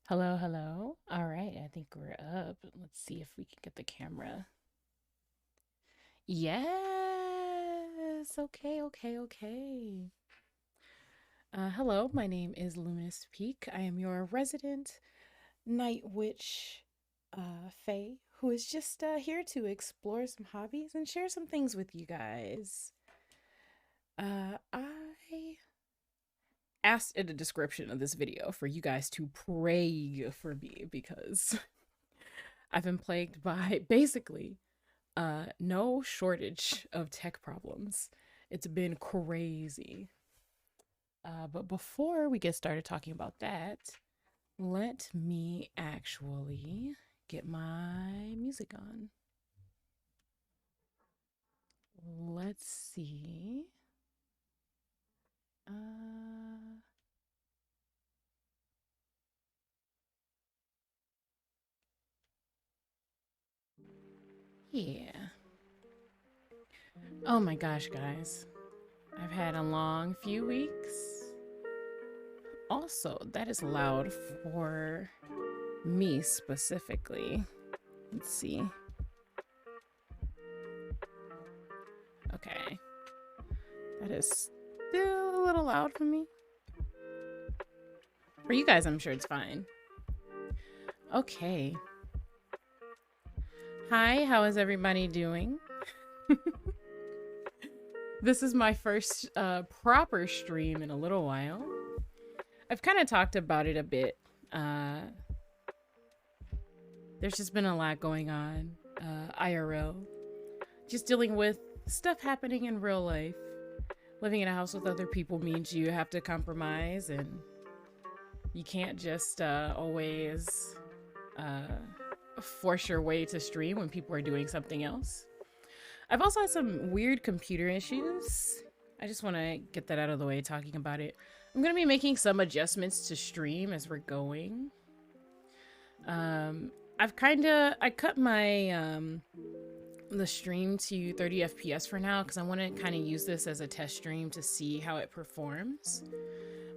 Hello, hello. All right, I think we're up. Let's see if we can get the camera. Yes. Okay, okay, okay. Hello, my name is Luminous Peak. I am your resident night witch, Fae, who is just here to explore some hobbies and share some things with you guys. I asked in the description of this video for you guys to pray for me because I've been plagued by basically no shortage of tech problems. It's been crazy. But before we get started talking about that, let me actually get my music on. Let's see. Yeah. Oh my gosh, guys. I've had a long few weeks. Also, that is loud for me specifically. Let's see. Okay. That is still a little loud for me. For you guys, I'm sure it's fine. Okay. Hi, how is everybody doing? This is my first proper stream in a little while. I've kind of talked about it a bit. There's just been a lot going on, IRL. Just dealing with stuff happening in real life. Living in a house with other people means you have to compromise, and you can't just always force your way to stream when people are doing something else. I've also had some weird computer issues. I just want to get that out of the way talking about it. I'm going to be making some adjustments to stream as we're going. I cut my the stream to 30 FPS for now because I want to kind of use this as a test stream to see how it performs.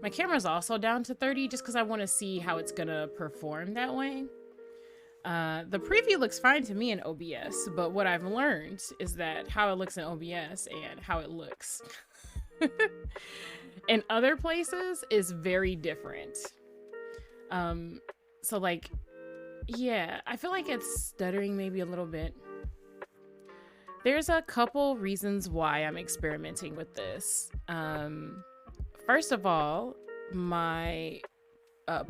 My camera's also down to 30 just because I want to see how it's gonna perform that way. The preview looks fine to me in OBS, but what I've learned is that how it looks in OBS and how it looks in other places is very different. So like, yeah, I feel like it's stuttering maybe a little bit. There's a couple reasons why I'm experimenting with this. First of all, my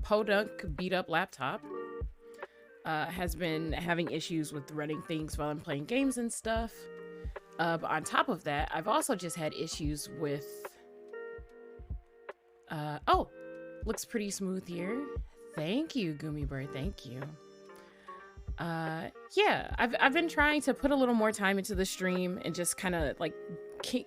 podunk beat up laptop has been having issues with running things while I'm playing games and stuff. But on top of that, I've also just had issues with... oh, looks pretty smooth here. Thank you, Gummy Bird, thank you. Yeah, I've been trying to put a little more time into the stream and just kind of like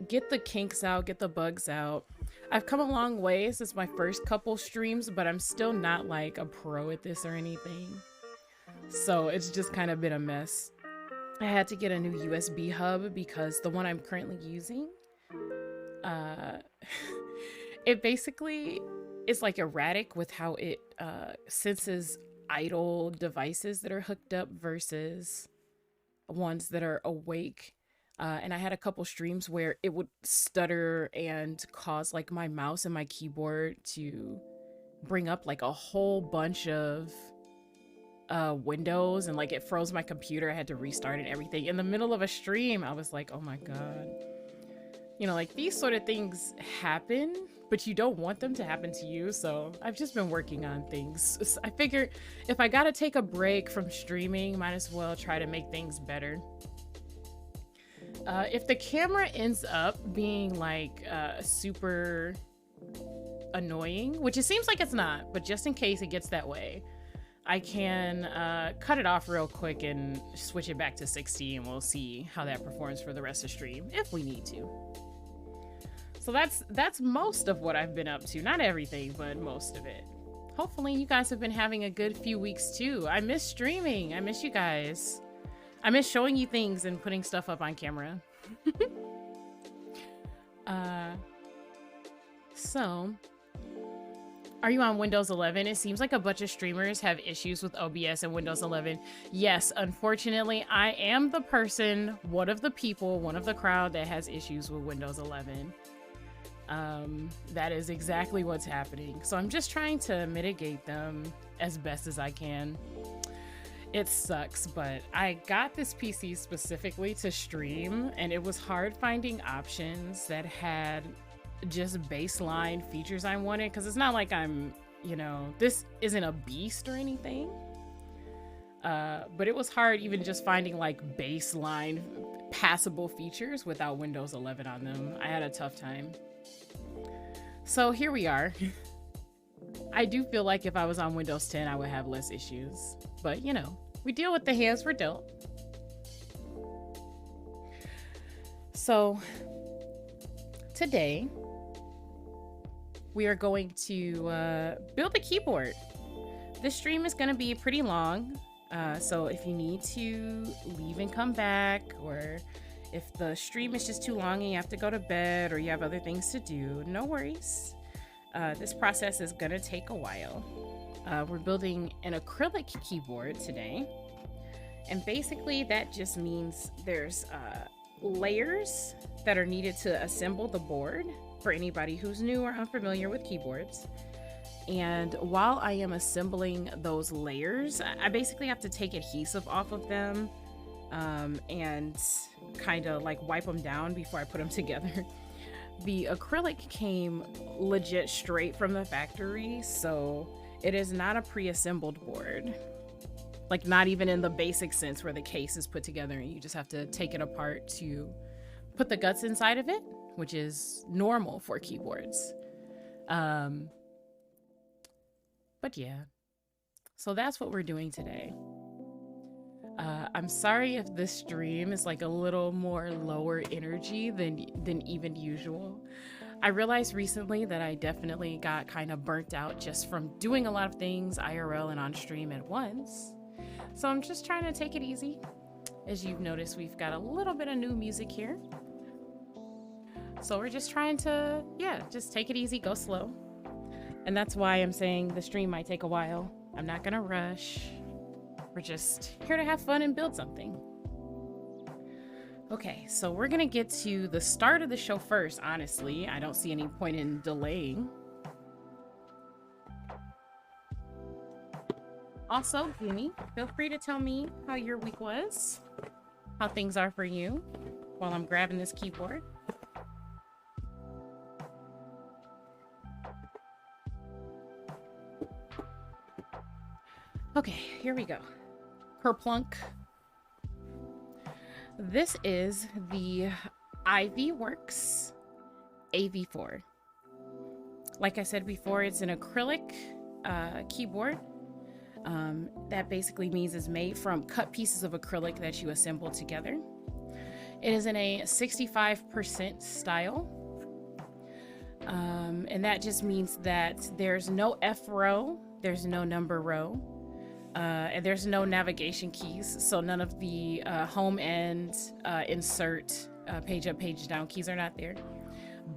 get the kinks out, get the bugs out. I've come a long way since my first couple streams, but I'm still not like a pro at this or anything. So it's just kind of been a mess. I had to get a new USB hub because the one I'm currently using, it basically is like erratic with how it senses idle devices that are hooked up versus ones that are awake. And I had a couple streams where it would stutter and cause like my mouse and my keyboard to bring up like a whole bunch of windows, and like it froze my computer. I had to restart it, everything in the middle of a stream. I was like, oh my god. You know, like these sort of things happen, but you don't want them to happen to you. So I've just been working on things. I figured if I gotta take a break from streaming, might as well try to make things better. If the camera ends up being like super annoying, which it seems like it's not, but just in case it gets that way, I can cut it off real quick and switch it back to 60, and we'll see how that performs for the rest of the stream if we need to. So that's most of what I've been up to. Not everything, but most of it. Hopefully you guys have been having a good few weeks too. I miss streaming. I miss you guys. I miss showing you things and putting stuff up on camera. So Are you on Windows 11? It seems like a bunch of streamers have issues with OBS and Windows 11. Yes, unfortunately, I am the person, one of the people, one of the crowd that has issues with Windows 11. That is exactly what's happening. So I'm just trying to mitigate them as best as I can. It sucks, but I got this PC specifically to stream, and it was hard finding options that had just baseline features I wanted, because it's not like I'm, you know, this isn't a beast or anything. But it was hard even just finding like baseline passable features without Windows 11 on them. I had a tough time. So here we are. I do feel like if I was on Windows 10, I would have less issues. But, you know, we deal with the hands we're dealt. So today, we are going to build a keyboard. This stream is going to be pretty long. So if you need to leave and come back, or if the stream is just too long and you have to go to bed or you have other things to do, no worries. This process is gonna take a while. We're building an acrylic keyboard today. And basically that just means there's layers that are needed to assemble the board for anybody who's new or unfamiliar with keyboards. And while I am assembling those layers, I basically have to take adhesive off of them and kind of like wipe them down before I put them together. The acrylic came legit straight from the factory, so it is not a pre-assembled board. Like, not even in the basic sense where the case is put together and you just have to take it apart to put the guts inside of it, which is normal for keyboards. But yeah, so that's what we're doing today. I'm sorry if this stream is like a little more lower energy than even usual. I realized recently that I definitely got kind of burnt out just from doing a lot of things IRL and on stream at once. So I'm just trying to take it easy. As you've noticed, we've got a little bit of new music here. So we're just trying to, yeah, just take it easy, go slow. And that's why I'm saying the stream might take a while. I'm not gonna rush. We're just here to have fun and build something. Okay, so we're gonna get to the start of the show first, honestly. I don't see any point in delaying. Also, Gimme, feel free to tell me how your week was, how things are for you, while I'm grabbing this keyboard. Okay, here we go. Kerplunk. This is the Av4 Av4. Like I said before, it's an acrylic keyboard. That basically means it's made from cut pieces of acrylic that you assemble together. It is in a 65% style. And that just means that there's no F row, there's no number row. And there's no navigation keys, so none of the home and insert page up, page down keys are not there.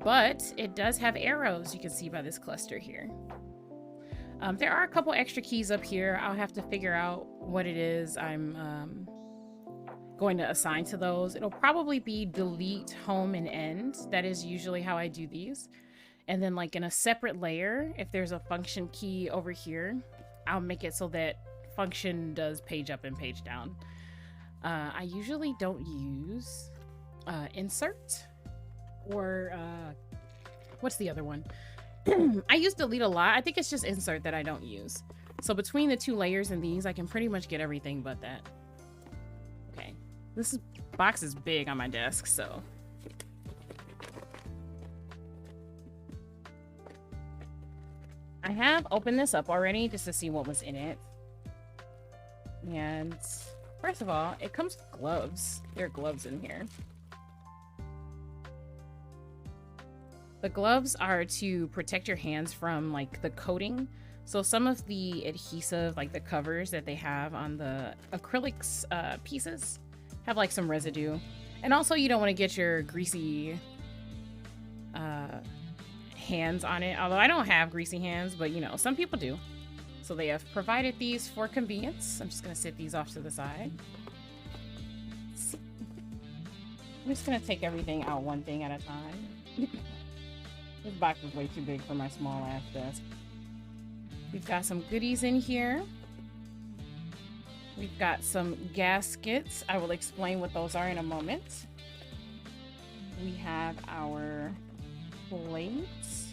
But it does have arrows, you can see by this cluster here. There are a couple extra keys up here. I'll have to figure out what it is I'm going to assign to those. It'll probably be delete, home, and end. That is usually how I do these. And then like in a separate layer, if there's a function key over here, I'll make it so that function does page up and page down. I usually don't use insert or what's the other one? I use delete a lot. I think it's just insert that I don't use. So between the two layers and these, I can pretty much get everything but that. Okay, this box is big on my desk, so. I have opened this up already just to see what was in it. And first of all, it comes with gloves. There are gloves in here. The gloves are to protect your hands from like the coating. So some of the adhesive, like the covers that they have on the acrylics pieces have like some residue. And also you don't want to get your greasy hands on it, although I don't have greasy hands, but you know, some people do. So they have provided these for convenience. I'm just gonna sit these off to the side. I'm just gonna take everything out one thing at a time. This box is way too big for my small ass desk. We've got some goodies in here. We've got some gaskets. I will explain what those are in a moment. We have our plates.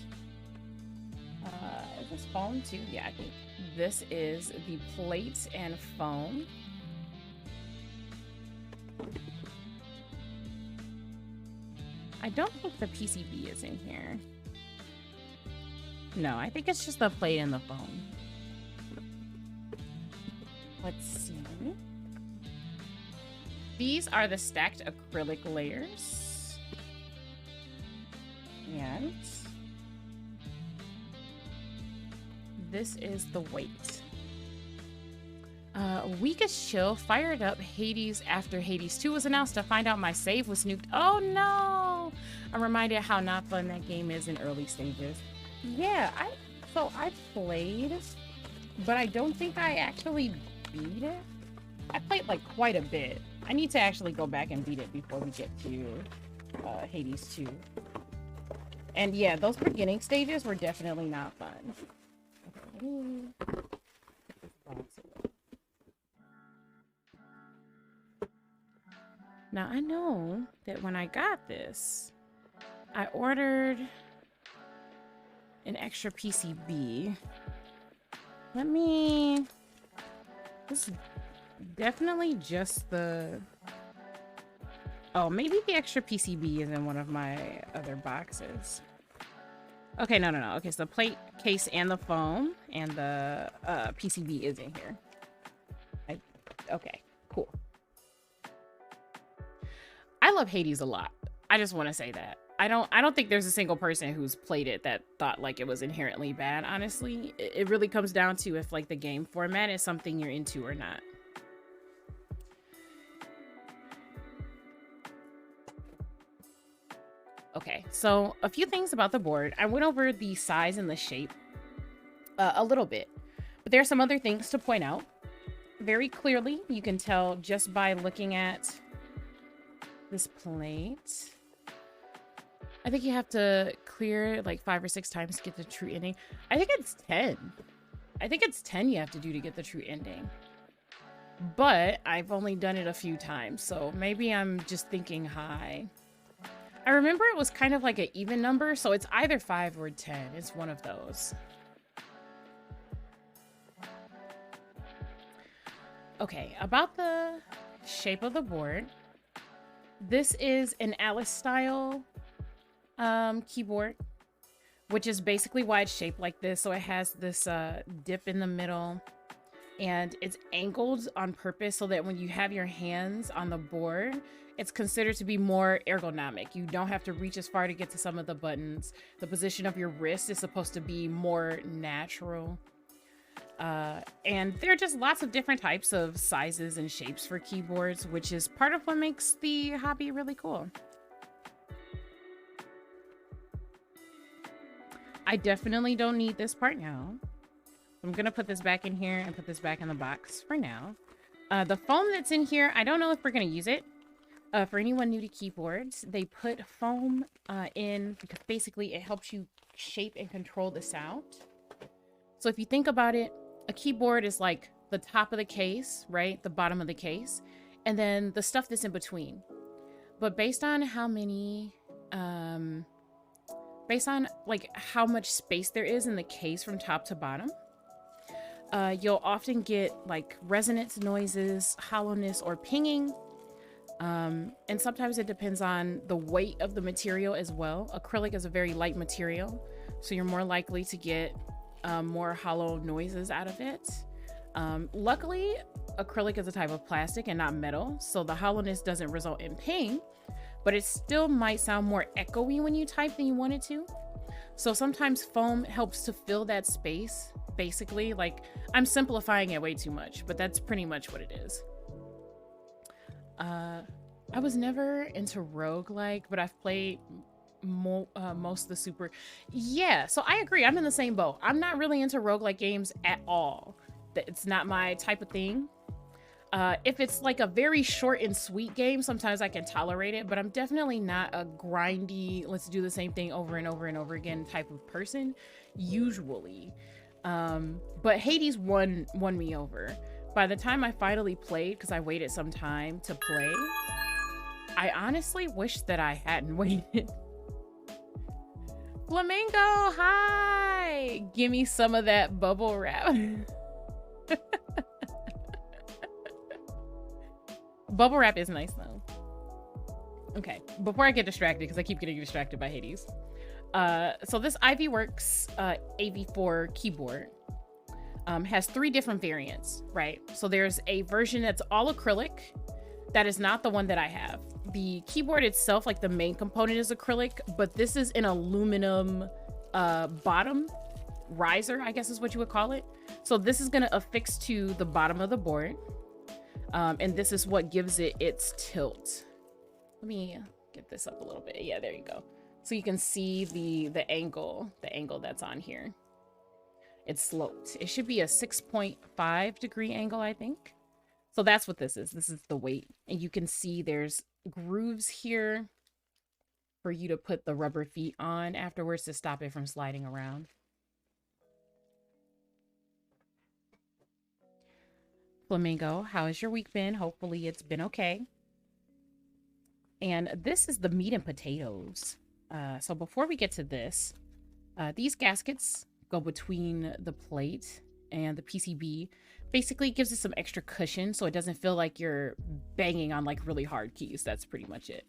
Is this foam too? Yeah, I think this is the plate and foam. I don't think the PCB is in here. No, I think it's just the plate and the foam. Let's see. These are the stacked acrylic layers. And this is the weight. Weakest chill fired up Hades after Hades 2 was announced to find out my save was nuked. Oh no! I'm reminded how not fun that game is in early stages. Yeah, I played, but I don't think I actually beat it. I played like quite a bit. I need to actually go back and beat it before we get to Hades 2. And yeah, those beginning stages were definitely not fun. Now I know that when I got this, I ordered an extra PCB. This is definitely just the... Oh, maybe the extra PCB is in one of my other boxes. Okay, no. Okay, so the plate, case, and the foam, and the PCB is in here. Okay, cool. I love Hades a lot. I just want to say that. I don't think there's a single person who's played it that thought like it was inherently bad, honestly. It really comes down to if like the game format is something you're into or not. Okay, so a few things about the board. I went over the size and the shape a little bit, but there are some other things to point out. Very clearly, you can tell just by looking at this plate. I think you have to clear it like 5 or 6 times to get the true ending. I think it's 10. I think it's 10 you have to do to get the true ending. But I've only done it a few times, so maybe I'm just thinking high. I remember it was kind of like an even number, so it's either 5 or 10. It's one of those. Okay, about the shape of the board. This is an Alice style keyboard, which is basically why it's shaped like this. So it has this dip in the middle, and it's angled on purpose so that when you have your hands on the board, it's considered to be more ergonomic. You don't have to reach as far to get to some of the buttons. The position of your wrist is supposed to be more natural. And there are just lots of different types of sizes and shapes for keyboards, which is part of what makes the hobby really cool. I definitely don't need this part now. I'm gonna put this back in here and put this back in the box for now. The foam that's in here, I don't know if we're gonna use it. For anyone new to keyboards, they put foam in because basically it helps you shape and control the sound. So if you think about it, a keyboard is like the top of the case, right? The bottom of the case, and then the stuff that's in between. But based on how many, based on like how much space there is in the case from top to bottom, you'll often get like resonance noises, hollowness, or pinging. And sometimes it depends on the weight of the material as well. Acrylic is a very light material, so you're more likely to get more hollow noises out of it. Luckily, acrylic is a type of plastic and not metal, so the hollowness doesn't result in ping, but it still might sound more echoey when you type than you want it to. So sometimes foam helps to fill that space, basically. Like, I'm simplifying it way too much, but that's pretty much what it is. I was never into roguelike, but I've played most of the super. Yeah, so I agree. I'm in the same boat. I'm not really into roguelike games at all. It's not my type of thing. If it's like a very short and sweet game, sometimes I can tolerate it, but I'm definitely not a grindy, let's do the same thing over and over and over again type of person, usually. But Hades won me over. By the time I finally played, because I waited some time to play, I honestly wish that I hadn't waited. Flamingo, hi! Give me some of that bubble wrap. Bubble wrap is nice though. Okay, before I get distracted, because I keep getting distracted by Hades. So this Ivyworks Av4 keyboard has 3 different variants, right? So there's a version that's all acrylic. That is not the one that I have. The keyboard itself, like the main component, is acrylic, but this is an aluminum bottom riser, I guess is what you would call it. So this is gonna affix to the bottom of the board. And this is what gives it its tilt. Let me get this up a little bit. Yeah, there you go. So you can see the angle that's on here. It's sloped. It should be a 6.5 degree angle, I think. So that's what this is. This is the weight. And you can see there's grooves here for you to put the rubber feet on afterwards to stop it from sliding around. Flamingo, how has your week been? Hopefully it's been okay. And this is the meat and potatoes. So before we get to this, these gaskets go between the plate and the PCB. Basically, it gives it some extra cushion so it doesn't feel like you're banging on like really hard keys. That's pretty much it.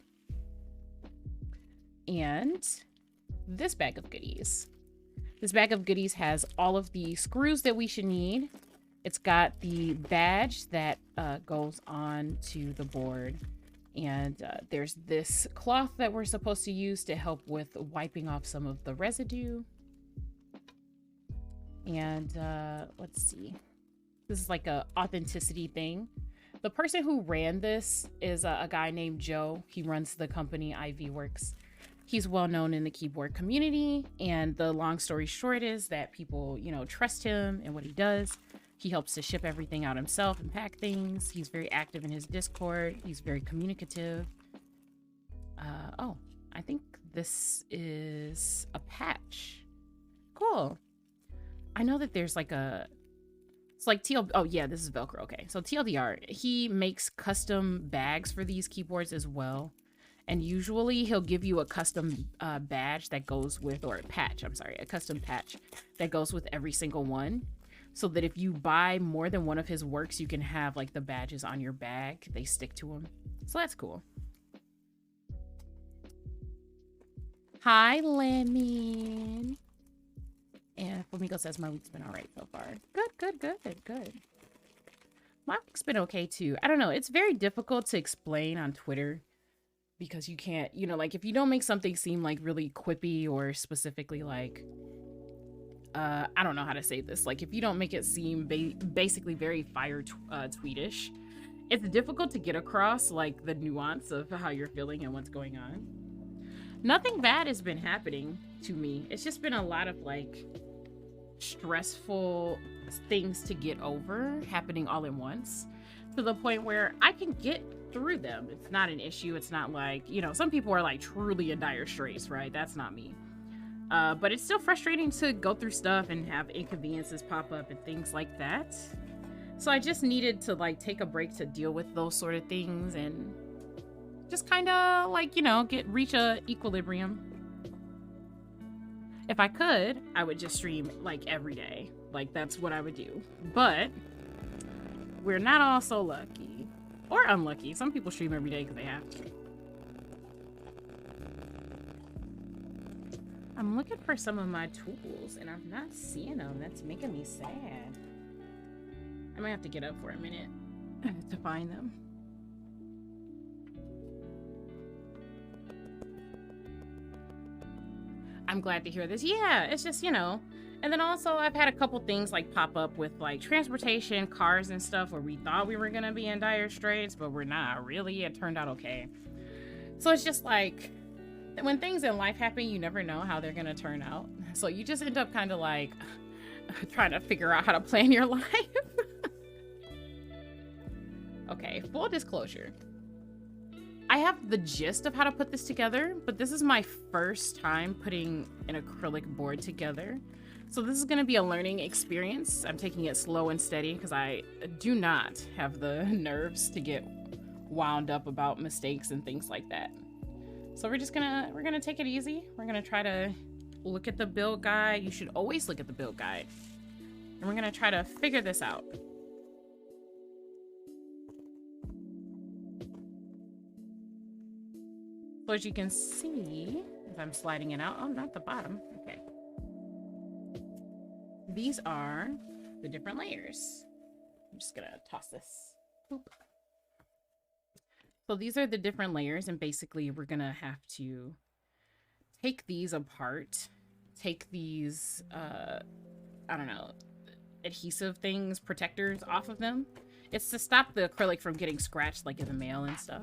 And this bag of goodies. This bag of goodies has all of the screws that we should need. It's got the badge that goes on to the board. And there's this cloth that we're supposed to use to help with wiping off some of the residue. And let's see. This is like a authenticity thing. The person who ran this is a guy named Joe. He runs the company Ivyworks. He's well known in the keyboard community. And the long story short is that people, you know, trust him and what he does. He helps to ship everything out himself and pack things. He's very active in his Discord. He's very communicative. Oh, I think this is a patch. Cool. I know that there's like a... It's like oh yeah, this is Velcro. Okay, so TLDR, he makes custom bags for these keyboards as well. And usually he'll give you a custom badge that goes with, or a patch, I'm sorry, a custom patch that goes with every single one. So that if you buy more than one of his works, you can have like the badges on your bag. They stick to them. So that's cool. Hi, Lemon. And Flamingo says my week's been all right so far. Good. My week's been okay too. I don't know. It's very difficult to explain on Twitter because you can't, you know, like if you don't make something seem like really quippy or specifically like, I don't know how to say this. Like if you don't make it seem basically very fire tweetish, it's difficult to get across like the nuance of how you're feeling and what's going on. Nothing bad has been happening to me. It's just been a lot of like stressful things to get over happening all at once to the point where I can get through them. It's not an issue. It's not like, you know, some people are like truly in dire straits, right? That's not me. But it's still frustrating to go through stuff and have inconveniences pop up and things like that. So I just needed to like take a break to deal with those sort of things and just kind of like, you know, reach a equilibrium. If I could, I would just stream like every day. Like that's what I would do. But we're not all so lucky or unlucky. Some people stream every day because they have to. I'm looking for some of my tools and I'm not seeing them. That's making me sad. I might have to get up for a minute to find them. I'm glad to hear this. Yeah, it's just, you know. And then also I've had a couple things like pop up with like transportation, cars and stuff where we thought we were going to be in dire straits, but we're not really. It turned out okay. So it's just like when things in life happen, you never know how they're gonna turn out. So you just end up kind of like trying to figure out how to plan your life. Okay, full disclosure. I have the gist of how to put this together, but this is my first time putting an acrylic board together. So this is going to be a learning experience. I'm taking it slow and steady because I do not have the nerves to get wound up about mistakes and things like that. So we're gonna take it easy. We're gonna try to look at the build guide. You should always look at the build guide. And we're gonna try to figure this out. So as you can see, if I'm sliding it out, oh, not the bottom, okay. These are the different layers. I'm just gonna toss this. Boop. So these are the different layers, and basically we're gonna have to take these apart, take these, I don't know, adhesive things, protectors off of them. It's to stop the acrylic from getting scratched like in the mail and stuff.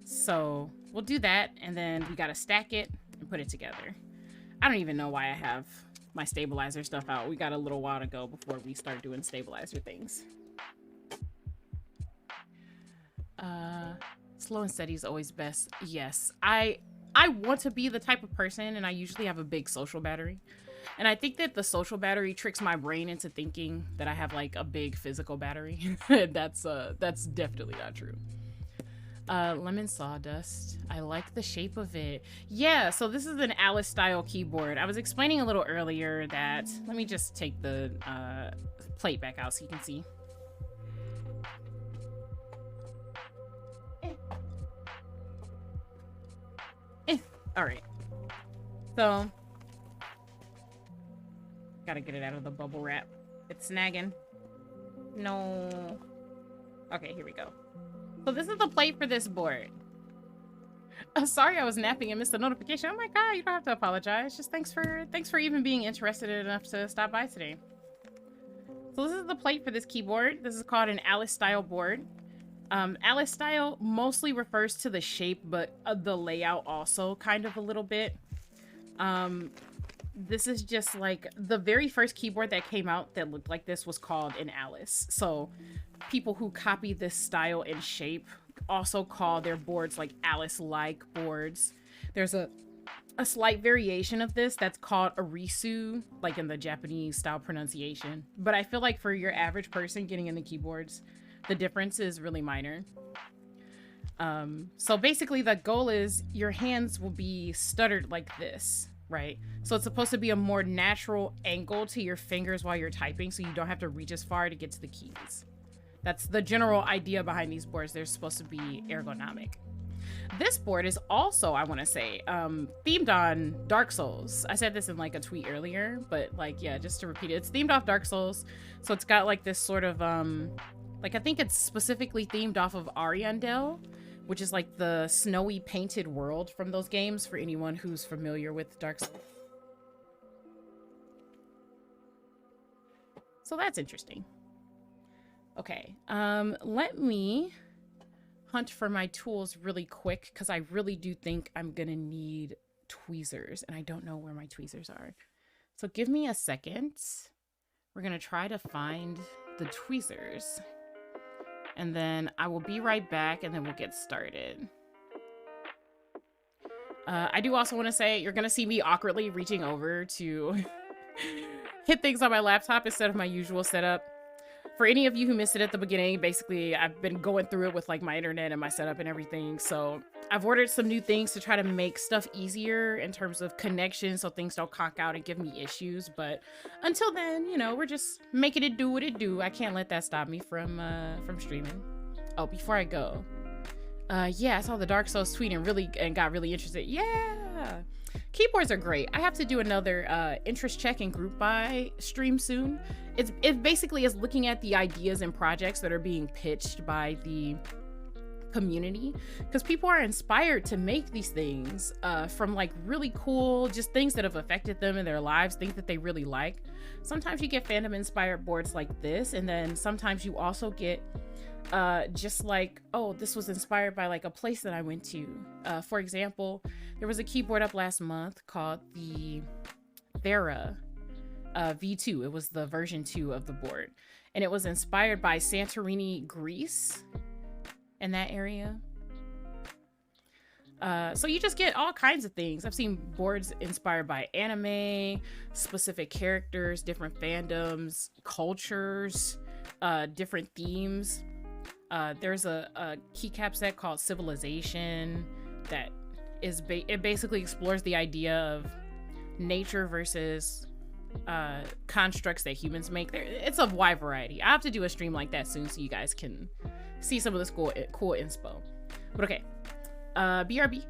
So we'll do that, and then we gotta stack it and put it together. I don't even know why I have my stabilizer stuff out. We got a little while to go before we start doing stabilizer things. Slow and steady is always best. Yes, I want to be the type of person, and I usually have a big social battery. And I think that the social battery tricks my brain into thinking that I have like a big physical battery. That's definitely not true. Lemon sawdust. I like the shape of it. Yeah, so this is an Alice style keyboard. I was explaining a little earlier that, let me just take the plate back out so you can see. All right. So, gotta get it out of the bubble wrap. It's snagging. No. Okay, here we go. So this is the plate for this board. Sorry I was napping and missed the notification. Oh my god, you don't have to apologize. Just thanks for even being interested enough to stop by today. So this is the plate for this keyboard. This is called an Alice style board. Alice style mostly refers to the shape, but the layout also kind of a little bit. This is just like the very first keyboard that came out that looked like this was called an Alice. So people who copy this style and shape also call their boards like Alice-like boards. There's a slight variation of this that's called Arisu, like in the Japanese style pronunciation. But I feel like for your average person getting into keyboards, the difference is really minor. So basically the goal is your hands will be stuttered like this, right? So it's supposed to be a more natural angle to your fingers while you're typing, so you don't have to reach as far to get to the keys. That's the general idea behind these boards. They're supposed to be ergonomic. This board is also, I want to say, themed on Dark Souls. I said this in like a tweet earlier, but like, yeah, just to repeat it, it's themed off Dark Souls. So it's got like this sort of, like I think it's specifically themed off of Ariandel, which is like the snowy painted world from those games for anyone who's familiar with Dark Souls. So that's interesting. Okay, let me hunt for my tools really quick because I really do think I'm gonna need tweezers and I don't know where my tweezers are. So give me a second. We're gonna try to find the tweezers and then I will be right back and then we'll get started. I do also want to say you're gonna see me awkwardly reaching over to hit things on my laptop instead of my usual setup. For any of you who missed it at the beginning, basically I've been going through it with like my internet and my setup and everything. So I've ordered some new things to try to make stuff easier in terms of connection so things don't conk out and give me issues. But until then, you know, we're just making it do what it do. I can't let that stop me from streaming. Oh, before I go. Yeah, I saw the Dark Souls tweet and got really interested. Yeah. Keyboards are great. I have to do another interest check and group buy stream soon. It basically is looking at the ideas and projects that are being pitched by the community, because people are inspired to make these things from like really cool, just things that have affected them in their lives, things that they really like. Sometimes you get fandom inspired boards like this, and then sometimes you also get just like, oh, this was inspired by like a place that I went to. For example, there was a keyboard up last month called the Thera V2. It was the version 2 of the board, and it was inspired by Santorini, Greece, in that area. So you just get all kinds of things. I've seen boards inspired by anime, specific characters, different fandoms, cultures, different themes. There's a keycap set called Civilization that is it basically explores the idea of nature versus constructs that humans make. It's a wide variety. I have to do a stream like that soon so you guys can see some of this cool inspo. But okay, BRB.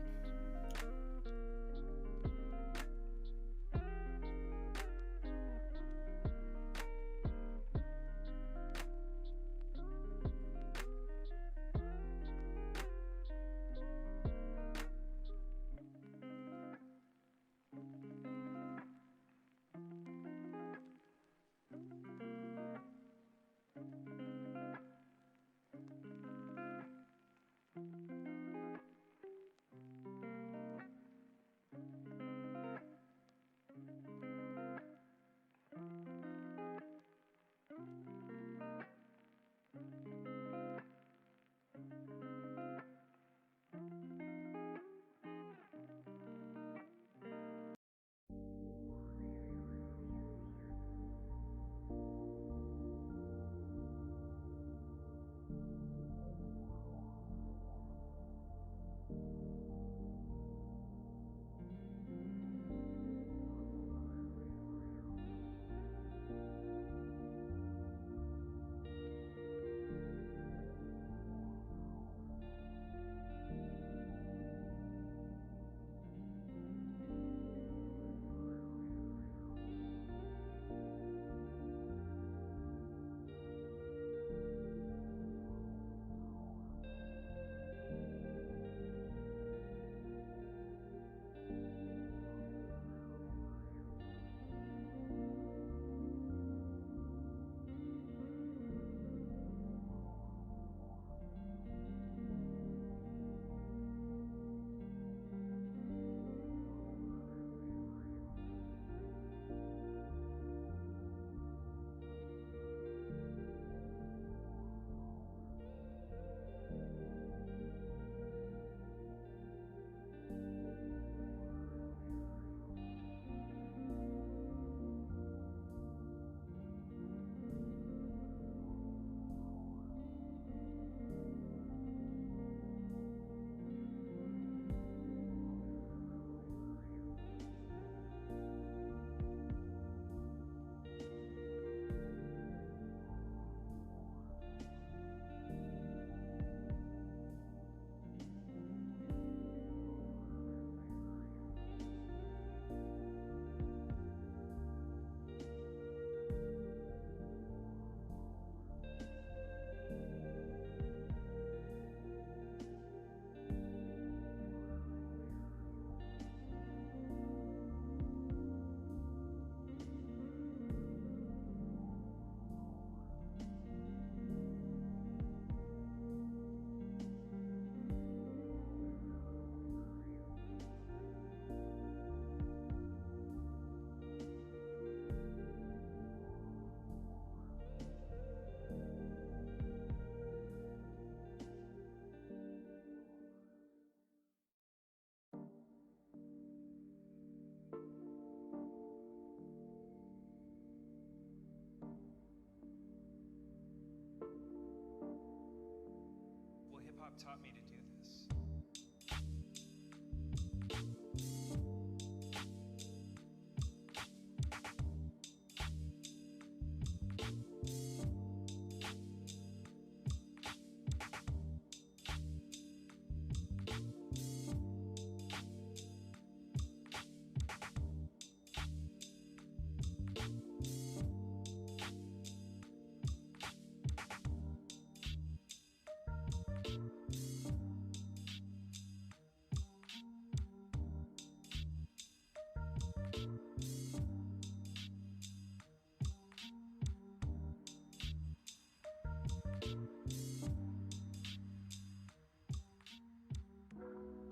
Taught me to do this.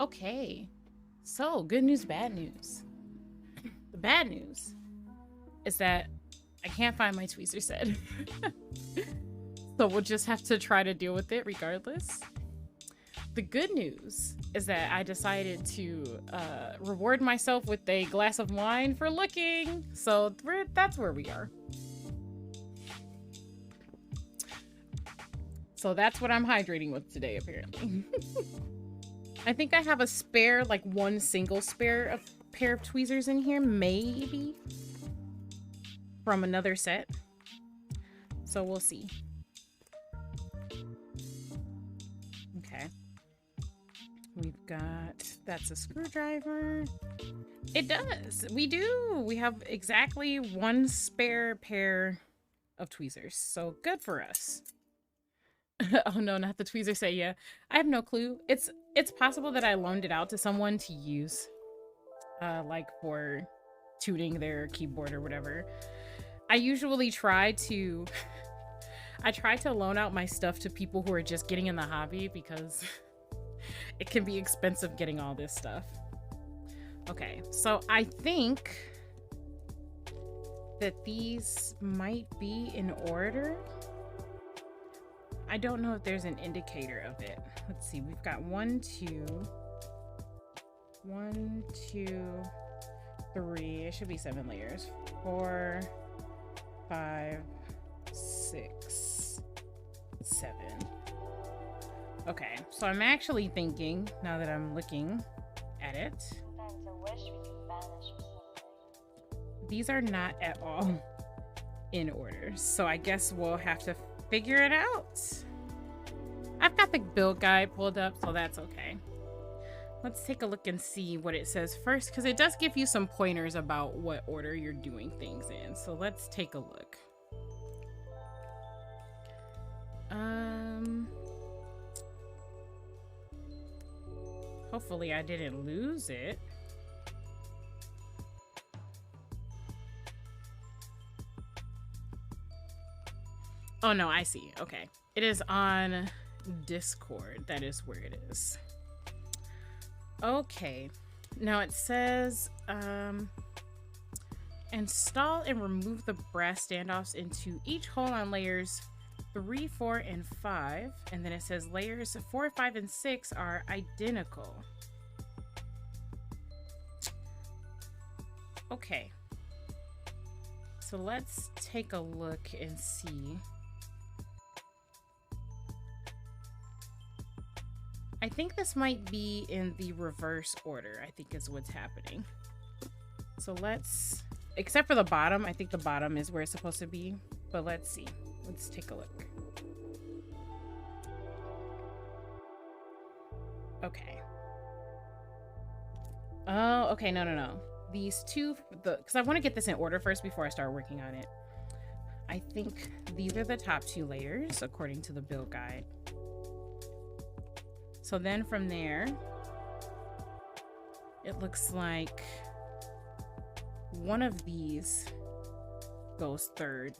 Okay. So, good news, bad news. The bad news is that I can't find my tweezer set. So we'll just have to try to deal with it regardless. The good news is that I decided to reward myself with a glass of wine for looking. So that's where we are. So that's what I'm hydrating with today, apparently. I think I have a spare, like one single spare pair of tweezers in here, maybe, from another set. So we'll see. Okay. We've got, that's a screwdriver. It does. We do. We have exactly one spare pair of tweezers. So good for us. Oh no, not the tweezer set. Yeah, I have no clue. It's possible that I loaned it out to someone to use, like for tuning their keyboard or whatever. I usually try to loan out my stuff to people who are just getting in the hobby because it can be expensive getting all this stuff. Okay, so I think that these might be in order. I don't know if there's an indicator of it. Let's see, we've got 1, 2, 3. It should be 7 layers. 4, 5, 6, 7. Okay, so I'm actually thinking, now that I'm looking at it, these are not at all in order. So I guess we'll have to figure it out. I've got the build guide pulled up, so that's okay. Let's take a look and see what it says first, because it does give you some pointers about what order you're doing things in. So let's take a look. Hopefully I didn't lose it. Oh no, I see. Okay. It is on Discord. That is where it is. Okay. Now it says, install and remove the brass standoffs into each hole on layers 3, 4, and 5. And then it says layers 4, 5, and 6 are identical. Okay. So let's take a look and see. I think this might be in the reverse order, I think is what's happening. So let's, except for the bottom, I think the bottom is where it's supposed to be, but let's see. Let's take a look. Okay. Oh, okay, no. These two, because I want to get this in order first before I start working on it. I think these are the top 2 layers, according to the build guide. So then from there, it looks like one of these goes 3rd.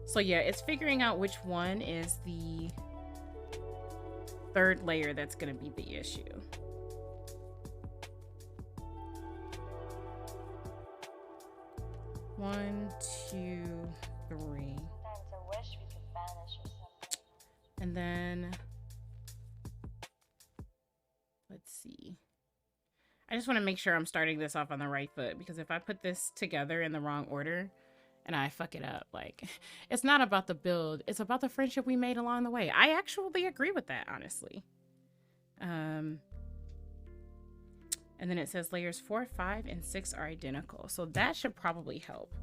So yeah, it's figuring out which one is the 3rd layer that's going to be the issue. One, 2, 3. And then let's see. I just want to make sure I'm starting this off on the right foot, because if I put this together in the wrong order and I fuck it up, like, it's not about the build, it's about the friendship we made along the way. I actually agree with that, honestly. And then it says layers 4, 5, and 6 are identical. So that should probably help.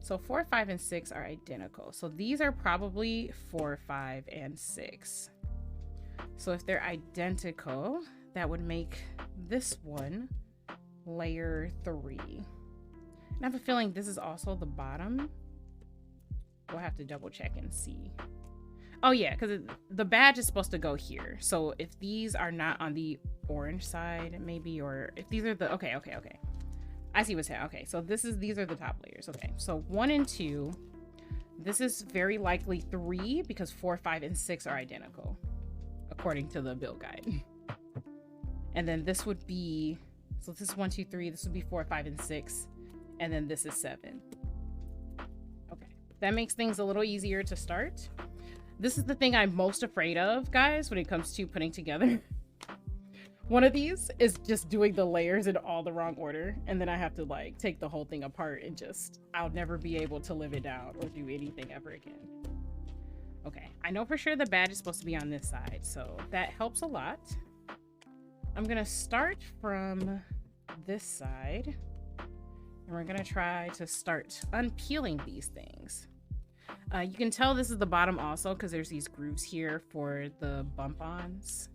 So 4, 5, and 6 are identical. So these are probably 4, 5, and 6. So if they're identical, that would make this one layer 3. And I have a feeling this is also the bottom. We'll have to double check and see. Oh yeah, because the badge is supposed to go here. So if these are not on the orange side, maybe, or if these are the, okay. I see what's happening. Okay, so these are the top layers. Okay, so 1 and 2. This is very likely 3 because 4, 5, and 6 are identical, according to the build guide. And then this would be, so this is 1, 2, 3. This would be 4, 5, and 6. And then this is 7. Okay, that makes things a little easier to start. This is the thing I'm most afraid of, guys, when it comes to putting together one of these, is just doing the layers in all the wrong order. And then I have to like take the whole thing apart and just, I'll never be able to live it down or do anything ever again. Okay, I know for sure the badge is supposed to be on this side, so that helps a lot. I'm gonna start from this side, and we're gonna try to start unpeeling these things. You can tell this is the bottom also because there's these grooves here for the bump-ons.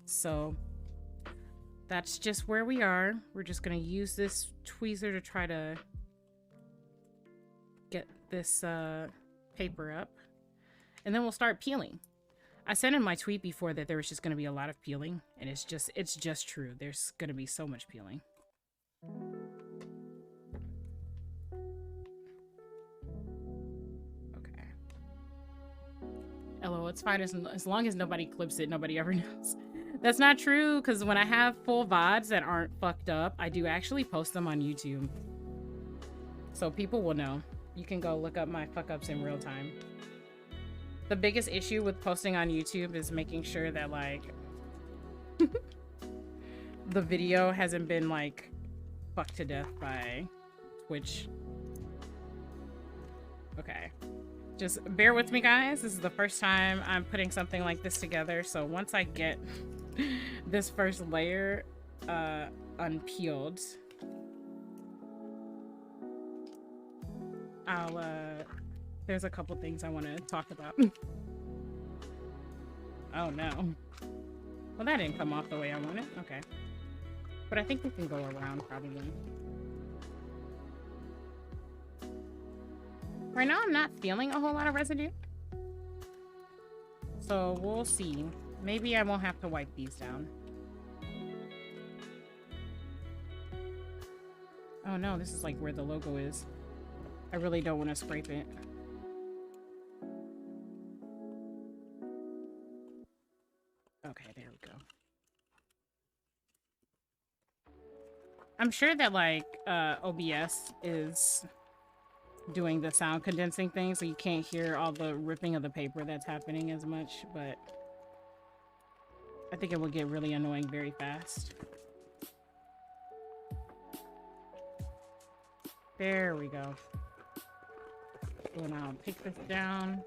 So that's just where we are. We're just gonna use this tweezer to try to get this paper up, and then we'll start peeling. I said in my tweet before that there was just going to be a lot of peeling, and it's just true. There's going to be so much peeling. Okay. LOL, it's fine as long as nobody clips it, nobody ever knows. That's not true, because when I have full VODs that aren't fucked up, I do actually post them on YouTube. So people will know. You can go look up my fuck-ups in real time. The biggest issue with posting on YouTube is making sure that, like, the video hasn't been, like, fucked to death by Twitch. Okay. Just bear with me, guys. This is the first time I'm putting something like this together, so once I get this first layer unpeeled, there's a couple things I want to talk about. Oh no. Well, that didn't come off the way I wanted. Okay. But I think we can go around probably. Right now I'm not feeling a whole lot of residue. So we'll see. Maybe I won't have to wipe these down. Oh no, this is like where the logo is. I really don't want to scrape it. Okay, there we go. I'm sure that, like, OBS is doing the sound condensing thing, so you can't hear all the ripping of the paper that's happening as much, but I think it will get really annoying very fast. There we go. So now pick this down,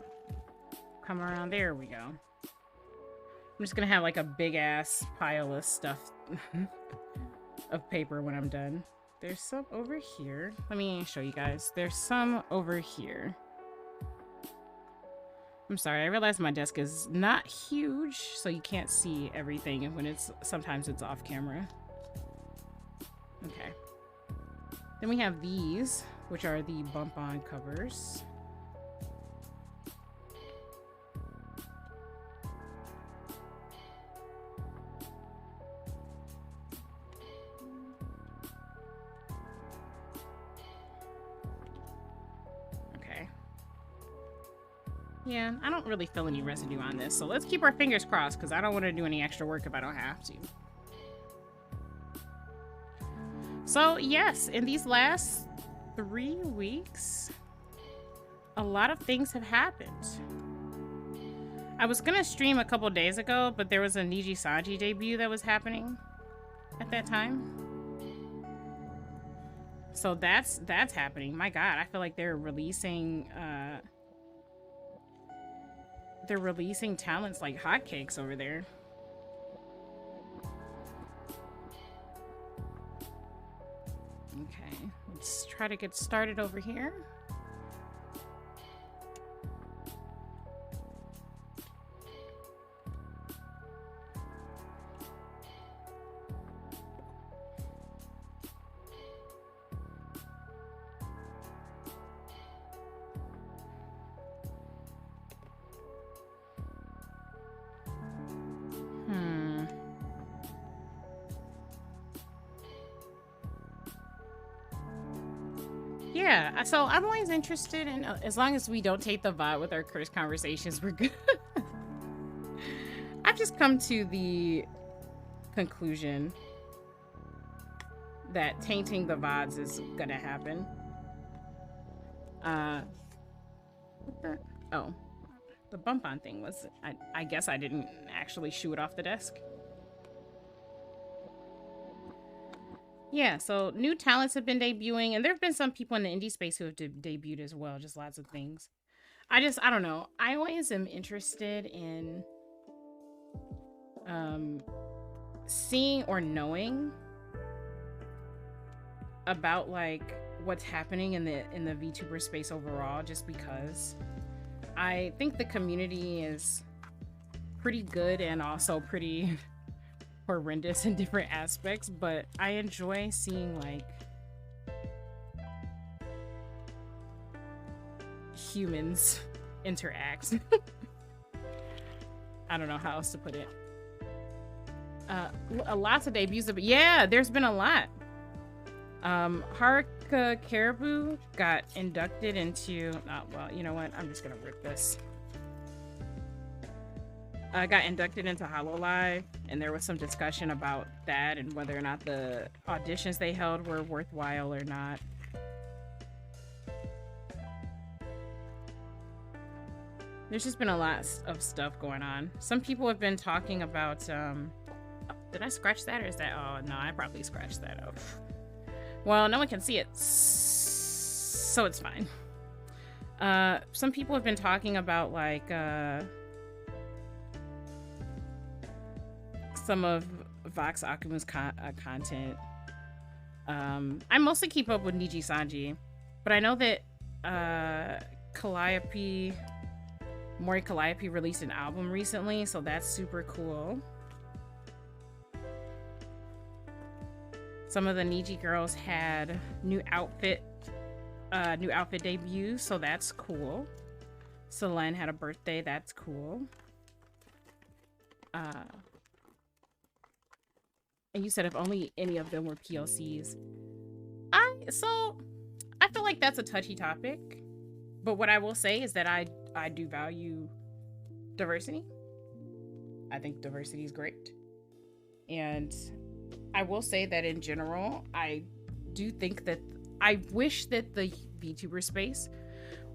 come around, there we go. I'm just gonna have like a big ass pile of stuff of paper when I'm done. There's some over here. Let me show you guys. There's some over here. I'm sorry, I realize my desk is not huge, so you can't see everything when sometimes it's off camera. Okay. Then we have these, which are the bump-on covers. Yeah, I don't really feel any residue on this, so let's keep our fingers crossed because I don't want to do any extra work if I don't have to. So yes, in these last 3 weeks, a lot of things have happened. I was gonna stream a couple days ago, but there was a Niji Sanji debut that was happening at that time. So that's happening. My God, I feel like they're releasing talents like hotcakes over there. Okay, let's try to get started over here. Yeah, so I'm always interested in, as long as we don't take the VOD with our curse conversations, we're good. I've just come to the conclusion that tainting the VODs is gonna happen. What the? Oh, the bump on thing was, I guess I didn't actually shoo it off the desk. Yeah, so new talents have been debuting, and there have been some people in the indie space who have debuted as well, just lots of things. I don't know. I always am interested in seeing or knowing about like what's happening in the VTuber space overall, just because I think the community is pretty good and also pretty horrendous in different aspects, but I enjoy seeing like humans interact. I don't know how else to put it. Lots of debuts, but yeah, there's been a lot. Haruka Caribou got inducted into, well, you know what? I'm just gonna rip this. Got inducted into HoloLive, and there was some discussion about that and whether or not the auditions they held were worthwhile or not. There's just been a lot of stuff going on. Some people have been talking about, did I scratch that or is that, oh no, I probably scratched that up. Well, no one can see it, so it's fine. Some people have been talking about like, some of Vox Akuma's content. I mostly keep up with Niji Sanji, but I know that Mori Calliope released an album recently, so that's super cool. Some of the Niji girls had new outfit debuts, so that's cool. Selene had a birthday, that's cool. And you said if only any of them were POCs. So I feel like that's a touchy topic, but what I will say is that I do value diversity. I think diversity is great. And I will say that in general, I do think that I wish that the VTuber space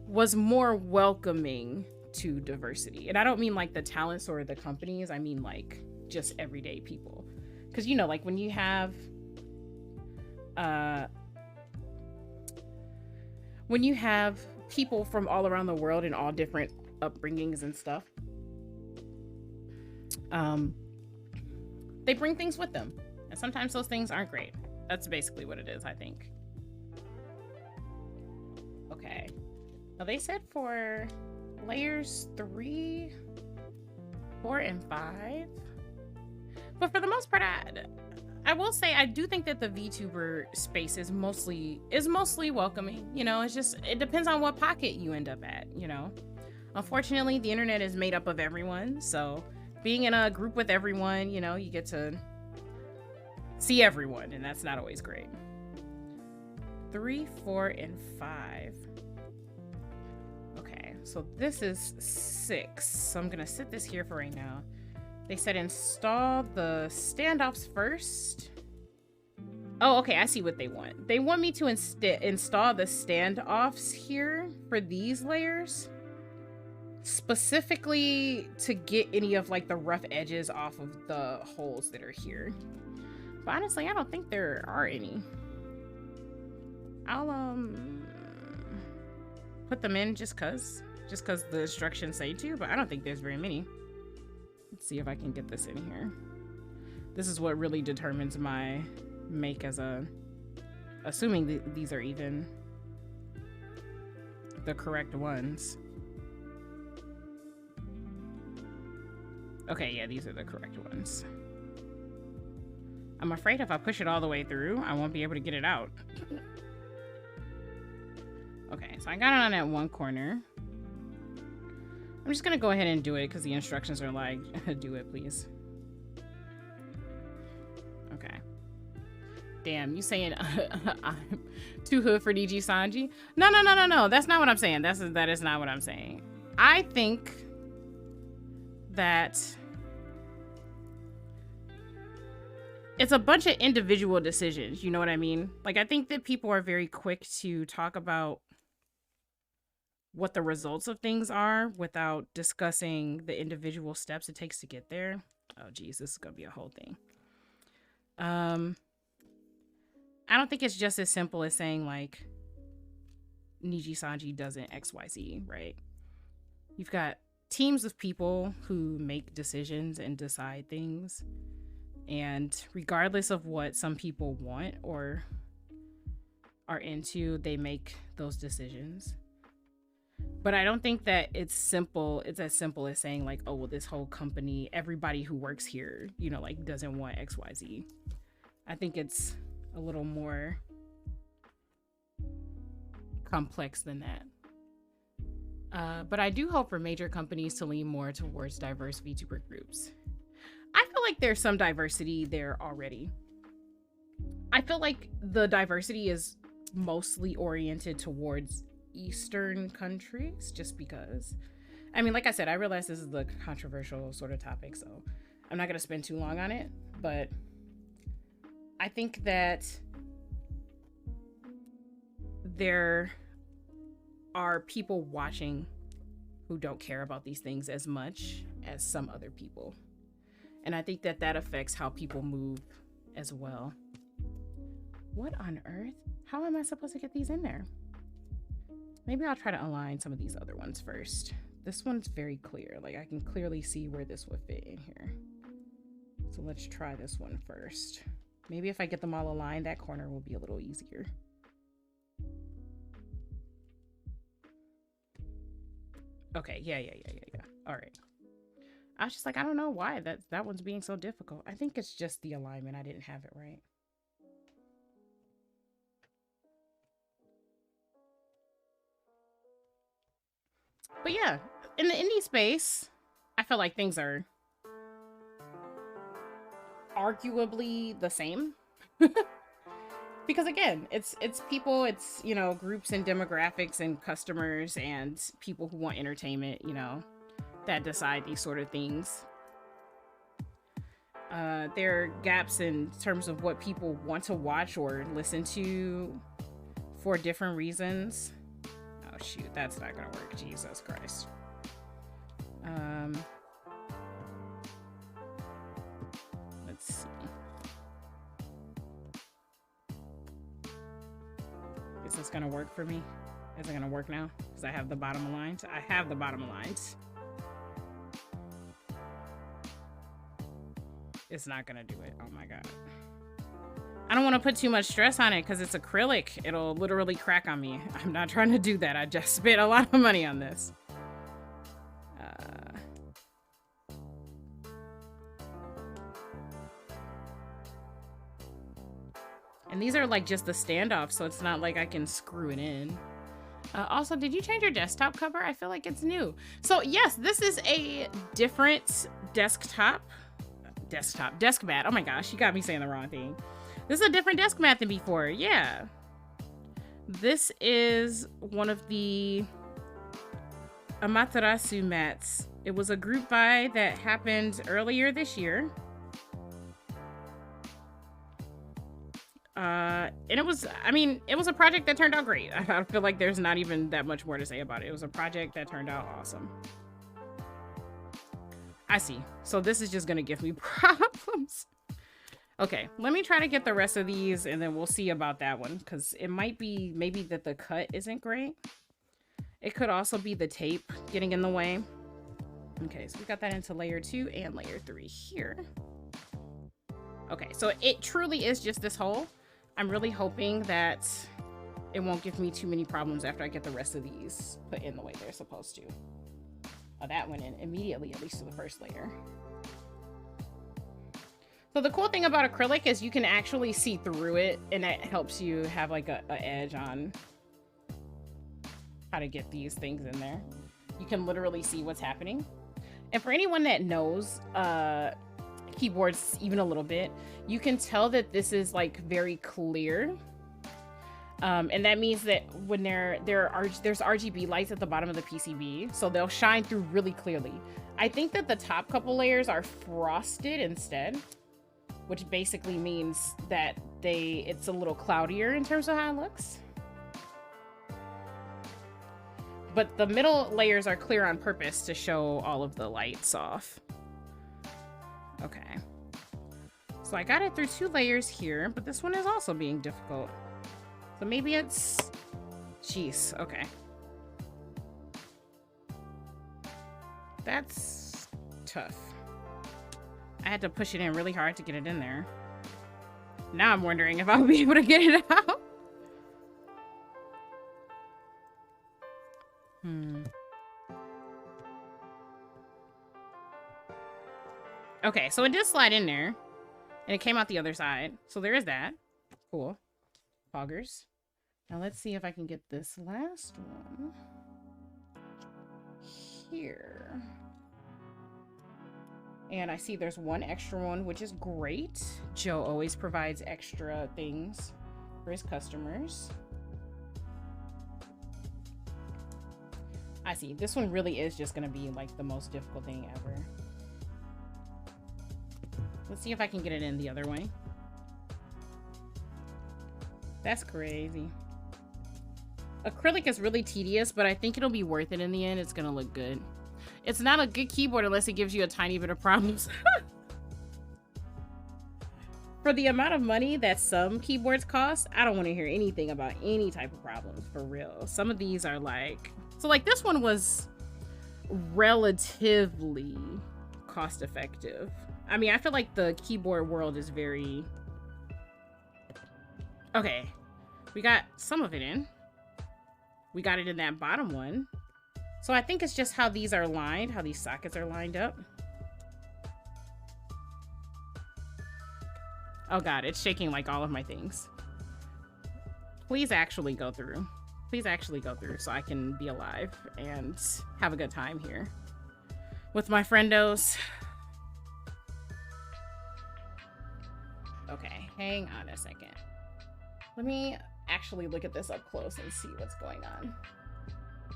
was more welcoming to diversity. And I don't mean like the talents or the companies, I mean like just everyday people. Because, you know, like when you have people from all around the world in all different upbringings and stuff, they bring things with them. And sometimes those things aren't great. That's basically what it is, I think. Okay. Now they said for layers 3, 4, and 5. But for the most part, I will say I do think that the VTuber space is mostly welcoming. You know, it depends on what pocket you end up at, you know. Unfortunately, the internet is made up of everyone, so being in a group with everyone, you know, you get to see everyone, and that's not always great. 3, 4, and 5. Okay, so this is 6. So I'm gonna sit this here for right now. They said install the standoffs first. Oh, okay, I see what they want. They want me to install the standoffs here for these layers, specifically to get any of like the rough edges off of the holes that are here. But honestly, I don't think there are any. I'll put them in just cause the instructions say to, but I don't think there's very many. Let's see if I can get this in here. This is what really determines my make as a, assuming these are even the correct ones. Okay, yeah, these are the correct ones. I'm afraid if I push it all the way through, I won't be able to get it out. Okay, so I got it on that one corner. I'm just gonna go ahead and do it because the instructions are like, do it, please. Okay. Damn, you saying I'm too hood for DG Sanji? No. That's not what I'm saying. That is not what I'm saying. I think that it's a bunch of individual decisions, you know what I mean? Like, I think that people are very quick to talk about what the results of things are without discussing the individual steps it takes to get there. Oh geez, this is gonna be a whole thing. I don't think it's just as simple as saying like Niji Sanji doesn't XYZ, right? You've got teams of people who make decisions and decide things, and regardless of what some people want or are into, they make those decisions. But I don't think that it's as simple as saying like, oh well, this whole company, everybody who works here, you know, like doesn't want XYZ. I think it's a little more complex than that. But I do hope for major companies to lean more towards diverse VTuber groups. I feel like there's some diversity there already. I feel like the diversity is mostly oriented towards Eastern countries, just because. I mean, like I said, I realize this is the controversial sort of topic, so I'm not going to spend too long on it, but I think that there are people watching who don't care about these things as much as some other people. And I think that that affects how people move as well. What on earth? How am I supposed to get these in there? Maybe I'll try to align some of these other ones first. This one's very clear. Like, I can clearly see where this would fit in here. So let's try this one first. Maybe if I get them all aligned, that corner will be a little easier. Okay, yeah. All right. I was just like, I don't know why that one's being so difficult. I think it's just the alignment. I didn't have it right. But yeah, in the indie space, I feel like things are arguably the same. Because again, it's people, it's, you know, groups and demographics and customers and people who want entertainment, you know, that decide these sort of things. There are gaps in terms of what people want to watch or listen to for different reasons. Oh shoot, that's not gonna work. Jesus Christ. Let's see. Is this gonna work for me? Is it gonna work now? Because I have the bottom aligned. I have the bottom aligned. It's not gonna do it. Oh my god. I don't want to put too much stress on it because it's acrylic. It'll literally crack on me. I'm not trying to do that. I just spent a lot of money on this. And these are like just the standoffs, so it's not like I can screw it in. Also, did you change your desktop cover? I feel like it's new. So yes, this is a different desk mat. Oh my gosh, you got me saying the wrong thing. This is a different desk mat than before. Yeah. This is one of the Amaterasu mats. It was a group buy that happened earlier this year. And it was, I mean, it was a project that turned out great. I feel like there's not even that much more to say about it. It was a project that turned out awesome. I see. So this is just gonna give me problems. Okay, let me try to get the rest of these and then we'll see about that one, because it might be maybe that the cut isn't great. It could also be the tape getting in the way. Okay, so we got that into layer 2 and layer 3 here. Okay, so it truly is just this hole. I'm really hoping that it won't give me too many problems after I get the rest of these put in the way they're supposed to. Oh, that went in immediately, at least to the first layer. So the cool thing about acrylic is you can actually see through it, and that helps you have like a edge on how to get these things in there. You can literally see what's happening. And for anyone that knows keyboards even a little bit, you can tell that this is like very clear. And that means that when there's RGB lights at the bottom of the PCB, so they'll shine through really clearly. I think that the top couple layers are frosted instead. which basically means that it's a little cloudier in terms of how it looks. But the middle layers are clear on purpose to show all of the lights off. Okay. So I got it through 2 layers here, but this one is also being difficult. So maybe it's... Jeez, okay. That's tough. I had to push it in really hard to get it in there. Now I'm wondering if I'll be able to get it out. Okay, so it did slide in there. And it came out the other side. So there is that. Cool. Poggers. Now let's see if I can get this last one. Here. And I see there's one extra one, which is great. Joe always provides extra things for his customers. I see. This one really is just going to be like the most difficult thing ever. Let's see if I can get it in the other way. That's crazy. Acrylic is really tedious, but I think it'll be worth it in the end. It's gonna look good. It's not a good keyboard unless it gives you a tiny bit of problems. For the amount of money that some keyboards cost, I don't want to hear anything about any type of problems, for real. Some of these are like... So like this one was relatively cost effective. I mean, I feel like the keyboard world is very... Okay. We got some of it in. We got it in that bottom one. So I think it's just how these are lined, how these sockets are lined up. Oh god, it's shaking like all of my things. Please actually go through. Please actually go through so I can be alive and have a good time here with my friendos. Okay, hang on a second. Let me actually look at this up close and see what's going on.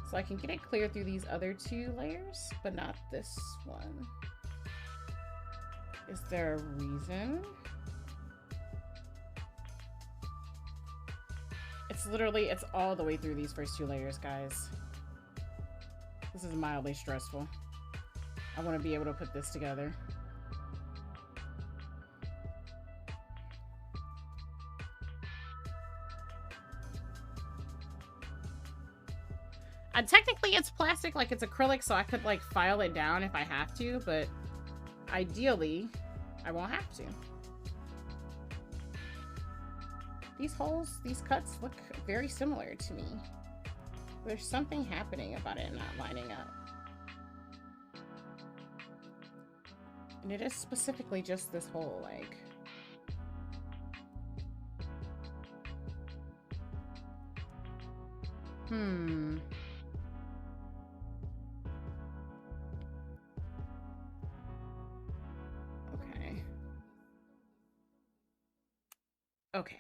So I can get it clear through these other 2 layers, but not this one. Is there a reason? It's literally, it's all the way through these first 2 layers, guys. This is mildly stressful. I want to be able to put this together. Technically it's plastic, like it's acrylic, so I could like file it down if I have to, but ideally I won't have to. These holes, these cuts look very similar to me. There's something happening about it not lining up. And it is specifically just this hole, like... Okay.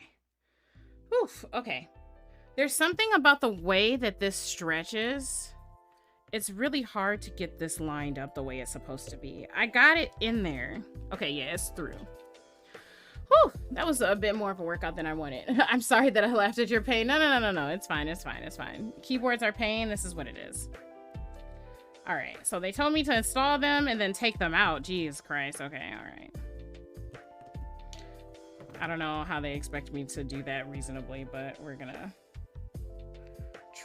Oof, okay. There's something about the way that this stretches. It's really hard to get this lined up the way it's supposed to be. I got it in there. Okay, yeah, it's through. Whew, that was a bit more of a workout than I wanted. I'm sorry that I laughed at your pain. No. It's fine, it's fine, it's fine. Keyboards are pain. This is what it is. All right, so they told me to install them and then take them out. Jeez Christ. Okay, all right. I don't know how they expect me to do that reasonably, but we're gonna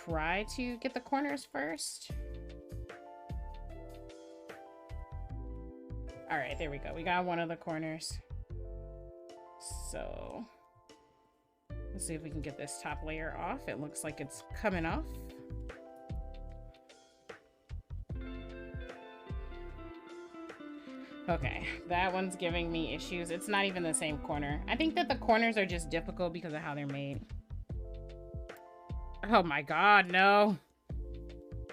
try to get the corners first. All right, there we go. We got one of the corners. So let's see if we can get this top layer off. It looks like it's coming off. Okay, that one's giving me issues. It's not even the same corner. I think that the corners are just difficult because of how they're made. Oh my god, no.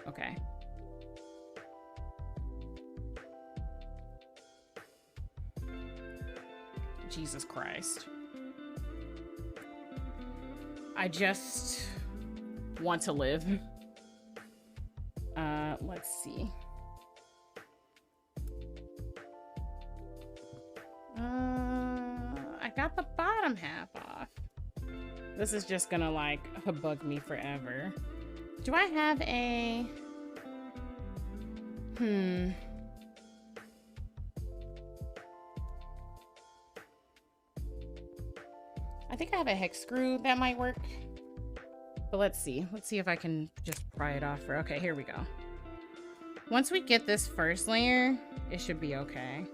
Okay. Jesus Christ. I just want to live. Let's see. got the bottom half off. This is just gonna like bug me forever. Do I have a... I think I have a hex screw that might work. But let's see. Let's see if I can just pry it off. Okay, here we go. Once we get this first layer, it should be okay.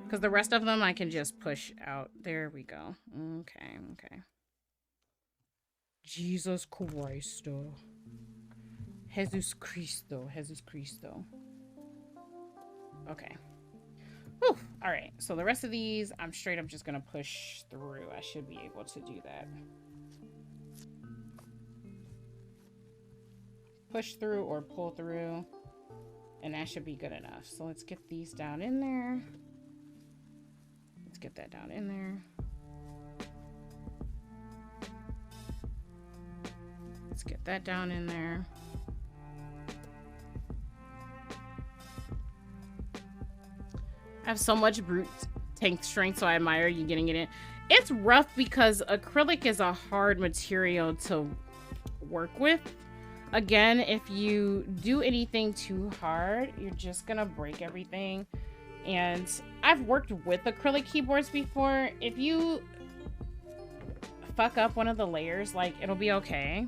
Because the rest of them I can just push out. There we go. Okay, okay. Jesus Christo. Jesus Cristo. Jesus Cristo. Okay. Whew. All right. So the rest of these, I'm straight up just going to push through. I should be able to do that. Push through or pull through. And that should be good enough. So let's get these down in there. Let's get that down in there. Let's get that down in there. I have so much brute tank strength, so I admire you getting it in. It's rough because acrylic is a hard material to work with. Again, if you do anything too hard, you're just gonna break everything. And I've worked with acrylic keyboards before. If you fuck up one of the layers, like, it'll be okay.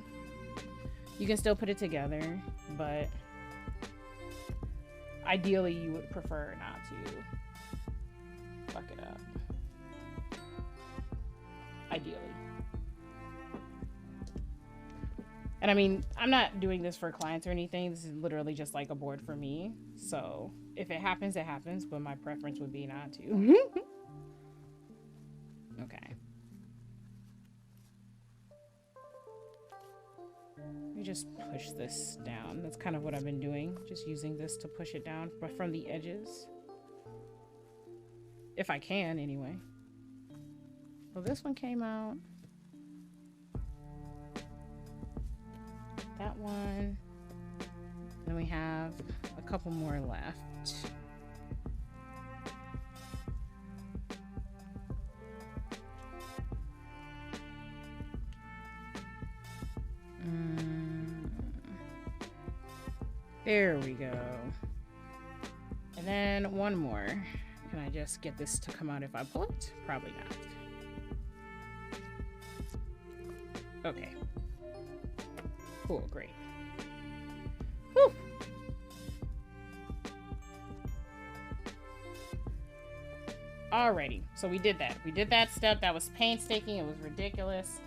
You can still put it together, but ideally you would prefer not to fuck it up. Ideally. And I mean, I'm not doing this for clients or anything. This is literally just like a board for me. So if it happens, it happens. But my preference would be not to. Okay. Let me just push this down. That's kind of what I've been doing. Just using this to push it down, but from the edges. If I can, anyway. Well, this one came out. That one. Then we have a couple more left. There we go. And then one more. Can I just get this to come out if I pull it? Probably not. Okay. Cool, great. Whew. Alrighty, so we did that. We did that step. That was painstaking. It was ridiculous.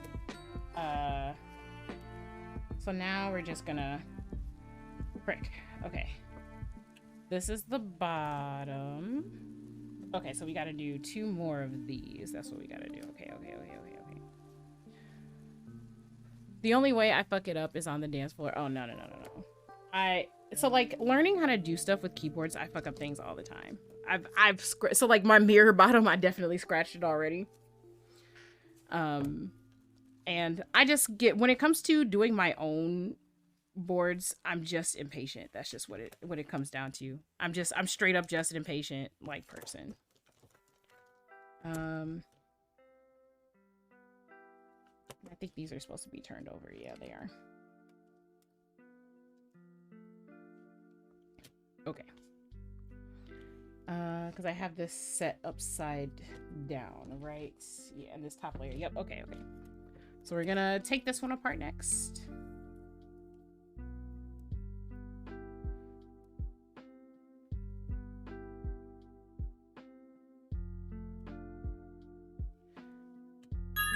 So now we're just gonna... Frick. Okay. This is the bottom. Okay, so we gotta do 2 more of these. That's what we gotta do. Okay. The only way I fuck it up is on the dance floor. Oh, no. So, like, learning how to do stuff with keyboards, I fuck up things all the time. So, like, my mirror bottom, I definitely scratched it already. And I just get, when it comes to doing my own boards, I'm just impatient. That's just what it comes down to. I'm straight up just an impatient, like, person. I think these are supposed to be turned over. Yeah, they are. Okay. Because I have this set upside down, right? Yeah, and this top layer. Yep, okay. So we're gonna take this one apart next.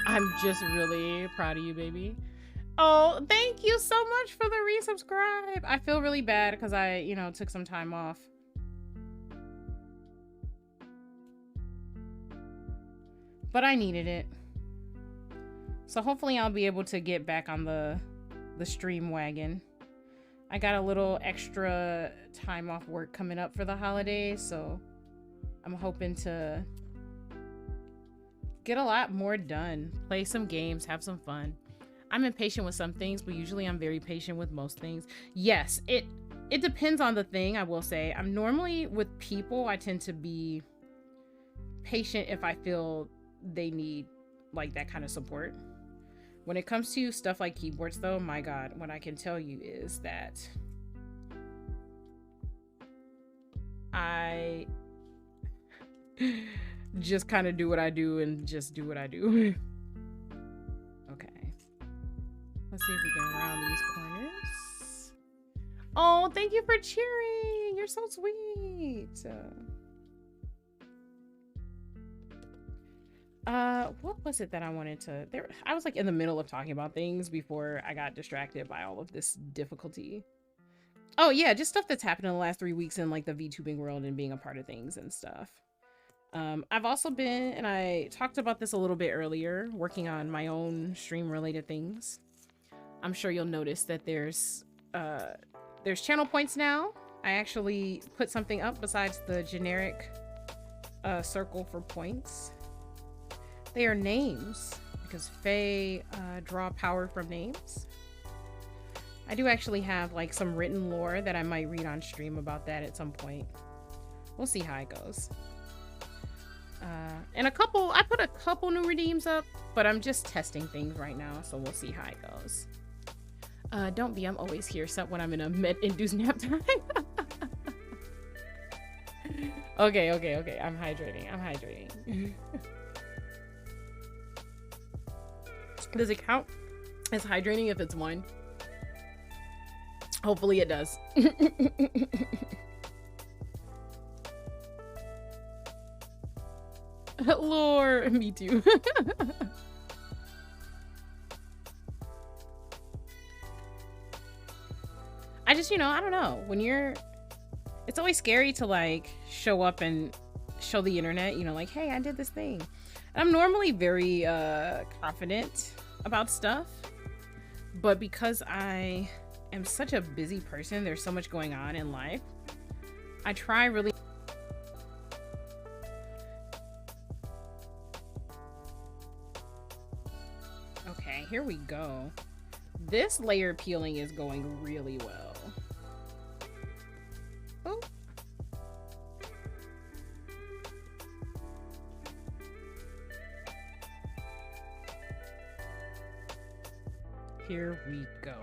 I'm just really proud of you, baby. Oh, thank you so much for the resubscribe. I feel really bad because I, took some time off. But I needed it. So hopefully I'll be able to get back on the stream wagon. I got a little extra time off work coming up for the holidays, so I'm hoping to get a lot more done, play some games, have some fun. I'm impatient with some things, but usually I'm very patient with most things. Yes, it depends on the thing, I will say. I'm normally, with people, I tend to be patient if I feel they need like that kind of support. When it comes to stuff like keyboards though, my god, what I can tell you is that I just kind of do what I do and just do what I do. Okay. Let's see if we can round these corners. Oh, thank you for cheering. You're so sweet. What was it that I wanted to... I was like in the middle of talking about things before I got distracted by all of this difficulty. Oh yeah, just stuff that's happened in the last 3 weeks in like the VTubing world and being a part of things and stuff. I've also been, and I talked about this a little bit earlier, working on my own stream related things. I'm sure you'll notice that there's channel points now. I actually put something up besides the generic circle for points. They are names because Faye draw power from names. I do actually have like some written lore that I might read on stream about that at some point. We'll see how it goes. And I put a couple new redeems up, but I'm just testing things right now, so we'll see how it goes. Don't be, I'm always here except when I'm in a med-induced nap time. Okay, I'm hydrating. Does it count as hydrating if it's wine? Hopefully it does. Lore, me too. I just, I don't know. It's always scary to like show up and show the internet, like, hey, I did this thing. And I'm normally very confident about stuff, but because I am such a busy person, there's so much going on in life, I try really. Okay, here we go. This layer peeling is going really well. Oh. Here we go.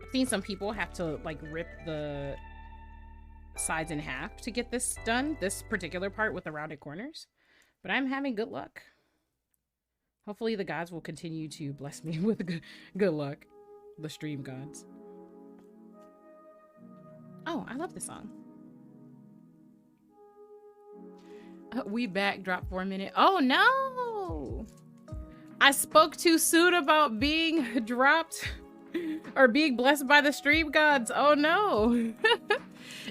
I've seen some people have to like rip the sides in half to get this done, this particular part with the rounded corners, but I'm having good luck. Hopefully the gods will continue to bless me with good luck. The stream gods. Oh, I love this song. We backdrop for a minute. Oh no! I spoke too soon about being dropped or being blessed by the stream gods. Oh no.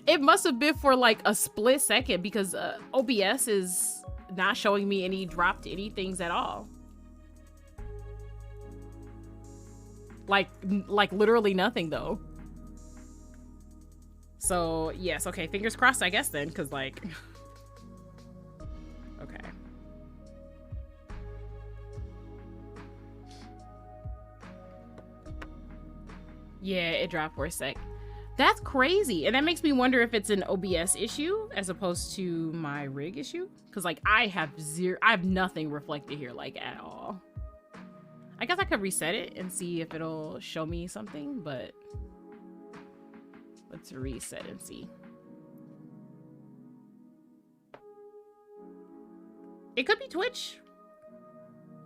It must have been for like a split second because OBS is not showing me any dropped anythings at all. Like literally nothing though. So yes, okay, fingers crossed I guess then, because like okay. Yeah, it dropped for a sec. That's crazy. And that makes me wonder if it's an OBS issue as opposed to my rig issue. Because like I have nothing reflected here like at all. I guess I could reset it and see if it'll show me something, but let's reset and see. It could be Twitch.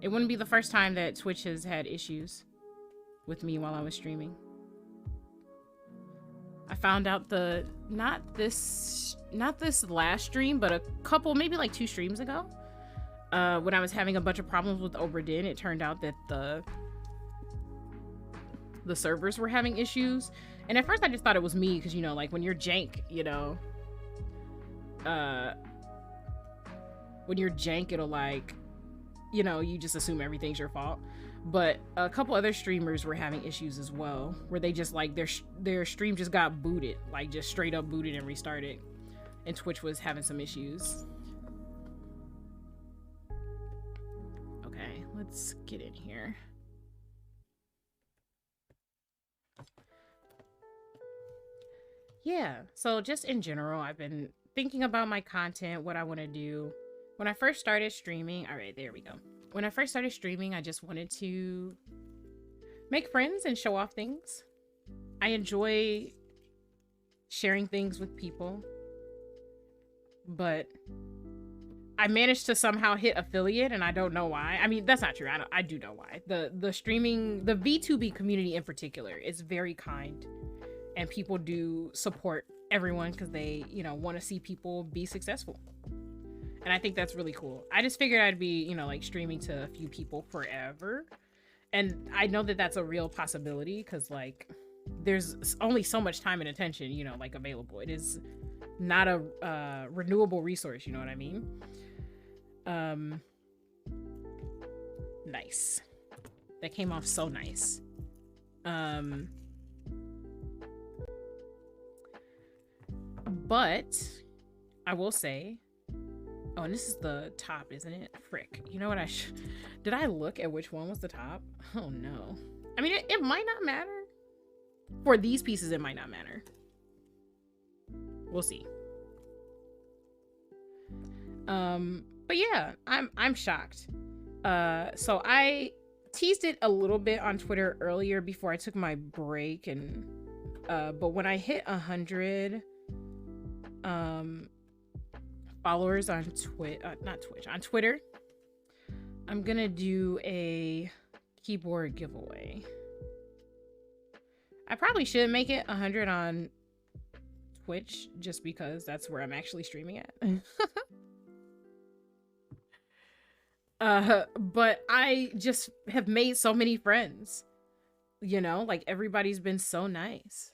It wouldn't be the first time that Twitch has had issues with me while I was streaming. I found out not this last stream, but a couple, maybe like 2 streams ago, when I was having a bunch of problems with Obra Dinn, it turned out that the servers were having issues. And at first I just thought it was me, because, like when you're jank, when you're jank, it'll like, you just assume everything's your fault. But a couple other streamers were having issues as well, where they just like their stream just got booted, like just straight up booted and restarted, and Twitch was having some issues. Okay, let's get in here. Yeah, so just in general, I've been thinking about my content, what I want to do. When I first started streaming, all right, there we go. When I first started streaming, I just wanted to make friends and show off things. I enjoy sharing things with people, but I managed to somehow hit affiliate, and I don't know why. I mean, that's not true. I do know why. The streaming, the V2B community in particular is very kind, and people do support everyone because they, you know, want to see people be successful. And I think that's really cool. I just figured I'd be, you know, like streaming to a few people forever. And I know that that's a real possibility because, like, there's only so much time and attention, you know, like available. It is not a renewable resource, you know what I mean? Nice. That came off so nice. But I will say, oh, and this is the top, isn't it? Frick. You know what did I look at which one was the top? Oh no. I mean, it might not matter. For these pieces, it might not matter. We'll see. But yeah, I'm shocked. So I teased it a little bit on Twitter earlier before I took my break, and but when I hit 100 followers on on Twitter, I'm gonna do a keyboard giveaway. I probably should make it 100 on Twitch just because that's where I'm actually streaming at. But I just have made so many friends, you know, like everybody's been so nice.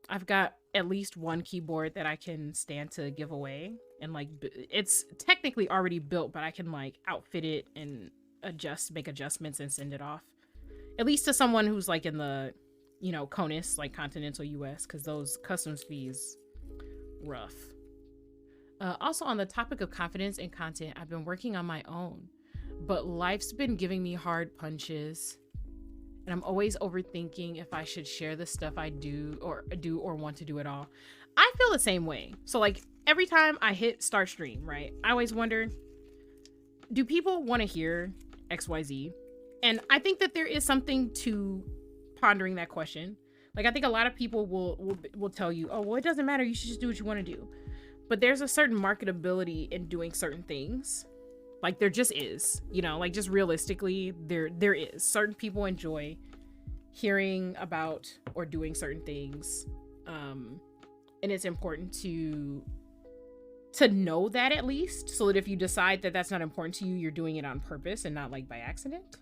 I've got at least one keyboard that I can stand to give away, and like it's technically already built, but I can like outfit it and make adjustments and send it off, at least to someone who's like in the, you know, CONUS, like continental US, because those customs fees rough. Also, on the topic of confidence in content, I've been working on my own, but life's been giving me hard punches, and I'm always overthinking if I should share the stuff I do or want to do at all. I feel the same way. So like every time I hit start stream, right, I always wonder, do people want to hear XYZ? And I think that there is something to pondering that question. Like, I think a lot of people will tell you, oh, well, it doesn't matter, you should just do what you want to do. But there's a certain marketability in doing certain things. Like, there just is, you know, like, just realistically, there is. Certain people enjoy hearing about or doing certain things. And it's important to know that, at least, so that if you decide that that's not important to you, you're doing it on purpose and not like by accident.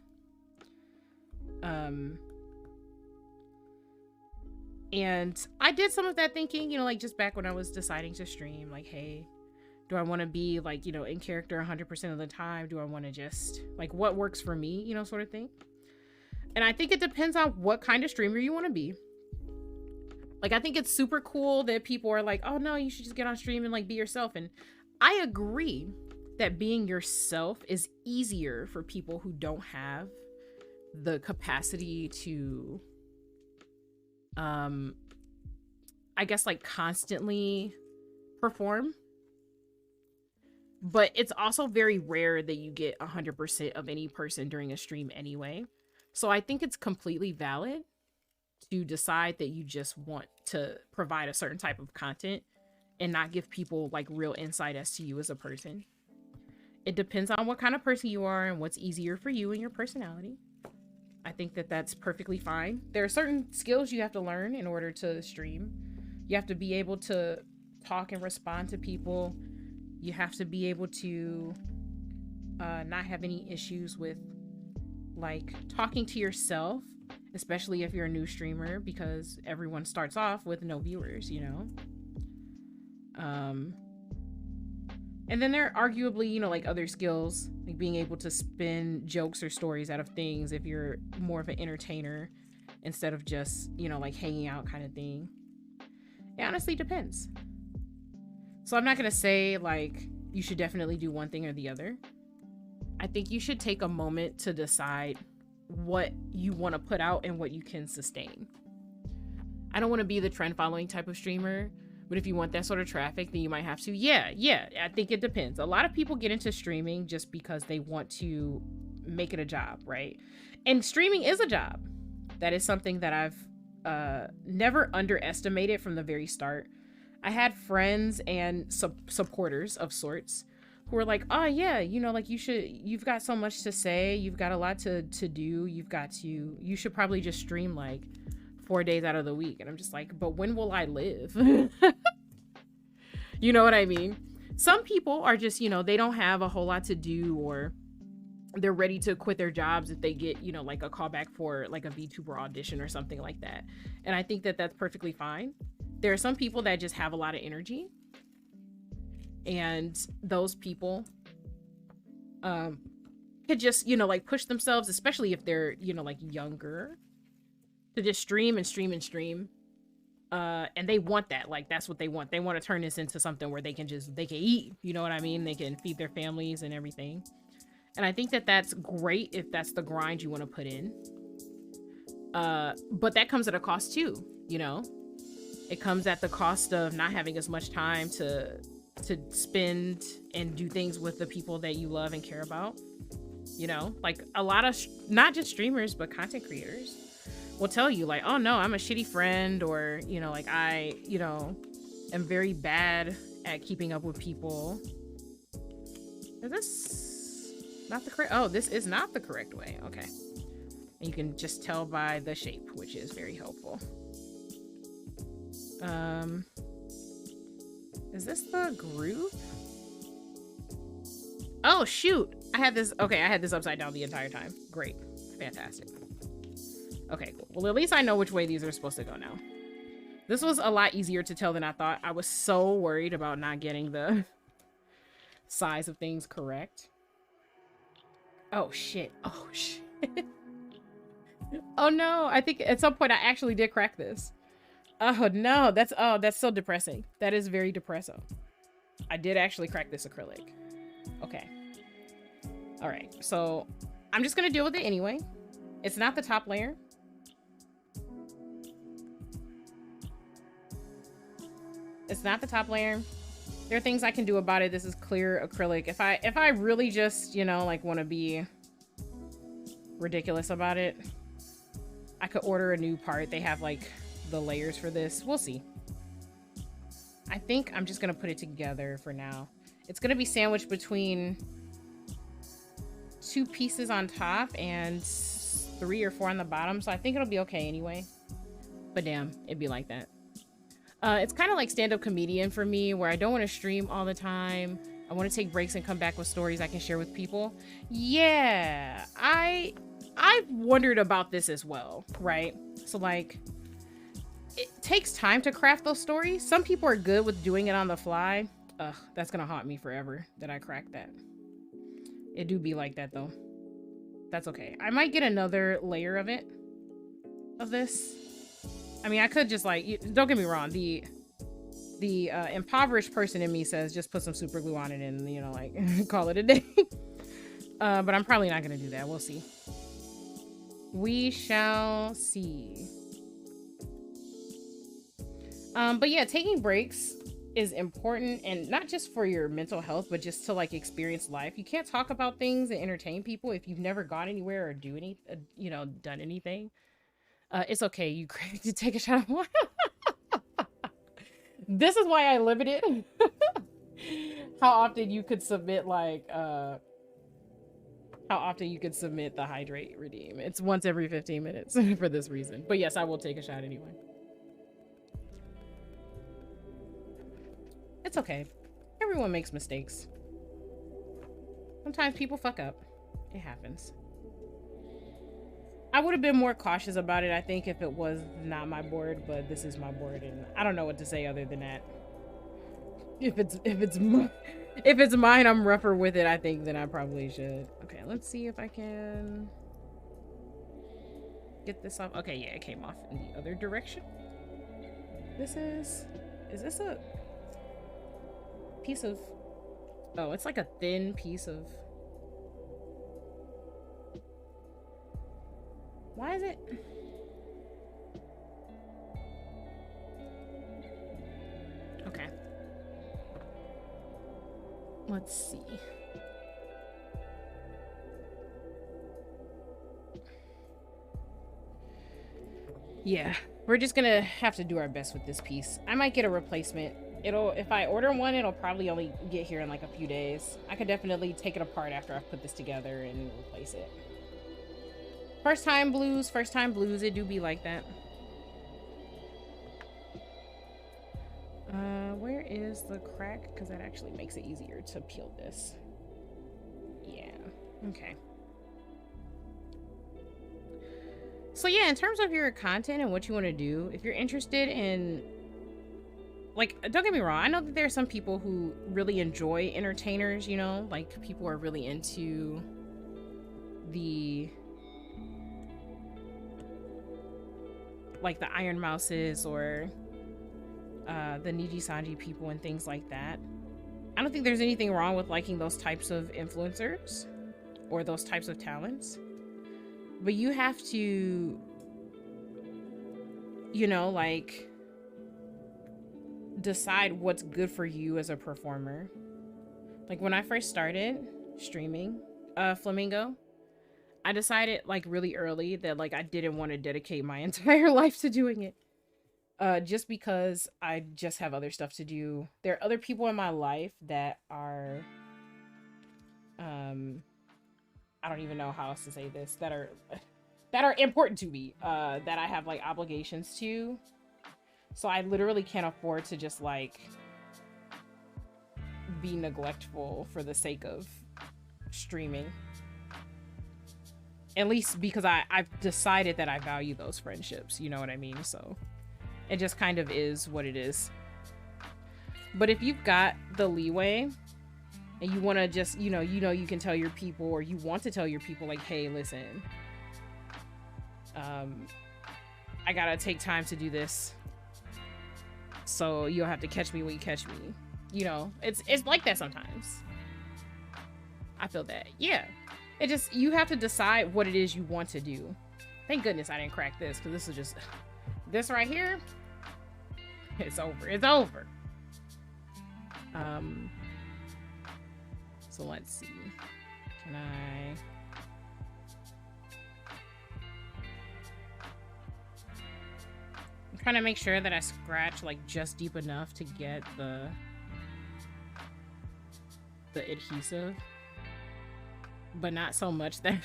And I did some of that thinking, you know, like just back when I was deciding to stream, like, hey, do I want to be like, you know, in character 100% of the time? Do I want to just like what works for me, you know, sort of thing? And I think it depends on what kind of streamer you want to be. Like, I think it's super cool that people are like, oh no, you should just get on stream and like be yourself. And I agree that being yourself is easier for people who don't have the capacity to I guess like constantly perform. But it's also very rare that you get 100% of any person during a stream anyway. So I think it's completely valid to decide that you just want to provide a certain type of content and not give people like real insight as to you as a person. It depends on what kind of person you are and what's easier for you and your personality. I think that that's perfectly fine. There are certain skills you have to learn in order to stream. You have to be able to talk and respond to people. You have to be able to not have any issues with like talking to yourself, especially if you're a new streamer, because everyone starts off with no viewers, you know? And then there are arguably, you know, like other skills, like being able to spin jokes or stories out of things if you're more of an entertainer instead of just, you know, like hanging out kind of thing. It honestly depends. So I'm not going to say like you should definitely do one thing or the other. I think you should take a moment to decide what you want to put out and what you can sustain. I don't want to be the trend following type of streamer, But if you want that sort of traffic, then you might have to. Yeah, I think it depends. A lot of people get into streaming just because they want to make it a job, right? And streaming is a job. That is something that I've never underestimated from the very start. I had friends and supporters of sorts who were like, oh yeah, you know, like you've got so much to say, you've got a lot to do, you should probably just stream like 4 days out of the week. And I'm just like, but when will I live? You know what I mean? Some people are just, you know, they don't have a whole lot to do, or they're ready to quit their jobs if they get, you know, like a callback for like a VTuber audition or something like that. And I think that that's perfectly fine. There are some people that just have a lot of energy, and those people could just, you know, like push themselves, especially if they're, you know, like younger, to just stream and stream and stream. And they want that, like that's what they want. They want to turn this into something where they can eat, you know what I mean? They can feed their families and everything. And I think that that's great if that's the grind you want to put in. But that comes at a cost too, you know? It comes at the cost of not having as much time to spend and do things with the people that you love and care about. You know, like a lot of, not just streamers, but content creators will tell you like, oh no, I'm a shitty friend, or, you know, like I, you know, am very bad at keeping up with people. Is this not the correct? Oh, this is not the correct way. Okay. And you can just tell by the shape, which is very helpful. Is this the group? Oh shoot, I had this. Okay, I had this upside down the entire time. Great, fantastic. Okay, cool. Well, at least I know which way these are supposed to go now. This was a lot easier to tell than I thought. I was so worried about not getting the size of things correct. Oh shit. Oh shit. Oh no, I think at some point I actually did crack this. Oh no, that's so depressing. That is very depressing. I did actually crack this acrylic. Okay. All right, so I'm just gonna deal with it anyway. It's not the top layer. It's not the top layer. There are things I can do about it. This is clear acrylic. If I really just, you know, like want to be ridiculous about it, I could order a new part. They have like the layers for this. We'll see. I think I'm just gonna put it together for now. It's gonna be sandwiched between 2 pieces on top and 3 or 4 on the bottom, so I think it'll be okay anyway. But damn, it'd be like that. It's kind of like stand-up comedian for me, where I don't want to stream all the time. I want to take breaks and come back with stories I can share with people. Yeah, I've wondered about this as well, right? So like, it takes time to craft those stories. Some people are good with doing it on the fly. Ugh, that's gonna haunt me forever that I cracked that. It do be like that though. That's okay. I might get another layer of it, of this. I mean, I could just like, don't get me wrong, the impoverished person in me says just put some super glue on it and, you know, like call it a day. But I'm probably not gonna do that. We'll see. We shall see. But yeah, taking breaks is important, and not just for your mental health, but just to like experience life. You can't talk about things and entertain people if you've never gone anywhere or do any, you know, done anything. It's okay. You to take a shot of water. This is why I limited how often you could submit like how often you could submit the hydrate redeem. It's once every 15 minutes for this reason. But yes, I will take a shot anyway. It's okay. Everyone makes mistakes. Sometimes people fuck up. It happens. I would have been more cautious about it, I think, if it was not my board, but this is my board, and I don't know what to say other than that. If it's mine, I'm rougher with it, I think, than I probably should. Okay, let's see if I can get this off. Okay, yeah, it came off in the other direction. Is this a piece of, oh, it's like a thin piece of, why is it? Let's see. Yeah, we're just gonna have to do our best with this piece. I might get a replacement. If I order one, it'll probably only get here in like a few days. I could definitely take it apart after I've put this together and replace it. First time blues, it do be like that. Where is the crack? Because that actually makes it easier to peel this. Yeah, okay. So yeah, in terms of your content and what you want to do, if you're interested in, like, don't get me wrong, I know that there are some people who really enjoy entertainers, you know, like people are really into the, like the Iron Mouses or the Niji Sanji people and things like that. I don't think there's anything wrong with liking those types of influencers or those types of talents. But you have to, you know, like, decide what's good for you as a performer. Like, when I first started streaming Flamingo, I decided, like, really early that, like, I didn't want to dedicate my entire life to doing it. Just because I just have other stuff to do. There are other people in my life that are, I don't even know how else to say this, that are important to me, that I have like obligations to. So I literally can't afford to just like be neglectful for the sake of streaming. At least because I've decided that I value those friendships, you know what I mean? So it just kind of is what it is. But if you've got the leeway and you want to just, you can tell your people, or you want to tell your people, like, hey, listen, I gotta take time to do this, so you'll have to catch me when you catch me. You know, it's like that sometimes. I feel that. Yeah. It just, you have to decide what it is you want to do. Thank goodness I didn't crack this, because this is just, this right here, it's over. It's over. So let's see. Can I... I'm trying to make sure that I scratch like just deep enough to get the adhesive, but not so much that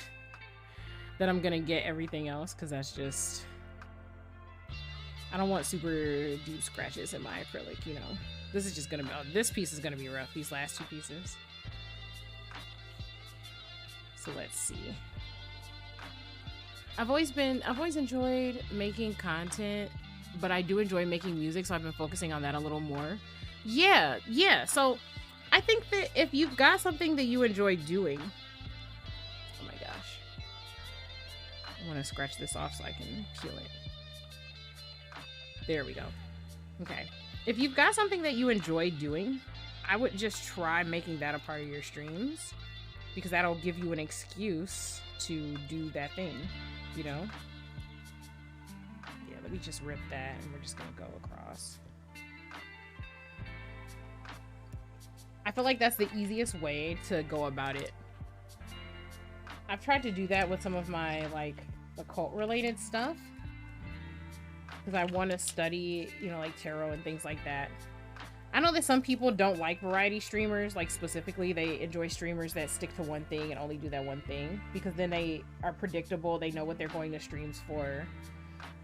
I'm gonna get everything else, because that's just, I don't want super deep scratches in my acrylic, you know. This is just gonna be, this piece is gonna be rough, these last two pieces. So let's see. I've always enjoyed making content, but I do enjoy making music, so I've been focusing on that a little more. Yeah. So I think that if you've got something that you enjoy doing, oh my gosh, I want to scratch this off so I can peel it. There we go. Okay. If you've got something that you enjoy doing, I would just try making that a part of your streams, because that'll give you an excuse to do that thing, you know? Yeah, let me just rip that, and we're just gonna go across. I feel like that's the easiest way to go about it. I've tried to do that with some of my, like, occult-related stuff, because I want to study, you know, like tarot and things like that. I know that some people don't like variety streamers, like specifically they enjoy streamers that stick to one thing and only do that one thing, because then they are predictable, they know what they're going to streams for.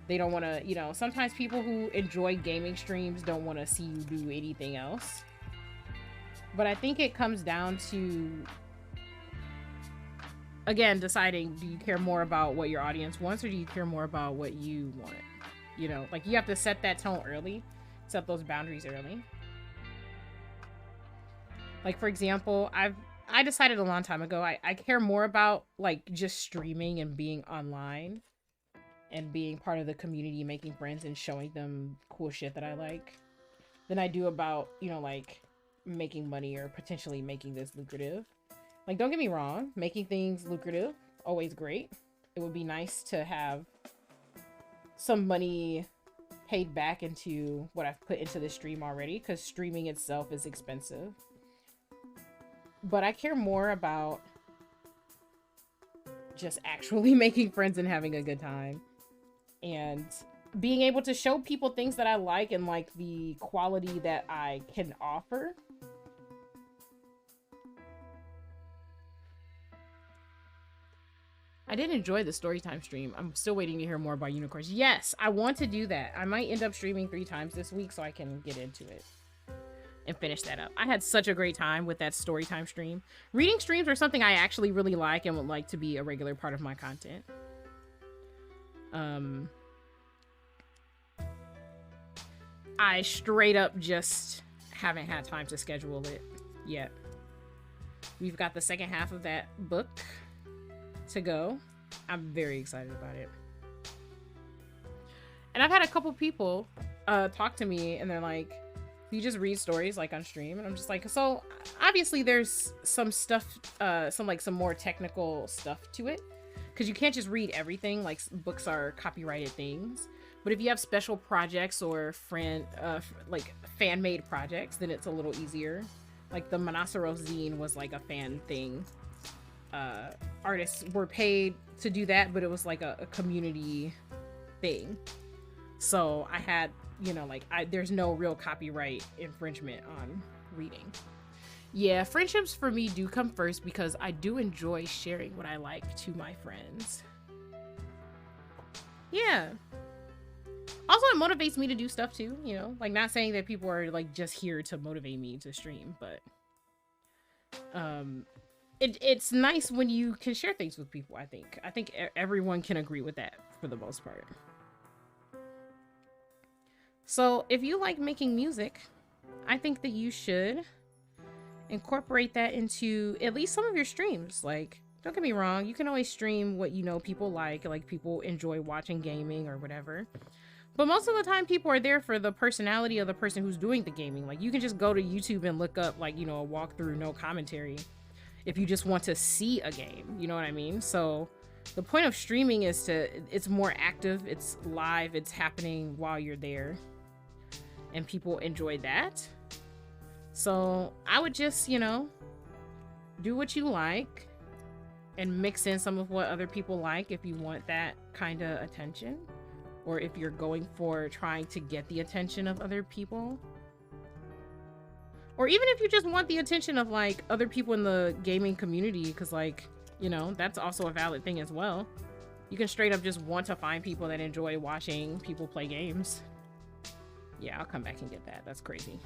They don't want to, you know, sometimes people who enjoy gaming streams don't want to see you do anything else. But I think it comes down to, again, deciding, do you care more about what your audience wants, or do you care more about what you want? You know, like, you have to set that tone early, set those boundaries early. Like, for example, I decided a long time ago, I care more about, like, just streaming and being online and being part of the community, making friends and showing them cool shit that I like, than I do about, you know, like, making money or potentially making this lucrative. Like, don't get me wrong, making things lucrative, always great. It would be nice to have some money paid back into what I've put into the stream already, because streaming itself is expensive. but I care more about just actually making friends and having a good time and being able to show people things that I like and like the quality that I can offer. I did enjoy the storytime stream. I'm still waiting to hear more about unicorns. Yes, I want to do that. I might end up streaming 3 times this week so I can get into it and finish that up. I had such a great time with that storytime stream. Reading streams are something I actually really like and would like to be a regular part of my content. I straight up just haven't had time to schedule it yet. We've got the second half of that book to go. I'm very excited about it. And I've had a couple people talk to me and they're like, you just read stories like on stream? And I'm just like, so obviously there's some stuff, some more technical stuff to it, because you can't just read everything. Like, books are copyrighted things. But if you have special projects or fan-made projects, then it's a little easier. Like the Monasero zine was like a fan thing. Artists were paid to do that, but it was like a community thing. So I had, you know, like there's no real copyright infringement on reading. Yeah, friendships for me do come first because I do enjoy sharing what I like to my friends. Yeah. Also, it motivates me to do stuff too, you know, like not saying that people are like just here to motivate me to stream, but it's nice when you can share things with people. I think everyone can agree with that for the most part. So if you like making music, I think that you should incorporate that into at least some of your streams. Like, don't get me wrong, you can always stream what you know people like people enjoy watching gaming or whatever. But most of the time people are there for the personality of the person who's doing the gaming. Like, you can just go to YouTube and look up, like, you know, a walkthrough, no commentary, if you just want to see a game, you know what I mean? So the point of streaming is it's more active, it's live, it's happening while you're there, and people enjoy that. So I would just, you know, do what you like and mix in some of what other people like if you want that kind of attention, or if you're going for trying to get the attention of other people, or even if you just want the attention of like other people in the gaming community, because, like, you know, that's also a valid thing as well. You can straight up just want to find people that enjoy watching people play games. Yeah, I'll come back and get that. That's crazy.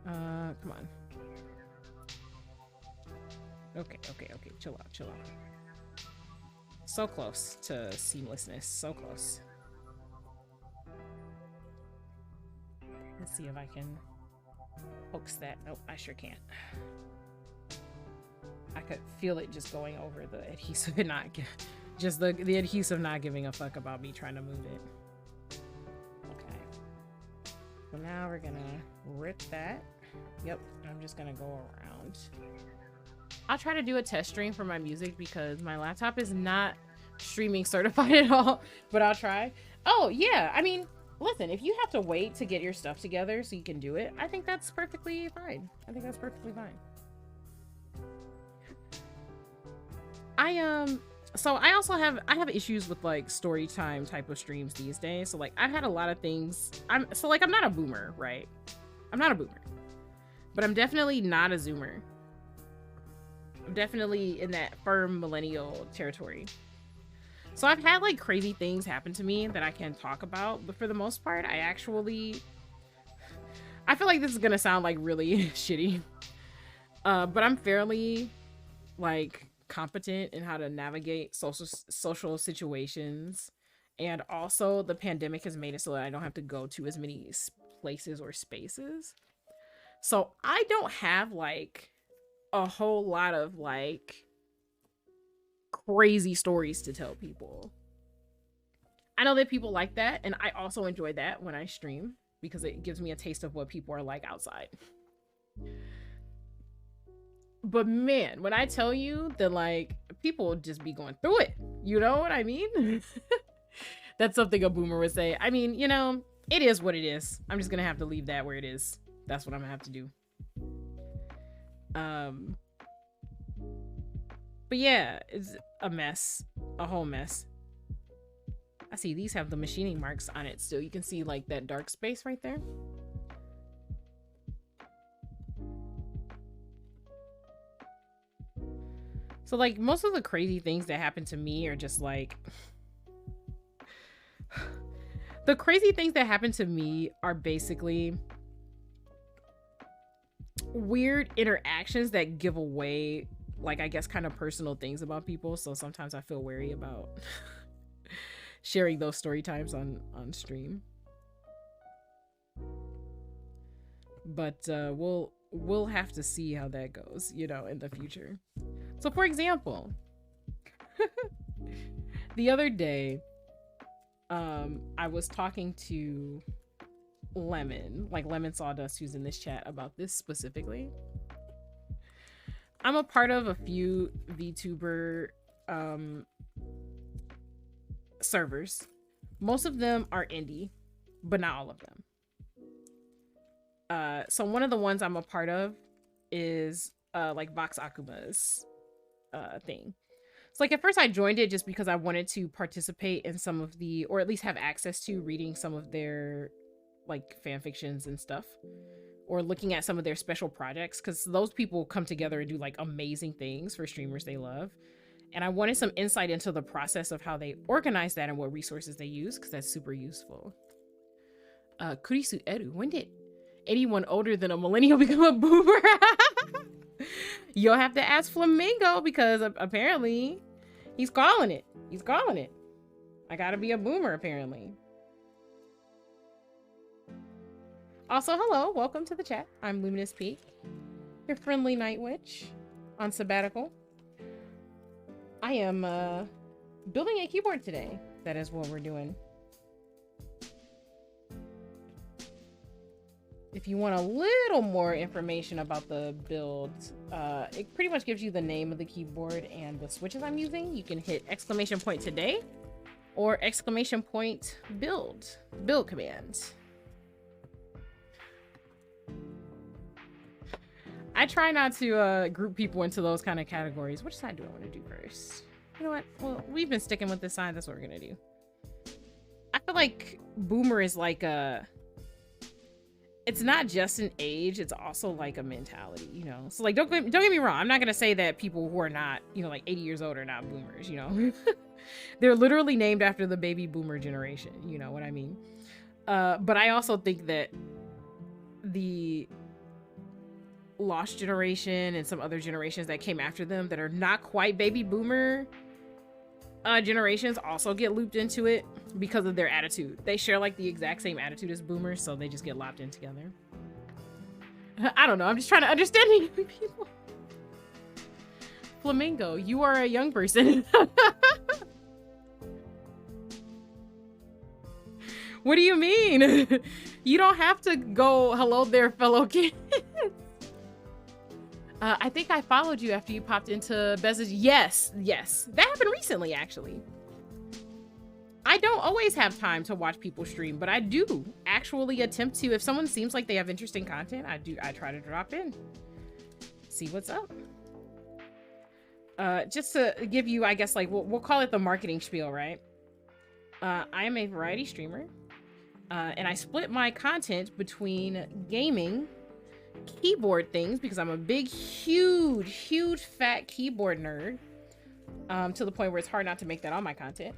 Come on. Okay. Chill out. So close to seamlessness. So close. Let's see if I can hoax that. Nope, I sure can't. I could feel it just going over the adhesive and not just the adhesive not giving a fuck about me trying to move it. Okay. So now we're gonna rip that. Yep, I'm just gonna go around. I'll try to do a test stream for my music because my laptop is not streaming certified at all, but I'll try. Oh yeah, I mean, listen, if you have to wait to get your stuff together so you can do it, I think that's perfectly fine. So I also have issues with like story time type of streams these days. So like I've had a lot of things. I'm not a boomer, right? I'm not a boomer, but I'm definitely not a zoomer. I'm definitely in that firm millennial territory. So I've had like crazy things happen to me that I can talk about, but for the most part, I feel like this is gonna sound like really shitty, but I'm fairly like competent in how to navigate social situations, and also the pandemic has made it so that I don't have to go to as many places or spaces. So I don't have like a whole lot of like crazy stories to tell people. I know that people like that, and I also enjoy that when I stream because it gives me a taste of what people are like outside. But man, when I tell you that like people just be going through it, you know what I mean? That's something a boomer would say. I mean, you know, it is what it is. I'm just gonna have to leave that where it is. That's what I'm gonna have to do. But yeah, it's a mess, a whole mess. I see these have the machining marks on it still. You can see like that dark space right there. So like most of the crazy things that happen to me are just like the crazy things that happen to me are basically weird interactions that give away, like, I guess kind of personal things about people. So sometimes I feel wary about sharing those story times on stream. But we'll have to see how that goes, you know, in the future. So for example, the other day, I was talking to Lemon, like Lemon Sawdust, who's in this chat, about this specifically. I'm a part of a few VTuber servers. Most of them are indie, but not all of them. So one of the ones I'm a part of is like Vox Akuma's thing. So like at first I joined it just because I wanted to participate in some of the, or at least have access to reading some of their like fan fictions and stuff, or looking at some of their special projects, because those people come together and do like amazing things for streamers they love. And I wanted some insight into the process of how they organize that and what resources they use, because that's super useful. Kurisu Eru, when did anyone older than a millennial become a boomer? You'll have to ask Flamingo, because apparently he's calling it. He's calling it. I gotta be a boomer, apparently. Also, hello, welcome to the chat. I'm Luminous Peak, your friendly night witch on sabbatical. I am building a keyboard today. That is what we're doing. If you want a little more information about the build, it pretty much gives you the name of the keyboard and the switches I'm using. You can hit !today or !build command. I try not to group people into those kind of categories. Which side do I want to do first? You know what? Well, we've been sticking with this side. That's what we're gonna do. I feel like boomer is like a... It's not just an age, it's also like a mentality, you know? So like, don't get me wrong. I'm not gonna say that people who are not, you know, like 80 years old are not boomers, you know? They're literally named after the baby boomer generation, you know what I mean? But I also think that the Lost generation and some other generations that came after them that are not quite baby boomer generations also get looped into it because of their attitude. They share like the exact same attitude as boomers, so they just get lopped in together. I don't know, I'm just trying to understand young people. Flamingo, you are a young person. What do you mean? You don't have to go hello there, fellow kids. I think I followed you after you popped into Bez's. Yes. That happened recently, actually. I don't always have time to watch people stream, but I do actually attempt to. If someone seems like they have interesting content, I try to drop in. See what's up. Just to give you, I guess, like, we'll call it the marketing spiel, right? I am a variety streamer, and I split my content between gaming, keyboard things, because I'm a big, huge fat keyboard nerd, to the point where it's hard not to make that on my content,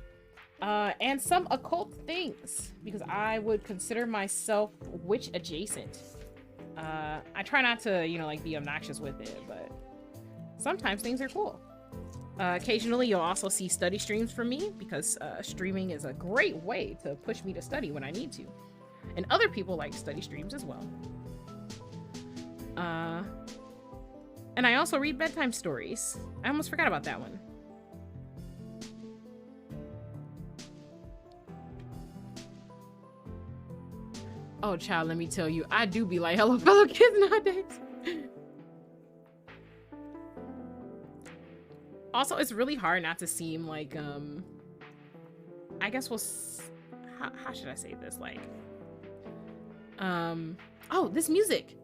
and some occult things, because I would consider myself witch adjacent. I try not to, you know, like, be obnoxious with it, but sometimes things are cool. Occasionally you'll also see study streams from me, because streaming is a great way to push me to study when I need to, and other people like study streams as well. And I also read bedtime stories. I almost forgot about that one. Oh, child, let me tell you, I do be like, hello, fellow kids nowadays. Also, it's really hard not to seem like, I guess how should I say this? Like, oh, this music.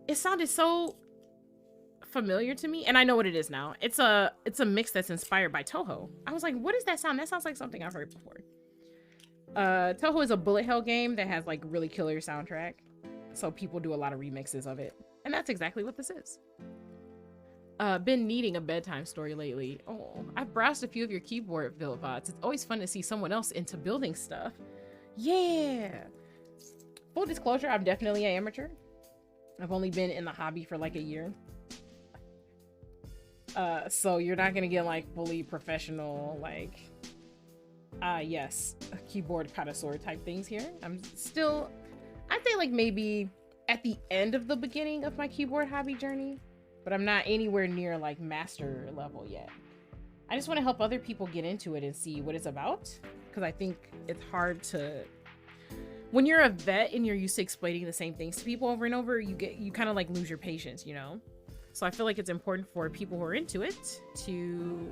It sounded so familiar to me, and I know what it is now. It's a mix that's inspired by Toho. I was like, what is that sound? That sounds like something I've heard before. Toho is a bullet hell game that has like really killer soundtrack, so people do a lot of remixes of it, and that's exactly what this is. Been needing a bedtime story lately. Oh, I've browsed a few of your keyboard build VODs. It's always fun to see someone else into building stuff. Yeah. Full disclosure, I'm definitely an amateur. I've only been in the hobby for like a year. So you're not gonna get like fully professional, like, yes, keyboard connoisseur type things here. I'm still, I'd say like maybe at the end of the beginning of my keyboard hobby journey, but I'm not anywhere near like master level yet. I just want to help other people get into it and see what it's about, because I think it's hard to, when you're a vet and you're used to explaining the same things to people over and over, you kind of like lose your patience, you know? So I feel like it's important for people who are into it to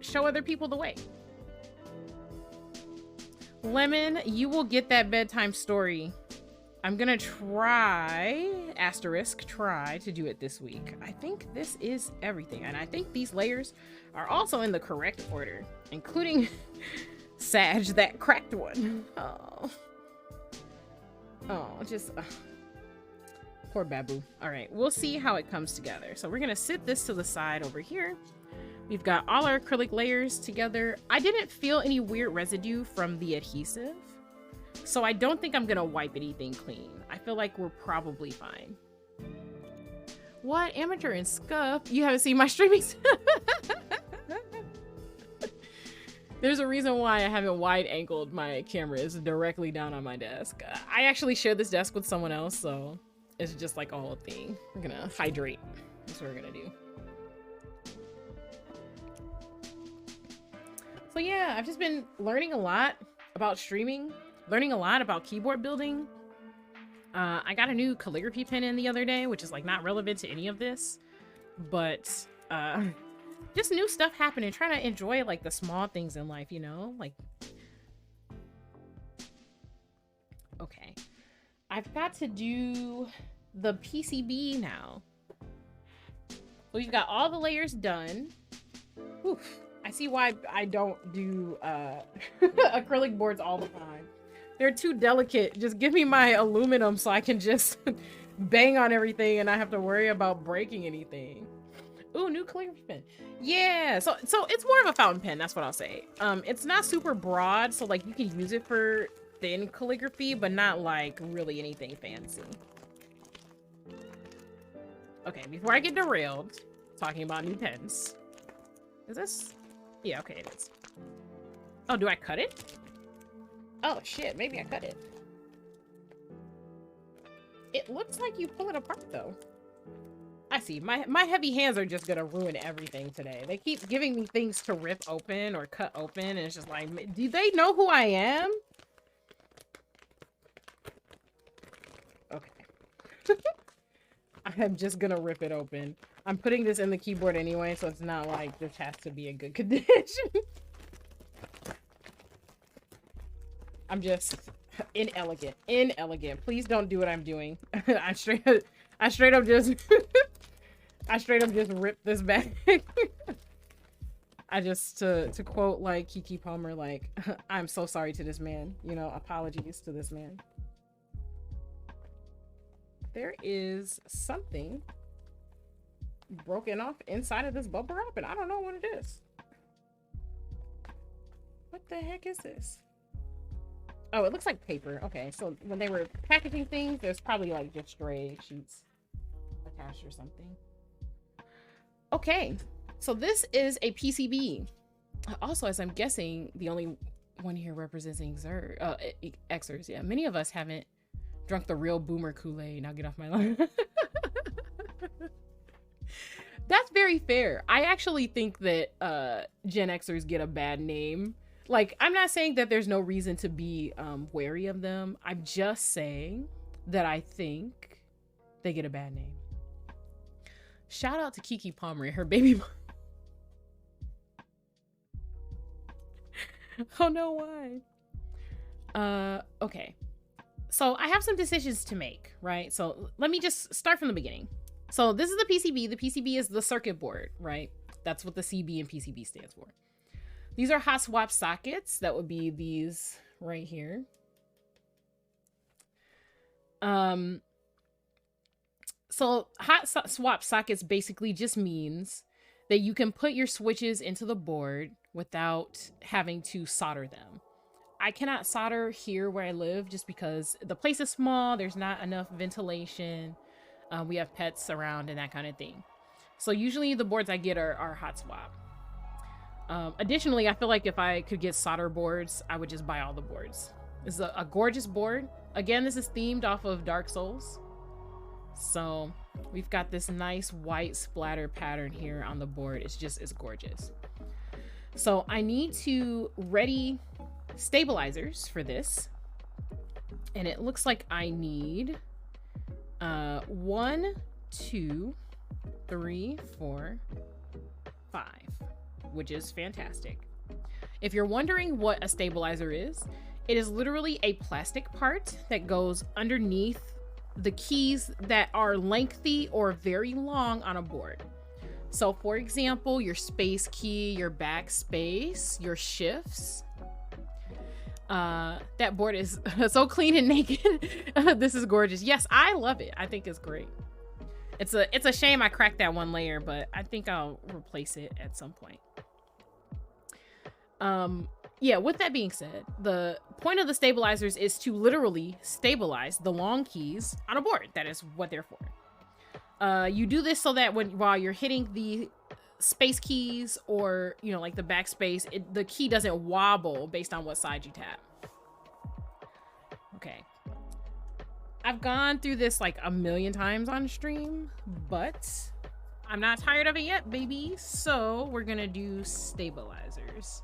show other people the way. Lemon, you will get that bedtime story. I'm gonna try, try to do it this week. I think this is everything. And I think these layers are also in the correct order, including Sag, that cracked one. Just poor Babu. All right, we'll see how it comes together. So we're gonna sit this to the side over here. We've got all our acrylic layers together. I didn't feel any weird residue from the adhesive, so I don't think I'm gonna wipe anything clean. I feel like we're probably fine. What? Amateur and Scuff? You haven't seen my streamings? There's a reason why I haven't wide angled my camera. It's directly down on my desk. I actually share this desk with someone else, so it's just like a whole thing. We're gonna hydrate. That's what we're gonna do. So yeah, I've just been learning a lot about streaming, learning a lot about keyboard building. I got a new calligraphy pen in the other day, which is like not relevant to any of this, but just new stuff happening, trying to enjoy like the small things in life, you know? Like, okay, I've got to do the PCB now. So we've got all the layers done. Oof. I see why I don't do acrylic boards all the time. They're too delicate. Just give me my aluminum so I can just bang on everything and not have to worry about breaking anything. Ooh, new calligraphy pen. Yeah, so it's more of a fountain pen, that's what I'll say. It's not super broad, so like you can use it for thin calligraphy, but not like really anything fancy. Okay, before I get derailed talking about new pens. Is this? Yeah, okay, it is. Oh, do I cut it? Oh shit, maybe I cut it. It looks like you pull it apart though. I see. My heavy hands are just gonna ruin everything today. They keep giving me things to rip open or cut open, and it's just like, do they know who I am? Okay. I'm just gonna rip it open. I'm putting this in the keyboard anyway, so it's not like this has to be in good condition. I'm just inelegant. Please don't do what I'm doing. I straight up just ripped this back. I just to quote like Keke Palmer, like, I'm so sorry to this man. You know, apologies to this man. There is something broken off inside of this bubble wrap, and I don't know what it is. What the heck is this? Oh, it looks like paper. Okay, so when they were packaging things, there's probably like just stray sheets attached or something. Okay, so this is a PCB. Also, as I'm guessing, the only one here representing Xers. Yeah, many of us haven't drunk the real boomer Kool-Aid. Now get off my line. That's very fair. I actually think that Gen Xers get a bad name. Like, I'm not saying that there's no reason to be wary of them. I'm just saying that I think they get a bad name. Shout out to Keke Palmer and her baby mom. Oh no, why? Okay. So I have some decisions to make, right? So let me just start from the beginning. So this is the PCB. The PCB is the circuit board, right? That's what the CB and PCB stands for. These are hot swap sockets. That would be these right here. So hot swap sockets basically just means that you can put your switches into the board without having to solder them. I cannot solder here where I live just because the place is small. There's not enough ventilation. We have pets around and that kind of thing. So usually the boards I get are hot swap. Additionally, I feel like if I could get solder boards, I would just buy all the boards. This is a gorgeous board. Again, this is themed off of Dark Souls. So we've got this nice white splatter pattern here on the board. It's gorgeous. So I need to ready stabilizers for this. And it looks like I need 1, 2, 3, 4, 5, which is fantastic. If you're wondering what a stabilizer is, it is literally a plastic part that goes underneath the keys that are lengthy or very long on a board. So for example, your space key, your backspace, your shifts. That board is so clean and naked. This is gorgeous. Yes, I love it. I think it's great. It's a shame I cracked that one layer, but I think I'll replace it at some point. Yeah, with that being said, the point of the stabilizers is to literally stabilize the long keys on a board. That is what they're for. You do this so that while you're hitting the space keys or, you know, like the backspace, the key doesn't wobble based on what side you tap. Okay. I've gone through this like a million times on stream, but I'm not tired of it yet, baby. So we're gonna do stabilizers.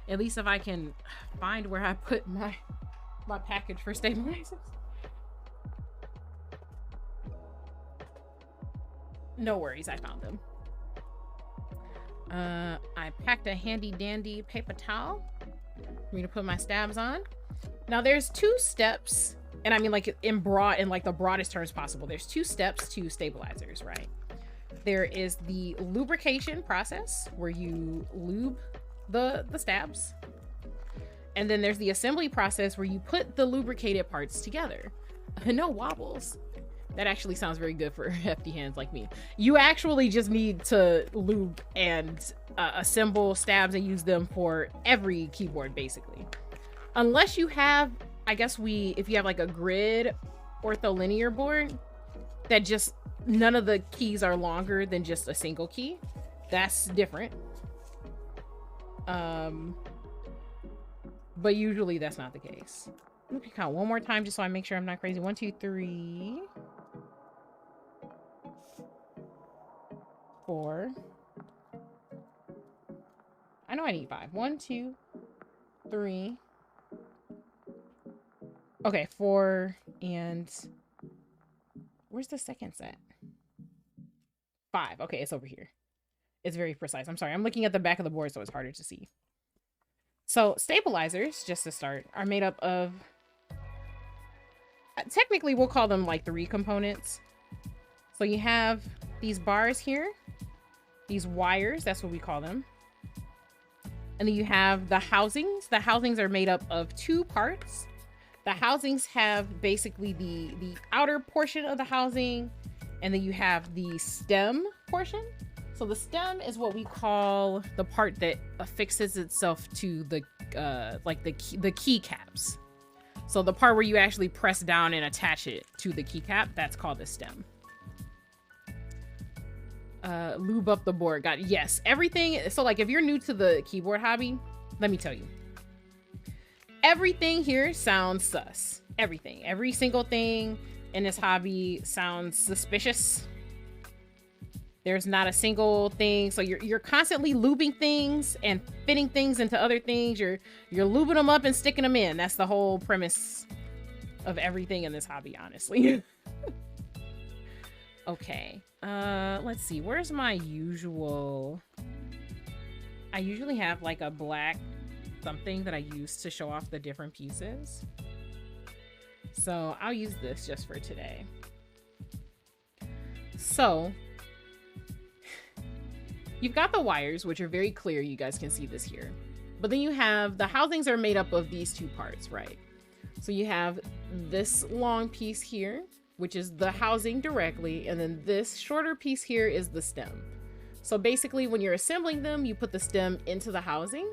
At least if I can find where I put my package for stabilizers. No worries, I found them. I packed a handy dandy paper towel for me to put my stabs on. Now there's 2 steps, and I mean like in like the broadest terms possible. There's 2 steps to stabilizers, right? There is the lubrication process where you lube the stabs, and then there's the assembly process where you put the lubricated parts together. No wobbles. That actually sounds very good for hefty hands like me. You actually just need to lube and assemble stabs and use them for every keyboard basically, unless you have, I guess if you have like a grid ortholinear board that just none of the keys are longer than just a single key. That's different. But usually that's not the case. Let me count one more time just so I make sure I'm not crazy. 1, 2, 3, 4. I know I need 5. 1, 2, 3. Okay, 4, and where's the second set? 5. Okay, it's over here. It's very precise. I'm sorry. I'm looking at the back of the board, so it's harder to see. So stabilizers, just to start, are made up of, technically we'll call them like 3 components. So you have these bars here, these wires, that's what we call them. And then you have the housings. The housings are made up of 2 parts. The housings have basically the outer portion of the housing, and then you have the stem portion. So the stem is what we call the part that affixes itself to the like the keycaps. So the part where you actually press down and attach it to the keycap, that's called the stem. Lube up the board. Got it. Yes, everything. So like if you're new to the keyboard hobby, let me tell you, everything here sounds sus. Everything, every single thing in this hobby sounds suspicious. There's not a single thing. So you're constantly lubing things and fitting things into other things. You're lubing them up and sticking them in. That's the whole premise of everything in this hobby, honestly. Okay. Let's see. Where's my usual? I usually have like a black something that I use to show off the different pieces. So I'll use this just for today. So you've got the wires, which are very clear. You guys can see this here. But then you have the housings are made up of these two parts, right? So you have this long piece here, which is the housing directly, and then this shorter piece here is the stem. So basically when you're assembling them, you put the stem into the housing,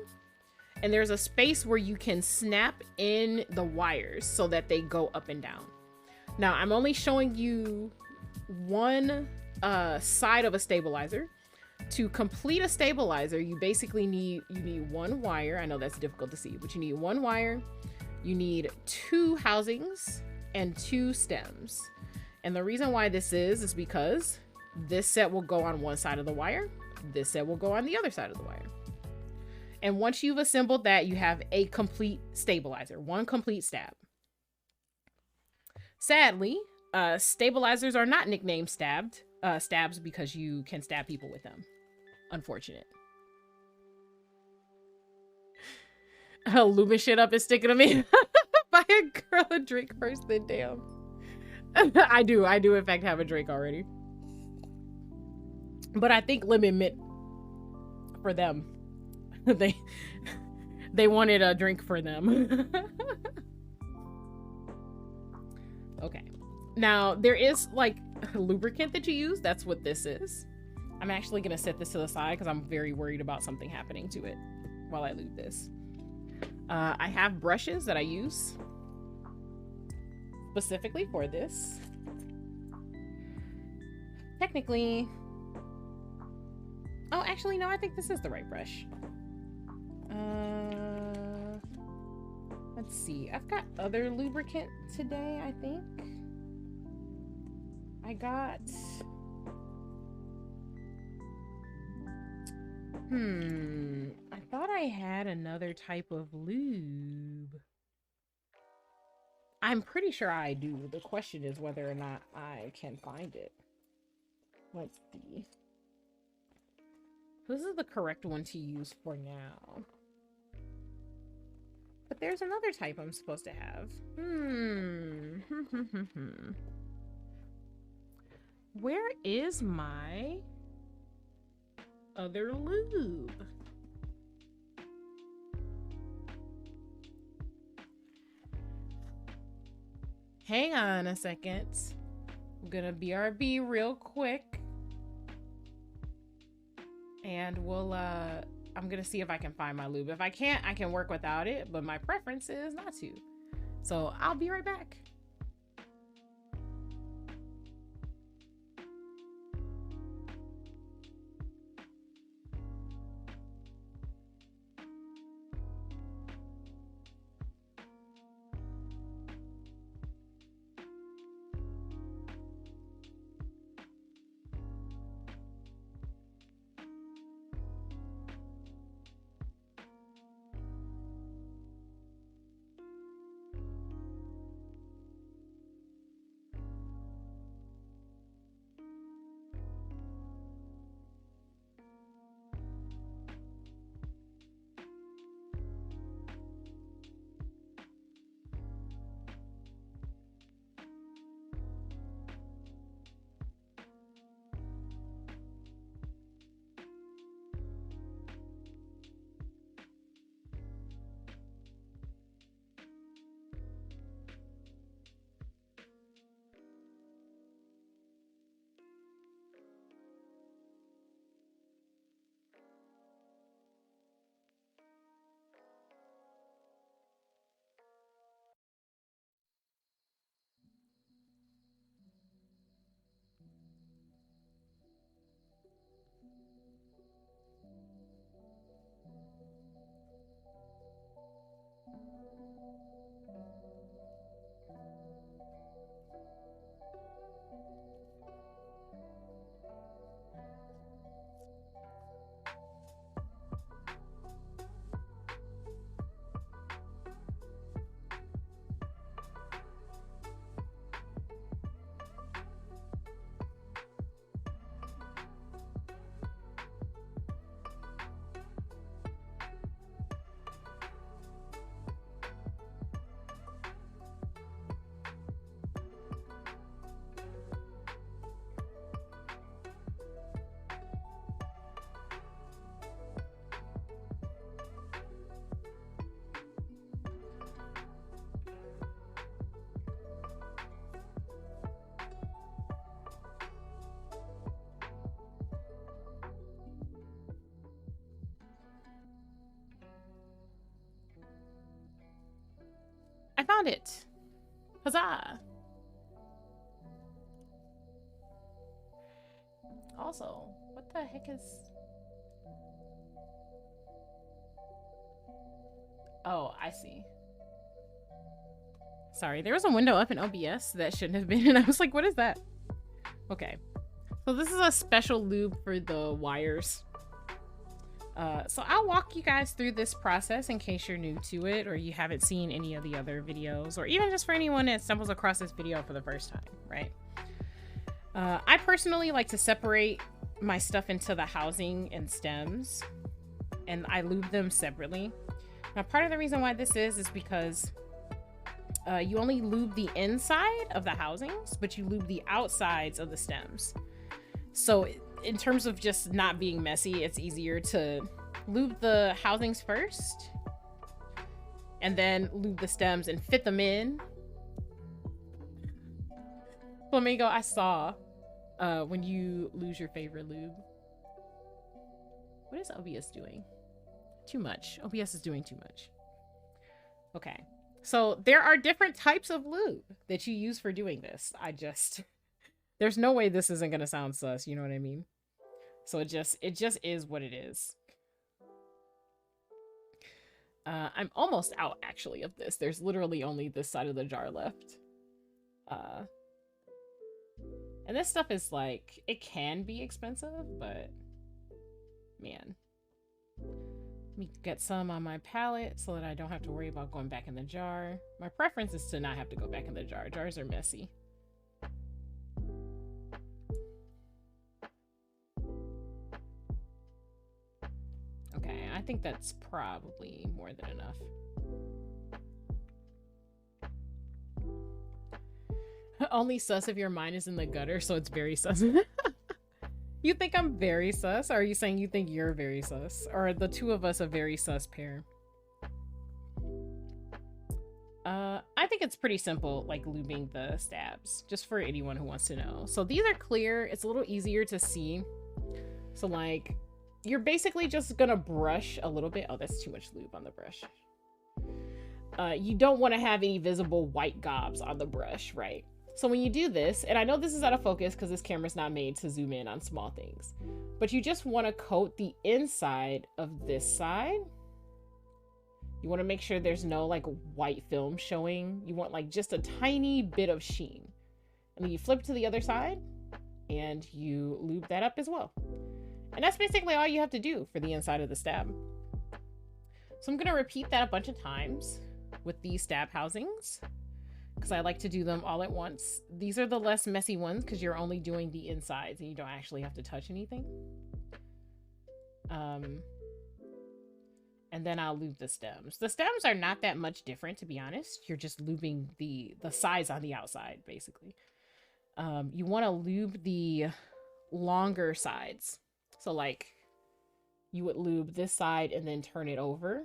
and there's a space where you can snap in the wires so that they go up and down. Now I'm only showing you one side of a stabilizer. To complete a stabilizer, you basically need one wire. I know that's difficult to see, but you need one wire. You need two housings and two stems. And the reason why this is because this set will go on one side of the wire. This set will go on the other side of the wire. And once you've assembled that, you have a complete stabilizer, one complete stab. Sadly, stabilizers are not nicknamed stabs because you can stab people with them. Unfortunate. Lubing shit up and sticking them in. Buy a girl a drink first, then damn. I do in fact have a drink already. But I think lemon meant for them. They wanted a drink for them. Okay. Now there is like lubricant that you use. That's what this is. I'm actually gonna set this to the side because I'm very worried about something happening to it while I lube this. I have brushes that I use specifically for this. Technically, oh, actually, no, I think this is the right brush. Let's see. I've got other lubricant today, I think. I got... I thought I had another type of lube. I'm pretty sure I do. The question is whether or not I can find it. Let's see. This is the correct one to use for now. But there's another type I'm supposed to have. Where is my other lube? Hang on a second. I'm gonna BRB real quick. And we'll, I'm gonna see if I can find my lube. If I can't, I can work without it, but my preference is not to. So I'll be right back. found it. Huzzah. Also, what the heck is... Oh, I see. Sorry, there was a window up in OBS that shouldn't have been, and I was like, what is that? Okay. So this is a special lube for the wires. So I'll walk you guys through this process in case you're new to it or you haven't seen any of the other videos, or even just for anyone that stumbles across this video for the first time, right? I personally like to separate my stuff into the housing and stems, and I lube them separately. Now, part of the reason why this is because you only lube the inside of the housings, but you lube the outsides of the stems. So in terms of just not being messy, it's easier to lube the housings first and then lube the stems and fit them in. Flamingo, I saw when you lose your favorite lube. What is OBS doing? Too much. OBS is doing too much. Okay. So there are different types of lube that you use for doing this. There's no way this isn't going to sound sus, you know what I mean? So it just is what it is. I'm almost out actually of this. There's literally only this side of the jar left. And this stuff is like, it can be expensive, but man. Let me get some on my palette so that I don't have to worry about going back in the jar. My preference is to not have to go back in the jar. Jars are messy. Okay, I think that's probably more than enough. Only sus if your mind is in the gutter, so it's very sus. You think I'm very sus? Or are you saying you think you're very sus? Or are the two of us a very sus pair? I think it's pretty simple, like lubing the stabs, just for anyone who wants to know. So these are clear. It's a little easier to see. So like, you're basically just gonna brush a little bit. Oh, that's too much lube on the brush. You don't want to have any visible white gobs on the brush, right? So when you do this, and I know this is out of focus because this camera's not made to zoom in on small things, but you just want to coat the inside of this side. You want to make sure there's no like white film showing. You want like just a tiny bit of sheen. And then you flip to the other side and you lube that up as well. And that's basically all you have to do for the inside of the stab. So I'm going to repeat that a bunch of times with these stab housings, because I like to do them all at once. These are the less messy ones because you're only doing the insides and you don't actually have to touch anything. And then I'll lube the stems. The stems are not that much different, to be honest. You're just lubing the sides on the outside, basically. You want to lube the longer sides. So like you would lube this side and then turn it over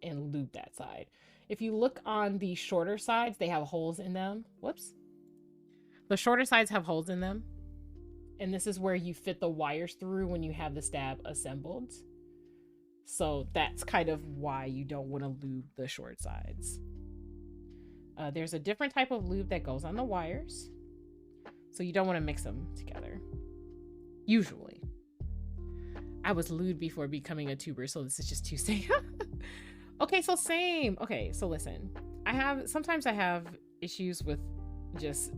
and lube that side. If you look on the shorter sides, they have holes in them. Whoops. The shorter sides have holes in them. And this is where you fit the wires through when you have the stab assembled. So that's kind of why you don't want to lube the short sides. There's a different type of lube that goes on the wires. So you don't want to mix them together. Usually. I was lubed before becoming a tuber, so this is just Tuesday. Okay, so same. Okay, so listen. Sometimes I have issues with just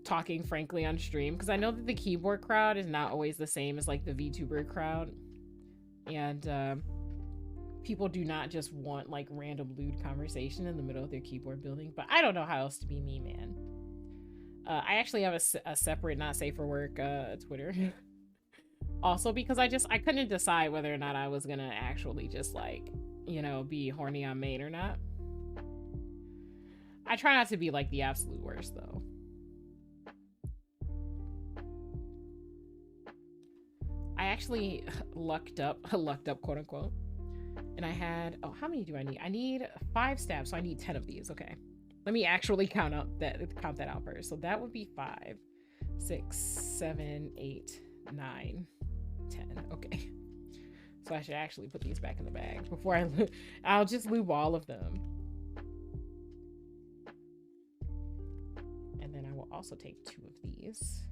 talking frankly on stream, because I know that the keyboard crowd is not always the same as like the VTuber crowd. And people do not just want like random lewd conversation in the middle of their keyboard building, but I don't know how else to be me, man. I actually have a separate not safe for work Twitter. Also because I couldn't decide whether or not I was gonna actually just like, you know, be horny on main or not. I try not to be like the absolute worst though. I actually lucked up quote unquote, and I had, oh, how many do I need? I need 5 stabs, so I need 10 of these. Okay, let me actually count that out first. So that would be 5, 6, 7, 8, 9, 10. Okay, so I should actually put these back in the bag before I'll just lube all of them. also take 2 of these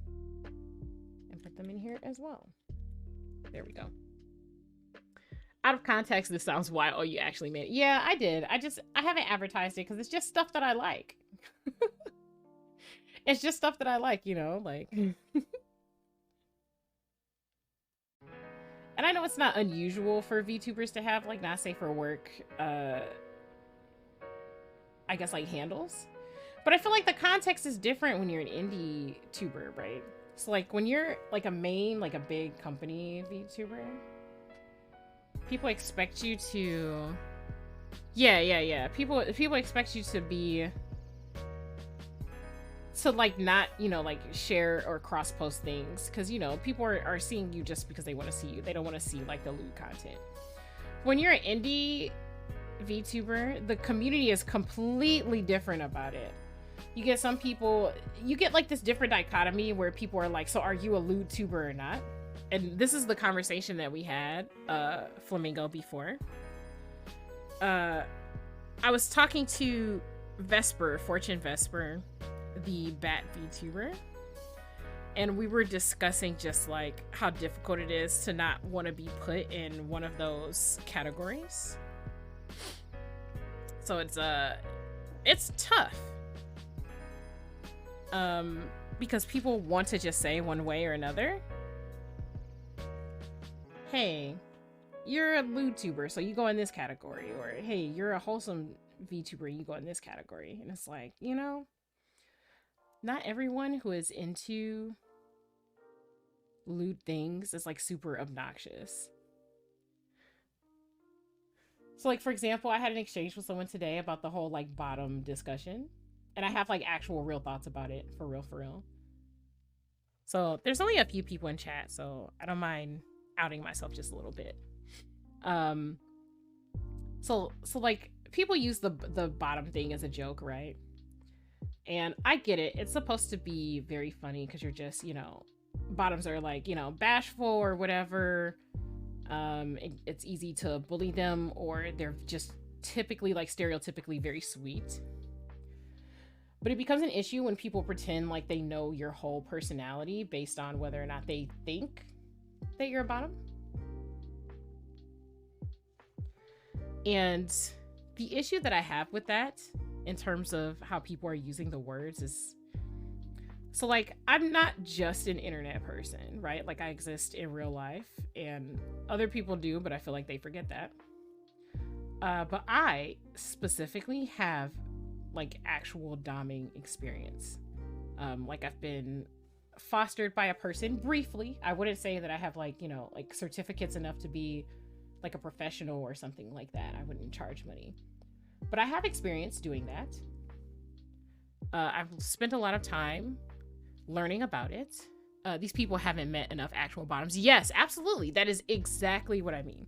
and put them in here as well. There we go. Out of context, this sounds wild. Oh, you actually made it. Yeah, I did. I haven't advertised it because it's just stuff that I like. It's just stuff that I like, you know, like. And I know it's not unusual for VTubers to have, like, not safe for work, I guess, like, handles. But I feel like the context is different when you're an indie tuber, right? So, like, when you're, like, a main, like, a big company VTuber, people expect you to... Yeah. People expect you to be... to, like, not, you know, like, share or cross-post things. Because, you know, people are seeing you just because they want to see you. They don't want to see, like, the loot content. When you're an indie VTuber, the community is completely different about it. You get some people, you get like this different dichotomy where people are like, so are you a lewd tuber or not? And this is the conversation that we had, Flamingo, before. I was talking to Vesper, Fortune Vesper, the Bat VTuber, and we were discussing just like how difficult it is to not want to be put in one of those categories. So it's tough. Because people want to just say one way or another, hey, you're a lewd tuber, so you go in this category, or hey, you're a wholesome VTuber, you go in this category. And it's like, you know, not everyone who is into lewd things is like super obnoxious. So like, for example, I had an exchange with someone today about the whole like bottom discussion. And I have like actual real thoughts about it, for real. So there's only a few people in chat, so I don't mind outing myself just a little bit. So like people use the bottom thing as a joke, right? And I get it. It's supposed to be very funny because you're just, you know, bottoms are like, you know, bashful or whatever. It's easy to bully them, or they're just typically like stereotypically very sweet. But it becomes an issue when people pretend like they know your whole personality based on whether or not they think that you're a bottom. And the issue that I have with that in terms of how people are using the words is, so like, I'm not just an internet person, right? Like I exist in real life and other people do, but I feel like they forget that. But I specifically have like actual doming experience. Like I've been fostered by a person briefly. I wouldn't say that I have like, you know, like certificates enough to be like a professional or something like that. I wouldn't charge money, but I have experience doing that. I've spent a lot of time learning about it. These people haven't met enough actual bottoms. Yes, absolutely. That is exactly what I mean.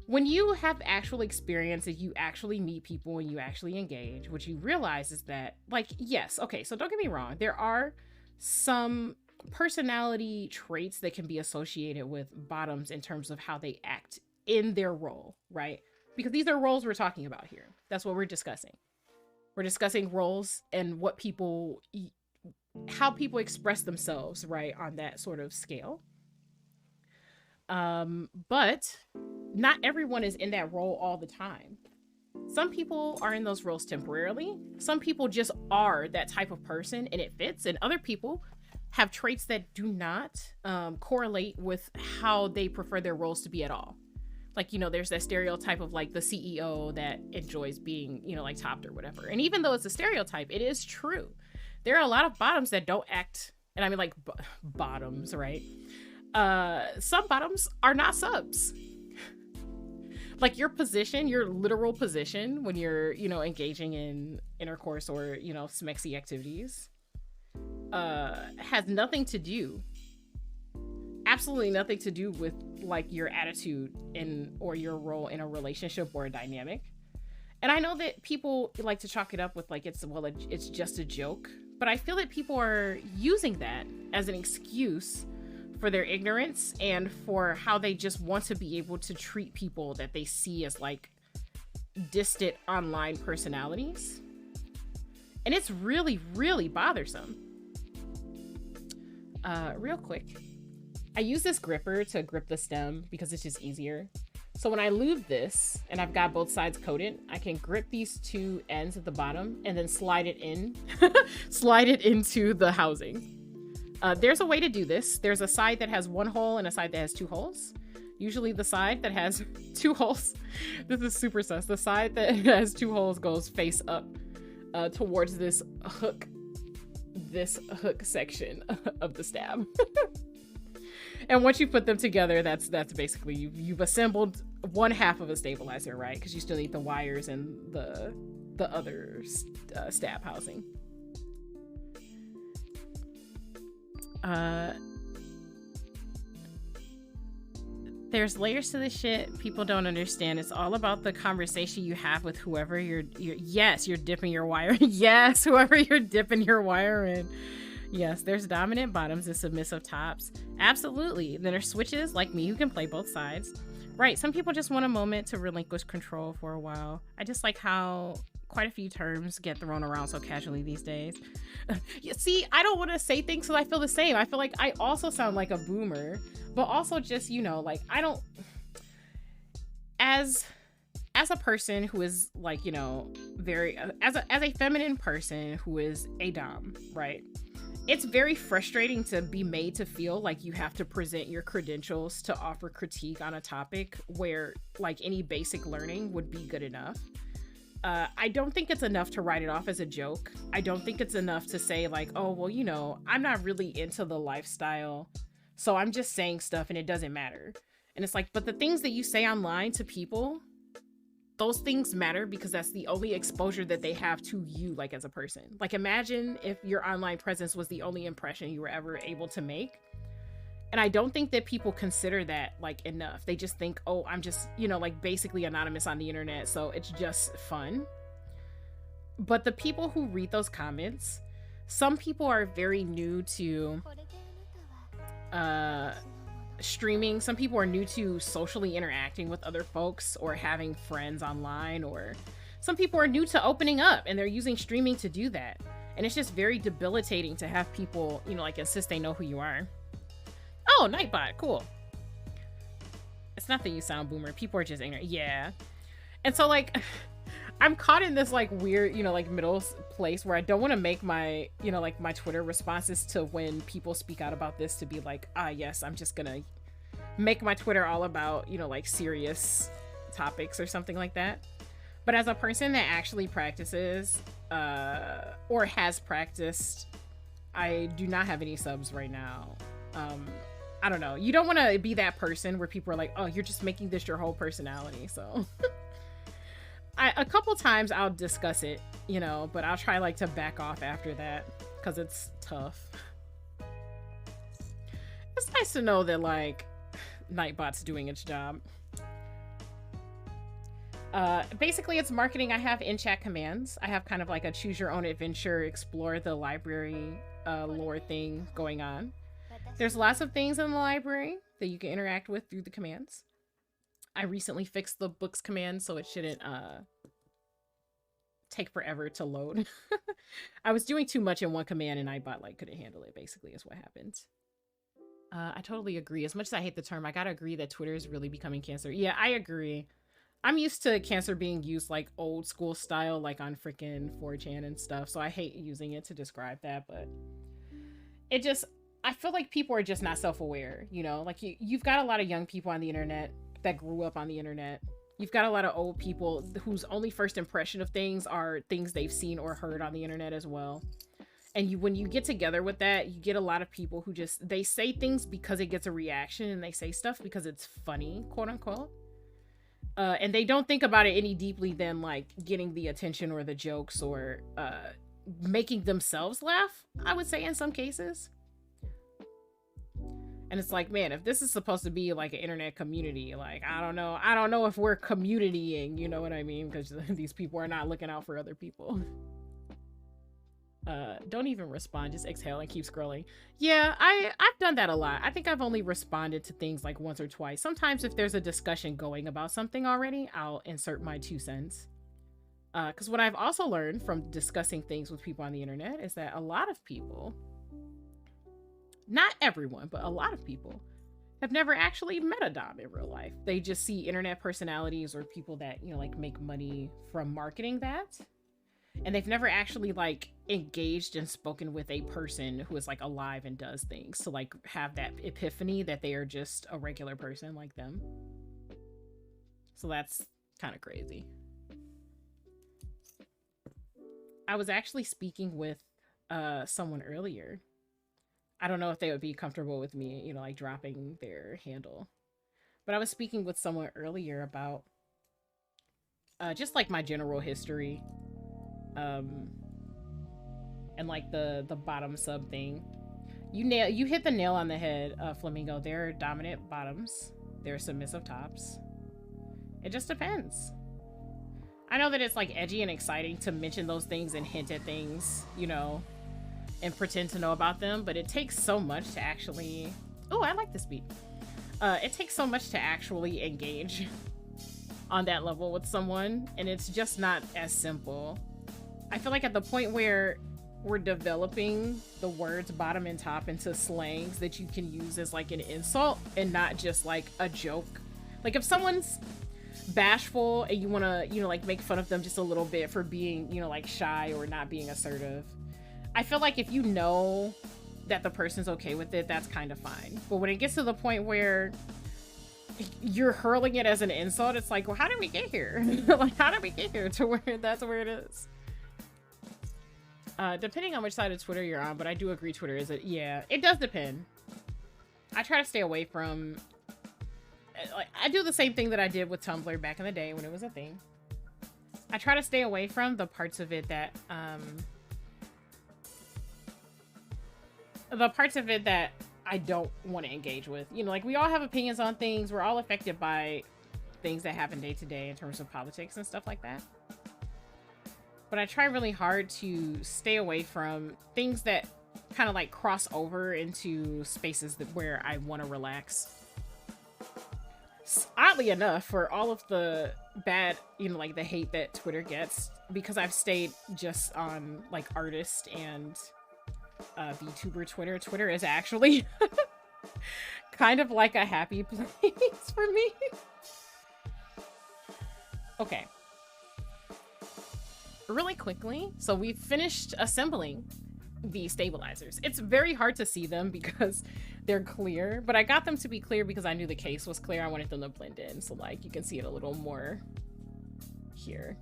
When you have actual experience and you actually meet people and you actually engage, what you realize is that, like, yes, okay, so don't get me wrong, there are some personality traits that can be associated with bottoms in terms of how they act in their role, right? Because these are roles we're talking about here. That's what we're discussing. We're discussing roles and what people, how people express themselves, right, on that sort of scale. But not everyone is in that role all the time. Some people are in those roles temporarily. Some people just are that type of person and it fits. And other people have traits that do not correlate with how they prefer their roles to be at all. Like, you know, there's that stereotype of like the CEO that enjoys being, you know, like topped or whatever. And even though it's a stereotype, it is true. There are a lot of bottoms that don't act, and I mean like bottoms, right? Some bottoms are not subs. Like your position, your literal position when you're, you know, engaging in intercourse or, you know, smexy activities, has nothing to do, absolutely nothing to do with like your attitude in, or your role in a relationship or a dynamic. And I know that people like to chalk it up with like, it's just a joke, but I feel that people are using that as an excuse for their ignorance and for how they just want to be able to treat people that they see as like distant online personalities. And it's really, really bothersome. Real quick, I use this gripper to grip the stem because it's just easier. So when I lube this and I've got both sides coated, I can grip these two ends at the bottom and then slide it in, slide it into the housing. There's a way to do this. There's a side that has one hole and a side that has two holes. Usually the side that has two holes, this is super sus. The side that has two holes goes face up towards this hook section of the stab. And once you put them together, that's basically you've assembled one half of a stabilizer, right? Because you still need the wires and the other stab housing. There's layers to this shit people don't understand. It's all about the conversation you have with whoever you're dipping your wire. Yes, whoever you're dipping your wire in. Yes, there's dominant bottoms and submissive tops. Absolutely. Then there's switches like me who can play both sides. Right, some people just want a moment to relinquish control for a while. I just like how quite a few terms get thrown around so casually these days. You see, I don't want to say things because I feel the same. I feel like I also sound like a boomer, but also just, you know, like I don't... As a person who is like, you know, very... As a feminine person who is a dom, right? It's very frustrating to be made to feel like you have to present your credentials to offer critique on a topic where like any basic learning would be good enough. I don't think it's enough to write it off as a joke. I don't think it's enough to say like, oh, well, you know, I'm not really into the lifestyle, so I'm just saying stuff and it doesn't matter. And it's like, but the things that you say online to people, those things matter because that's the only exposure that they have to you, like as a person. Like imagine if your online presence was the only impression you were ever able to make. And I don't think that people consider that like enough. They just think, oh, I'm just, you know, like basically anonymous on the internet, so it's just fun. But the people who read those comments, some people are very new to streaming. Some people are new to socially interacting with other folks or having friends online, or some people are new to opening up and they're using streaming to do that. And it's just very debilitating to have people, you know, like insist they know who you are. Oh, Nightbot, cool. It's not that you sound boomer. People are just ignorant. Yeah. And so like, I'm caught in this like weird, you know, like middle place where I don't want to make my, you know, like my Twitter responses to when people speak out about this to be like, ah, yes, I'm just gonna make my Twitter all about, you know, like serious topics or something like that. But as a person that actually practices or has practiced, I do not have any subs right now. I don't know. You don't want to be that person where people are like, oh, you're just making this your whole personality. So a couple times I'll discuss it, you know, but I'll try like to back off after that because it's tough. It's nice to know that like Nightbot's doing its job. Basically it's marketing. I have in-chat commands. I have kind of like a choose your own adventure, explore the library lore thing going on. There's lots of things in the library that you can interact with through the commands. I recently fixed the books command so it shouldn't take forever to load. I was doing too much in one command and Nightbot like couldn't handle it, basically is what happened. I totally agree. As much as I hate the term, I gotta agree that Twitter is really becoming cancer. Yeah, I agree. I'm used to cancer being used like old school style, like on freaking 4chan and stuff. So I hate using it to describe that, but it just, I feel like people are just not self-aware, you know? Like you've got a lot of young people on the internet that grew up on the internet. You've got a lot of old people whose only first impression of things are things they've seen or heard on the internet as well. And when you get together with that, you get a lot of people who just, they say things because it gets a reaction and they say stuff because it's funny, quote unquote. And they don't think about it any deeply than like getting the attention or the jokes or making themselves laugh, I would say in some cases. And it's like, man, if this is supposed to be like an internet community, like, I don't know if we're communitying, you know what I mean? Because these people are not looking out for other people. Don't even respond, just exhale and keep scrolling. Yeah, I've done that a lot. I think I've only responded to things like once or twice. Sometimes if there's a discussion going about something already, I'll insert my 2 cents. Because what I've also learned from discussing things with people on the internet is that a lot of people not everyone, but a lot of people have never actually met a dom in real life. They just see internet personalities or people that, you know, like make money from marketing that. And they've never actually like engaged and spoken with a person who is like alive and does things to like have that epiphany that they are just a regular person like them. So that's kind of crazy. I was actually speaking with someone earlier. I don't know if they would be comfortable with me, you know, like dropping their handle. But I was speaking with someone earlier about just like my general history. And like the bottom sub thing. You hit the nail on the head, Flamingo. There are dominant bottoms. There are submissive tops. It just depends. I know that it's like edgy and exciting to mention those things and hint at things, you know, and pretend to know about them, but it takes so much to actually... Oh, I like this beat. It takes so much to actually engage on that level with someone, and it's just not as simple. I feel like at the point where we're developing the words bottom and top into slangs that you can use as like an insult and not just like a joke. Like if someone's bashful and you want to, you know, like make fun of them just a little bit for being, you know, like shy or not being assertive, I feel like if you know that the person's okay with it, that's kind of fine. But when it gets to the point where you're hurling it as an insult, it's like, well, how did we get here? Like, how did we get here to where that's where it is? Depending on which side of Twitter you're on, but I do agree Twitter is a... Yeah, it does depend. I try to stay away from... Like, I do the same thing that I did with Tumblr back in the day when it was a thing. I try to stay away from the parts of it that, I don't want to engage with. You know, like, we all have opinions on things. We're all affected by things that happen day to day in terms of politics and stuff like that. But I try really hard to stay away from things that kind of like cross over into spaces that where I want to relax. Oddly enough, for all of the bad, you know, like the hate that Twitter gets, because I've stayed just on like artist and VTuber Twitter, Twitter is actually kind of like a happy place for me. Okay. Really quickly, so we've finished assembling the stabilizers. It's very hard to see them because they're clear, but I got them to be clear because I knew the case was clear. I wanted them to blend in, so like you can see it a little more here.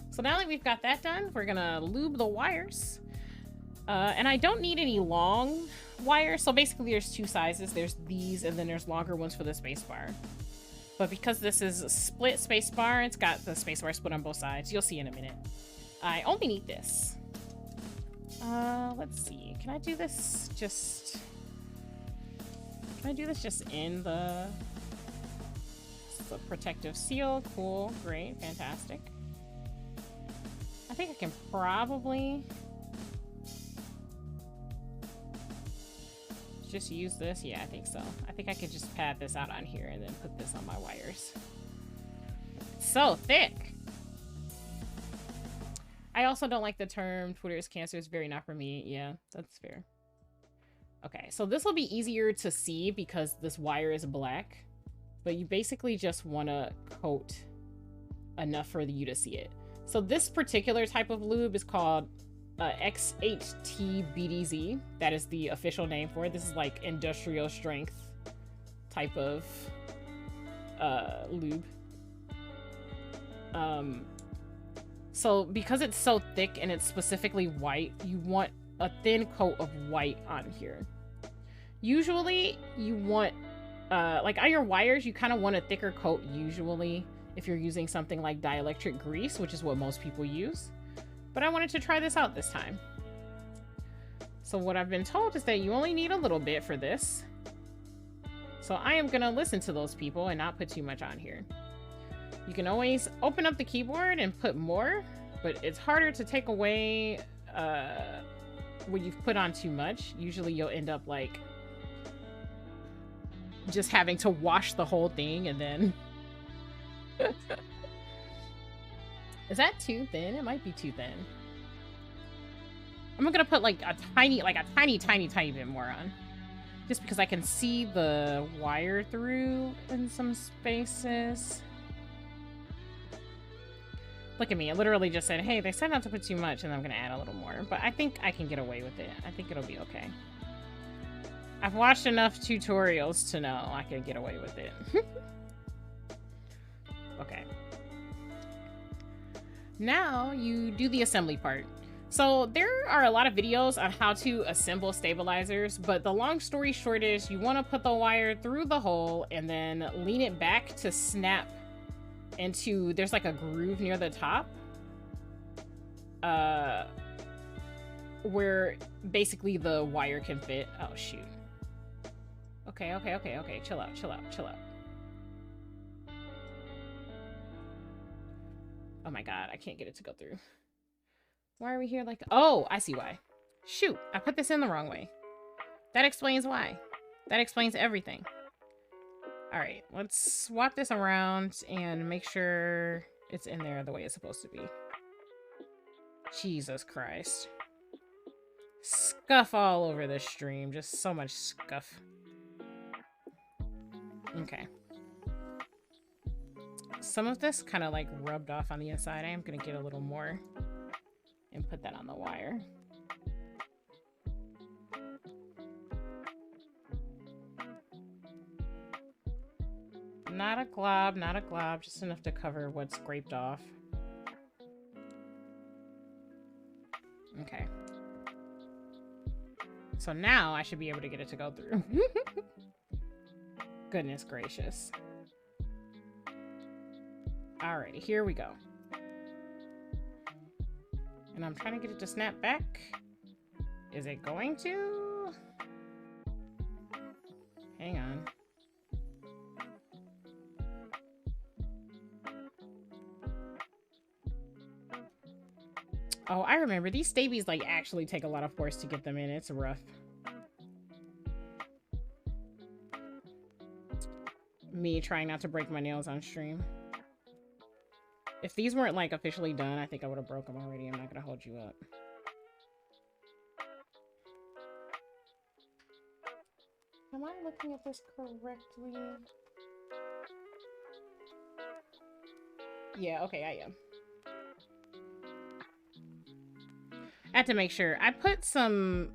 So now that we've got that done, we're gonna lube the wires. And I don't need any long wires, so basically there's two sizes. There's these, and then there's longer ones for the spacebar. But because this is a split spacebar, it's got the spacebar split on both sides. You'll see in a minute. I only need this. Let's see. Can I do this just... Can I do this just in the protective seal? Cool. Great. Fantastic. I think I can probably just use this. Yeah, I think so. I think I could just pad this out on here and then put this on my wires. So thick. I also don't like the term Twitter is cancer. It's very not for me. Yeah, that's fair. Okay, so this will be easier to see because this wire is black, but you basically just want to coat enough for you to see it. So this particular type of lube is called XHTBDZ. That is the official name for it. This is like industrial strength type of lube. So because it's so thick and it's specifically white, you want a thin coat of white on here. Usually you want, like on your wires, you kind of want a thicker coat usually if you're using something like dielectric grease, which is what most people use. But I wanted to try this out this time. So what I've been told is that you only need a little bit for this. So I am gonna listen to those people and not put too much on here. You can always open up the keyboard and put more, but it's harder to take away when you've put on too much. Usually you'll end up like just having to wash the whole thing and then... Is that too thin? It might be too thin. I'm gonna put like a tiny bit more on. just because I can see the wire through in some spaces. Look at me, I literally just said, hey, they said not to put too much, and I'm gonna add a little more, but I think I can get away with it. I think it'll be okay. I've watched enough tutorials to know I can get away with it. Okay. Now you do the assembly part. So there are a lot of videos on how to assemble stabilizers, but the long story short is you want to put the wire through the hole and then lean it back to snap into, there's like a groove near the top, where basically the wire can fit. Oh shoot. Okay, chill out. Oh my god, I can't get it to go through. Why are we here like... Oh, I see why. Shoot, I put this in the wrong way. That explains why. That explains everything. Alright, let's swap this around and make sure it's in there the way it's supposed to be. Jesus Christ. Scuff all over this stream. Just so much scuff. Okay. Some of this kind of like rubbed off on the inside. I am going to get a little more and put that on the wire. Not a glob, not a glob, just enough to cover what's scraped off. Okay. So now I should be able to get it to go through. Goodness gracious. Alrighty, here we go. And I'm trying to get it to snap back. Is it going to? Hang on. Oh, I remember. These Staebies, like, actually take a lot of force to get them in. It's rough. Me trying not to break my nails on stream. If these weren't, like, officially done, I think I would have broke them already. I'm not gonna hold you up. Am I looking at this correctly? Yeah, okay, I am. I had to make sure. I put some,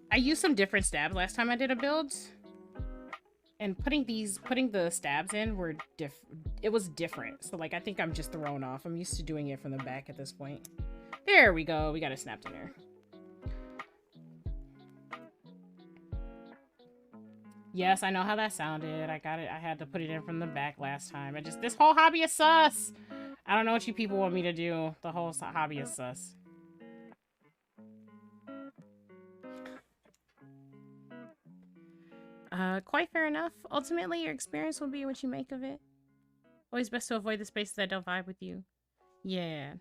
I used some different stabs last time I did a build. And putting the stabs in it was different. So, like, I think I'm just thrown off. I'm used to doing it from the back at this point. There we go. We got it snapped in there. Yes, I know how that sounded. I got it. I had to put it in from the back last time. This whole hobby is sus. I don't know what you people want me to do. The whole hobby is sus. Quite fair enough. Ultimately, your experience will be what you make of it. Always best to avoid the spaces that don't vibe with you. Yeah.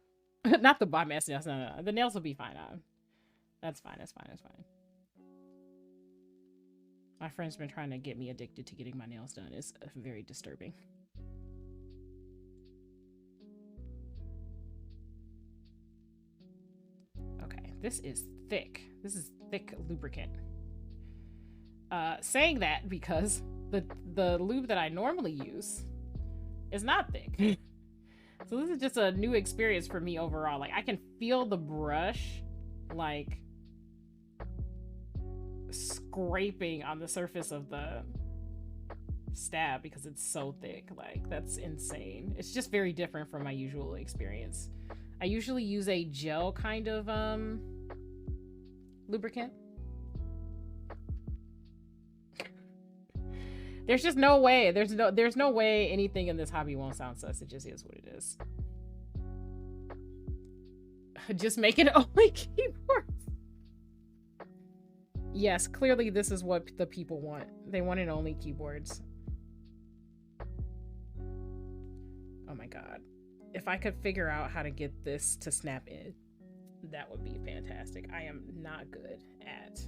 Not the bomb ass nails. No. The nails will be fine. That's fine. That's fine. My friend's been trying to get me addicted to getting my nails done. It's very disturbing. Okay, this is thick. This is thick lubricant. Saying that because the lube that I normally use is not thick. So this is just a new experience for me overall. Like, I can feel the brush, like, scraping on the surface of the stab because it's so thick. Like, that's insane. It's just very different from my usual experience. I usually use a gel kind of lubricant. There's just no way. There's no way anything in this hobby won't sound sus. It just is what it is. Just make it only keyboards. Yes, clearly this is what the people want. They want it only keyboards. Oh my god. If I could figure out how to get this to snap in, that would be fantastic. I am not good at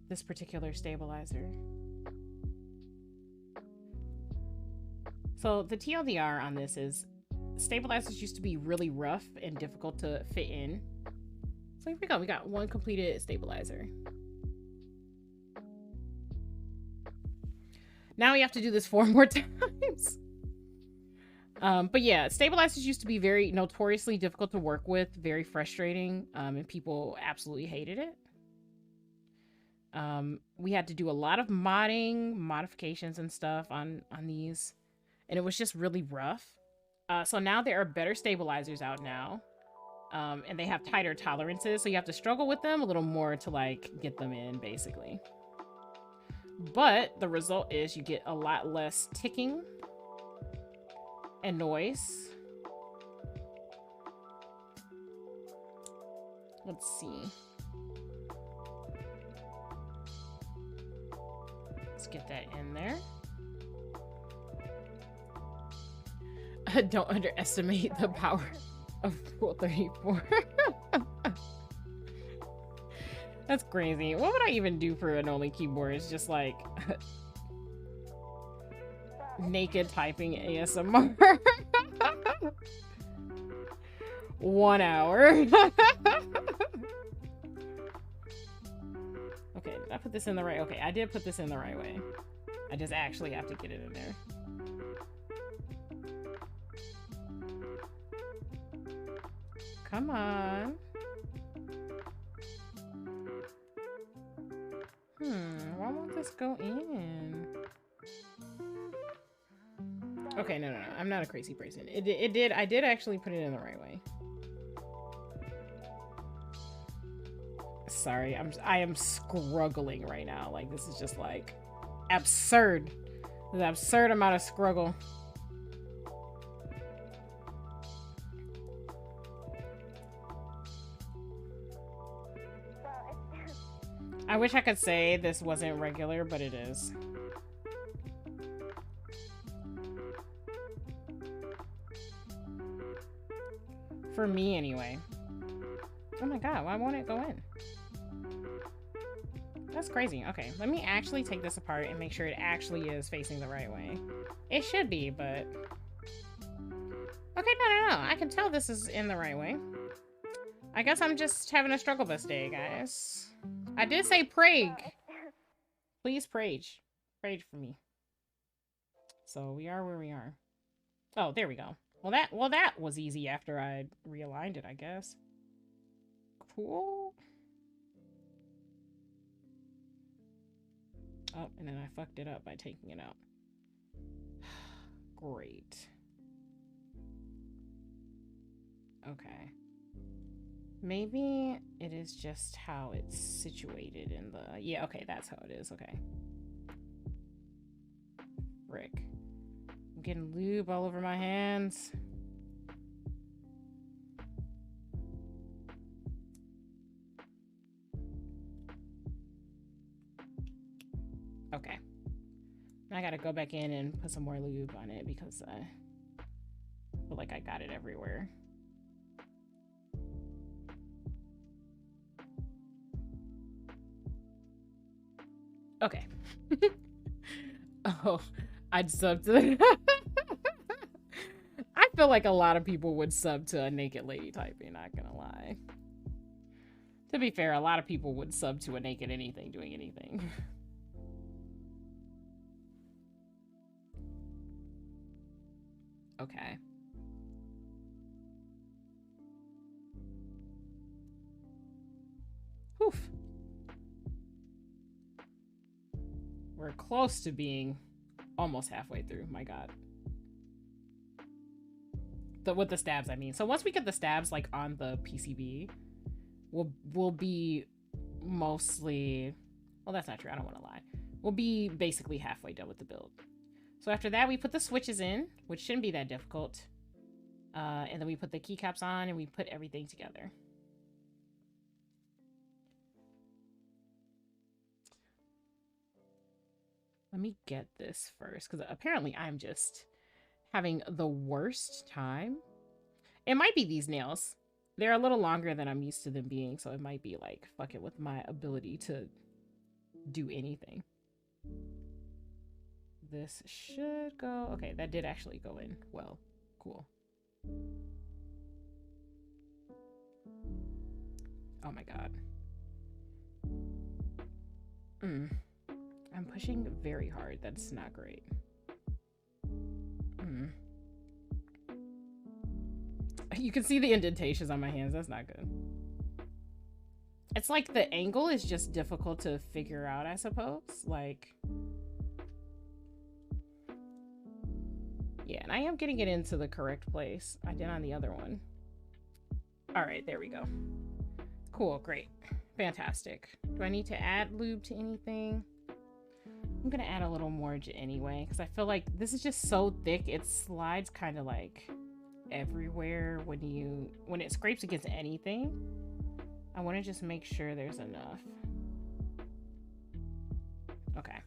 this particular stabilizer. So the TLDR on this is stabilizers used to be really rough and difficult to fit in. So here we go. We got one completed stabilizer. Now we have to do this 4 more times. But yeah, stabilizers used to be very notoriously difficult to work with, very frustrating, and people absolutely hated it. We had to do a lot of modding, modifications and stuff on these, and it was just really rough. So now there are better stabilizers out now, and they have tighter tolerances, so you have to struggle with them a little more to like get them in, basically. But the result is you get a lot less ticking and noise. Let's see. Let's get that in there. Don't underestimate the power of Rule 34. That's crazy. What would I even do for an only keyboard? It's just like naked typing ASMR. 1 hour. Okay, did I put this in the right? Okay, I did put this in the right way. I just actually have to get it in there. Come on. Why won't this go in? Okay, no. I'm not a crazy person. I did actually put it in the right way. Sorry, I am struggling right now. Like, this is just like absurd. There's an absurd amount of struggle. I wish I could say this wasn't regular, but it is. For me, anyway. Oh my god, why won't it go in? That's crazy. Okay, let me actually take this apart and make sure it actually is facing the right way. It should be, but... Okay, no. I can tell this is in the right way. I guess I'm just having a struggle bus day, guys. I did say Prague. Please Prage. Prage for me. So we are where we are. Oh, there we go. Well, that was easy after I realigned it, I guess. Cool. Oh, and then I fucked it up by taking it out. Great. Okay. Maybe it is just how it's situated in the... Yeah, okay, that's how it is. Okay. Frick. I'm getting lube all over my hands. Okay. I gotta go back in and put some more lube on it because I feel like I got it everywhere. Okay. Oh, I'd sub to... I feel like a lot of people would sub to a naked lady typing, not gonna lie. To be fair, a lot of people would sub to a naked anything doing anything. Okay. Whew. We're close to being almost halfway through. My god. With the stabs, I mean. So once we get the stabs like on the PCB, we'll be mostly... Well, that's not true. I don't want to lie. We'll be basically halfway done with the build. So after that, we put the switches in, which shouldn't be that difficult. And then we put the keycaps on and we put everything together. Let me get this first, because apparently I'm just having the worst time. It might be these nails. They're a little longer than I'm used to them being, so it might be like, fuck it with my ability to do anything. This should go... Okay, that did actually go in well. Cool. Oh my god. I'm pushing very hard. That's not great. You can see the indentations on my hands. That's not good. It's like the angle is just difficult to figure out, I suppose. Like, yeah, and I am getting it into the correct place. I did on the other one. All right, there we go. Cool, great, fantastic. Do I need to add lube to anything? I'm gonna add a little more anyway, because I feel like this is just so thick. It slides kind of like everywhere when it scrapes against anything. I want to just make sure there's enough. Okay.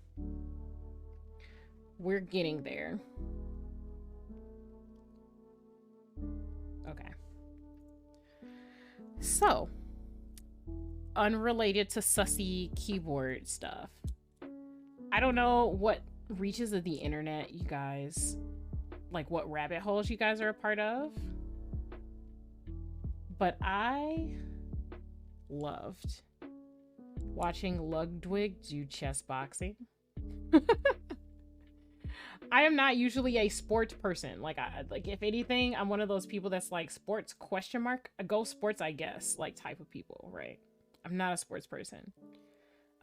We're getting there. Okay. So, unrelated to sussy keyboard stuff. I don't know what reaches of the internet you guys, like what rabbit holes you guys are a part of, but I loved watching Ludwig do chess boxing. I am not usually a sports person. Like if anything, I'm one of those people that's like sports ? Go sports, I guess, like type of people, right? I'm not a sports person.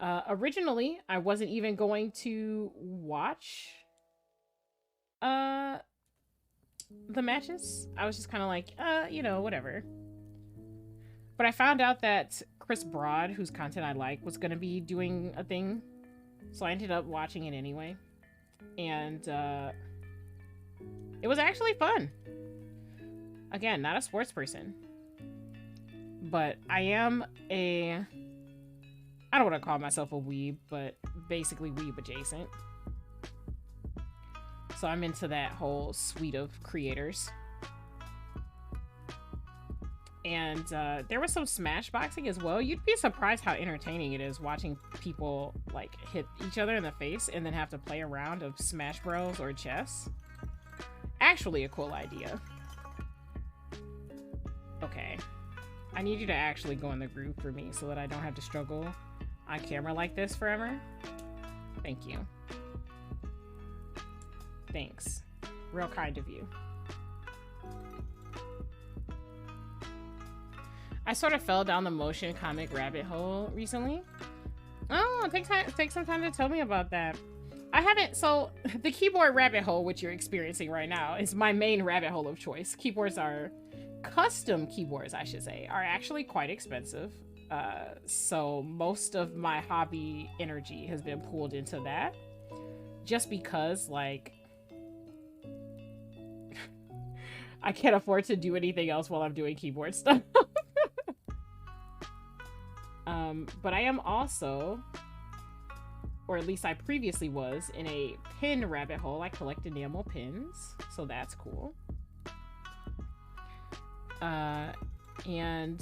Originally, I wasn't even going to watch the matches. I was just kind of like, you know, whatever. But I found out that Chris Broad, whose content I like, was going to be doing a thing. So I ended up watching it anyway. And it was actually fun. Again, not a sports person. But I am I don't want to call myself a weeb, but basically weeb adjacent. So I'm into that whole suite of creators. And there was some smash boxing as well. You'd be surprised how entertaining it is watching people like hit each other in the face and then have to play a round of Smash Bros or chess. Actually a cool idea. Okay. I need you to actually go in the groove for me so that I don't have to struggle on camera like this forever. Thank you. Thanks. Real kind of you. I sort of fell down the motion comic rabbit hole recently. Oh, take some time to tell me about that. I haven't, so the keyboard rabbit hole, which you're experiencing right now, is my main rabbit hole of choice. Custom keyboards, I should say, are actually quite expensive. So most of my hobby energy has been pulled into that. Just because, like, I can't afford to do anything else while I'm doing keyboard stuff. But I am also, or at least I previously was, in a pin rabbit hole. I collect enamel pins, so that's cool. And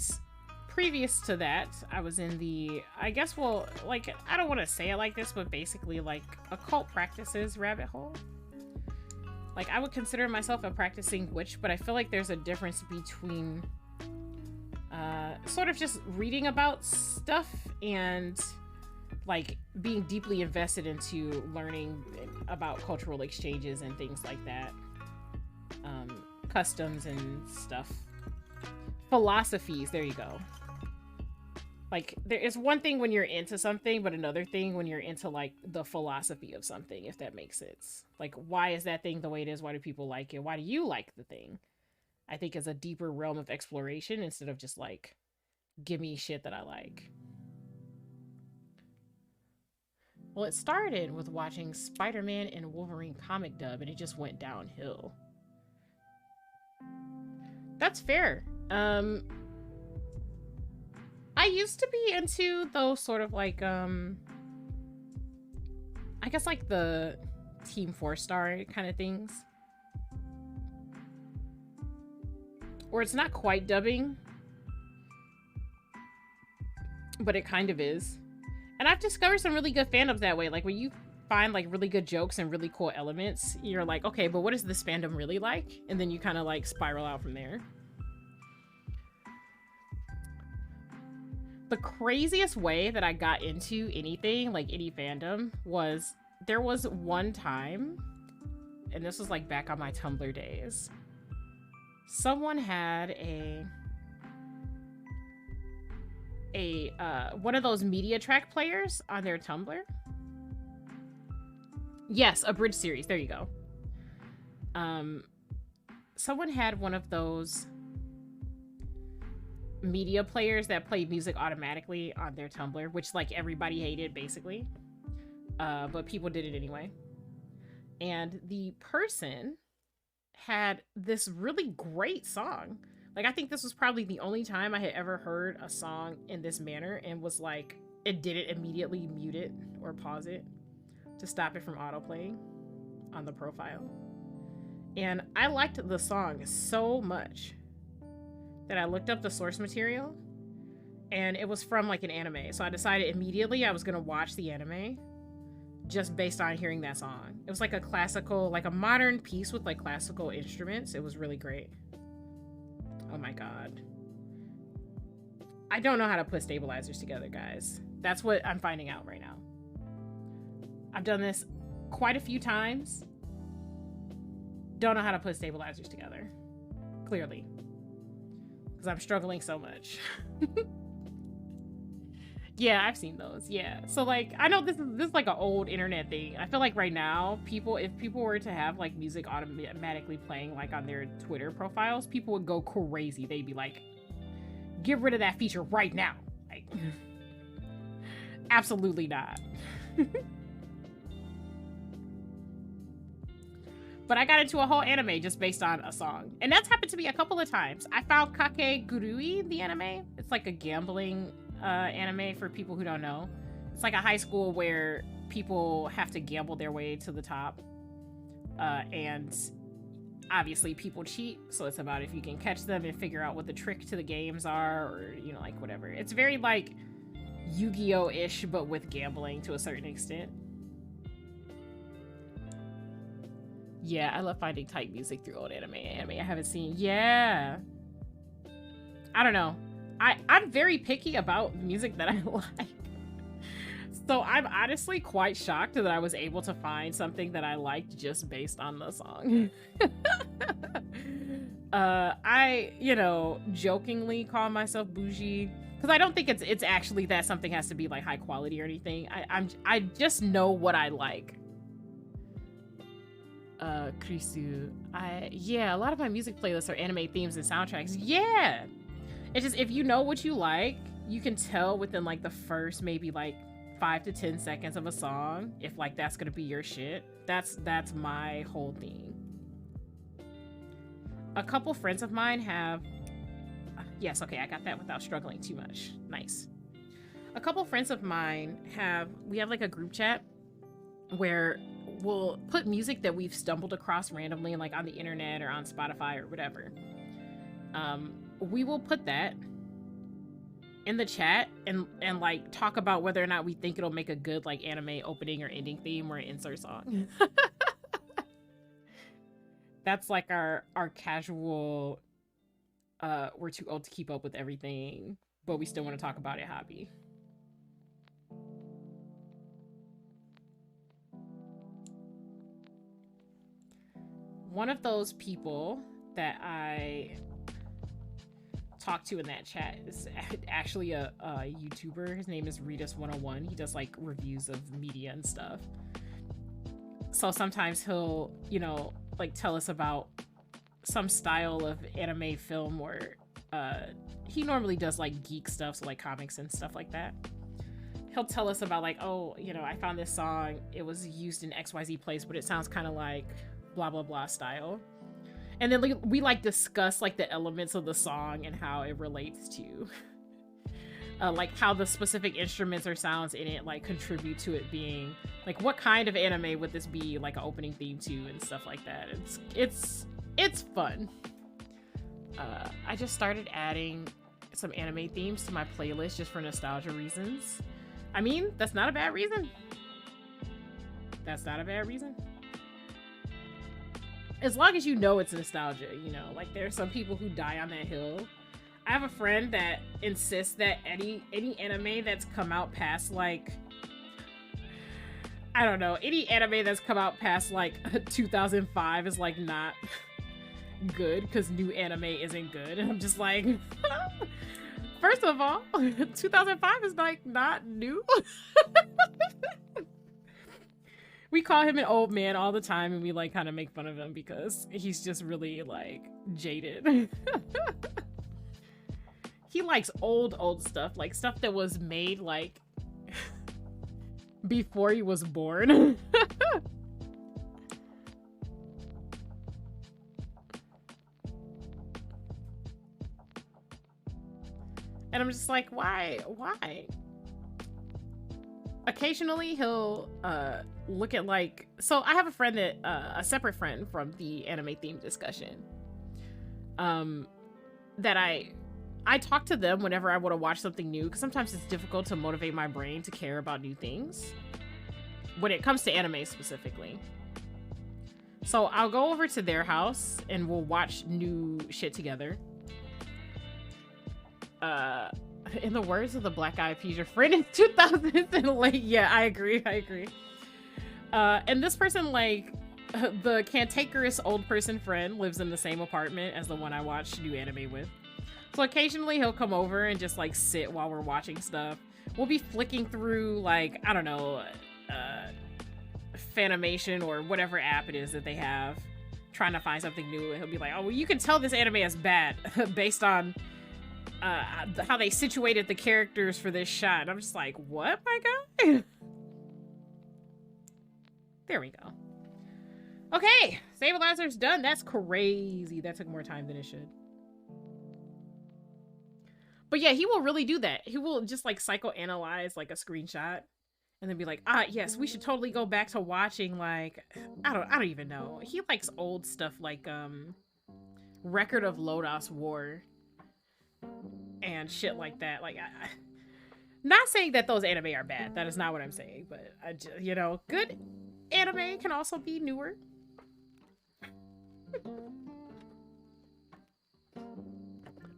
previous to that, I was in the, I guess, well, like, I don't want to say it like this, but basically like occult practices rabbit hole. Like, I would consider myself a practicing witch, but I feel like there's a difference between sort of just reading about stuff and like being deeply invested into learning about cultural exchanges and things like that. Customs and stuff. Philosophies, there you go. Like, there is one thing when you're into something, but another thing when you're into like the philosophy of something, if that makes sense. Like, why is that thing the way it is? Why do people like it? Why do you like the thing? I think is a deeper realm of exploration instead of just like, give me shit that I like. Well, it started with watching Spider-Man and Wolverine comic dub, and it just went downhill. That's fair. I used to be into those sort of like, I guess like the Team 4-star kind of things. Or it's not quite dubbing, but it kind of is. And I've discovered some really good fandoms that way. Like when you find like really good jokes and really cool elements, you're like, okay, but what is this fandom really like? And then you kind of like spiral out from there. the craziest way that I got into anything, like any fandom, was there was one time, and this was like back on my Tumblr days, someone had one of those media track players on their Tumblr. Yes, a bridge series. There you go. Someone had one of those media players that played music automatically on their Tumblr, which like everybody hated basically. But people did it anyway. And the person had this really great song. Like, I think this was probably the only time I had ever heard a song in this manner, and was like, it didn't immediately mute it or pause it to stop it from autoplaying on the profile. And I liked the song so much that I looked up the source material, and it was from like an anime. So I decided immediately I was gonna watch the anime just based on hearing that song. It was like a classical, like a modern piece with like classical instruments. It was really great. Oh my god. I don't know how to put stabilizers together, guys. That's what I'm finding out right now. I've done this quite a few times. Don't know how to put stabilizers together. Clearly. Because I'm struggling so much. Yeah, I've seen those. Yeah. So like, I know this is like an old internet thing. I feel like right now, if people were to have like music automatically playing like on their Twitter profiles, people would go crazy. They'd be like, get rid of that feature right now. Like, absolutely not. But I got into a whole anime just based on a song. And that's happened to me a couple of times. I found Kakegurui, the anime. It's like a gambling anime for people who don't know. It's like a high school where people have to gamble their way to the top. And obviously people cheat. So it's about if you can catch them and figure out what the trick to the games are, or, you know, like whatever. It's very like Yu-Gi-Oh-ish, but with gambling to a certain extent. Yeah, I love finding type music through old anime I haven't seen. Yeah. I don't know. I'm very picky about music that I like. So I'm honestly quite shocked that I was able to find something that I liked just based on the song. I, you know, jokingly call myself bougie because I don't think it's actually that something has to be like high quality or anything. I just know what I like. Krisu. Yeah, a lot of my music playlists are anime themes and soundtracks. Yeah. It's just, if you know what you like, you can tell within like the first maybe like 5 to 10 seconds of a song if like that's gonna be your shit. That's my whole thing. A couple friends of mine have, yes, okay, I got that without struggling too much. Nice. A couple friends of mine we have like a group chat where we'll put music that we've stumbled across randomly, like on the internet or on Spotify or whatever. We will put that in the chat and like talk about whether or not we think it'll make a good like anime opening or ending theme or insert song. That's like our casual, we're too old to keep up with everything, but we still want to talk about it hobby. One of those people that I talked to in that chat is actually a YouTuber. His name is Redus101. He does like reviews of media and stuff. So sometimes he'll, you know, like tell us about some style of anime film, or he normally does like geek stuff, so like comics and stuff like that. He'll tell us about like, oh, you know, I found this song, it was used in XYZ place, but it sounds kind of like blah blah blah style. And then we like discuss like the elements of the song and how it relates to like how the specific instruments or sounds in it like contribute to it being like, what kind of anime would this be like an opening theme to, and stuff like that. It's fun. I just started adding some anime themes to my playlist just for nostalgia reasons. I mean, that's not a bad reason. That's not a bad reason. As long as you know it's nostalgia, you know, like there are some people who die on that hill. I have a friend that insists that any anime that's come out past like, I don't know, any anime that's come out past like 2005 is like not good because new anime isn't good. And I'm just like, first of all, 2005 is like not new. We call him an old man all the time, and we like kind of make fun of him because he's just really like jaded. He likes old stuff, like stuff that was made like before he was born. And I'm just like, why? Occasionally he'll look at like, so I have a friend that a separate friend from the anime theme discussion that I talk to them whenever I want to watch something new, because sometimes it's difficult to motivate my brain to care about new things when it comes to anime specifically. So I'll go over to their house and we'll watch new shit together. In the words of the Black Eyed Peas, your friend in 2000s and late. Yeah, I agree. And this person, like, the cantankerous old person friend lives in the same apartment as the one I watch new anime with. So occasionally he'll come over and just like sit while we're watching stuff. We'll be flicking through like, I don't know, Fanimation or whatever app it is that they have, trying to find something new. And he'll be like, oh, well, you can tell this anime is bad based on how they situated the characters for this shot. And I'm just like, what, my guy? There we go. Okay, stabilizer's done. That's crazy. That took more time than it should. But yeah, he will really do that. He will just like psychoanalyze like a screenshot and then be like, ah, yes, we should totally go back to watching like, I don't even know. He likes old stuff like Record of Lodoss War and shit like that. Like, not saying that those anime are bad. That is not what I'm saying. But I just, you know, good anime can also be newer.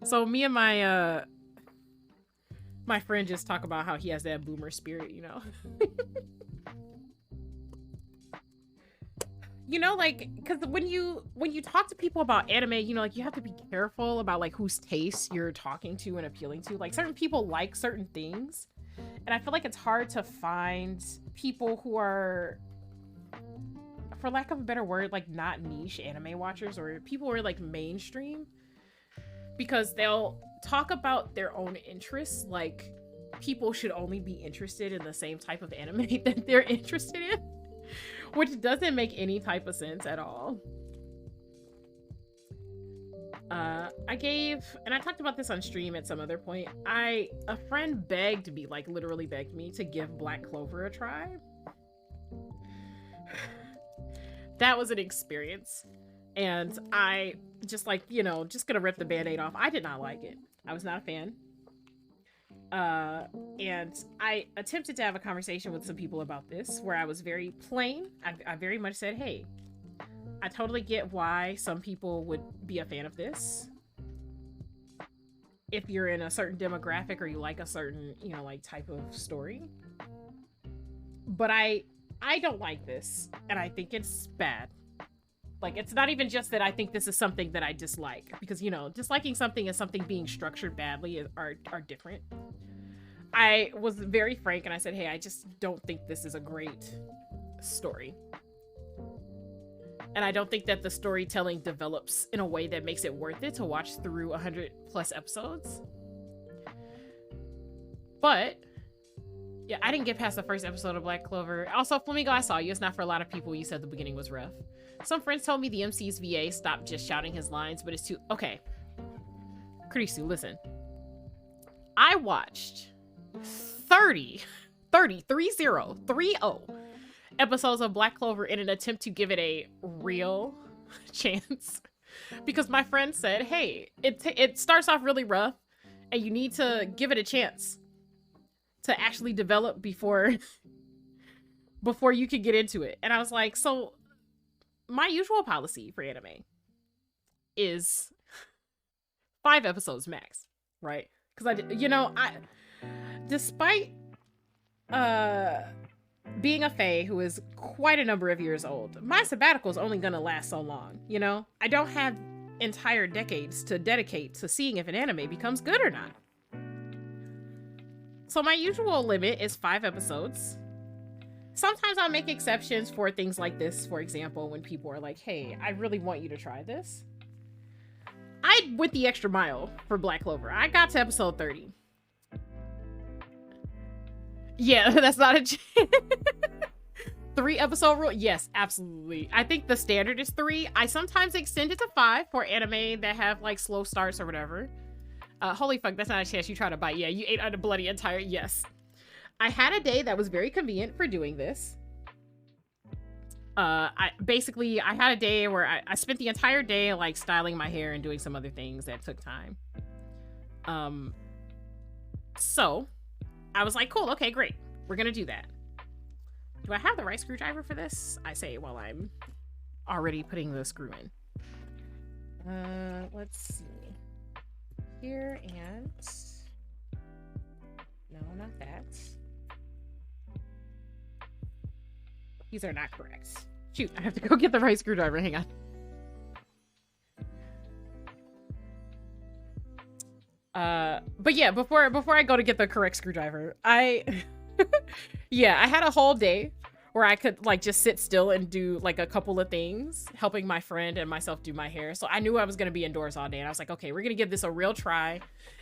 So me and my my friend just talk about how he has that boomer spirit, you know. You know, like, because when you talk to people about anime, you know, like, you have to be careful about like whose tastes you're talking to and appealing to. Like, certain people like certain things, and I feel like it's hard to find people who are, for lack of a better word, like not niche anime watchers or people who are like mainstream, because they'll talk about their own interests like people should only be interested in the same type of anime that they're interested in, which doesn't make any type of sense at all. I gave, and I talked about this on stream at some other point, a friend begged me, like literally begged me to give Black Clover a try. That was an experience. And I just like, you know, just gonna rip the band-aid off. I did not like it. I was not a fan. And I attempted to have a conversation with some people about this where I was very plain. I very much said, hey, I totally get why some people would be a fan of this. If you're in a certain demographic or you like a certain, you know, like type of story. But I don't like this, and I think it's bad. Like, it's not even just that I think this is something that I dislike, because, you know, disliking something and something being structured badly are different. I was very frank and I said, hey, I just don't think this is a great story. And I don't think that the storytelling develops in a way that makes it worth it to watch through 100+ episodes. But yeah, I didn't get past the first episode of Black Clover. Also, Flamingo, I saw you. It's not for a lot of people. You said the beginning was rough. Some friends told me the MC's VA stopped just shouting his lines, but it's too... Okay. Kurisu, listen. I watched 30 episodes of Black Clover in an attempt to give it a real chance. Because my friend said, hey, it starts off really rough, and you need to give it a chance to actually develop before you can get into it. And I was like, so my usual policy for anime is 5 episodes max. right? Because despite being a fae who is quite a number of years old, my sabbatical is only gonna last so long, you know? I don't have entire decades to dedicate to seeing if an anime becomes good or not. So my usual limit is 5 episodes. Sometimes I'll make exceptions for things like this, for example, when people are like, hey, I really want you to try this. I went the extra mile for Black Clover. I got to episode 30. Yeah, that's not a 3 episode rule. Yes, absolutely. I think the standard is 3. I sometimes extend it to 5 for anime that have like slow starts or whatever. Holy fuck, that's not a chance you try to bite. Yeah, you ate on a bloody entire, yes. I had a day that was very convenient for doing this. I had a day where I spent the entire day like styling my hair and doing some other things that took time. So I was like, cool, okay, great. We're gonna do that. Do I have the right screwdriver for this? I say while I'm already putting the screw in. Let's see. Here and... No, not that. These are not correct. Shoot, I have to go get the right screwdriver. Hang on. But yeah, before I go to get the correct screwdriver, I had a whole day where I could like just sit still and do like a couple of things, helping my friend and myself do my hair. So I knew I was gonna be indoors all day, and I was like, okay, we're gonna give this a real try.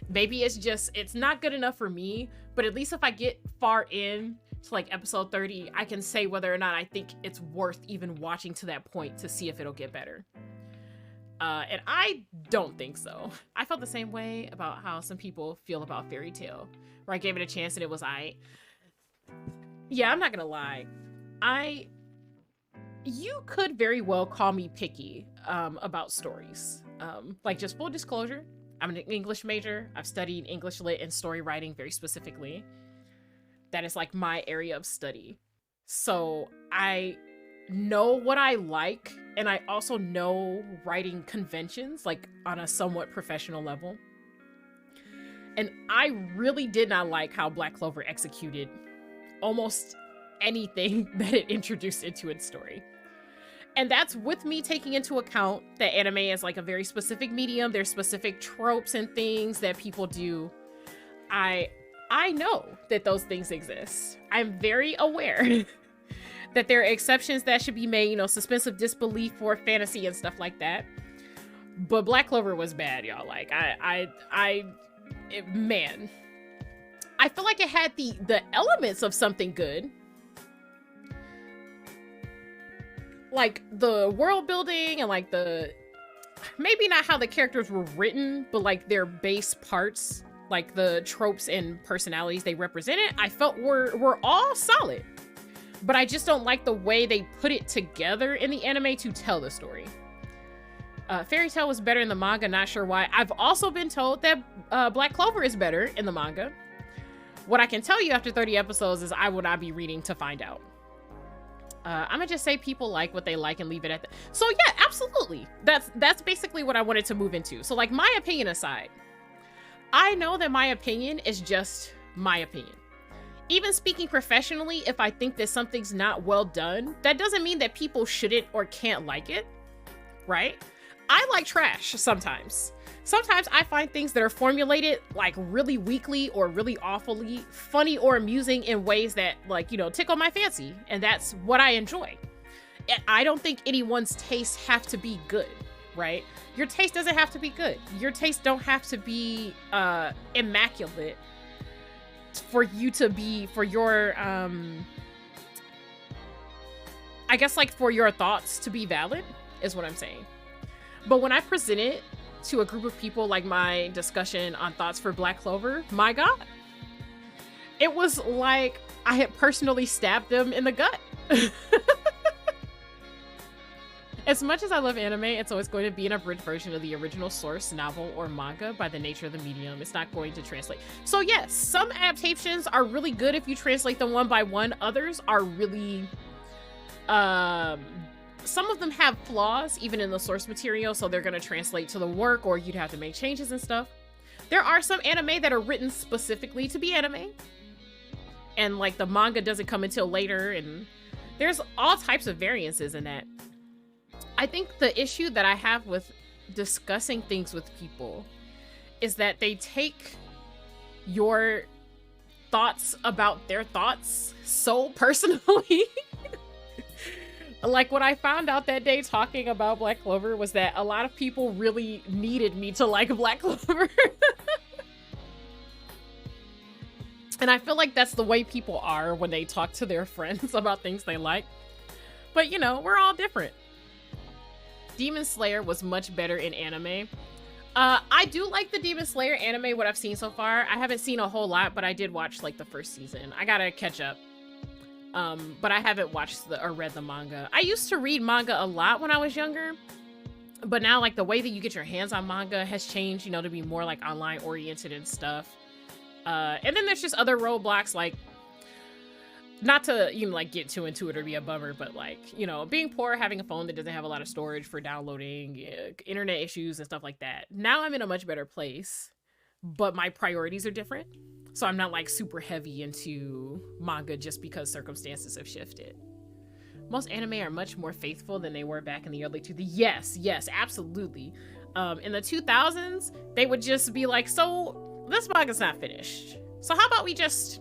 Maybe it's not good enough for me, but at least if I get far in to like episode 30, I can say whether or not I think it's worth even watching to that point to see if it'll get better. And I don't think so. I felt the same way about how some people feel about Fairy Tail, where I gave it a chance and it was yeah, I'm not gonna lie. You could very well call me picky about stories. Like, just full disclosure, I'm an English major. I've studied English lit and story writing very specifically. That is like my area of study. So I know what I like, and I also know writing conventions, like on a somewhat professional level. And I really did not like how Black Clover executed almost anything that it introduced into its story. And that's with me taking into account that anime is like a very specific medium. There's specific tropes and things that people do. I know that those things exist. I'm very aware that there are exceptions that should be made, you know, suspense of disbelief for fantasy and stuff like that. But Black Clover was bad, y'all. Like, man, I feel like it had the elements of something good. Like the world building and like maybe not how the characters were written, but like their base parts, like the tropes and personalities they represented, I felt were all solid. But I just don't like the way they put it together in the anime to tell the story. Fairy Tail was better in the manga, not sure why. I've also been told that Black Clover is better in the manga. What I can tell you after 30 episodes is I will not be reading to find out. I'm gonna just say people like what they like and leave it at that. So yeah, absolutely. That's basically what I wanted to move into. So like, my opinion aside, I know that my opinion is just my opinion. Even speaking professionally, if I think that something's not well done, that doesn't mean that people shouldn't or can't like it, right? I like trash sometimes. Sometimes I find things that are formulated like really weakly or really awfully funny or amusing in ways that, like, you know, tickle my fancy. And that's what I enjoy. I don't think anyone's tastes have to be good, right? Your taste doesn't have to be good. Your taste don't have to be immaculate for you to be, for your, I guess like for your thoughts to be valid is what I'm saying. But when I present it to a group of people, like my discussion on thoughts for Black Clover, my God, it was like I had personally stabbed them in the gut. As much as I love anime, it's always going to be an abridged version of the original source novel or manga by the nature of the medium. It's not going to translate. So yes, some adaptations are really good if you translate them one by one. Others are really, some of them have flaws even in the source material, so they're going to translate to the work or you'd have to make changes and stuff. There are some anime that are written specifically to be anime, and like the manga doesn't come until later, and there's all types of variances in that. I think the issue that I have with discussing things with people is that they take your thoughts about their thoughts so personally. Like what I found out that day talking about Black Clover was that a lot of people really needed me to like Black Clover. And I feel like that's the way people are when they talk to their friends about things they like. But you know, we're all different. Demon Slayer was much better in anime. I do like the Demon Slayer anime, what I've seen so far. I haven't seen a whole lot, but I did watch like the first season. I gotta catch up. But I haven't watched or read the manga. I used to read manga a lot when I was younger, but now like the way that you get your hands on manga has changed, you know, to be more like online oriented and stuff. And then there's just other roadblocks, like not to, you know, like get too into it or be a bummer, but like, you know, being poor, having a phone that doesn't have a lot of storage for downloading, internet issues and stuff like that. Now I'm in a much better place, but my priorities are different. So I'm not like super heavy into manga just because circumstances have shifted. Most anime are much more faithful than they were back in the early 2000s. Yes, absolutely. In the 2000s, they would just be like, so this manga's not finished. So how about we just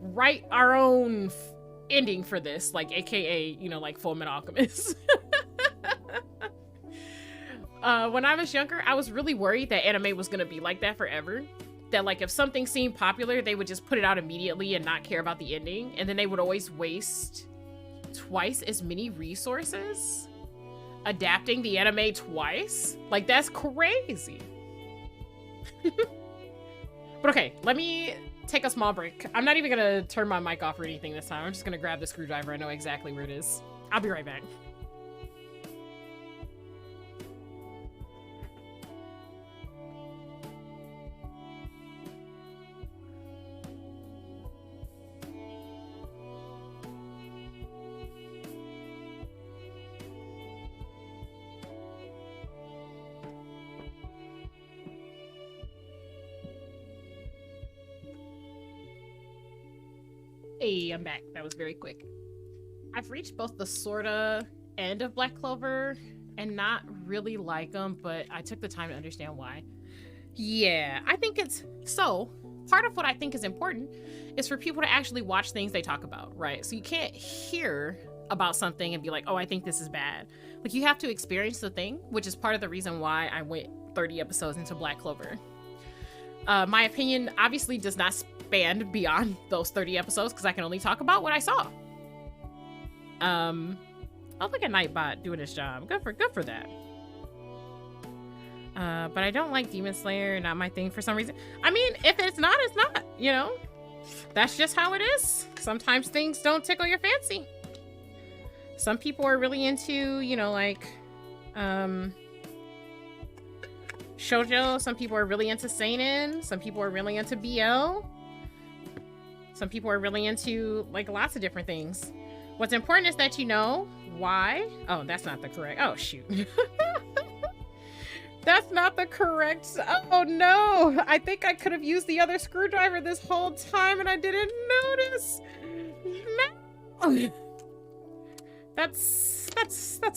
write our own ending for this, like AKA, you know, like Fullmetal Alchemist. When I was younger, I was really worried that anime was gonna be like that forever. That like if something seemed popular, they would just put it out immediately and not care about the ending, and then they would always waste twice as many resources adapting the anime twice. Like that's crazy. But okay, let me take a small break. I'm not even gonna turn my mic off or anything this time. I'm just gonna grab the screwdriver. I know exactly where it is. I'll be right back. Hey, I'm back. That was very quick. I've reached both the sorta end of Black Clover and not really like them, but I took the time to understand why. Yeah, I think it's so. Part of what I think is important is for people to actually watch things they talk about, right? So you can't hear about something and be like, oh, I think this is bad. Like you have to experience the thing, which is part of the reason why I went 30 episodes into Black Clover. My opinion obviously does not span beyond those 30 episodes because I can only talk about what I saw. Oh, look at Nightbot doing his job. Good for that. But I don't like Demon Slayer, not my thing for some reason. I mean, if it's not, it's not, you know? That's just how it is. Sometimes things don't tickle your fancy. Some people are really into, you know, like, shoujo. Some people are really into seinen. Some people are really into BL. Some people are really into like lots of different things. What's important is that you know why. Oh, that's not the correct. Oh, shoot. That's not the correct. Oh no. I think I could have used the other screwdriver this whole time and I didn't notice. No. That's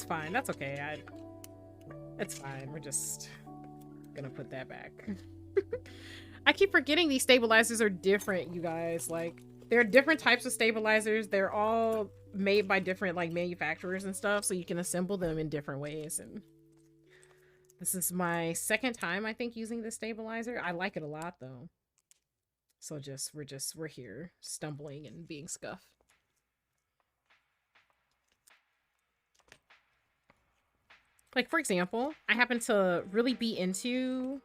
fine. That's okay. It's fine. We're just gonna put that back. I keep forgetting these stabilizers are different, you guys. Like, there are different types of stabilizers. They're all made by different like manufacturers and stuff, so you can assemble them in different ways. And this is my second time, I think, using this stabilizer. I like it a lot though. So we're here stumbling and being scuffed. Like, for example, I happen to really be into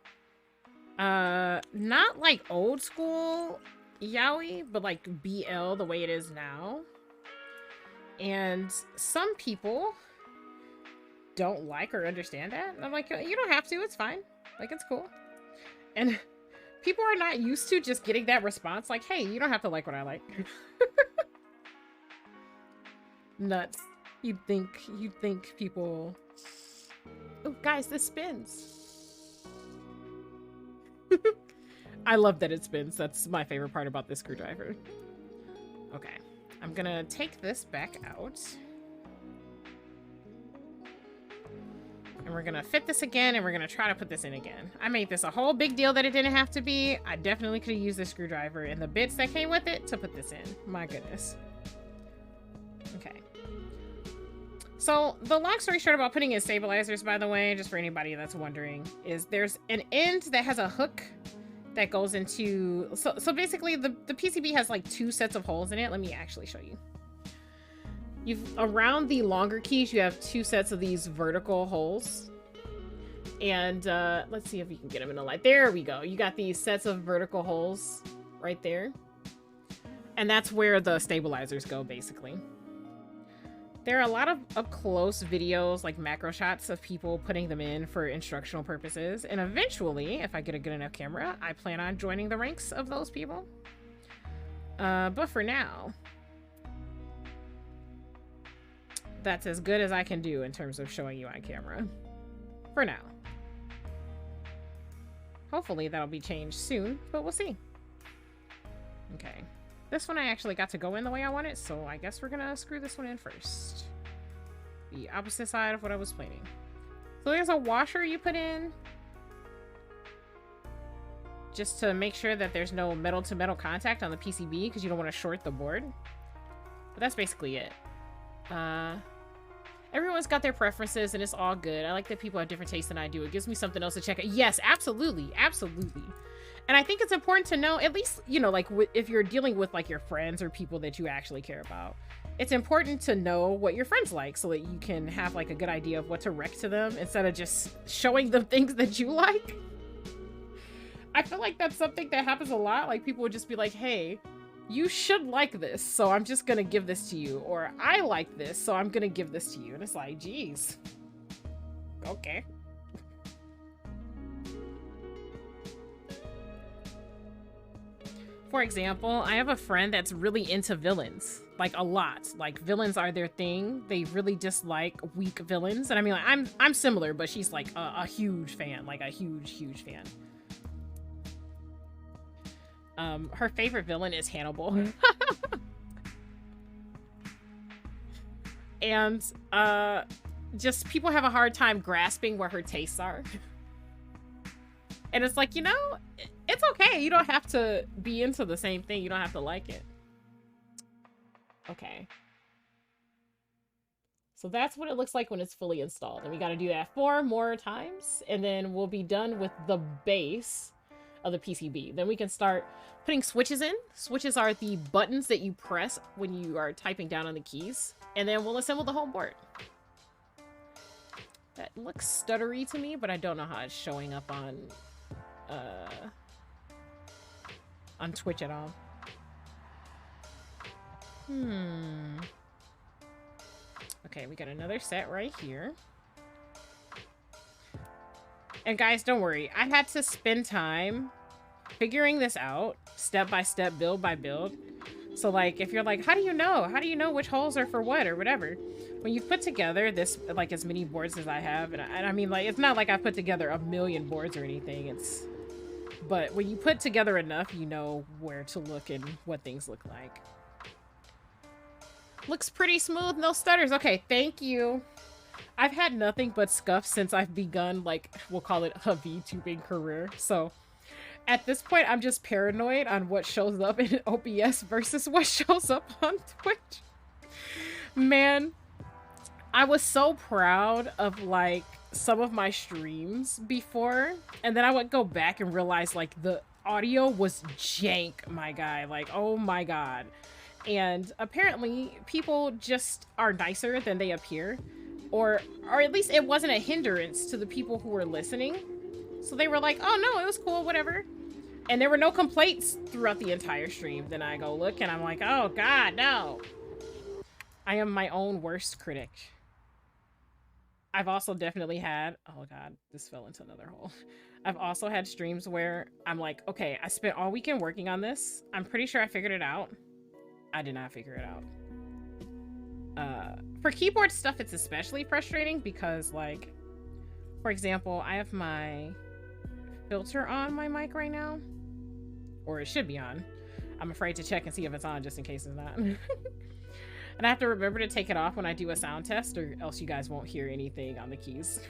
not like old school yaoi, but like BL the way it is now. And some people don't like or understand that. And I'm like, you don't have to, it's fine. Like, it's cool. And people are not used to just getting that response, like, hey, you don't have to like what I like. Nuts. You'd think people... Oh, guys, this spins. I love that it spins. That's my favorite part about this screwdriver. Okay, I'm gonna take this back out. And we're gonna fit this again, and we're gonna try to put this in again. I made this a whole big deal that it didn't have to be. I definitely could have used this screwdriver and the bits that came with it to put this in. My goodness. Okay. So the long story short about putting in stabilizers, by the way, just for anybody that's wondering, is there's an end that has a hook that goes into... So basically, the PCB has like 2 sets of holes in it. Let me actually show you. Around the longer keys, you have 2 sets of these vertical holes. And let's see if we can get them in the light. There we go. You got these sets of vertical holes right there. And that's where the stabilizers go, basically. There are a lot of up-close videos, like macro shots of people putting them in for instructional purposes. And eventually, if I get a good enough camera, I plan on joining the ranks of those people. But for now... that's as good as I can do in terms of showing you on camera. For now. Hopefully that'll be changed soon, but we'll see. Okay. This one I actually got to go in the way I want it, so I guess we're gonna screw this one in first. The opposite side of what I was planning. So there's a washer you put in. Just to make sure that there's no metal-to-metal contact on the PCB, because you don't want to short the board. But that's basically it. Everyone's got their preferences and it's all good. I like that people have different tastes than I do. It gives me something else to check out. Yes, absolutely. Absolutely. And I think it's important to know, at least, you know, like if you're dealing with like your friends or people that you actually care about, it's important to know what your friends like so that you can have like a good idea of what to rec to them instead of just showing them things that you like. I feel like that's something that happens a lot. Like people would just be like, hey, you should like this, so I'm just gonna give this to you. Or I like this, so I'm gonna give this to you. And it's like, geez. Okay. For example, I have a friend that's really into villains. Like, a lot. Like, villains are their thing. They really dislike weak villains. And I mean, like, I'm similar, but she's like a huge fan. Like, a huge fan. Her favorite villain is Hannibal. And just people have a hard time grasping where her tastes are. And it's like, you know, it's okay. You don't have to be into the same thing. You don't have to like it. Okay. So that's what it looks like when it's fully installed. And we got to do that 4 more times. And then we'll be done with the base of the PCB. Then we can start putting switches in. Switches are the buttons that you press when you are typing down on the keys. And then we'll assemble the whole board. That looks stuttery to me, but I don't know how it's showing up on Twitch at all. Okay, we got another set right here. And guys, don't worry. I had to spend time figuring this out, step by step, build by build. So like, if you're like, how do you know? How do you know which holes are for what or whatever? When you put together this, like as many boards as I have, and I mean, like, it's not like I put together a million boards or anything. But when you put together enough, you know where to look and what things look like. Looks pretty smooth, no stutters. Okay, thank you. I've had nothing but scuffs since I've begun, like, we'll call it a VTubing career. So at this point, I'm just paranoid on what shows up in OBS versus what shows up on Twitch. Man, I was so proud of, like, some of my streams before, and then I would go back and realize, like, the audio was jank, my guy. Like, oh my god. And apparently, people just are nicer than they appear. Or at least it wasn't a hindrance to the people who were listening. So they were like, oh no, it was cool, whatever. And there were no complaints throughout the entire stream. Then I go look and I'm like, oh god, no. I am my own worst critic. I've also definitely had, oh god, this fell into another hole. I've also had streams where I'm like, okay, I spent all weekend working on this. I'm pretty sure I figured it out. I did not figure it out. For keyboard stuff, it's especially frustrating because, like, for example, I have my filter on my mic right now. or it should be on. I'm afraid to check and see if it's on just in case it's not. And I have to remember to take it off when I do a sound test, or else you guys won't hear anything on the keys.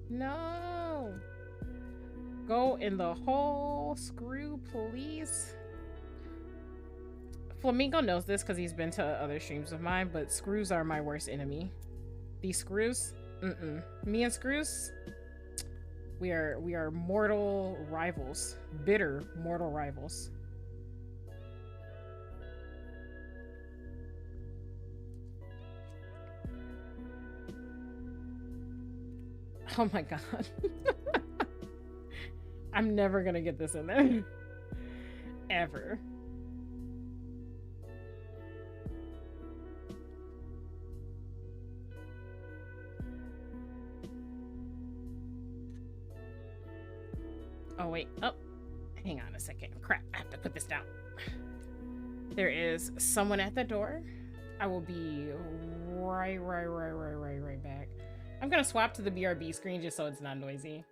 No. Go in the hole, screw, please. Flamingo knows this because he's been to other streams of mine, but screws are my worst enemy. These screws? Me and screws? We are mortal rivals. Bitter mortal rivals. Oh my god. I'm never gonna get this in there. Ever. Oh wait, oh, hang on a second. Crap, I have to put this down. There is someone at the door. I will be right back. I'm gonna swap to the BRB screen just so it's not noisy.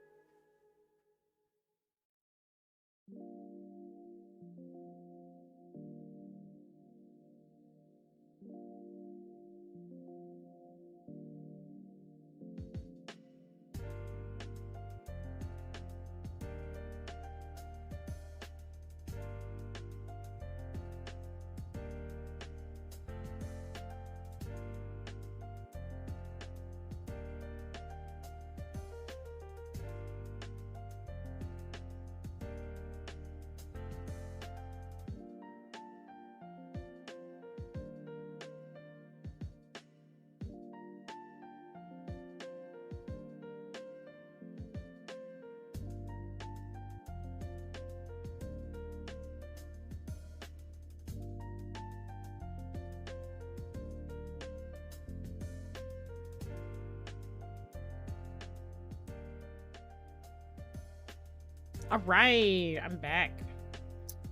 All right, I'm back.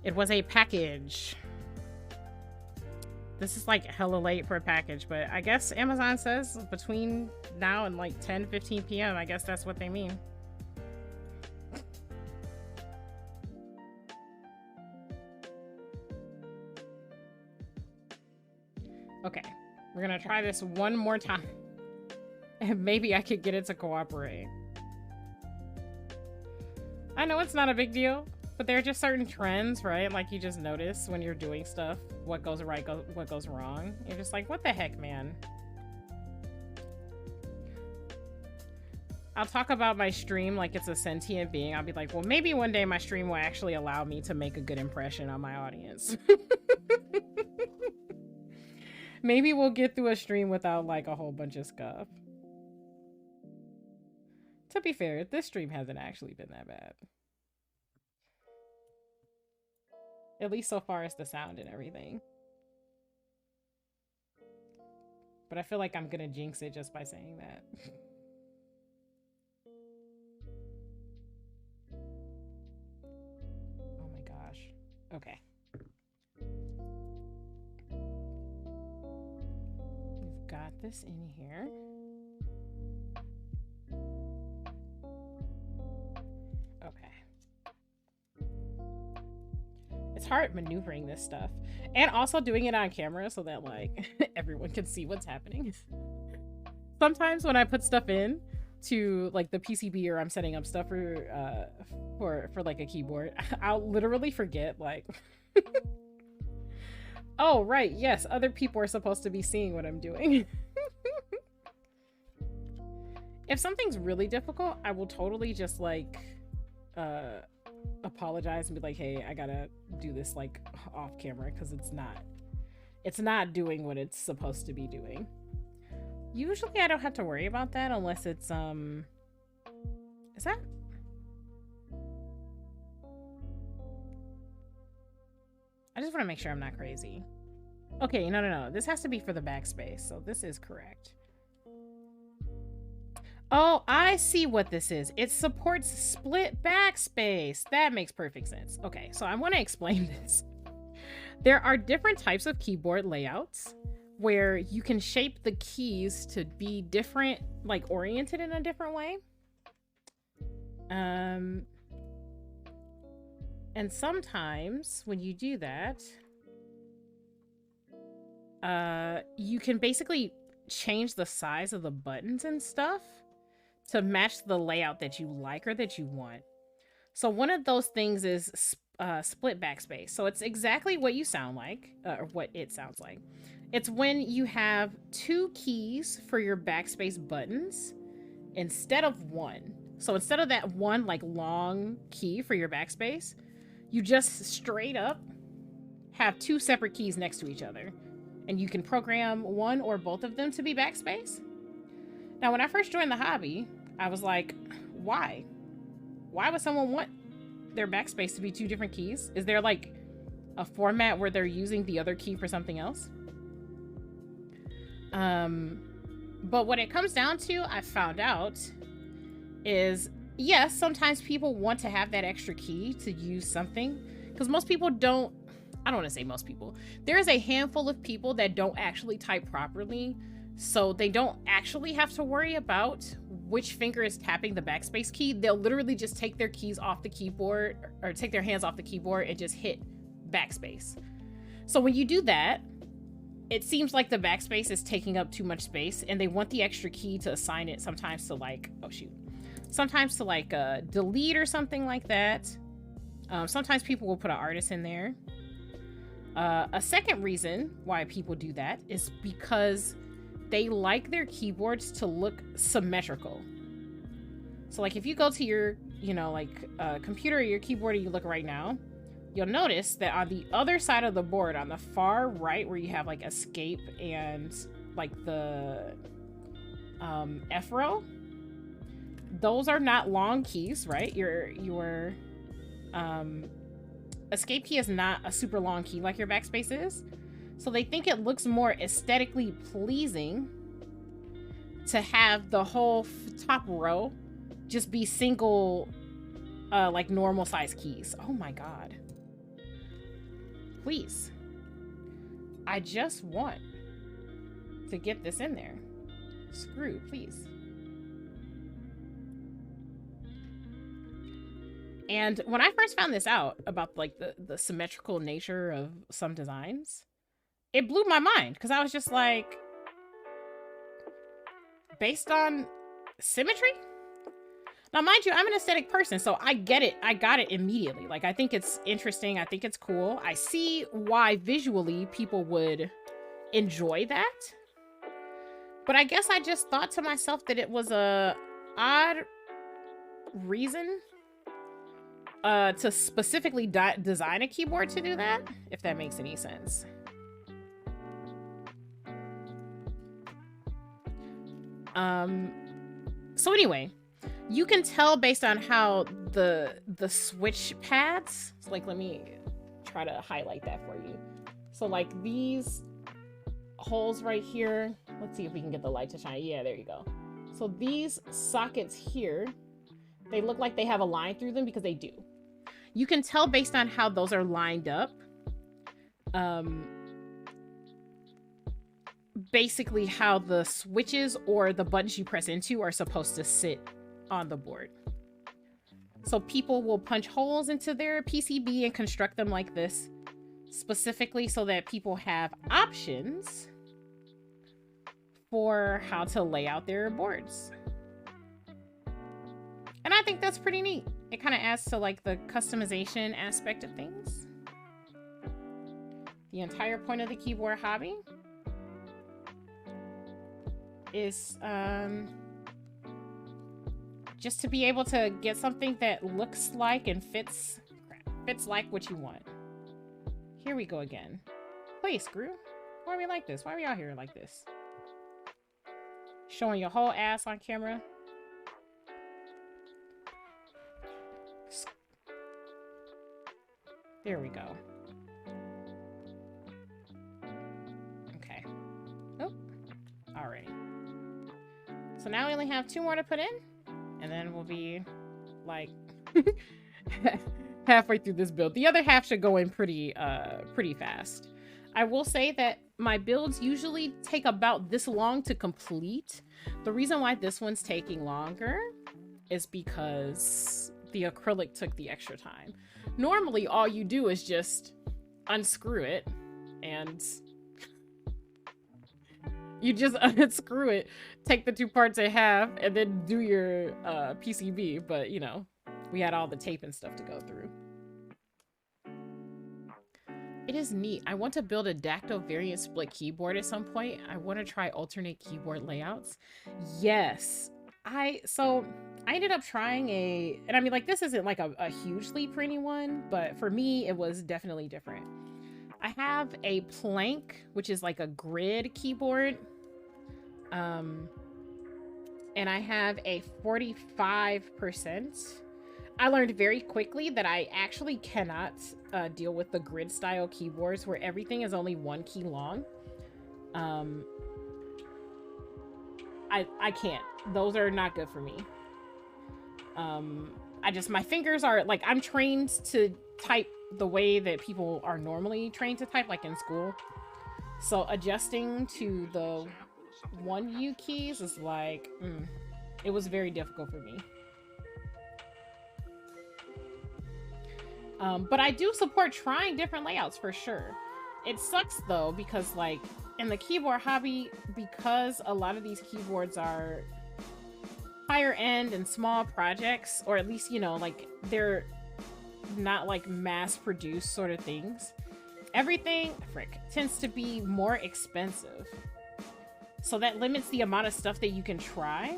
It was a package. This is like hella late for a package, but I guess Amazon says between now and like 10-15 p.m. I guess that's what they mean. Okay, we're gonna try this one more time. And maybe I could get it to cooperate. I know it's not a big deal, but there are just certain trends, right? Like you just notice when you're doing stuff, what goes right, what goes wrong. You're just like, what the heck, man? I'll talk about my stream like it's a sentient being. I'll be like, well, maybe one day my stream will actually allow me to make a good impression on my audience. Maybe we'll get through a stream without like a whole bunch of scuff. To be fair, this stream hasn't actually been that bad. At least so far as the sound and everything. But I feel like I'm gonna jinx it just by saying that. Oh my gosh. Okay. We've got this in here. It's hard maneuvering this stuff and also doing it on camera so that like everyone can see what's happening. Sometimes when I put stuff in to like the PCB or I'm setting up stuff for like a keyboard, I'll literally forget like oh right, yes, other people are supposed to be seeing what I'm doing. If something's really difficult, I will totally just like apologize and be like, hey, I gotta do this like off camera because it's not doing what it's supposed to be doing. Usually I don't have to worry about that unless it's is that I just want to make sure I'm not crazy. Okay, no, this has to be for the backspace, so this is correct. Oh, I see what this is. It supports split backspace. That makes perfect sense. Okay, so I want to explain this. There are different types of keyboard layouts where you can shape the keys to be different, like oriented in a different way. And sometimes when you do that, you can basically change the size of the buttons and stuff to match the layout that you like or that you want. So one of those things is split backspace. So it's exactly what you sound like, or what it sounds like. It's when you have 2 keys for your backspace buttons instead of 1. So instead of that one like long key for your backspace, you just straight up have 2 separate keys next to each other. And you can program one or both of them to be backspace. Now, when I first joined the hobby, I was like, why? Why would someone want their backspace to be 2 different keys? Is there like a format where they're using the other key for something else? But what it comes down to, I found out, is yes, sometimes people want to have that extra key to use something, because most people don't. I don't want to say most people. There's a handful of people that don't actually type properly, so they don't actually have to worry about which finger is tapping the backspace key. They'll literally just take their keys off the keyboard, or take their hands off the keyboard and just hit backspace. So when you do that, it seems like the backspace is taking up too much space, and they want the extra key to assign it sometimes to like, oh shoot, sometimes to like delete or something like that. Sometimes people will put an artist in there. A second reason why people do that is because they like their keyboards to look symmetrical. So like if you go to your, you know, like computer or your keyboard and you look right now, you'll notice that on the other side of the board, on the far right where you have like escape and like the F row, those are not long keys, right? Your escape key is not a super long key like your backspace is. So they think it looks more aesthetically pleasing to have the whole top row just be single, like normal size keys. Oh my God. Please. I just want to get this in there. Screw, please. And when I first found this out about like the symmetrical nature of some designs, it blew my mind, because I was just like, based on symmetry? Now, mind you, I'm an aesthetic person, so I get it. I got it immediately. Like, I think it's interesting. I think it's cool. I see why visually people would enjoy that. But I guess I just thought to myself that it was a odd reason to specifically design a keyboard to do that, if that makes any sense. So anyway, you can tell based on how the switch pads, so like, let me try to highlight that for you. So like these holes right here, let's see if we can get the light to shine. Yeah, there you go. So these sockets here, they look like they have a line through them, because they do. You can tell based on how those are lined up, basically how the switches or the buttons you press into are supposed to sit on the board. So people will punch holes into their PCB and construct them like this, specifically so that people have options for how to lay out their boards. And I think that's pretty neat. It kind of adds to like the customization aspect of things. The entire point of the keyboard hobby is just to be able to get something that looks like and fits like what you want. Here we go again. Please, screw. Why are we like this? Why are we out here like this? Showing your whole ass on camera. There we go. Okay. Oh, alrighty. So now we only have 2 more to put in, and then we'll be like halfway through this build. The other half should go in pretty fast. I will say that my builds usually take about this long to complete. The reason why this one's taking longer is because the acrylic took the extra time. normally all you do is just unscrew it and you just unscrew it, take the two parts in half, and then do your PCB. But, you know, we had all the tape and stuff to go through. It is neat. I want to build a dactyl variant split keyboard at some point. I want to try alternate keyboard layouts. Yes. So I ended up trying and I mean, like, this isn't like a huge leap for anyone, but for me, it was definitely different. I have a plank, which is like a grid keyboard. And I have a 45%. I learned very quickly that I actually cannot deal with the grid style keyboards where everything is only one key long. I can't. Those are not good for me. My fingers are like, I'm trained to type the way that people are normally trained to type, like in school. So adjusting to the 1U keys is like, it was very difficult for me. But I do support trying different layouts for sure. It sucks though, because like in the keyboard hobby, because a lot of these keyboards are higher end and small projects, or at least, you know, like they're not like mass produced sort of things. Everything, tends to be more expensive. So that limits the amount of stuff that you can try.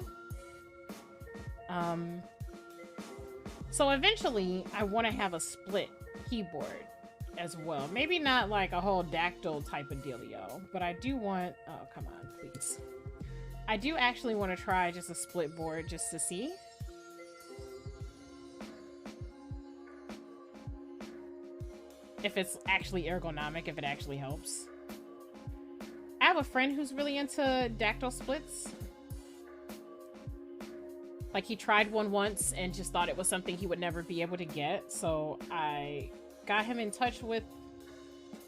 So eventually I want to have a split keyboard as well. Maybe not like a whole dactyl type of dealio, but I do want, oh, come on, please. I do actually want to try just a split board just to see. If it's actually ergonomic, if it actually helps. I have a friend who's really into dactyl splits. Like, he tried one once and just thought it was something he would never be able to get. So I got him in touch with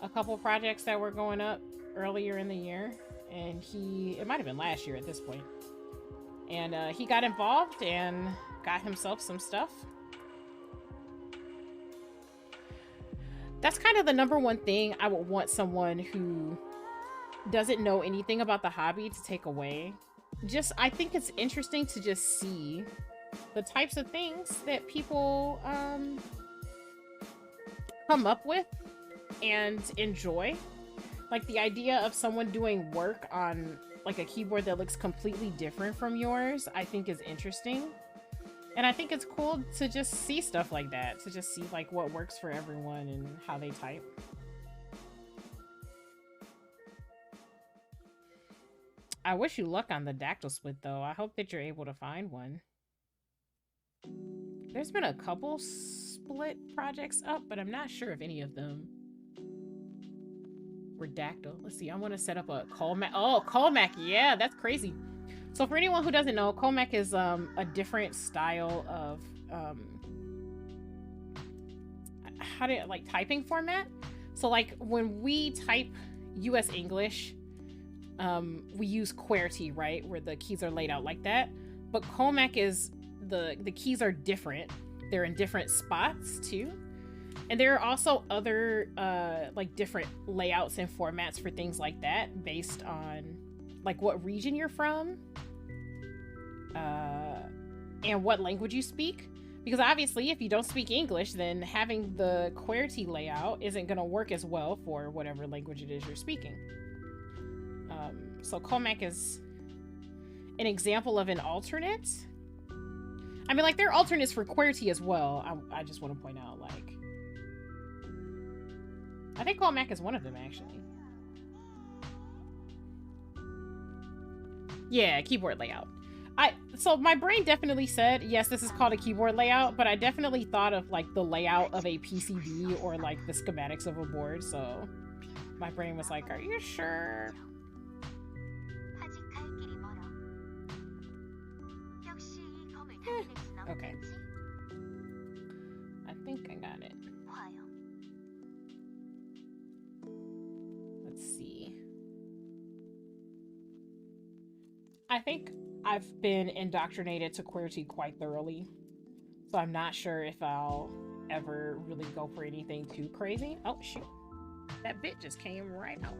a couple projects that were going up earlier in the year. And it might have been last year at this point. And he got involved and got himself some stuff. That's kind of the number one thing I would want someone who doesn't know anything about the hobby to take away. I think it's interesting to just see the types of things that people come up with and enjoy. Like the idea of someone doing work on like a keyboard that looks completely different from yours, I think is interesting. And I think it's cool to just see stuff like that, to just see like what works for everyone and how they type. I wish you luck on the dactyl split though. I hope that you're able to find one. There's been a couple split projects up, but I'm not sure if any of them were dactyl. Let's see, I want to set up a Colmac. Oh, Colmac, yeah, that's crazy. So for anyone who doesn't know, Colmac is a different style of typing format. So like when we type US English, we use QWERTY, right, where the keys are laid out like that. But Colmac is the keys are different. They're in different spots too. And there are also other like different layouts and formats for things like that based on like what region you're from and what language you speak. Because obviously if you don't speak English, then having the QWERTY layout isn't going to work as well for whatever language it is you're speaking. So Colmac is an example of an alternate. I mean, like, there are alternates for QWERTY as well. I just want to point out, like, I think Colmac is one of them, actually. Yeah, keyboard layout. So my brain definitely said, yes, this is called a keyboard layout, but I definitely thought of, like, the layout of a PCB or, like, the schematics of a board, so my brain was like, are you sure? Okay. I think I got it. Let's see. I think I've been indoctrinated to QWERTY quite thoroughly, so I'm not sure if I'll ever really go for anything too crazy. Oh shoot, that bit just came right out.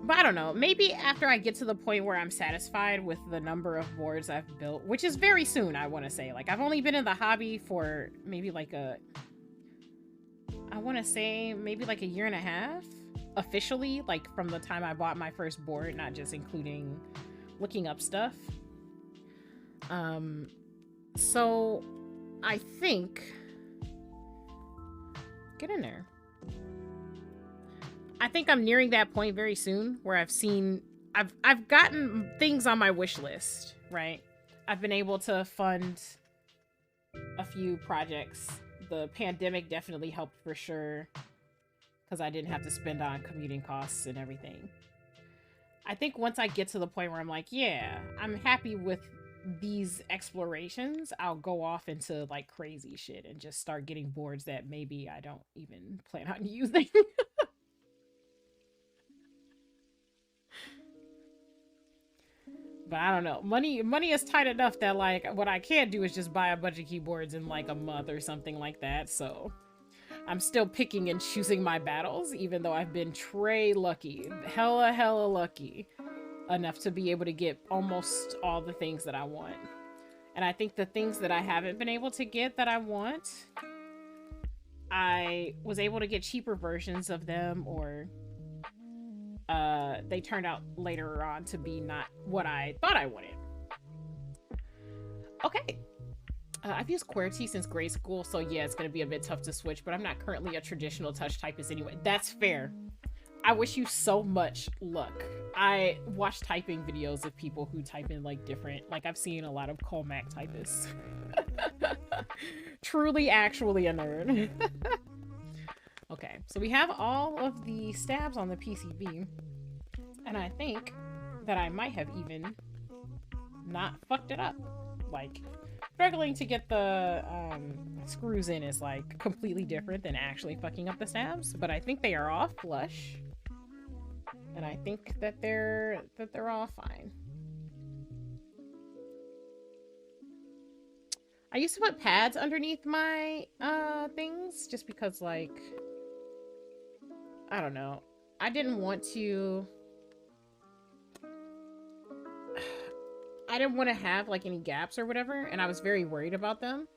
But I don't know, maybe after I get to the point where I'm satisfied with the number of boards I've built, which is very soon, I want to say. Like, I've only been in the hobby for maybe like I want to say maybe like a year and a half officially, like from the time I bought my first board, not just including looking up stuff. So I think, get in there. I think I'm nearing that point very soon where I've gotten things on my wish list, right? I've been able to fund a few projects. The pandemic definitely helped for sure, because I didn't have to spend on commuting costs and everything. I think once I get to the point where I'm like, yeah, I'm happy with these explorations, I'll go off into like crazy shit and just start getting boards that maybe I don't even plan on using. But I don't know. Money is tight enough that like what I can't do is just buy a bunch of keyboards in like a month or something like that. So I'm still picking and choosing my battles, even though I've been lucky, hella lucky enough to be able to get almost all the things that I want. And I think the things that I haven't been able to get that I want, I was able to get cheaper versions of them, or they turned out later on to be not what I thought I wanted. Okay. I've used QWERTY since grade school, so yeah, it's going to be a bit tough to switch, but I'm not currently a traditional touch typist anyway. That's fair. I wish you so much luck. I watch typing videos of people who type in like different, like I've seen a lot of Colmac typists. Truly, actually a nerd. Okay, so we have all of the stabs on the PCB, and I think that I might have even not fucked it up. Like, struggling to get the screws in is like completely different than actually fucking up the stabs, but I think they are all flush, and I think that they're all fine. I used to put pads underneath my things just because, like, I don't know, I didn't want to have like any gaps or whatever, and I was very worried about them.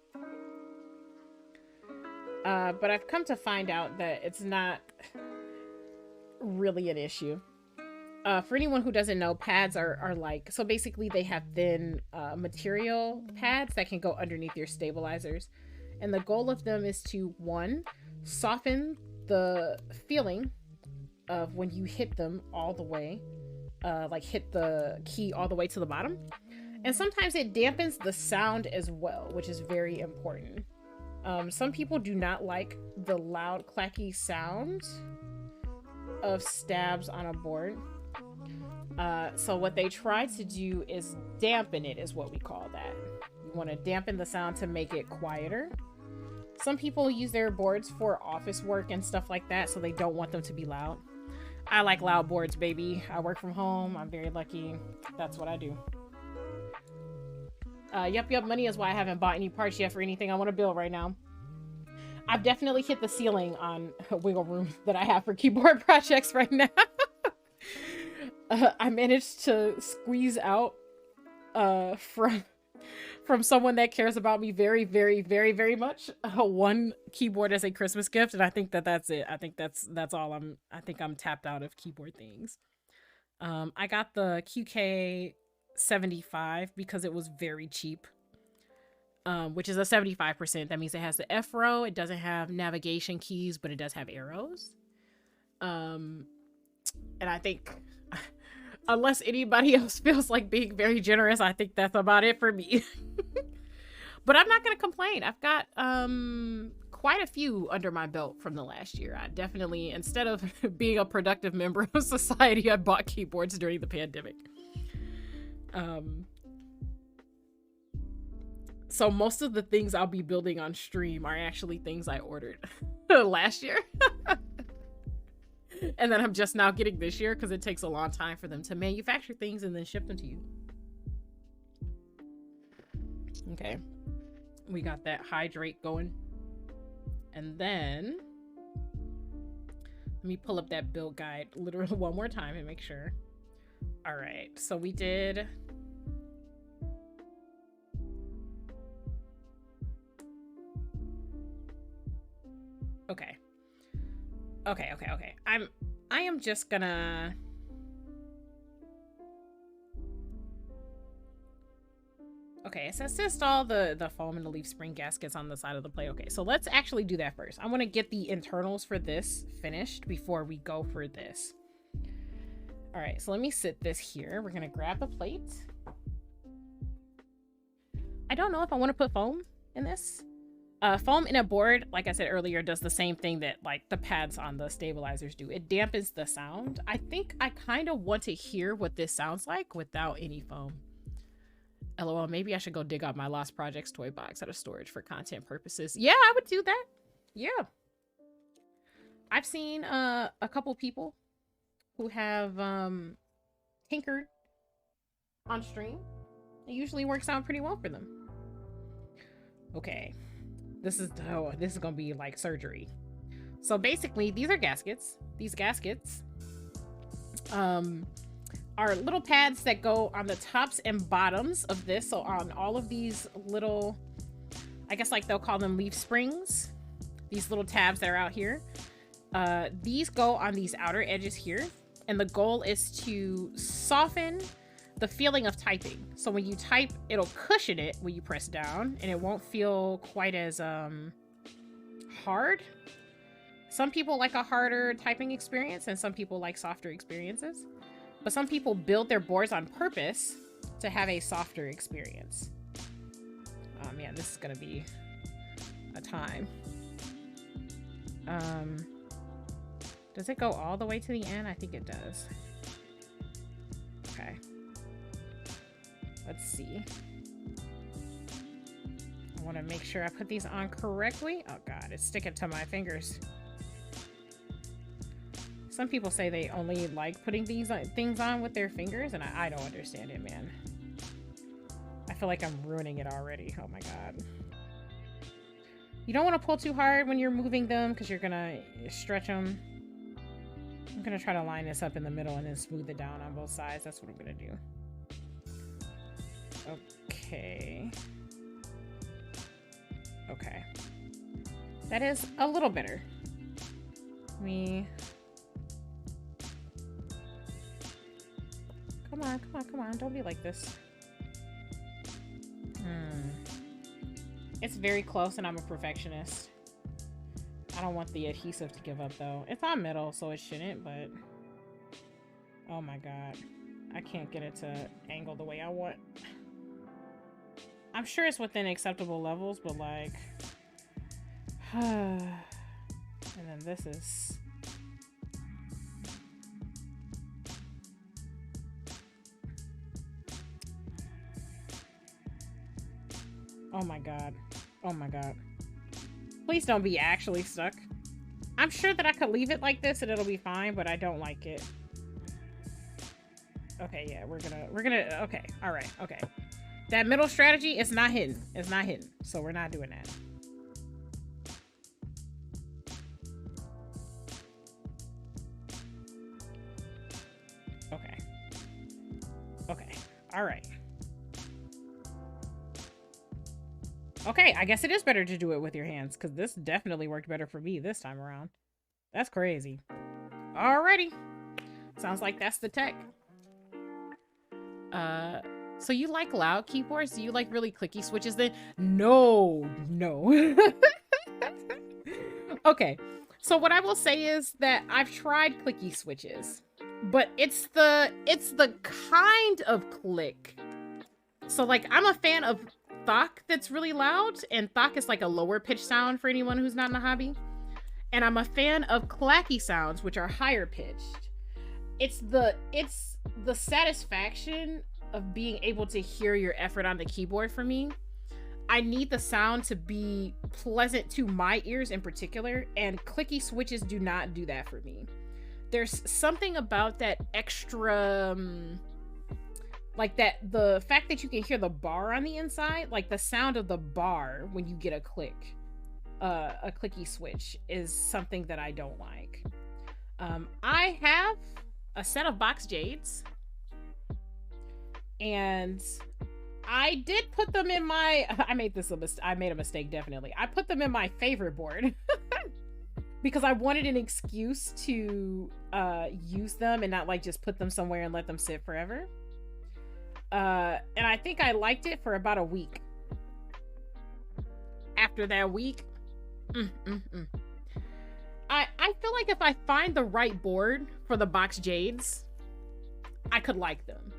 But I've come to find out that it's not really an issue. For anyone who doesn't know, pads are like, so basically they have thin material pads that can go underneath your stabilizers. And the goal of them is to, one, soften the feeling of when you hit them all the way, like hit the key all the way to the bottom. And sometimes it dampens the sound as well, which is very important. Some people do not like the loud, clacky sound of stabs on a board. So what they try to do is dampen it, is what we call that. You want to dampen the sound to make it quieter. Some people use their boards for office work and stuff like that, so they don't want them to be loud. I like loud boards, baby. I work from home. I'm very lucky. That's what I do. Yup, money is why I haven't bought any parts yet for anything I want to build right now. I've definitely hit the ceiling on wiggle room that I have for keyboard projects right now. I managed to squeeze out from someone that cares about me very, very, very, very much, one keyboard as a Christmas gift, and I think that's it. I think that's all. I think I'm tapped out of keyboard things. I got the QK75 because it was very cheap, which is a 75%. That means it has the F row. It doesn't have navigation keys, but it does have arrows. And I think, unless anybody else feels like being very generous, I think that's about it for me. But I'm not going to complain. I've got quite a few under my belt from the last year. I definitely, instead of being a productive member of society, I bought keyboards during the pandemic. So most of the things I'll be building on stream are actually things I ordered last year. And then I'm just now getting this year because it takes a long time for them to manufacture things and then ship them to you. Okay. We got that hydrate going. And then let me pull up that build guide literally one more time and make sure. All right. So we did. Okay. Okay. I am just gonna. Okay, it says to install the foam and the leaf spring gaskets on the side of the plate. Okay, so let's actually do that first. I want to get the internals for this finished before we go for this. All right, so let me sit this here. We're gonna grab the plate. I don't know if I want to put foam in this. Foam in a board, like I said earlier, does the same thing that like the pads on the stabilizers do. It dampens the sound. I think I kind of want to hear what this sounds like without any foam. LOL, maybe I should go dig out my Lost Projects toy box out of storage for content purposes. Yeah, I would do that. Yeah. I've seen a couple people who have tinkered on stream. It usually works out pretty well for them. Okay. This is gonna be like surgery. So basically, these are gaskets. These gaskets are little pads that go on the tops and bottoms of this. So on all of these little, I guess like they'll call them leaf springs, these little tabs that are out here. These go on these outer edges here. And the goal is to soften the feeling of typing. So when you type, it'll cushion it when you press down and it won't feel quite as hard. Some people like a harder typing experience and some people like softer experiences. But some people build their boards on purpose to have a softer experience. Oh man, this is gonna be a time. Does it go all the way to the end? I think it does. Okay. Let's see. I want to make sure I put these on correctly. Oh god, it's sticking to my fingers. Some people say they only like putting these things on with their fingers, and I don't understand it, man. I feel like I'm ruining it already. Oh my god. You don't want to pull too hard when you're moving them because you're gonna stretch them. I'm gonna try to line this up in the middle and then smooth it down on both sides. That's what I'm gonna do. Okay. Okay. That is a little better. Let me... Come on. Don't be like this. It's very close and I'm a perfectionist. I don't want the adhesive to give up though. It's on metal, so it shouldn't, but... Oh my god. I can't get it to angle the way I want. I'm sure it's within acceptable levels, but like... And then this is... Oh my god. Oh my god. Please don't be actually stuck. I'm sure that I could leave it like this and it'll be fine, but I don't like it. Okay, yeah, we're gonna, okay, all right, okay. That middle strategy is not hidden. It's not hidden, so we're not doing that. Okay. Okay, all right. Okay, I guess it is better to do it with your hands, because this definitely worked better for me this time around. That's crazy. Alrighty. Sounds like that's the tech. So you like loud keyboards? Do you like really clicky switches then? No. Okay, so what I will say is that I've tried clicky switches, but it's the kind of click. So like, I'm a fan of Thok that's really loud, and Thok is like a lower pitch sound for anyone who's not in the hobby. And I'm a fan of clacky sounds, which are higher pitched. It's the satisfaction of being able to hear your effort on the keyboard for me. I need the sound to be pleasant to my ears in particular, and clicky switches do not do that for me. There's something about that extra Like that, the fact that you can hear the bar on the inside, like the sound of the bar when you get a click, a clicky switch is something that I don't like. I have a set of box Jades, and I did put them in my, I made a mistake, definitely. I put them in my favorite board because I wanted an excuse to use them and not like just put them somewhere and let them sit forever. And I think I liked it for about a week. After that week, I feel like if I find the right board for the box Jades, I could like them.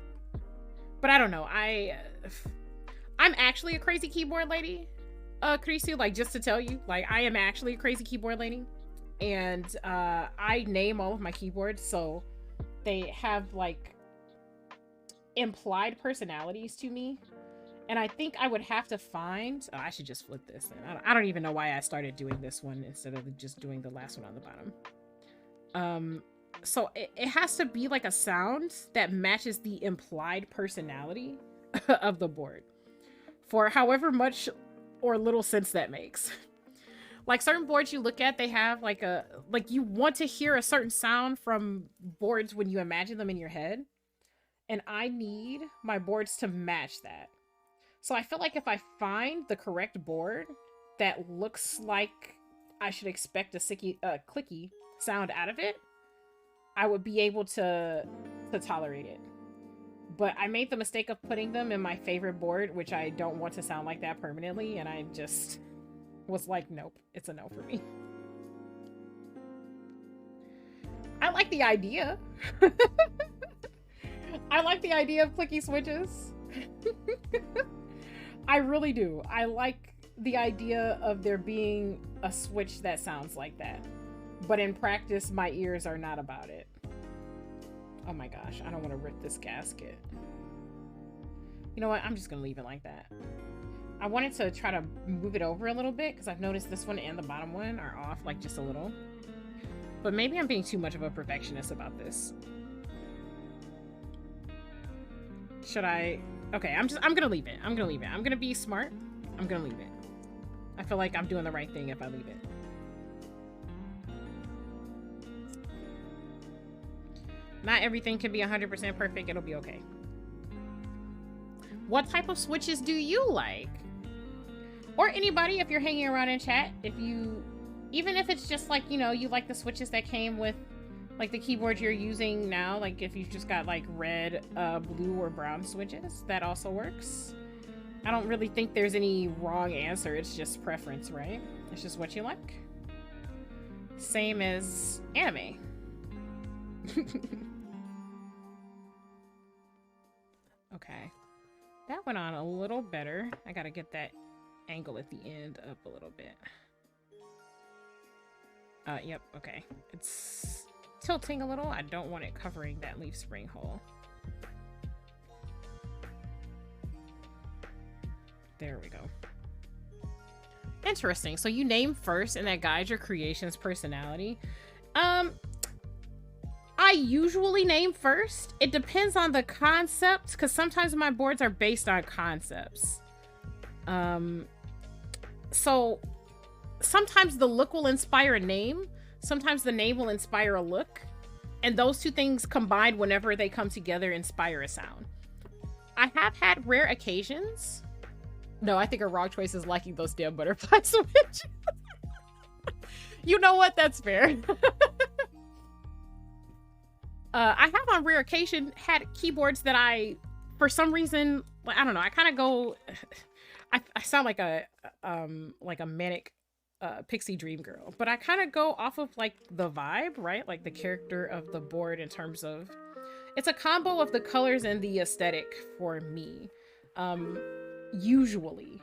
But I don't know. I'm actually a crazy keyboard lady, Krisu, like, just to tell you, like, I am actually a crazy keyboard lady. And I name all of my keyboards, so they have like implied personalities to me. And I think I would have to find, I should just flip this. I don't even know why I started doing this one instead of just doing the last one on the bottom. So it has to be like a sound that matches the implied personality of the board for however much or little sense that makes. Like certain boards you look at, they have like you want to hear a certain sound from boards when you imagine them in your head. And I need my boards to match that. So I feel like if I find the correct board that looks like I should expect a clicky sound out of it, I would be able to tolerate it. But I made the mistake of putting them in my favorite board, which I don't want to sound like that permanently, and I just was like, nope, it's a no for me. I like the idea. I like the idea of clicky switches. I really do. I like the idea of there being a switch that sounds like that. But in practice, my ears are not about it. Oh my gosh, I don't want to rip this gasket. You know what? I'm just going to leave it like that. I wanted to try to move it over a little bit because I've noticed this one and the bottom one are off like just a little. But maybe I'm being too much of a perfectionist about this. Should I? Okay, I'm gonna leave it. I'm gonna be smart. I'm gonna leave it. I feel like I'm doing the right thing if I leave it. Not everything can be 100% perfect. It'll be okay. What type of switches do you like? Or anybody, if you're hanging around in chat, even if it's just like, you know, you like the switches that came with like the keyboard you're using now, like if you've just got like red, blue, or brown switches, that also works. I don't really think there's any wrong answer. It's just preference, right? It's just what you like. Same as anime. Okay. That went on a little better. I gotta get that angle at the end up a little bit. Yep, okay. It's tilting a little. I don't want it covering that leaf spring hole. There we go. Interesting. So you name first and that guides your creation's personality. I usually name first. It depends on the concept, because sometimes my boards are based on concepts. So sometimes the look will inspire a name. Sometimes the name will inspire a look. And those two things combined, whenever they come together, inspire a sound. I have had rare occasions. No, I think a wrong choice is liking those damn butterfly switches. You know what? That's fair. I have on rare occasion had keyboards that I, for some reason, I don't know, I kind of go, I sound like a manic pixie dream girl, but I kind of go off of like the vibe, right? Like the character of the board in terms of, it's a combo of the colors and the aesthetic for me. Usually.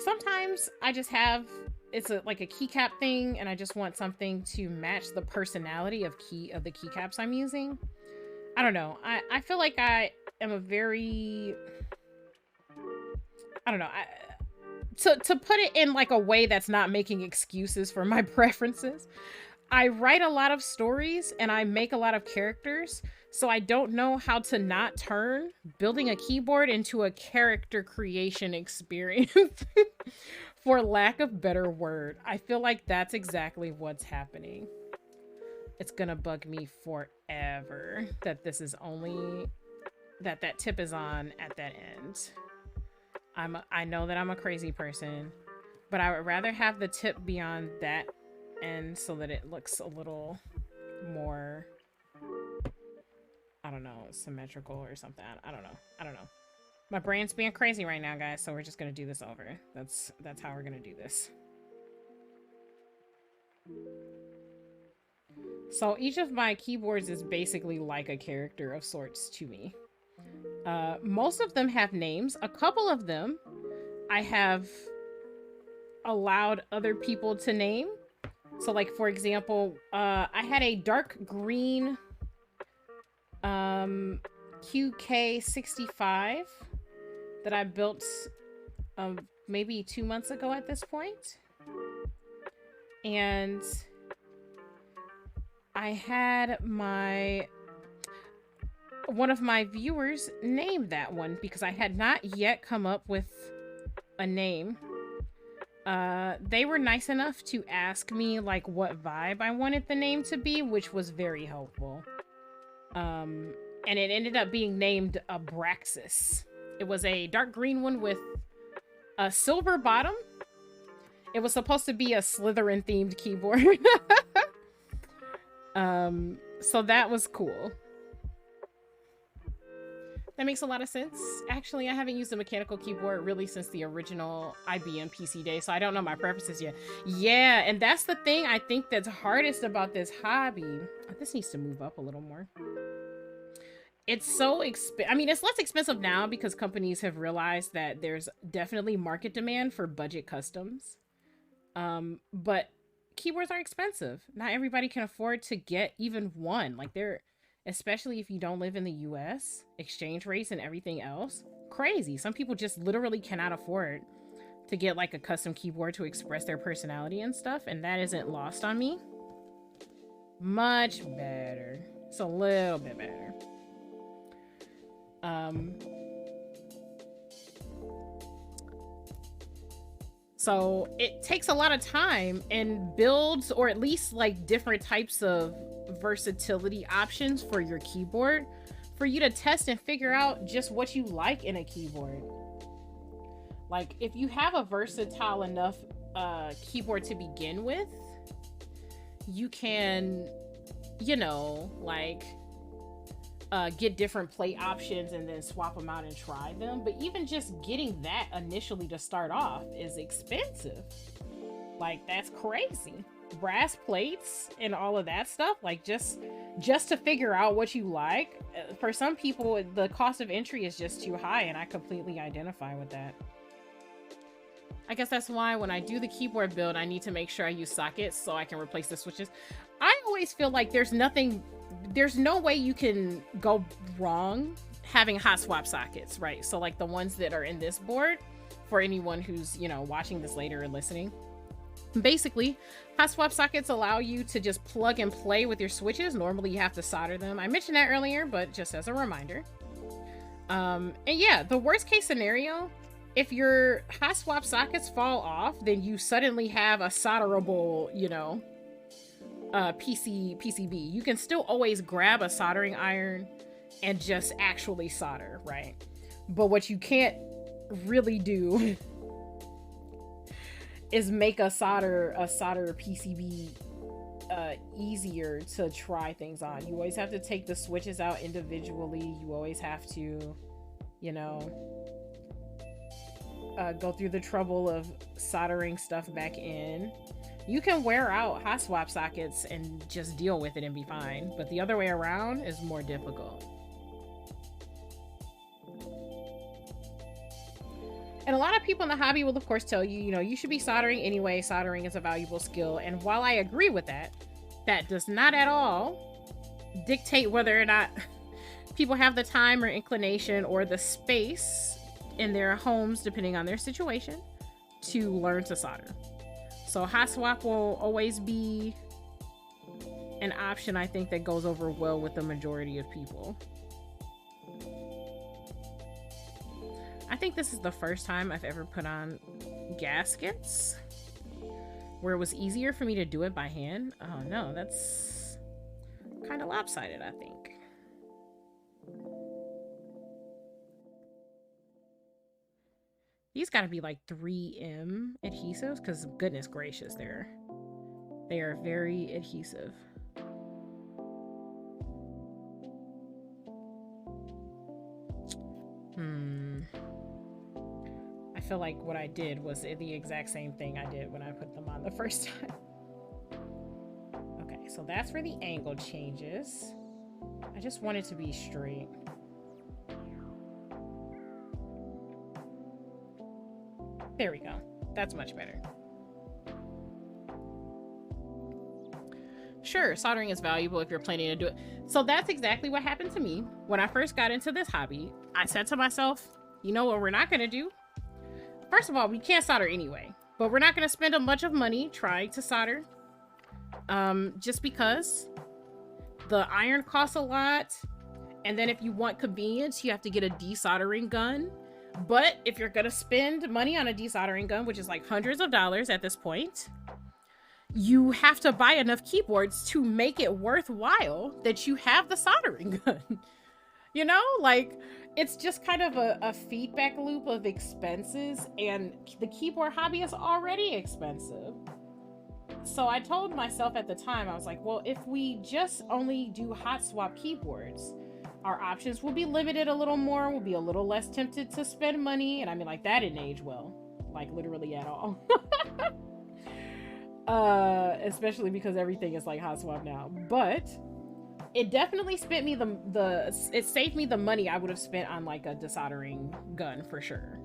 Sometimes I just have, it's like a keycap thing, and I just want something to match the personality of the keycaps I'm using. I don't know. I feel like I am a very, I don't know. To put it in like a way that's not making excuses for my preferences, I write a lot of stories and I make a lot of characters, so I don't know how to not turn building a keyboard into a character creation experience. For lack of better word, I feel like that's exactly what's happening. It's gonna bug me forever that this is only that tip is on at that end. I know that I'm a crazy person, but I would rather have the tip be on that end so that it looks a little more, I don't know, symmetrical or something. I don't know. My brain's being crazy right now, guys, so we're just gonna do this over. That's how we're gonna do this. So each of my keyboards is basically like a character of sorts to me. Most of them have names. A couple of them I have allowed other people to name. So like, for example, I had a dark green QK65 that I built maybe 2 months ago at this point. And I had one of my viewers name that one because I had not yet come up with a name. They were nice enough to ask me like what vibe I wanted the name to be, which was very helpful. And it ended up being named Abraxas. It was a dark green one with a silver bottom. It was supposed to be a Slytherin themed keyboard. So that was cool. That makes a lot of sense. Actually, I haven't used a mechanical keyboard really since the original IBM PC days, so I don't know my preferences yet. Yeah, and that's the thing I think that's hardest about this hobby. This needs to move up a little more. It's so I mean, it's less expensive now because companies have realized that there's definitely market demand for budget customs. But keyboards are expensive. Not everybody can afford to get even one. Like especially if you don't live in the US, exchange rates and everything else, crazy. Some people just literally cannot afford to get like a custom keyboard to express their personality and stuff, and that isn't lost on me. Much better. It's a little bit better. So it takes a lot of time and builds, or at least like different types of versatility options for your keyboard for you to test and figure out just what you like in a keyboard. Like if you have a versatile enough keyboard to begin with, you can, you know, like get different plate options and then swap them out and try them. But even just getting that initially to start off is expensive. Like that's crazy. Brass plates and all of that stuff, like just to figure out what you like. For some people, the cost of entry is just too high, and I completely identify with that. I guess that's why when I do the keyboard build, I need to make sure I use sockets so I can replace the switches. I always feel like there's no way you can go wrong having hot swap sockets, right? So like the ones that are in this board, for anyone who's, you know, watching this later and listening. Basically, hot swap sockets allow you to just plug and play with your switches. Normally you have to solder them. I mentioned that earlier, but just as a reminder. And yeah, the worst case scenario, if your hot swap sockets fall off, then you suddenly have a solderable, you know, PCB. You can still always grab a soldering iron and just actually solder, right? But what you can't really do is make a solder PCB easier to try things on. You always have to take the switches out individually. You always have to, you know, go through the trouble of soldering stuff back in. You can wear out hot swap sockets and just deal with it and be fine, but the other way around is more difficult. And a lot of people in the hobby will of course tell you, you know, you should be soldering anyway. Soldering is a valuable skill. And while I agree with that, that does not at all dictate whether or not people have the time or inclination or the space in their homes, depending on their situation, to learn to solder. So hot swap will always be an option I think that goes over well with the majority of people. I think this is the first time I've ever put on gaskets where it was easier for me to do it by hand. Oh no, that's kind of lopsided, I think. These gotta be like 3M adhesives, because goodness gracious, they are very adhesive. I feel like what I did was the exact same thing I did when I put them on the first time. Okay, so that's where the angle changes. I just want it to be straight. There we go. That's much better. Sure, soldering is valuable if you're planning to do it. So that's exactly what happened to me. When I first got into this hobby, I said to myself, you know what we're not going to do? First of all, we can't solder anyway, but we're not going to spend a bunch of money trying to solder. Just because the iron costs a lot. And then if you want convenience, you have to get a desoldering gun. But if you're going to spend money on a desoldering gun, which is like hundreds of dollars at this point, you have to buy enough keyboards to make it worthwhile that you have the soldering gun. You know, like, it's just kind of a feedback loop of expenses, and the keyboard hobby is already expensive. So I told myself at the time, I was like, well, if we just only do hot swap keyboards, our options will be limited a little more. We'll be a little less tempted to spend money. And I mean, like, that didn't age well, like literally at all. Especially because everything is like hot swap now. But it definitely spent me it saved me the money I would have spent on like a desoldering gun for sure.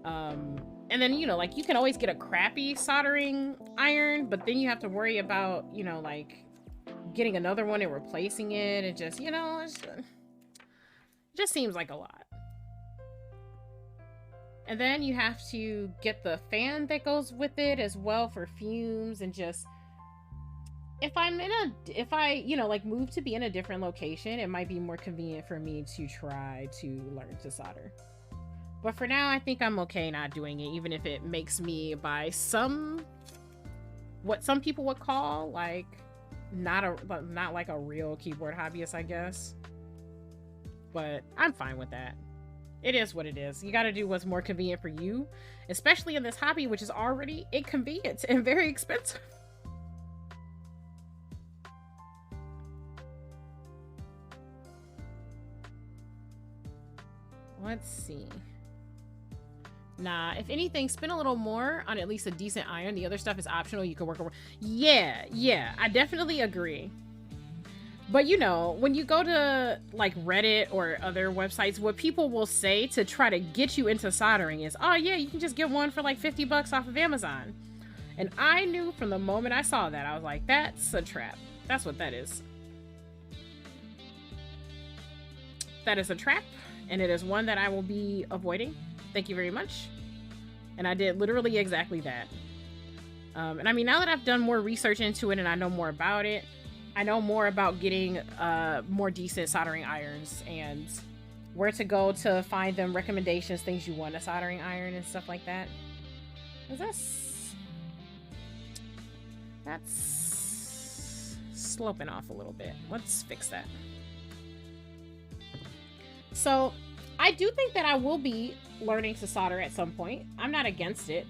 And then, you know, like, you can always get a crappy soldering iron, but then you have to worry about, you know, like, getting another one and replacing it. It just, you know, it just seems like a lot. And then you have to get the fan that goes with it as well for fumes, and just, if I, you know, like, move to be in a different location, it might be more convenient for me to try to learn to solder. But for now, I think I'm okay not doing it, even if it makes me buy what some people would call, like, not like a real keyboard hobbyist, I guess. But I'm fine with that. It is what it is. You got to do what's more convenient for you, especially in this hobby, which is already inconvenient and very expensive. Let's see. Nah, if anything, spend a little more on at least a decent iron. The other stuff is optional. You can work over. Yeah, I definitely agree. But, you know, when you go to, like, Reddit or other websites, what people will say to try to get you into soldering is, oh, yeah, you can just get one for, like, 50 bucks off of Amazon. And I knew from the moment I saw that, I was like, that's a trap. That's what that is. That is a trap, and it is one that I will be avoiding. Thank you very much. And I did literally exactly that. And I mean, now that I've done more research into it and I know more about it, I know more about getting more decent soldering irons and where to go to find them, recommendations, things you want a soldering iron and stuff like that. That's sloping off a little bit. Let's fix that. So I do think that I will be learning to solder at some point. I'm not against it.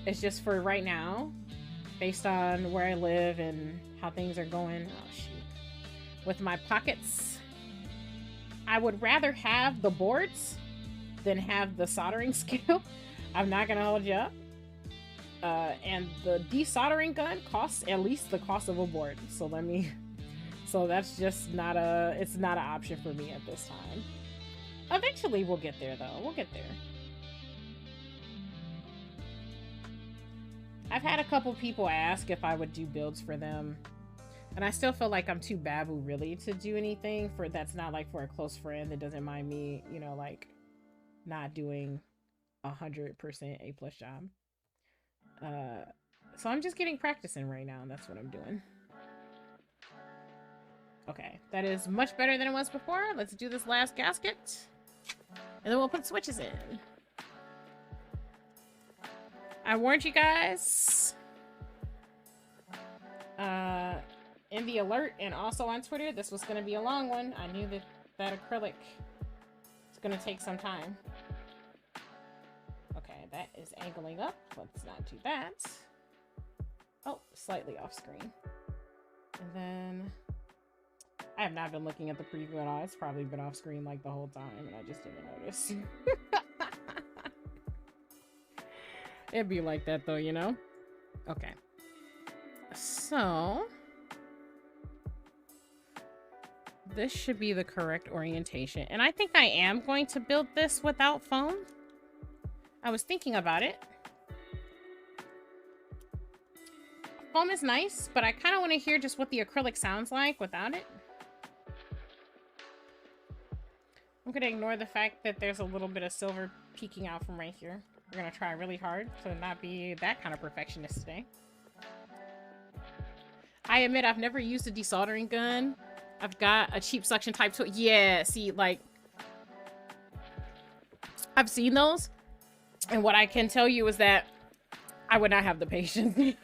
It's just for right now, based on where I live and how things are going. Oh, shoot. With my pockets, I would rather have the boards than have the soldering skill. I'm not going to hold you up. And the desoldering gun costs at least the cost of a board. So that's just not it's not an option for me at this time. Eventually we'll get there, though. We'll get there. I've had a couple people ask if I would do builds for them, and I still feel like I'm too babu really to do anything for that's not like for a close friend that doesn't mind me, you know, like not doing 100% A+ job. So I'm just getting practicing right now, and that's what I'm doing. Okay, that is much better than it was before. Let's do this last gasket. And then we'll put switches in. I warned you guys. In the alert and also on Twitter, this was going to be a long one. I knew that acrylic is going to take some time. Okay, that is angling up. Let's not do that. Oh, slightly off screen. And then I have not been looking at the preview at all. It's probably been off screen like the whole time and I just didn't notice. It'd be like that though, you know? Okay. So this should be the correct orientation. And I think I am going to build this without foam. I was thinking about it. Foam is nice, but I kind of want to hear just what the acrylic sounds like without it. I'm going to ignore the fact that there's a little bit of silver peeking out from right here. We're going to try really hard to not be that kind of perfectionist today. I admit I've never used a desoldering gun. I've got a cheap suction type tool. Yeah, see, like, I've seen those. And what I can tell you is that I would not have the patience.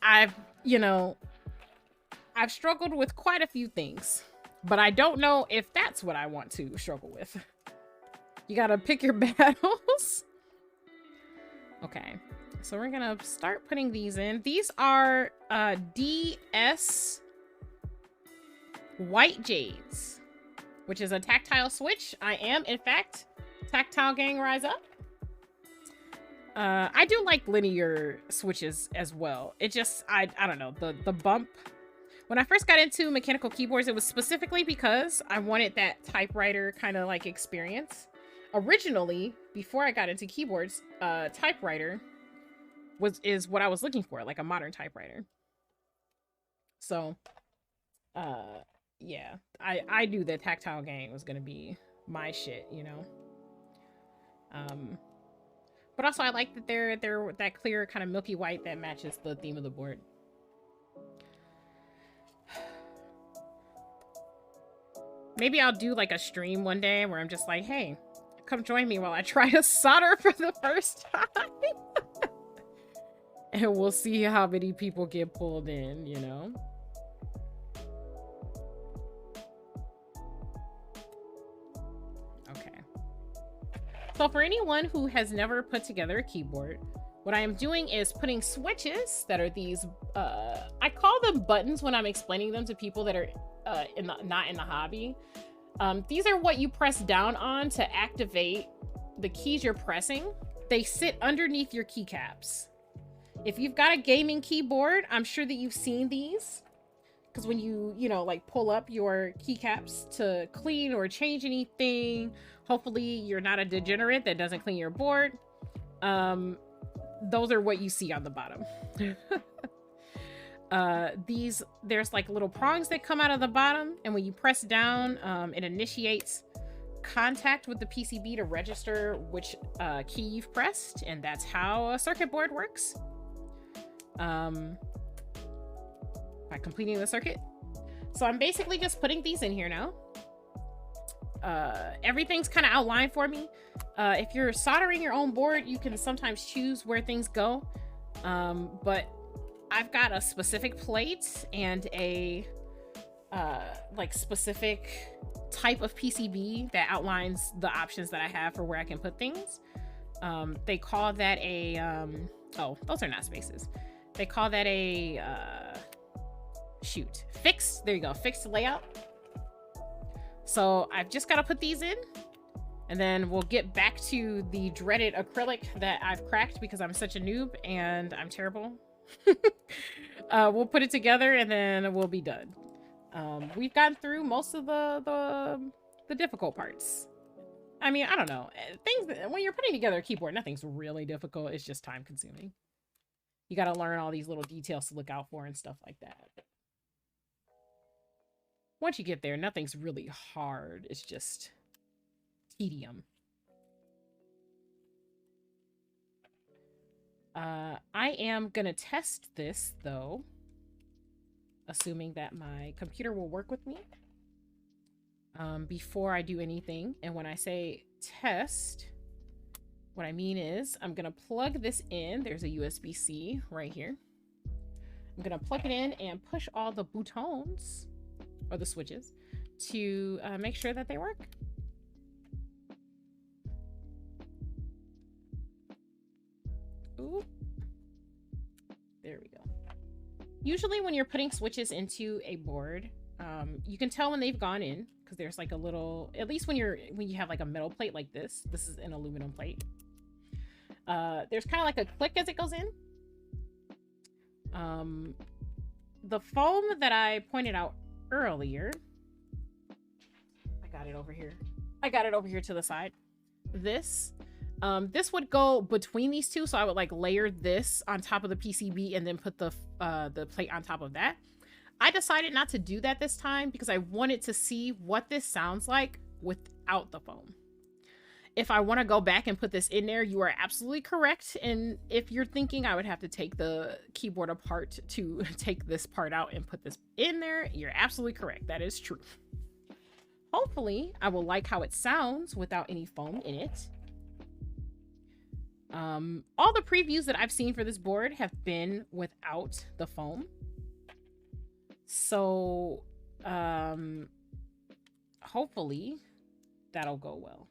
I've struggled with quite a few things, but I don't know if that's what I want to struggle with. You gotta pick your battles. Okay, so we're gonna start putting these in. These are DS White Jades, which is a tactile switch. I am, in fact, tactile gang rise up. I do like linear switches as well. It just, I don't know, the bump. When I first got into mechanical keyboards, it was specifically because I wanted that typewriter kind of like experience. Originally, before I got into keyboards, typewriter is what I was looking for, like a modern typewriter. So, yeah, I knew that tactile gang was gonna be my shit, you know. But also I like that they're that clear kind of milky white that matches the theme of the board. Maybe I'll do like a stream one day where I'm just like, hey, come join me while I try to solder for the first time. And we'll see how many people get pulled in, you know? Okay. So for anyone who has never put together a keyboard, what I am doing is putting switches that are these, I call them buttons when I'm explaining them to people that are not in the hobby. These are what you press down on to activate the keys you're pressing. They sit underneath your keycaps. If you've got a gaming keyboard, I'm sure that you've seen these. Because when you like pull up your keycaps to clean or change anything, hopefully you're not a degenerate that doesn't clean your board. Those are what you see on the bottom. There's like little prongs that come out of the bottom, and when you press down, it initiates contact with the PCB to register which key you've pressed, and that's how a circuit board works. By completing the circuit. So I'm basically just putting these in here now. Everything's kind of outlined for me. If you're soldering your own board, you can sometimes choose where things go. But I've got a specific plate and a like specific type of PCB that outlines the options that I have for where I can put things. They call that a oh, those are not spaces. They call that a fixed, there you go, fixed layout. So I've just got to put these in, and then we'll get back to the dreaded acrylic that I've cracked because I'm such a noob and I'm terrible. We'll put it together and then we'll be done. We've gotten through most of the difficult parts. I mean, I don't know, things when you're putting together a keyboard, nothing's really difficult. It's just time consuming. You got to learn all these little details to look out for and stuff like that. Once you get there, nothing's really hard. It's just tedium. I am gonna test this though assuming that my computer will work with me before I do anything. And when I say test, what I mean is I'm gonna plug this in. There's a USB-C right here. I'm gonna plug it in and push all the buttons, or the switches, to make sure that they work. Ooh. There we go. Usually when you're putting switches into a board, you can tell when they've gone in, because there's like a little, at least when you have like a metal plate like this is an aluminum plate. There's kind of like a click as it goes in. The foam that I pointed out earlier, I got it over here. I got it over here to the side. This would go between these two, so I would like layer this on top of the PCB and then put the plate on top of that. I decided not to do that this time because I wanted to see what this sounds like without the foam. If I want to go back and put this in there, you are absolutely correct. And if you're thinking I would have to take the keyboard apart to take this part out and put this in there, you're absolutely correct. That is true. Hopefully, I will like how it sounds without any foam in it. All the previews that I've seen for this board have been without the foam. So, hopefully that'll go well.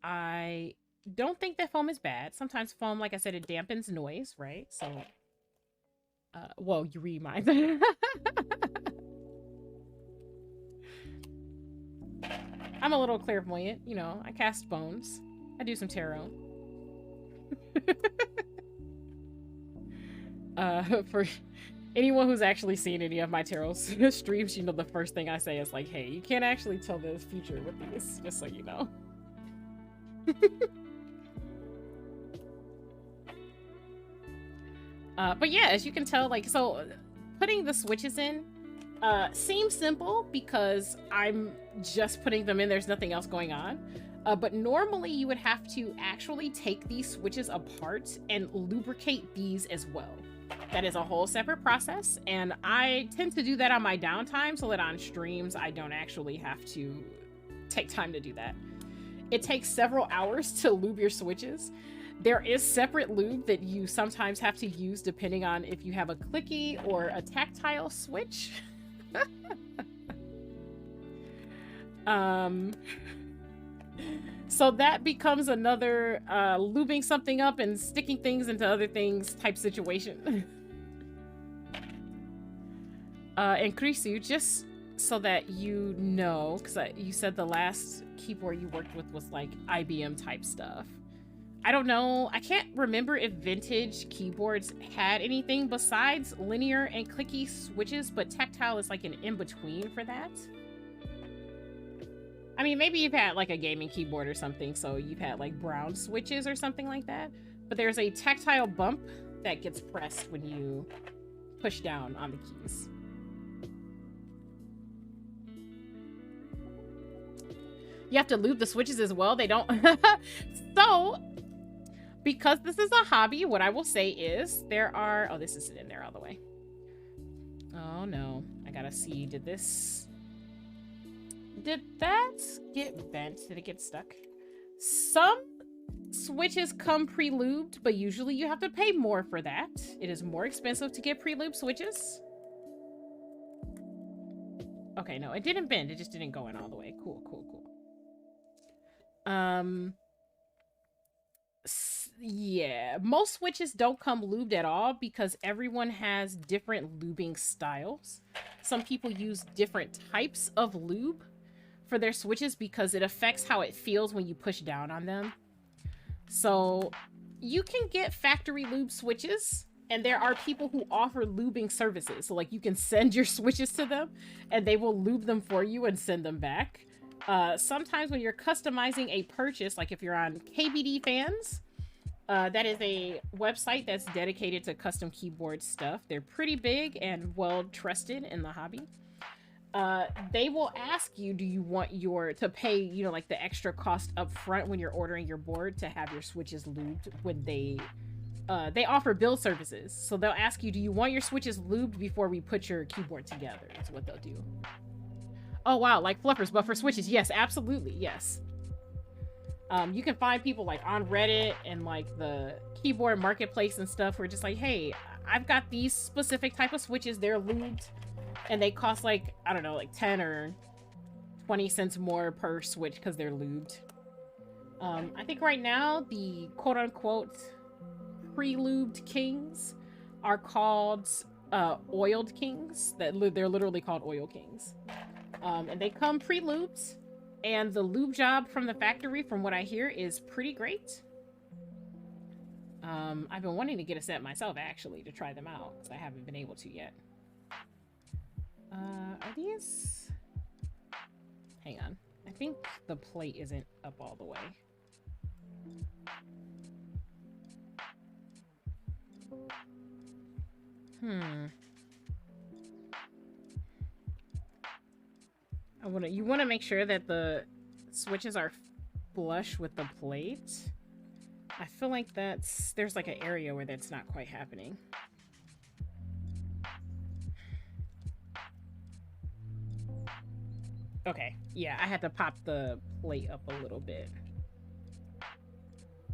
I don't think that foam is bad. Sometimes foam, like I said, it dampens noise, right? So, well, you read mine. I'm a little clairvoyant, you know, I cast bones. I do some tarot. For anyone who's actually seen any of my tarot streams, you know the first thing I say is like, hey, you can't actually tell the future with these, just so you know. But yeah, as you can tell, like, so putting the switches in seems simple because I'm just putting them in, there's nothing else going on. But normally you would have to actually take these switches apart and lubricate these as well. That is a whole separate process, and I tend to do that on my downtime so that on streams I don't actually have to take time to do that. It takes several hours to lube your switches. There is separate lube that you sometimes have to use depending on if you have a clicky or a tactile switch. So that becomes another lubing something up and sticking things into other things type situation. And Arisu, just so that you know, because you said the last keyboard you worked with was like IBM type stuff. I don't know. I can't remember if vintage keyboards had anything besides linear and clicky switches, but tactile is like an in-between for that. I mean, maybe you've had like a gaming keyboard or something, so you've had like brown switches or something like that. But there's a tactile bump that gets pressed when you push down on the keys. You have to lube the switches as well. They don't. So, because this is a hobby, what I will say is there are... Oh, this isn't in there all the way. Oh, no. I gotta see. Did that get bent? Did it get stuck? Some switches come pre-lubed, but usually you have to pay more for that. It is more expensive to get pre-lubed switches. Okay, no, it didn't bend. It just didn't go in all the way. Cool, cool, cool. Yeah, most switches don't come lubed at all because everyone has different lubing styles. Some people use different types of lube for their switches because it affects how it feels when you push down on them. So you can get factory lube switches, and there are people who offer lubing services. So like you can send your switches to them and they will lube them for you and send them back. Sometimes when you're customizing a purchase, like if you're on KBD Fans, that is a website that's dedicated to custom keyboard stuff. They're pretty big and well trusted in the hobby. They will ask you, do you want to pay, you know, like the extra cost up front when you're ordering your board to have your switches lubed when they they offer build services. So they'll ask you, do you want your switches lubed before we put your keyboard together? Is what they'll do. Oh, wow, like fluffers, but for switches. Yes, absolutely, yes. You can find people like on Reddit and like the keyboard marketplace and stuff who are just like, hey, I've got these specific type of switches. They're lubed and they cost like, I don't know, like 10 or 20 cents more per switch because they're lubed. I think right now the quote-unquote pre-lubed kings are called oiled kings. They're literally called oil kings. And they come pre-lubed. And the lube job from the factory, from what I hear, is pretty great. I've been wanting to get a set myself, actually, to try them out, because I haven't been able to yet. Are these... Hang on. I think the plate isn't up all the way. You want to make sure that the switches are flush with the plate. I feel like there's like an area where that's not quite happening. Okay, yeah, I had to pop the plate up a little bit.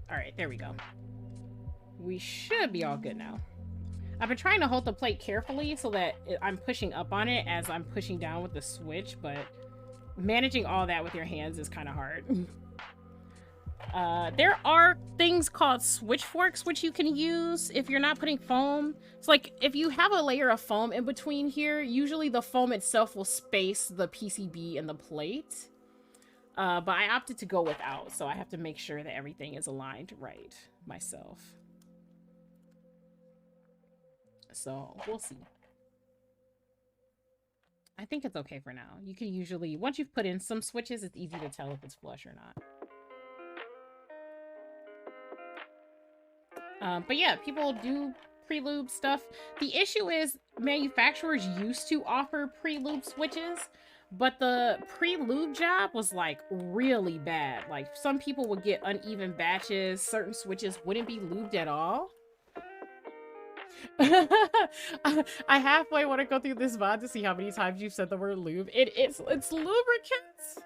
All right, there we go. We should be all good now. I've been trying to hold the plate carefully so that I'm pushing up on it as I'm pushing down with the switch, but managing all that with your hands is kind of hard. There are things called switch forks which you can use if you're not putting foam. It's like if you have a layer of foam in between here, usually the foam itself will space the PCB and the plate. But I opted to go without, so I have to make sure that everything is aligned right myself. So we'll see. I think it's okay for now. You can usually, once you've put in some switches, it's easy to tell if it's flush or not. But yeah, people do pre-lube stuff. The issue is manufacturers used to offer pre-lube switches, but the pre-lube job was like really bad. Like some people would get uneven batches. Certain switches wouldn't be lubed at all. I halfway want to go through this VOD to see how many times you've said the word lube. It's lubricants.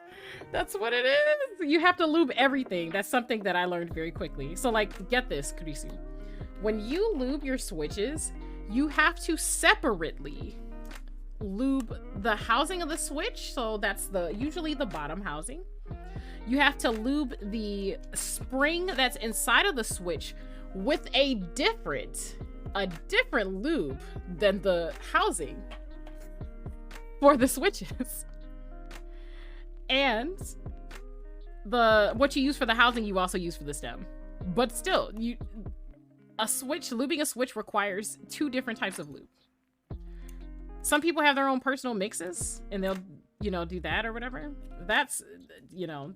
That's what it is. You have to lube everything. That's something that I learned very quickly. So like, get this, Kurisu. When you lube your switches, you have to separately lube the housing of the switch. So that's usually the bottom housing. You have to lube the spring that's inside of the switch with a different lube than the housing for the switches. And what you use for the housing, you also use for the stem. But still, lubing a switch requires 2 different types of lube. Some people have their own personal mixes and they'll, do that or whatever. That's,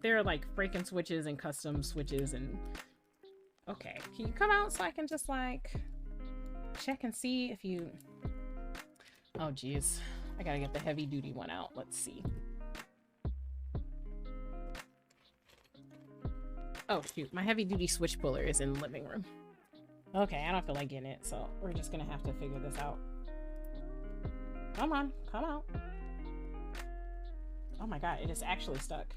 they're like freaking switches and custom switches and okay. Can you come out so I can just like check and see if you... Oh, geez. I gotta get the heavy duty one out. Let's see. Oh, shoot. My heavy duty switch puller is in the living room. Okay, I don't feel like getting it, so we're just gonna have to figure this out. Come on, come out. Oh my god, it is actually stuck.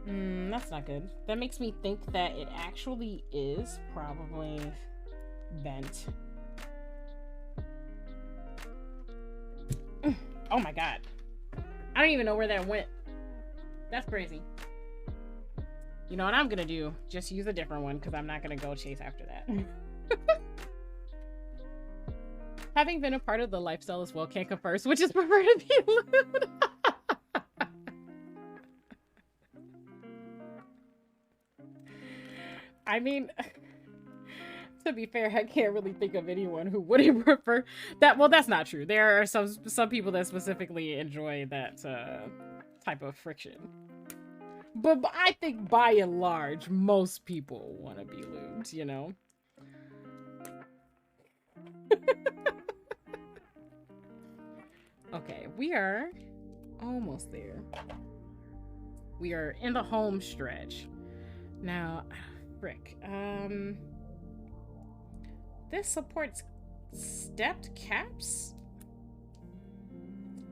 That's not good. That makes me think that it actually is probably bent. Oh my god. I don't even know where that went. That's crazy. You know what I'm gonna do? Just use a different one because I'm not gonna go chase after that. Having been a part of the lifestyle as well, can't confirm which is prefer to be lewd. I mean, to be fair, I can't really think of anyone who wouldn't prefer that. Well, that's not true. There are some people that specifically enjoy that type of friction. But I think by and large, most people want to be lubed, you know? Okay, we are almost there. We are in the home stretch. Now, frick. This supports stepped caps.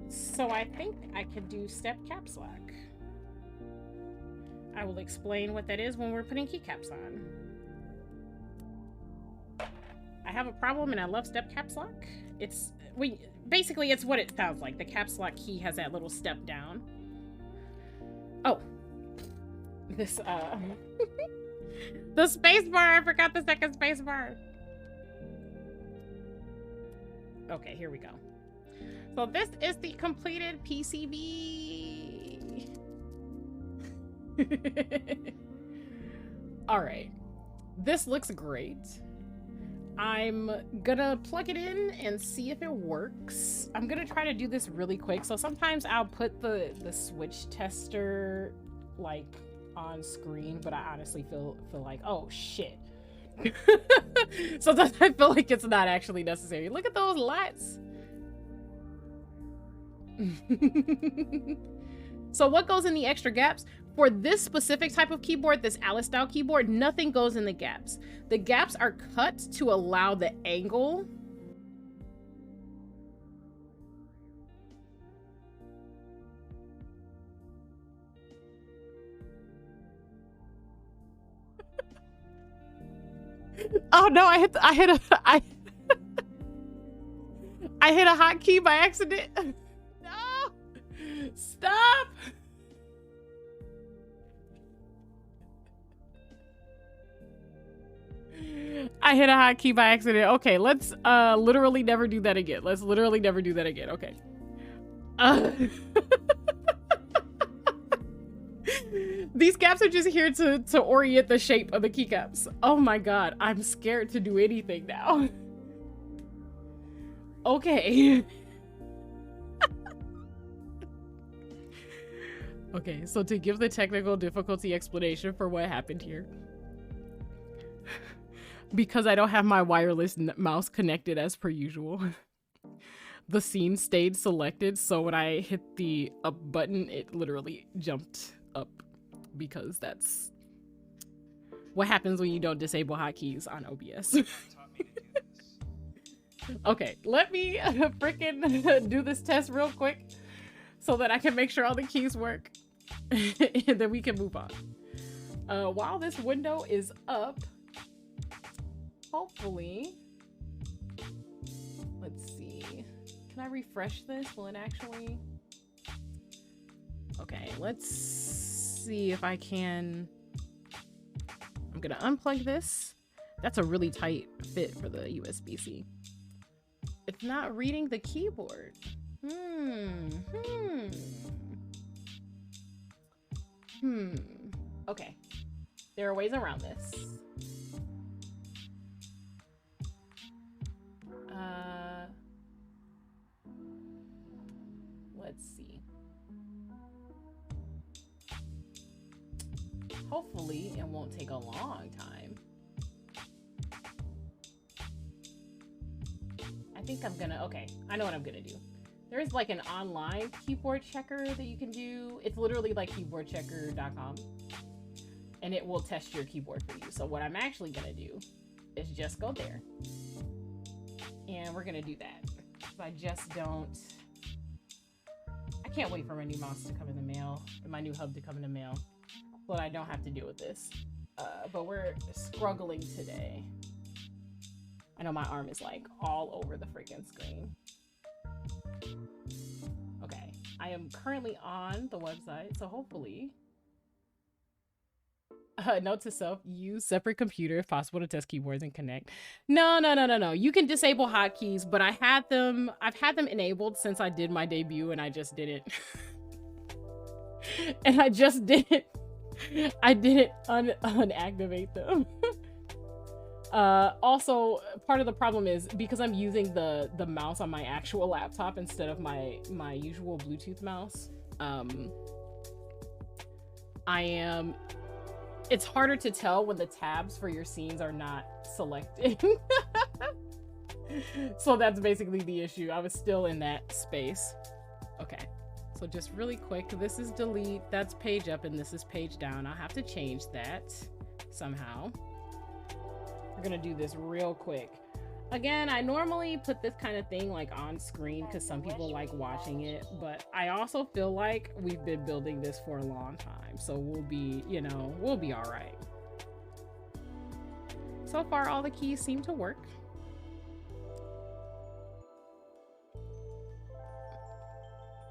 So I think I can do step caps lock. I will explain what that is when we're putting keycaps on. I have a problem and I love step caps lock. Basically it's what it sounds like. The caps lock key has that little step down. Oh. This the space bar, I forgot the second space bar. Okay, here we go. So this is the completed PCB. All right, this looks great. I'm gonna plug it in and see if it works. I'm gonna try to do this really quick. So sometimes I'll put the switch tester like on screen, but I honestly feel like, oh shit. Sometimes I feel like it's not actually necessary. Look at those lights. So what goes in the extra gaps? For this specific type of keyboard, this Alice style keyboard, nothing goes in the gaps. The gaps are cut to allow the angle. Oh no, I hit a hotkey by accident. No! Stop! I hit a hotkey by accident. Okay, let's literally never do that again. Let's literally never do that again. Okay. These caps are just here to orient the shape of the keycaps. Oh my god, I'm scared to do anything now. Okay. Okay, so to give the technical difficulty explanation for what happened here. Because I don't have my wireless mouse connected as per usual. The scene stayed selected, so when I hit the up button, it literally jumped up. Because that's what happens when you don't disable hotkeys on OBS. Okay, let me freaking do this test real quick so that I can make sure all the keys work. And then we can move on. While this window is up, hopefully, let's see. Can I refresh this? Will it actually? Okay, let's see if I can. I'm gonna unplug this. That's a really tight fit for the USB-C. It's not reading the keyboard. Okay, there are ways around this. Let's see. Hopefully it won't take a long time. I think I'm gonna, okay, I know what I'm gonna do. There is like an online keyboard checker that you can do. It's literally like keyboardchecker.com, and it will test your keyboard for you. So what I'm actually gonna do is just go there, and we're gonna do that. I just don't, I can't wait for my new mouse to come in the mail, and my new hub to come in the mail, so that I don't have to deal with this. But we're struggling today. I know my arm is like all over the freaking screen. Okay, I am currently on the website, so hopefully. Note to self, use separate computer if possible to test keyboards and connect. No. You can disable hotkeys, but I've had them enabled since I did my debut, and I just didn't. And I didn't unactivate them. Also, part of the problem is because I'm using the mouse on my actual laptop instead of my usual Bluetooth mouse. It's harder to tell when the tabs for your scenes are not selected. So that's basically the issue. I was still in that space. Okay, so just really quick, this is delete, that's page up, and this is page down. I'll have to change that somehow. We're gonna do this real quick. Again, I normally put this kind of thing like on screen because some people like watching it, but I also feel like we've been building this for a long time, so we'll be, you know, we'll be all right. So far, all the keys seem to work.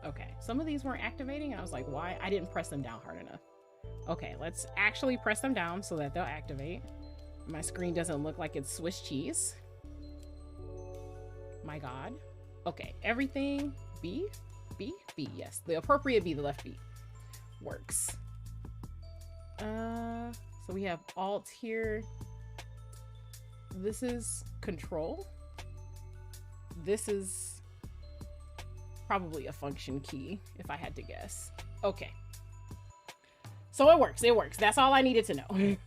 Okay, some of these weren't activating, and I was like, why? I didn't press them down hard enough. Okay, let's actually press them down so that they'll activate. My screen doesn't look like it's Swiss cheese. My God. Okay, everything B, B, B. Yes, the appropriate B, the left B, works. So we have Alt here. This is Control. This is probably a function key, if I had to guess. Okay. So it works. It works. That's all I needed to know.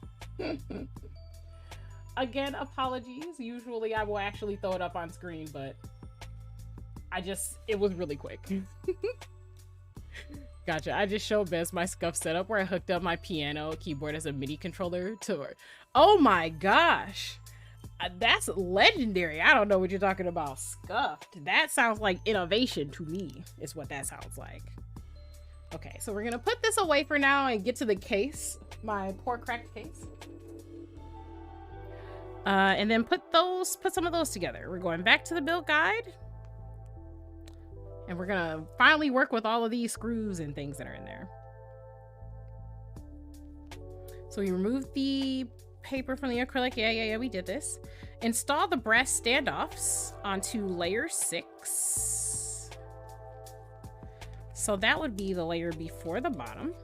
Again, apologies. Usually I will actually throw it up on screen, but it was really quick. Gotcha. I just showed Bez my scuff setup where I hooked up my piano keyboard as a MIDI controller to... Oh my gosh. That's legendary. I don't know what you're talking about. Scuffed. That sounds like innovation to me, is what that sounds like. Okay, so we're gonna put this away for now and get to the case, my poor cracked case. And then put some of those together. We're going back to the build guide. And we're gonna finally work with all of these screws and things that are in there. So we removed the paper from the acrylic. Yeah, we did this. Install the brass standoffs onto layer 6. So that would be the layer before the bottom.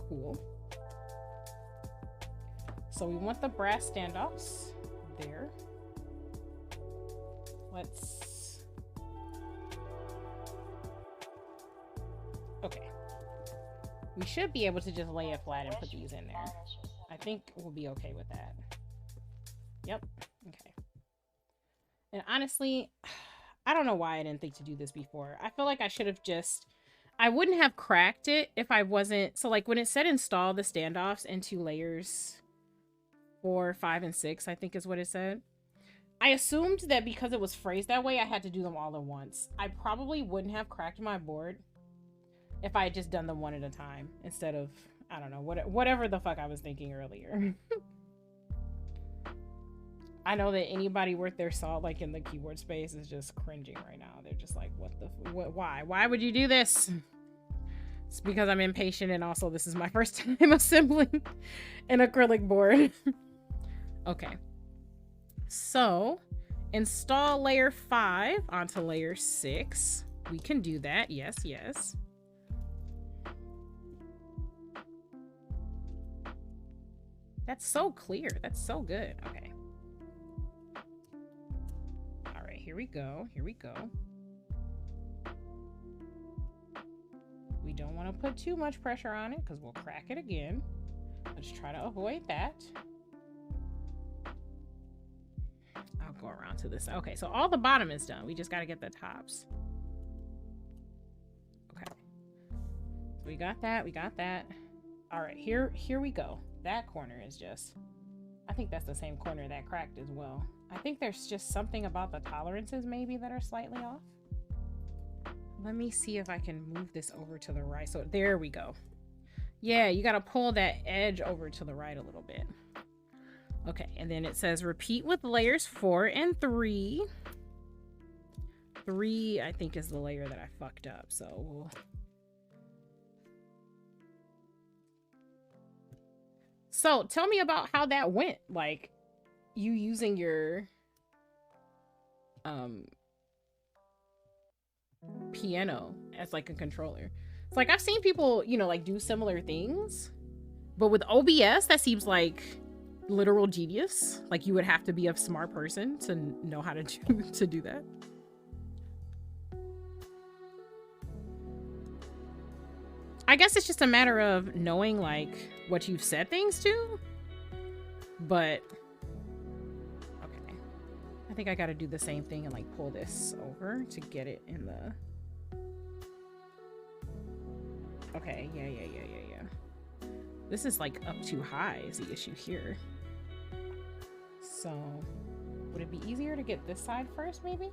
Cool. So we want the brass standoffs there. Okay. We should be able to just lay it flat and put these in there. I think we'll be okay with that. Yep. Okay. And honestly, I don't know why I didn't think to do this before. I feel like I should have I wouldn't have cracked it if I wasn't... So like when it said install the standoffs into layers 4, 5, and 6, I think is what it said. I assumed that because it was phrased that way, I had to do them all at once. I probably wouldn't have cracked my board if I had just done them one at a time instead of, I don't know, whatever the fuck I was thinking earlier. I know that anybody worth their salt, like in the keyboard space, is just cringing right now. They're just like, why? Why would you do this? It's because I'm impatient, and also this is my first time assembling an acrylic board. Okay. So, install layer 5 onto layer 6. We can do that. Yes, yes. That's so clear. That's so good. Okay. All right, here we go. Here we go. We don't want to put too much pressure on it because we'll crack it again. Let's try to avoid that. I'll go around to this. Okay, so all the bottom is done. We just got to get the tops. Okay. So we got that. We got that. All right, here we go. That corner is just... I think that's the same corner that cracked as well. I think there's just something about the tolerances maybe that are slightly off. Let me see if I can move this over to the right. So there we go. Yeah, you got to pull that edge over to the right a little bit. Okay, and then it says repeat with layers 4 and 3. 3, I think, is the layer that I fucked up. So we'll... So tell me about how that went. Like, you using your piano as like a controller. It's like I've seen people, you know, like do similar things, but with OBS that seems like literal genius. Like you would have to be a smart person to know how to do that. I guess it's just a matter of knowing like what you've said things to, but okay. I think I got to do the same thing and like pull this over to get it in the... Okay, yeah. This is like up too high is the issue here. So Would it be easier to get this side first, maybe?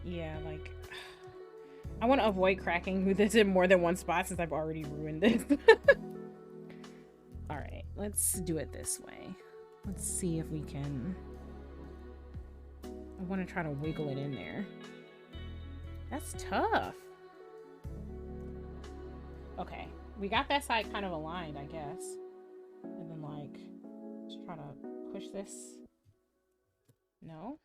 Yeah, like, I want to avoid cracking this in more than one spot since I've already ruined this. All right, let's do it this way. Let's see if we can. I want to try to wiggle it in there. That's tough. Okay, we got that side kind of aligned, I guess. And then, like, just try to push this. No?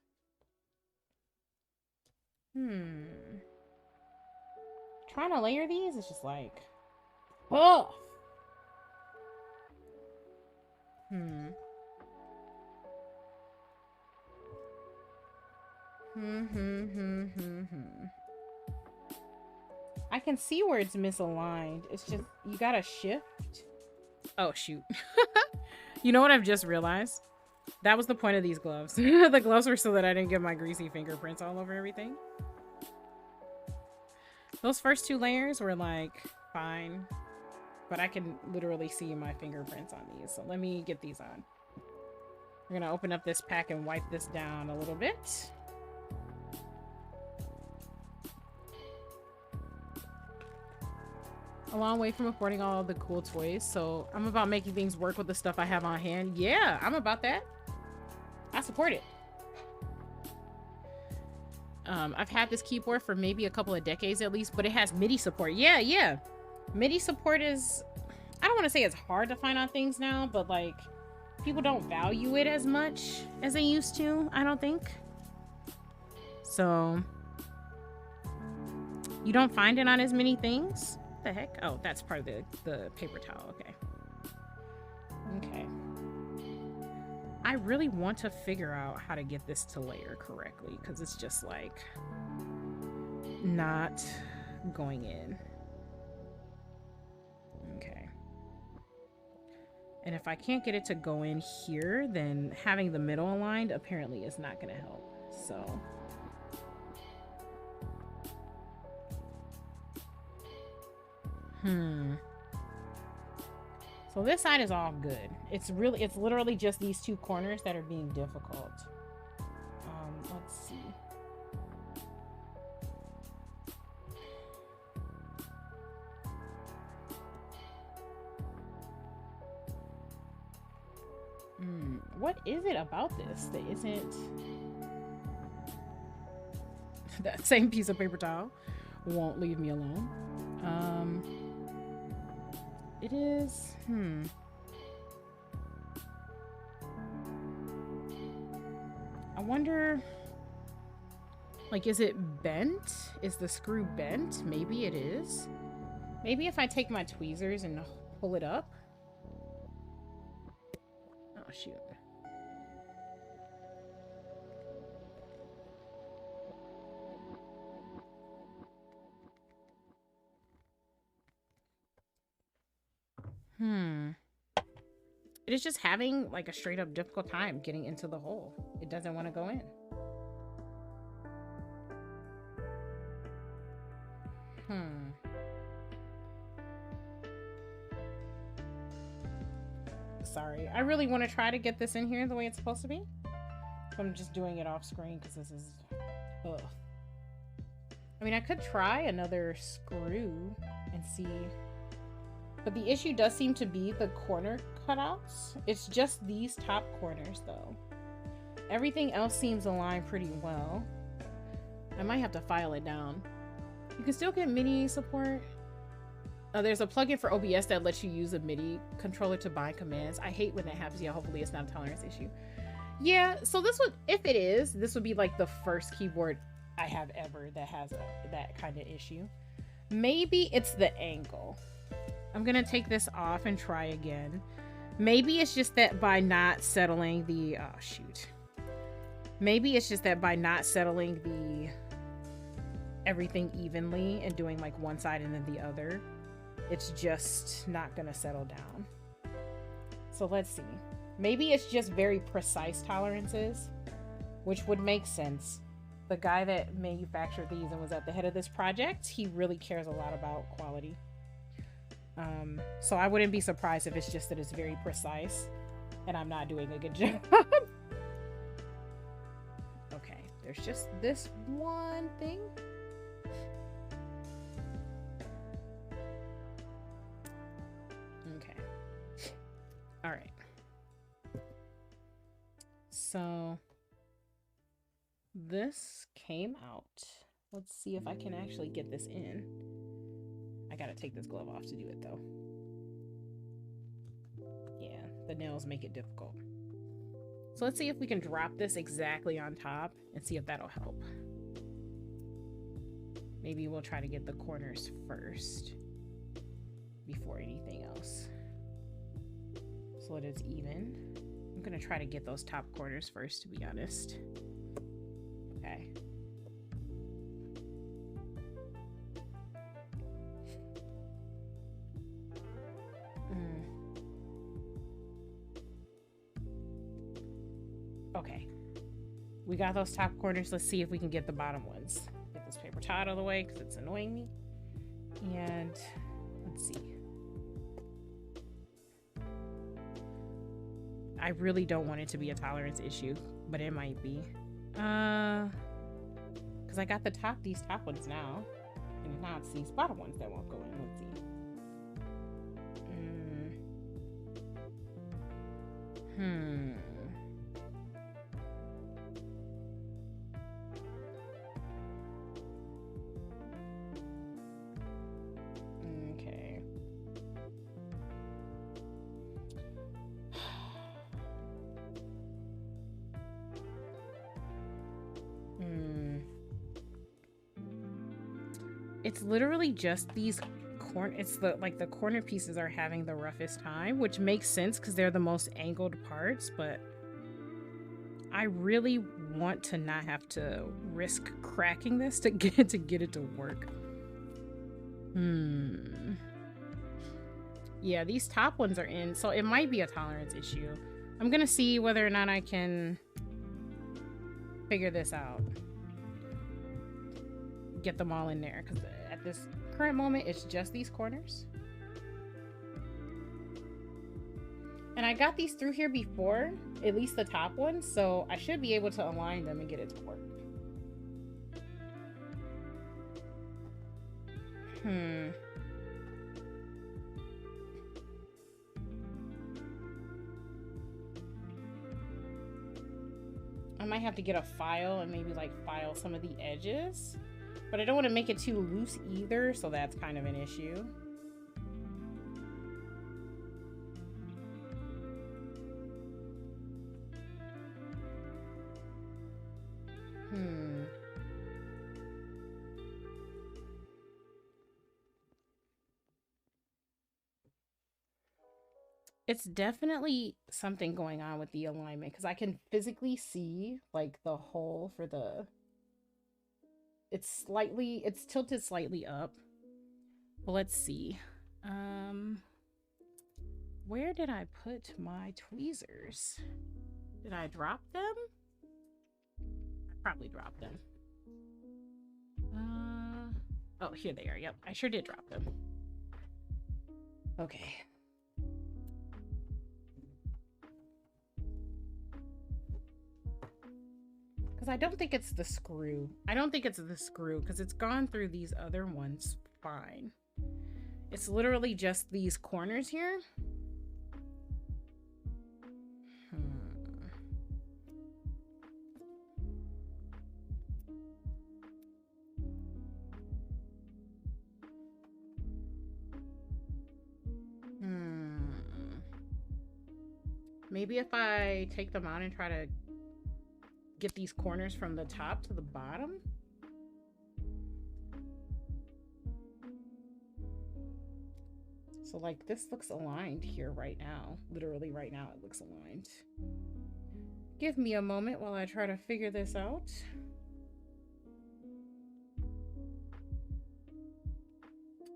Trying to layer these is just like, oh. I can see where it's misaligned. It's just, you gotta shift. Oh, shoot. You know what I've just realized? That was the point of these gloves. The gloves were so that I didn't get my greasy fingerprints all over everything. Those first two layers were like fine, but I can literally see my fingerprints on these. So let me get these on. We're gonna open up this pack and wipe this down a little bit. A long way from affording all the cool toys, so I'm about making things work with the stuff I have on hand. Yeah, I'm about that. I support it. I've had this keyboard for maybe a couple of decades at least, but it has MIDI support. Yeah. MIDI support is, I don't want to say it's hard to find on things now, but like, people don't value it as much as they used to, I don't think. So, you don't find it on as many things? What the heck? Oh, that's part of the paper towel, okay. Okay. I really want to figure out how to get this to layer correctly, because it's just like not going in. Okay. And if I can't get it to go in here, then having the middle aligned apparently is not going to help. So so this side is all good. It's literally just these two corners that are being difficult. Let's see. What is it about this that isn't that same piece of paper towel won't leave me alone? It is, I wonder, like, is it bent? Is the screw bent? Maybe it is. Maybe if I take my tweezers and pull it up. Oh, shoot. It is just having like a straight up difficult time getting into the hole. It doesn't want to go in. Sorry. I really want to try to get this in here the way it's supposed to be. So I'm just doing it off screen because this is, ugh. I mean, I could try another screw and see. But the issue does seem to be the corner cutouts. It's just these top corners though. Everything else seems aligned pretty well. I might have to file it down. You can still get MIDI support. There's a plugin for OBS that lets you use a MIDI controller to bind commands. I hate when that happens. Yeah, hopefully it's not a tolerance issue. Yeah, so this would, if it is, this would be like the first keyboard I have ever that has that kind of issue. Maybe it's the angle. I'm gonna take this off and try again. Maybe it's just that by not settling the, oh shoot. Maybe it's just that by not settling the everything evenly and doing like one side and then the other, it's just not gonna settle down. So let's see. Maybe it's just very precise tolerances which would make sense. The guy that manufactured these and was at the head of this project, he really cares a lot about quality. So I wouldn't be surprised if it's just that it's very precise and I'm not doing a good job. Okay, there's just this one thing. Okay. All right. So this came out. Let's see if I can actually get this in. I gotta take this glove off to do it though. Yeah, the nails make it difficult. So let's see if we can drop this exactly on top and see if that'll help. Maybe we'll try to get the corners first before anything else. So it is even. I'm gonna try to get those top corners first, to be honest. Okay. Okay. We got those top corners. Let's see if we can get the bottom ones. Get this paper towel out of the way because it's annoying me. And let's see. I really don't want it to be a tolerance issue, but it might be. Because I got these top ones now. And now it's these bottom ones that won't go in. Let's see. Okay. It's literally just these it's the corner pieces are having the roughest time, which makes sense because they're the most angled parts, but I really want to not have to risk cracking this to get it to work. Yeah, these top ones are in, so it might be a tolerance issue. I'm gonna see whether or not I can figure this out. Get them all in there, because at this current moment it's just these corners. And I got these through here before, at least the top ones, so I should be able to align them and get it to work. I might have to get a file and maybe like file some of the edges. But I don't want to make it too loose either, so that's kind of an issue. It's definitely something going on with the alignment because I can physically see like the hole for the... It's tilted slightly up. But let's see. Where did I put my tweezers? Did I drop them? I probably dropped them. Oh, here they are. Yep, I sure did drop them. Okay. Because I don't think it's the screw. I don't think it's the screw because it's gone through these other ones fine. It's literally just these corners here. Maybe if I take them out and try to get these corners from the top to the bottom. So like this looks aligned here right now. Literally right now it looks aligned. Give me a moment while I try to figure this out.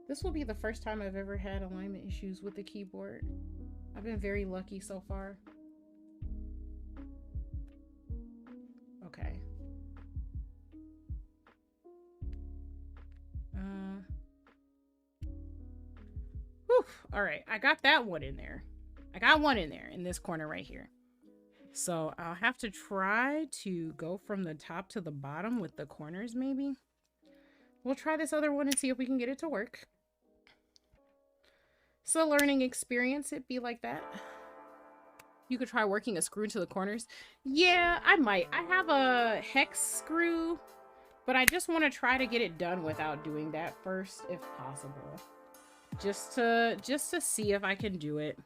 This will be the first time I've ever had alignment issues with the keyboard. I've been very lucky so far. Okay. Whew. All right, I got that one in there. I got one in there in this corner right here. So I'll have to try to go from the top to the bottom with the corners maybe. We'll try this other one and see if we can get it to work. It's a learning experience, it'd be like that. You could try working a screw into the corners. Yeah, I might. I have a hex screw, but I just want to try to get it done without doing that first, if possible. Just to see if I can do it.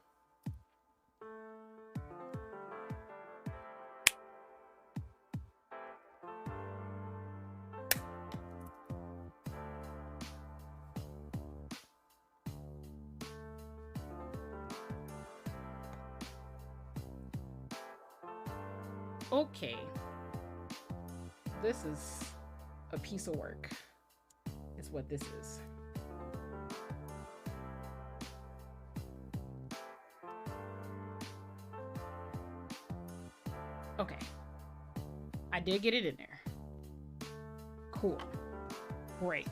Okay. This is a piece of work, is what this is. Okay. I did get it in there. Cool. Great.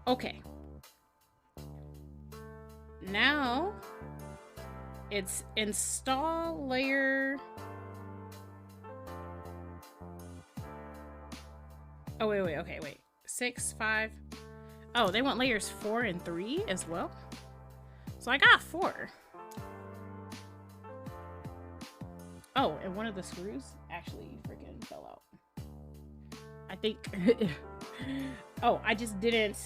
Okay. Now it's install layer. Oh, wait. Okay, wait. 6, 5. Oh, they want layers 4 and 3 as well. So I got 4. Oh, and one of the screws actually freaking fell out. I think. Oh, I just didn't.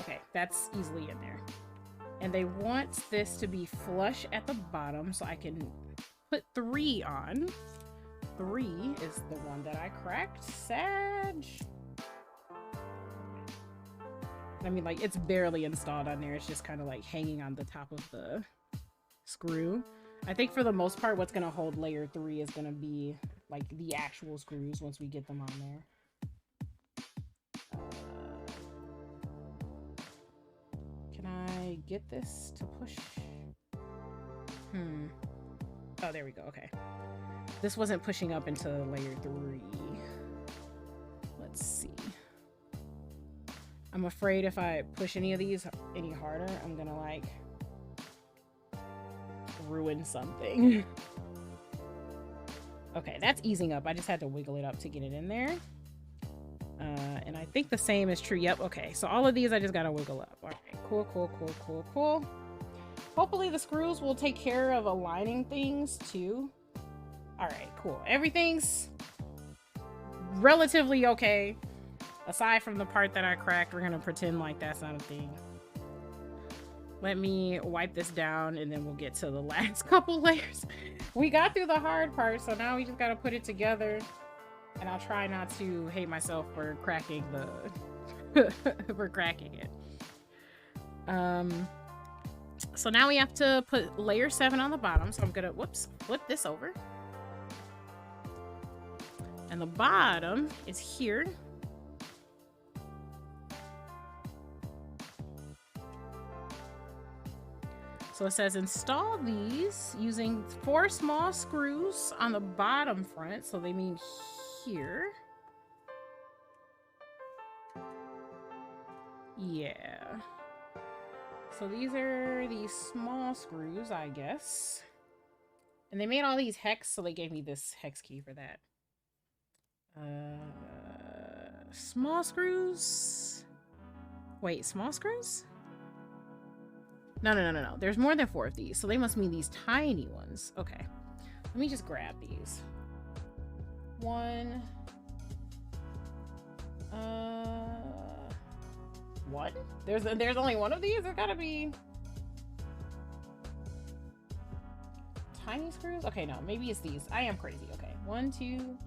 Okay, that's easily in there. And they want this to be flush at the bottom so I can put 3 on. 3 is the one that I cracked. Sag. I mean, like, it's barely installed on there. It's just kind of like hanging on the top of the screw. I think for the most part, what's going to hold layer 3 is going to be like the actual screws once we get them on there. Get this to push. Oh, there we go. Okay. This wasn't pushing up into layer 3. Let's see. I'm afraid if I push any of these any harder, I'm gonna like ruin something. Okay, that's easing up. I just had to wiggle it up to get it in there. And I think the same is true. Yep, okay. So all of these I just gotta wiggle up. All right, cool. Hopefully the screws will take care of aligning things too. All right, cool. Everything's relatively okay. Aside from the part that I cracked, we're gonna pretend like that's not a thing. Let me wipe this down and then we'll get to the last couple layers. We got through the hard part, so now we just gotta put it together. And I'll try not to hate myself for cracking the for cracking it. So now we have to put layer 7 on the bottom. So I'm gonna flip this over. And the bottom is here. So it says install these using 4 small screws on the bottom front. So they mean here. Yeah. So these are these small screws, I guess. And they made all these hex, so they gave me this hex key for that. Small screws? Wait, small screws? No. There's more than 4 of these, so they must mean these tiny ones. Okay. Let me just grab these. 1. What? There's only one of these? There's gotta be tiny screws? Okay, no, maybe it's these. I am crazy. Okay, 1, 2.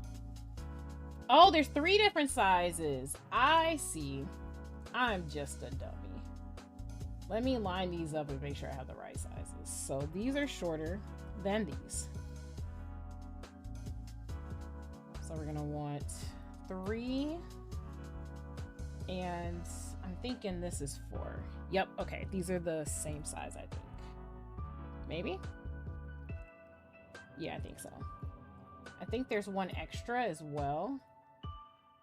Oh, there's 3 different sizes. I see. I'm just a dummy. Let me line these up and make sure I have the right sizes. So these are shorter than these. So we're gonna want 3. And I'm thinking this is 4. Yep, okay, these are the same size, I think. Maybe? Yeah, I think so. I think there's one extra as well.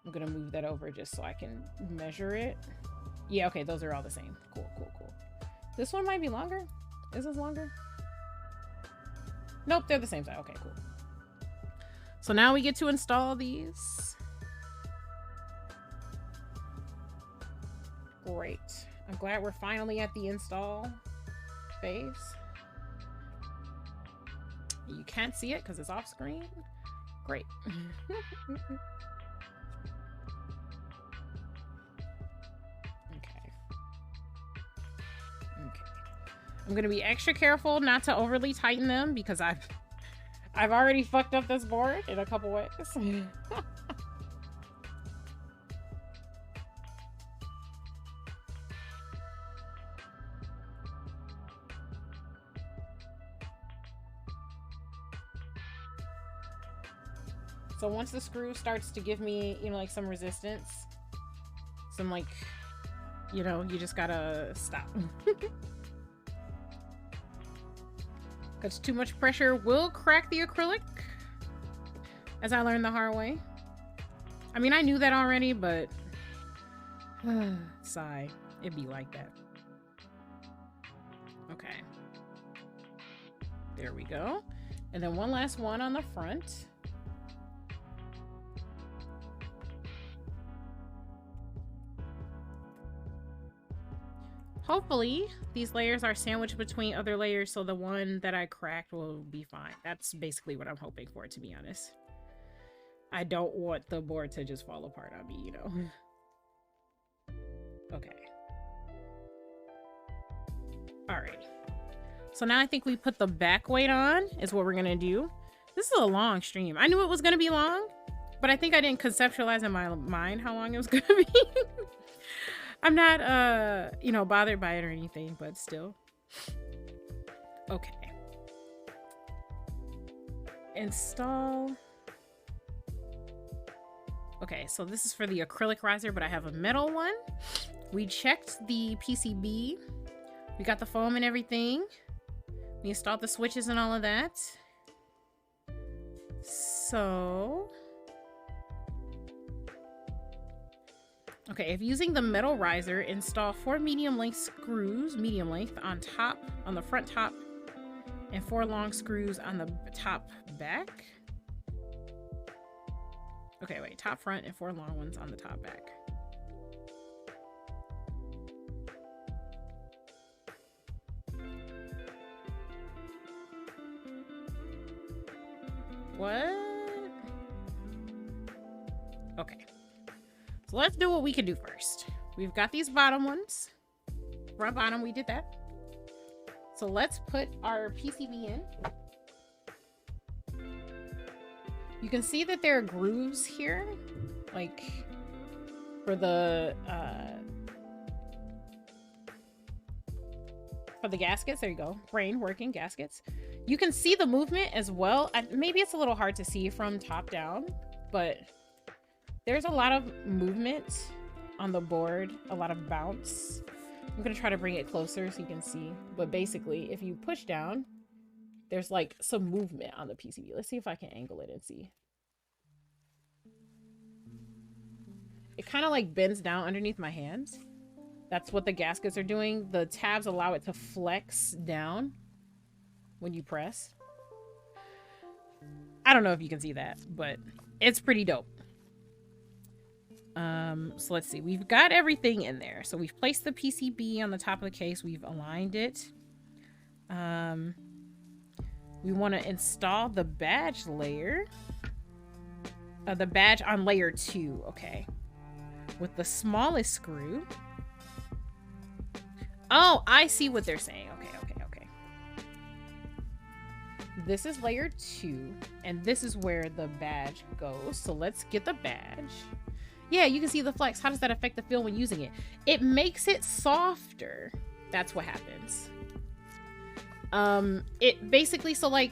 I'm gonna move that over just so I can measure it. Yeah, okay, those are all the same. Cool, cool, cool. This one might be longer. Is this longer? Nope, they're the same size. Okay, cool. So now we get to install these. Great. I'm glad we're finally at the install phase. You can't see it because it's off screen. Great. Okay. I'm gonna be extra careful not to overly tighten them because I've already fucked up this board in a couple ways. So once the screw starts to give me, you know, like some resistance, some like, you know, you just gotta stop. Because too much pressure will crack the acrylic, as I learned the hard way. I mean, I knew that already, but sigh, it'd be like that. Okay. There we go. And then one last one on the front. Hopefully, these layers are sandwiched between other layers, so the one that I cracked will be fine. That's basically what I'm hoping for, to be honest. I don't want the board to just fall apart on me, you know? Okay. Alright. So now I think we put the back weight on, is what we're gonna do. This is a long stream. I knew it was gonna be long, but I think I didn't conceptualize in my mind how long it was gonna be. I'm not, you know, bothered by it or anything, but still. Okay. Install. Okay, so this is for the acrylic riser, but I have a metal one. We checked the PCB. We got the foam and everything. We installed the switches and all of that. So... okay, if using the metal riser, install 4 medium length screws, medium length, on the front top, and 4 long screws on the top back. Okay, wait, top front and 4 long ones on the top back. What? Okay. So let's do what we can do first. We've got these bottom ones. Front, bottom, we did that. So let's put our PCB in. You can see that there are grooves here, like for the gaskets. There you go, brain working gaskets. You can see the movement as well. Maybe it's a little hard to see from top down, but there's a lot of movement on the board, a lot of bounce. I'm gonna try to bring it closer so you can see, but basically if you push down, there's like some movement on the PCB. Let's see if I can angle it and see. It kind of like bends down underneath my hands. That's what the gaskets are doing. The tabs allow it to flex down when you press. I don't know if you can see that, but it's pretty dope. So let's see. We've got everything in there. So we've placed the PCB on the top of the case. We've aligned it. We want to install the badge layer. The badge on layer 2. Okay. With the smallest screw. Oh, I see what they're saying. Okay. This is layer 2, and this is where the badge goes. So let's get the badge. Yeah, you can see the flex. How does that affect the feel when using it? It makes it softer. That's what happens. It basically, so like,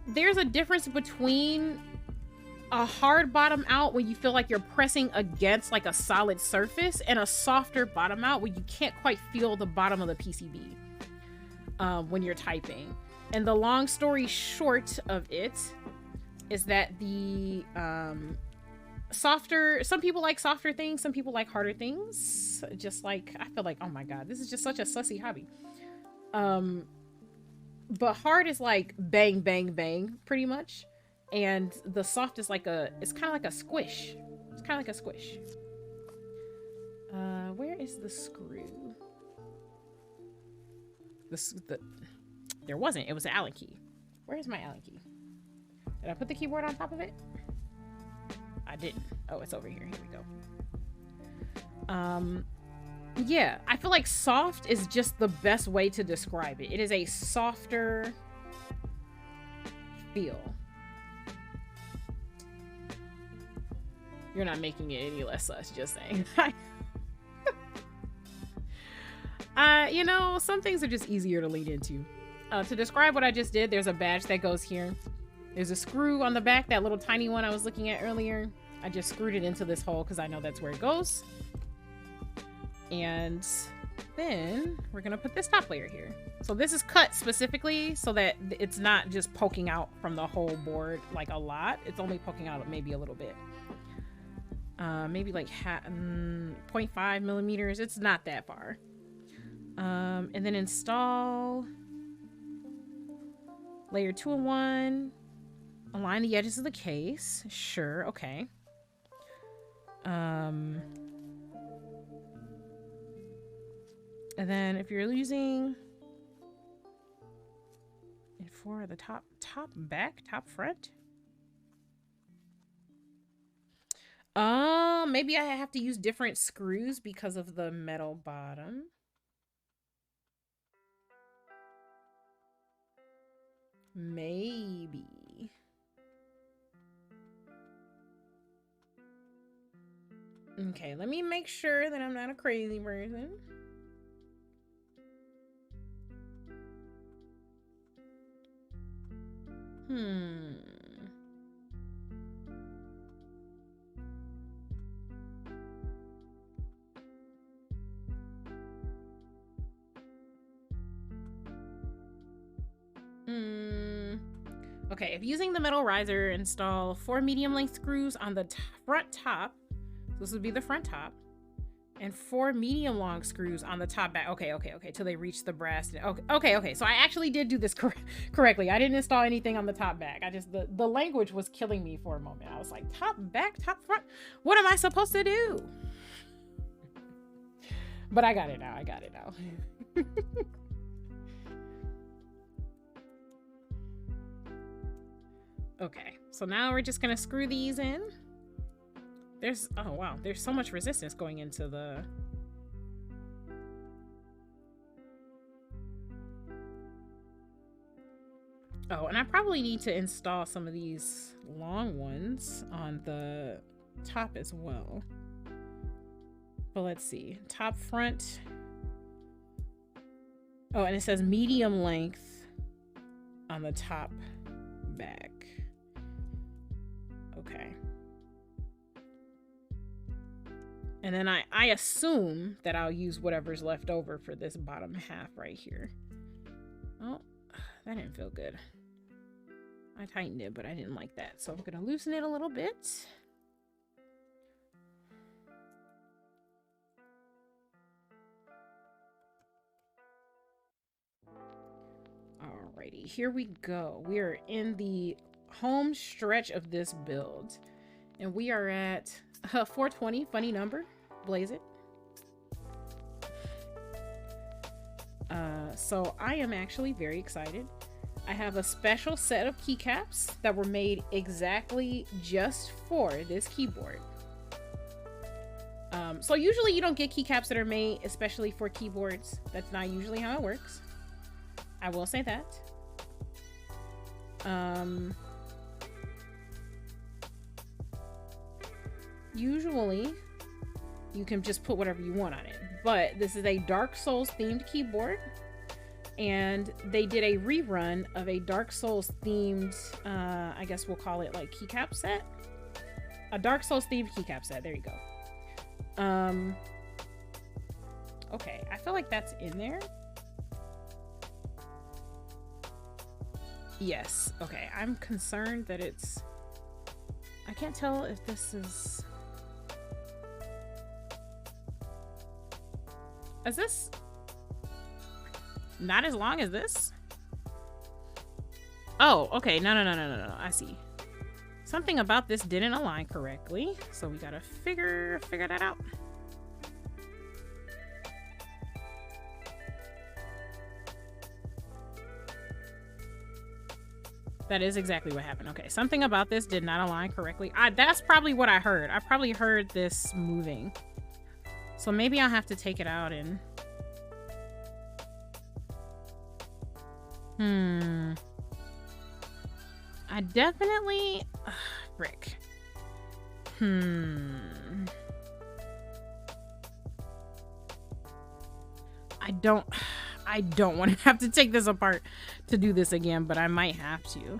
there's a difference between a hard bottom out when you feel like you're pressing against like a solid surface, and a softer bottom out where you can't quite feel the bottom of the PCB. when you're typing. And the long story short of it is that the softer, some people like softer things, some people like harder things. Just like, I feel like, oh my god, this is just such a sussy hobby. But hard is like bang, bang, bang, pretty much. And the soft is like it's kind of like a squish. It's kind of like a squish. Where is the screw? There wasn't. It was an Allen key. Where is my Allen key? Did I put the keyboard on top of it? I didn't. Oh, it's over here. Here we go. Yeah, I feel like soft is just the best way to describe it. It is a softer feel. You're not making it any less sus, just saying. You know, some things are just easier to lead into. To describe what I just did, there's a badge that goes here. There's a screw on the back, that little tiny one I was looking at earlier. I just screwed it into this hole because I know that's where it goes. And then we're gonna put this top layer here. So this is cut specifically so that it's not just poking out from the whole board like a lot. It's only poking out maybe a little bit. Maybe like 0.5 millimeters. It's not that far. And then install layer 2 and 1. Align the edges of the case. Sure, okay. And then if you're using it for the top back, top front. Maybe I have to use different screws because of the metal bottom. Maybe. Okay, let me make sure that I'm not a crazy person. Okay, if using the metal riser, install 4 medium length screws on the front top. This would be the front top. And 4 medium long screws on the top back. Okay, till they reach the brass. Okay. So I actually did do this correctly. I didn't install anything on the top back. I just, the language was killing me for a moment. I was like, top back, top front. What am I supposed to do? But I got it now. Okay, so now we're just gonna screw these in. Oh wow, there's so much resistance going into the... Oh, and I probably need to install some of these long ones on the top as well. But let's see, top, front. Oh, and it says medium length on the top back. Okay. And then I assume that I'll use whatever's left over for this bottom half right here. Oh, that didn't feel good. I tightened it, but I didn't like that. So I'm gonna loosen it a little bit. Alrighty, here we go. We are in the home stretch of this build. And we are at 420, funny number, blaze it. So I am actually very excited. I have a special set of keycaps that were made exactly just for this keyboard. So usually you don't get keycaps that are made especially for keyboards. That's not usually how it works. I will say that. Usually you can just put whatever you want on it, but this is a Dark Souls themed keyboard, and they did a rerun of a Dark Souls themed, I guess we'll call it like keycap set, a Dark Souls themed keycap set. There you go. Okay, I feel like that's in there. Yes. Okay. I'm concerned that it's... I can't tell if this is... Is this not as long as this? Oh, okay. No. I see. Something about this didn't align correctly, so we gotta figure that out. That is exactly what happened. Okay, something about this did not align correctly. That's probably what I heard. I probably heard this moving. So maybe I'll have to take it out and... I definitely... frick. I don't want to have to take this apart to do this again, but I might have to.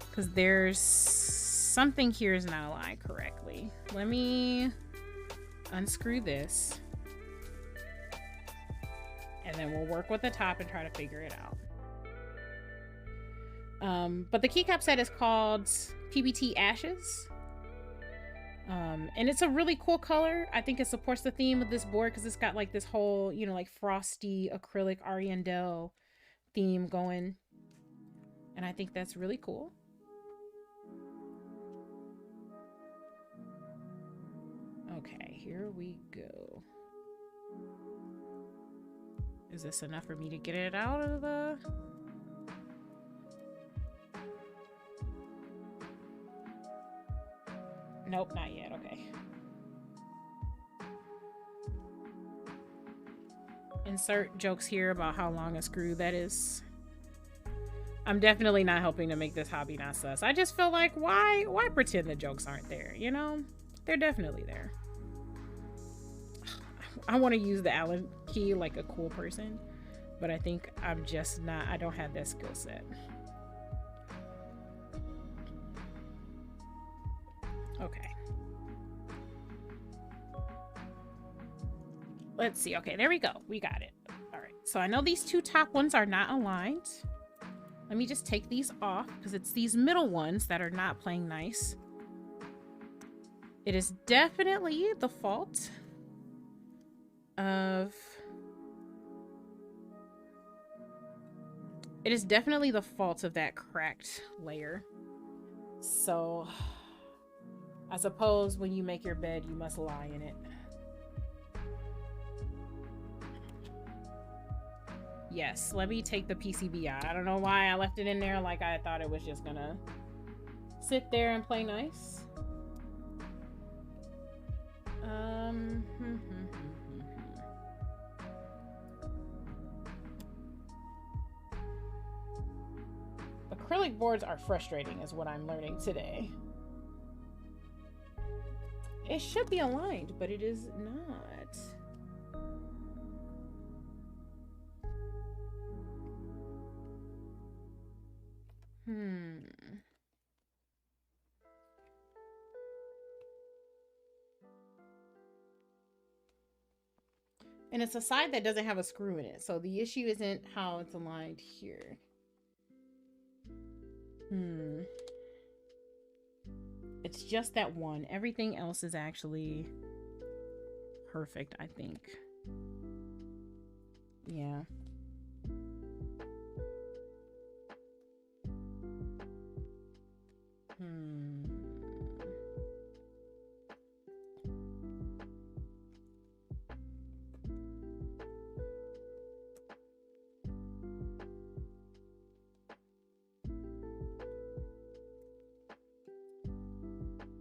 Because there's something here is not aligned correctly. Let me unscrew this. And then we'll work with the top and try to figure it out. But the keycap set is called PBT Ashes. And it's a really cool color. I think it supports the theme of this board because it's got like this whole, you know, like frosty acrylic Ariandel theme going. And I think that's really cool. Okay, here we go. Is this enough for me to get it out of the... Nope, not yet. Okay. Insert jokes here about how long a screw that is. I'm definitely not helping to make this hobby not sus. I just feel like, why pretend the jokes aren't there, you know? They're definitely there. I want to use the Allen key like a cool person, but I think I'm just not, I don't have that skill set. Okay. Let's see. Okay, there we go. We got it. All right. So I know these two top ones are not aligned. Let me just take these off because it's these middle ones that are not playing nice. It is definitely the fault of... It is definitely the fault of that cracked layer. So... I suppose when you make your bed, you must lie in it. Yes, let me take the PCB out. I don't know why I left it in there like I thought it was just gonna sit there and play nice. Acrylic boards are frustrating is what I'm learning today. It should be aligned, but it is not. And it's a side that doesn't have a screw in it, so the issue isn't how it's aligned here. It's just that one. Everything else is actually perfect, I think. Yeah.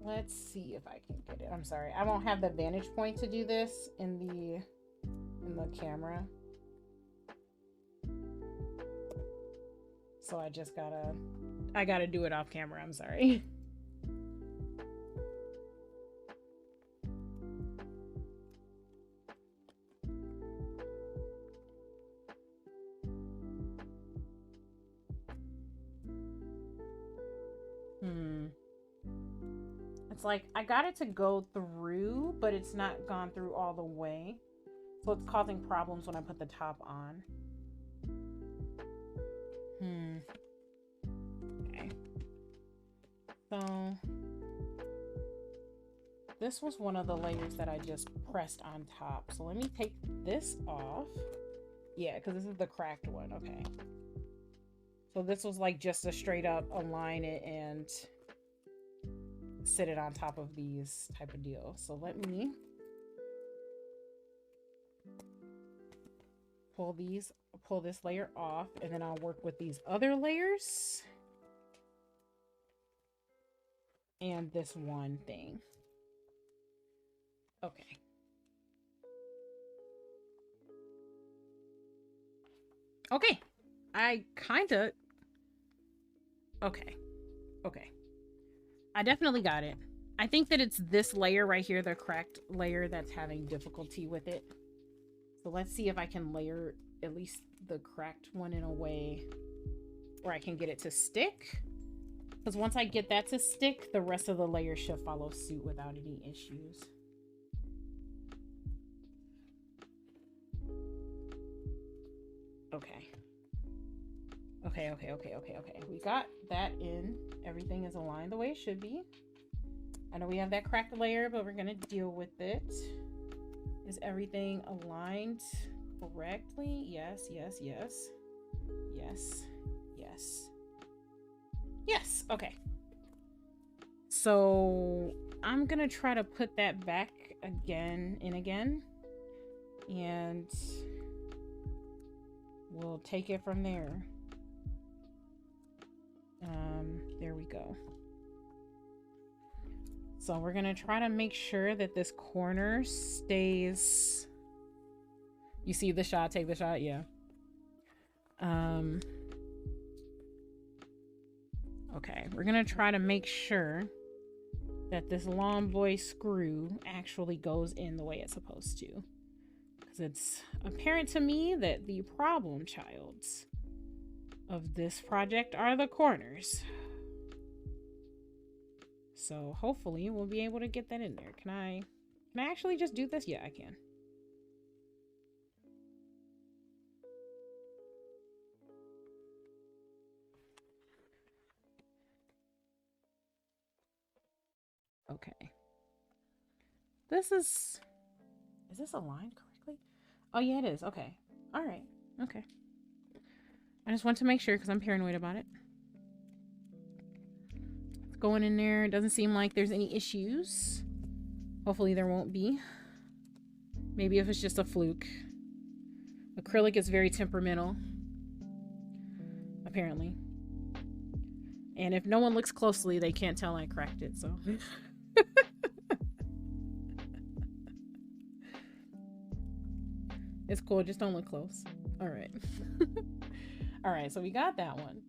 Let's see if I can get it. I'm sorry. I won't have the vantage point to do this in the camera. So I gotta do it off camera. I'm sorry. It's like I got it to go through, but it's not gone through all the way. So it's causing problems when I put the top on. So this was one of the layers that I just pressed on top. So let me take this off. Yeah, because this is the cracked one. Okay. So this was like just a straight up align it and sit it on top of these type of deal. So let me pull this layer off, and then I'll work with these other layers and this one thing. Okay. Okay. I kinda... Okay. Okay. I definitely got it. I think that it's this layer right here, the cracked layer, that's having difficulty with it. So let's see if I can layer at least the cracked one in a way where I can get it to stick. Because once I get that to stick, the rest of the layers should follow suit without any issues. Okay. Okay. We got that in. Everything is aligned the way it should be. I know we have that cracked layer, but we're gonna deal with it. Is everything aligned correctly? Yes. Yes. Okay. So I'm gonna try to put that back again, and we'll take it from there. There we go. So we're gonna try to make sure that this corner stays. You see the shot, take the shot, yeah. Okay, we're gonna try to make sure that this long boy screw actually goes in the way it's supposed to. Because it's apparent to me that the problem childs of this project are the corners. So hopefully we'll be able to get that in there. Can I actually just do this? Yeah, I can. Okay. Is this aligned correctly? Oh yeah, it is. Okay. All right. Okay. I just want to make sure because I'm paranoid about it. It's going in there. It doesn't seem like there's any issues. Hopefully there won't be. Maybe if it's just a fluke. Acrylic is very temperamental. Apparently. And if no one looks closely, they can't tell I cracked it, so. It's cool, just don't look close. All right. All right, so we got that one.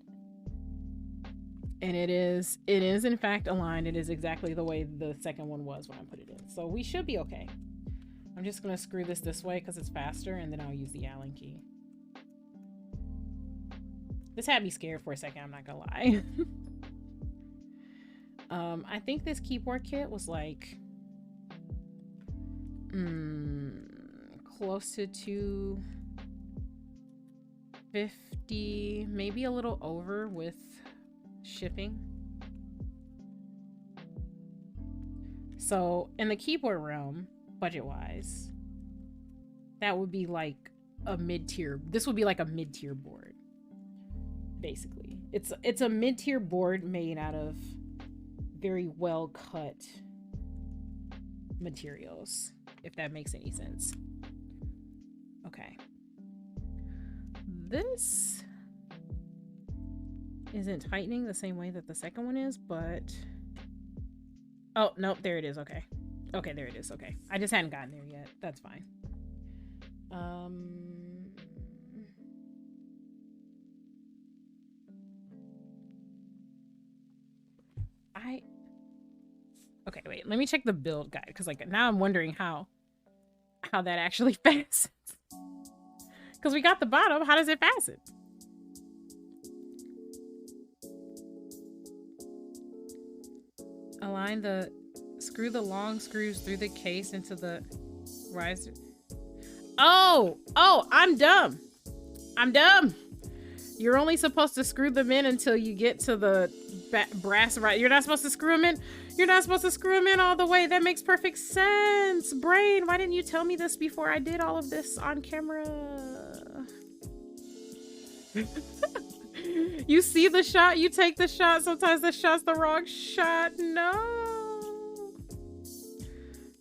And it is in fact aligned. It is exactly the way the second one was when I put it in. So we should be okay. I'm just gonna screw this way because it's faster, and then I'll use the Allen key. This had me scared for a second, I'm not gonna lie. I think this keyboard kit was like close to $250, maybe a little over with shipping. So in the keyboard realm, budget wise, that would be like a mid-tier. This would be like a mid-tier board, basically. It's a mid-tier board made out of very well cut materials, if that makes any sense. Okay. This isn't tightening the same way that the second one is, but oh nope, there it is. Okay, there it is. Okay, I just hadn't gotten there yet. That's fine. Okay, wait, let me check the build guide, because like now I'm wondering how that actually fastens. Because we got the bottom, how does it fasten? Screw the long screws through the case into the riser. Oh, I'm dumb. You're only supposed to screw them in until you get to the brass, right? You're not supposed to screw them in. You're not supposed to screw them in all the way. That makes perfect sense. Brain, why didn't you tell me this before I did all of this on camera? You see the shot, you take the shot. Sometimes the shot's the wrong shot. No.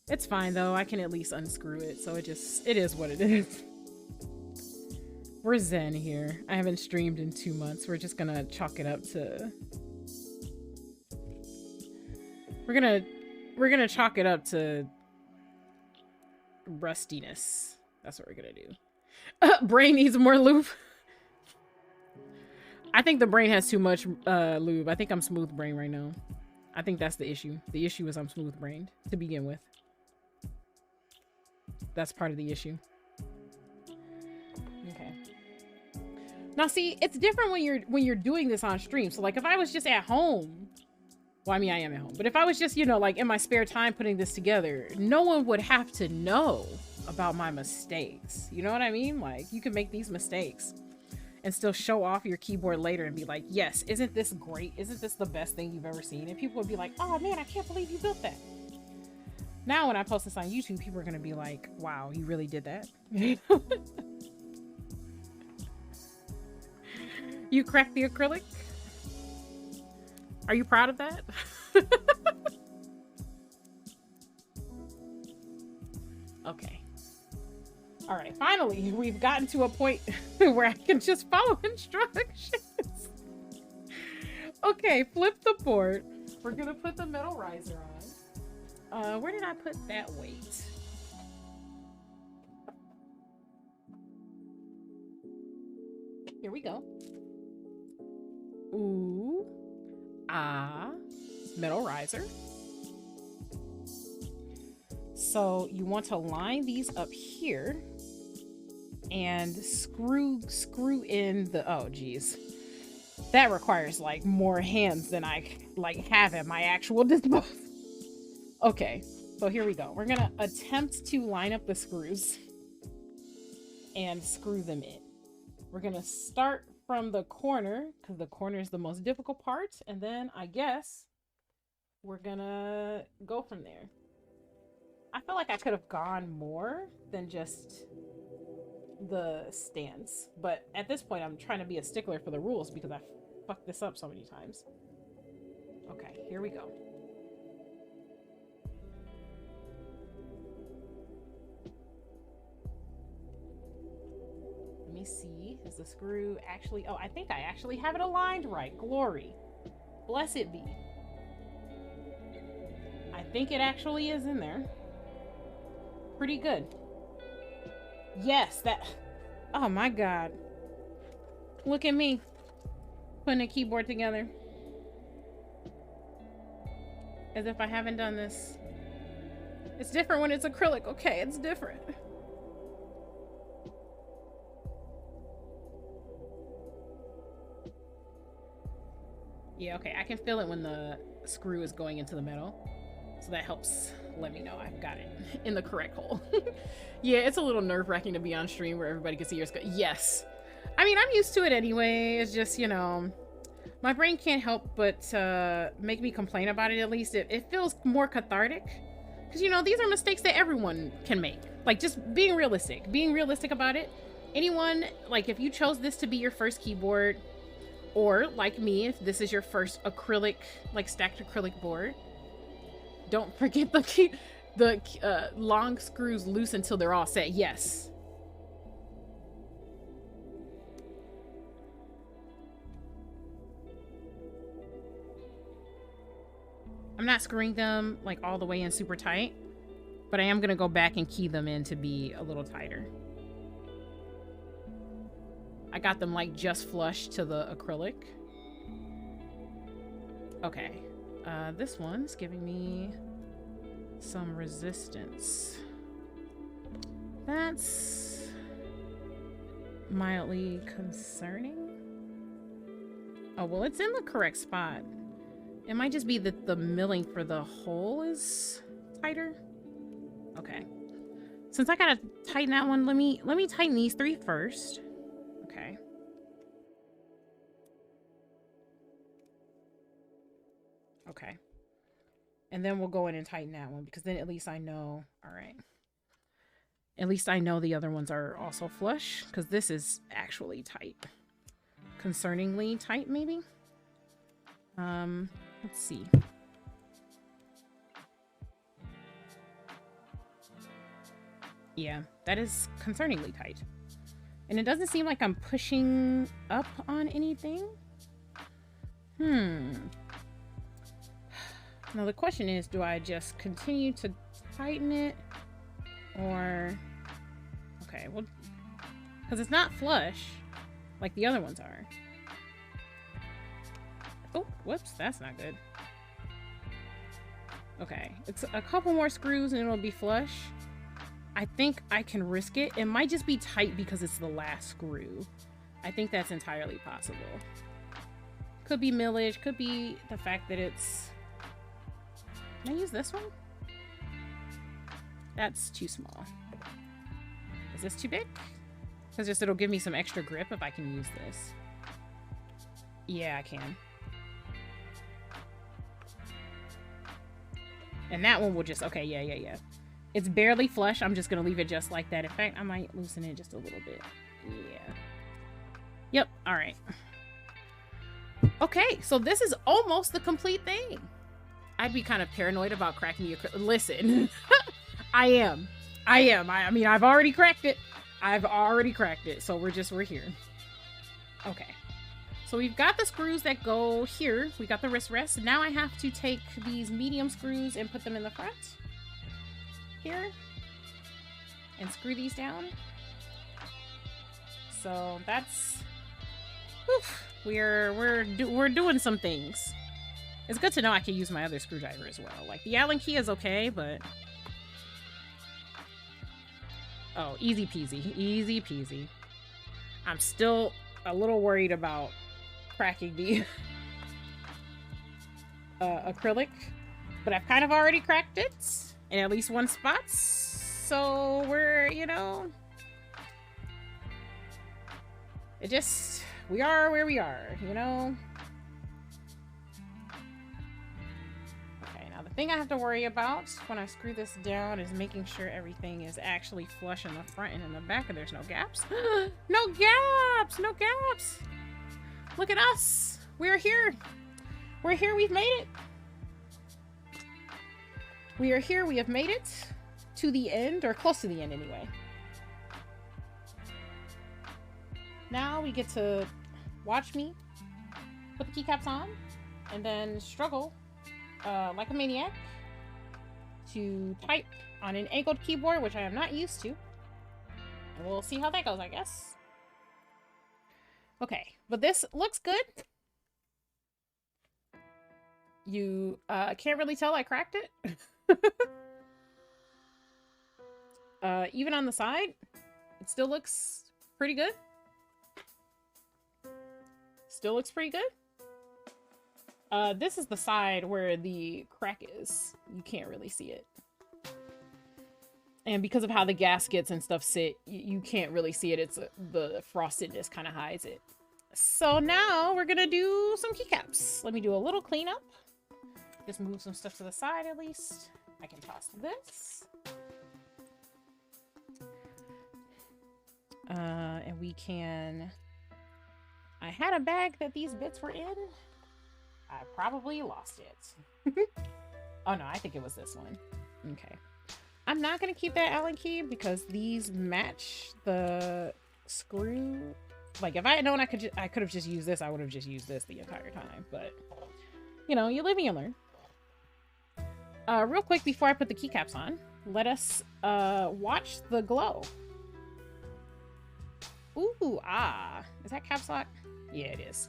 It's fine though. I can at least unscrew it. So it is what it is. We're zen here. I haven't streamed in 2 months. We're just gonna chalk it up to... We're gonna chalk it up to rustiness. That's what we're gonna do. Brain needs more lube. I think the brain has too much lube. I think I'm smooth brain right now. I think that's the issue. The issue is I'm smooth brained to begin with. That's part of the issue. Okay. Now see, it's different when you're doing this on stream. So like if I was just at home, well, I mean I am at home, but if I was just, you know, like in my spare time putting this together, no one would have to know about my mistakes. You know what I mean? Like you can make these mistakes and still show off your keyboard later and be like, yes, isn't this great? Isn't this the best thing you've ever seen? And people would be like, oh man, I can't believe you built that. Now when I post this on YouTube, people are gonna be like, wow, you really did that? You cracked the acrylic? Are you proud of that? Okay. All right, finally, we've gotten to a point where I can just follow instructions. Okay, flip the board. We're gonna put the metal riser on. Where did I put that weight? Here we go. Ooh. Ah. Metal riser. So you want to line these up here and screw in the, oh geez, that requires like more hands than I like have at my actual disposal. Okay, so here we go. We're gonna attempt to line up the screws and screw them in. We're gonna start from the corner because the corner is the most difficult part, and then I guess we're gonna go from there. I feel like I could have gone more than just the stands, but at this point I'm trying to be a stickler for the rules because I fucked this up so many times. Okay, here we go. Let me see, is the screw actually, oh, I think I actually have it aligned right. Glory. Blessed be. I think it actually is in there. Pretty good. Yes, that, oh my god. Look at me putting a keyboard together as if I haven't done this. It's different when it's acrylic. Okay, it's different. Yeah, okay, I can feel it when the screw is going into the metal. So that helps let me know I've got it in the correct hole. Yeah, it's a little nerve-wracking to be on stream where everybody can see your screen. Yes. I mean, I'm used to it anyway. It's just, you know, my brain can't help but make me complain about it at least. It feels more cathartic. Because, you know, these are mistakes that everyone can make. Like, just being realistic about it. Anyone, like, if you chose this to be your first keyboard, or like me, if this is your first acrylic, like stacked acrylic board, don't forget the long screws loose until they're all set. Yes. I'm not screwing them like all the way in super tight, but I am gonna go back and key them in to be a little tighter. I got them like just flush to the acrylic. Okay. This one's giving me some resistance. That's mildly concerning. Oh, well, it's in the correct spot. It might just be that the milling for the hole is tighter. Okay. Since I gotta tighten that one, let me tighten these three first. Okay. Okay. And then we'll go in and tighten that one because then at least I know. All right. At least I know the other ones are also flush because this is actually tight. Concerningly tight, maybe? Let's see. Yeah, that is concerningly tight. And it doesn't seem like I'm pushing up on anything. Now the question is, do I just continue to tighten it? Or... Okay, well... Because it's not flush like the other ones are. Oh, whoops, that's not good. Okay, it's a couple more screws and it'll be flush. I think I can risk it. It might just be tight because it's the last screw. I think that's entirely possible. Could be millage, could be the fact that it's... Can I use this one? That's too small. Is this too big? Because just it'll give me some extra grip if I can use this. Yeah, I can. And that one will just... Okay, yeah. It's barely flush. I'm just going to leave it just like that. In fact, I might loosen it just a little bit. Yeah. Yep. All right. Okay, so this is almost the complete thing. I'd be kind of paranoid about cracking the acrylic. Listen, I am. I mean, I've already cracked it. So we're here. Okay. So we've got the screws that go here. We got the wrist rest. Now I have to take these medium screws and put them in the front. Here. And screw these down. So that's... Whew, we're doing some things. It's good to know I can use my other screwdriver as well. Like, the Allen key is okay, but... Oh, easy peasy. Easy peasy. I'm still a little worried about cracking the acrylic, but I've kind of already cracked it in at least one spot. So we're, you know... It just... We are where we are, you know? Okay, now the thing I have to worry about when I screw this down is making sure everything is actually flush in the front and in the back and there's no gaps. No gaps! No gaps! Look at us! We're here! We're here, we've made it! We are here, we have made it to the end, or close to the end anyway. Now we get to watch me put the keycaps on and then struggle like a maniac to type on an angled keyboard, which I am not used to. And we'll see how that goes, I guess. Okay, but this looks good. You can't really tell I cracked it. Even on the side, it still looks pretty good. Still looks pretty good. This is the side where the crack is. You can't really see it. And because of how the gaskets and stuff sit, you can't really see it. It's the frostedness kind of hides it. So now we're gonna do some keycaps. Let me do a little cleanup. Just move some stuff to the side at least. I can toss this. And we can... I had a bag that these bits were in. I probably lost it. Oh no, I think it was this one. Okay. I'm not gonna keep that Allen key because these match the screw. Like, if I had known I could have just used this, I would have just used this the entire time. But, you know, you live and you learn. Real quick before I put the keycaps on, let us watch the glow. Ooh, ah. Is that caps lock? Yeah, it is.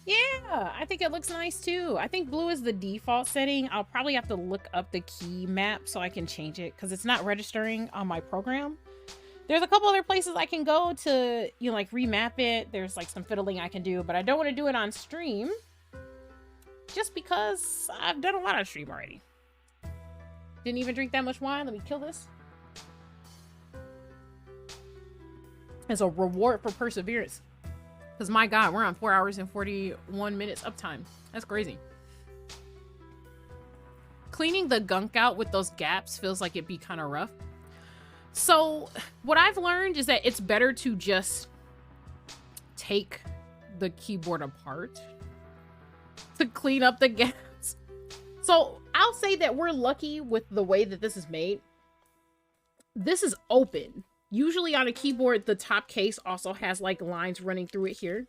Yeah, I think it looks nice too. I think blue is the default setting. I'll probably have to look up the key map so I can change it because it's not registering on my program. There's a couple other places I can go to, you know, like remap it. There's like some fiddling I can do, but I don't want to do it on stream just because I've done a lot on stream already. Didn't even drink that much wine. Let me kill this. As a reward for perseverance. Because my God, we're on 4 hours and 41 minutes uptime. That's crazy. cleaning the gunk out with those gaps feels like it'd be kind of rough. So what I've learned is that it's better to just take the keyboard apart to clean up the gaps. So I'll say that we're lucky with the way that this is made. This is open. Usually on a keyboard, the top case also has like lines running through it here.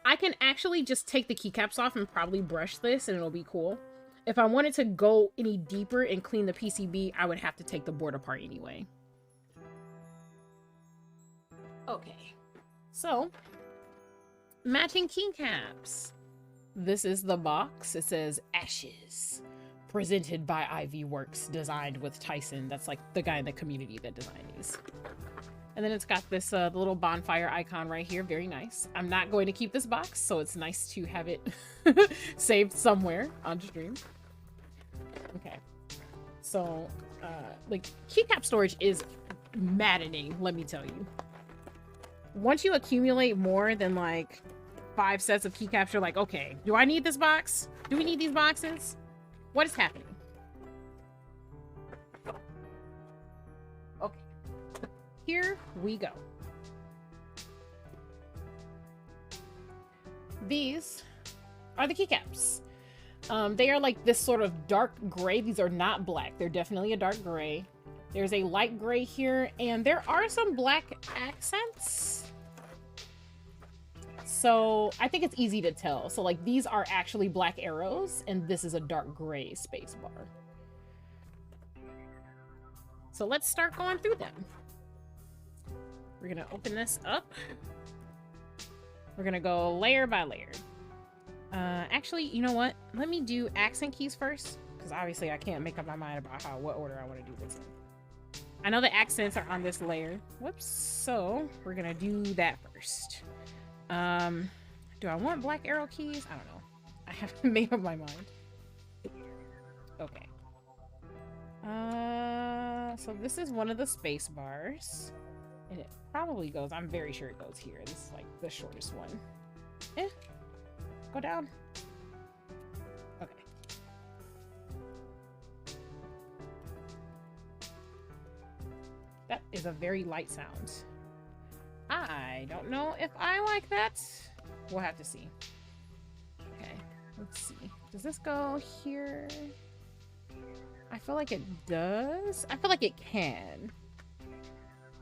I can actually just take the keycaps off and probably brush this and it'll be cool. If I wanted to go any deeper and clean the PCB, I would have to take the board apart anyway. Okay, so matching keycaps. This is the box. It says Ashes, presented by Ivy Works, designed with Tyson. That's like the guy in the community that designed these. And then it's got this little bonfire icon right here. Very nice. I'm not going to keep this box, so it's nice to have it saved somewhere on stream. Okay. So, like, keycap storage is maddening, let me tell you. Once you accumulate more than, like, 5 sets of keycaps, you're like, okay, do I need this box? Do we need these boxes? What is happening? Okay. Here we go. These are the keycaps. They are like this sort of dark gray. These are not black. They're definitely a dark gray. There's a light gray here, and there are some black accents. So I think it's easy to tell. So like these are actually black arrows, and this is a dark gray space bar. So let's start going through them. We're gonna open this up. We're gonna go layer by layer. Actually, you know what? Let me do accent keys first, because obviously I can't make up my mind about what order I want to do this in. I know the accents are on this layer. Whoops. So we're gonna do that first. Do I want black arrow keys? I don't know. I haven't made up my mind. Okay. So this is one of the space bars. And it probably goes, I'm very sure it goes here. This is like the shortest one. Go down. Okay. That is a very light sound. I don't know if I like that. We'll have to see. Okay, let's see. Does this go here? I feel like it does. I feel like it can.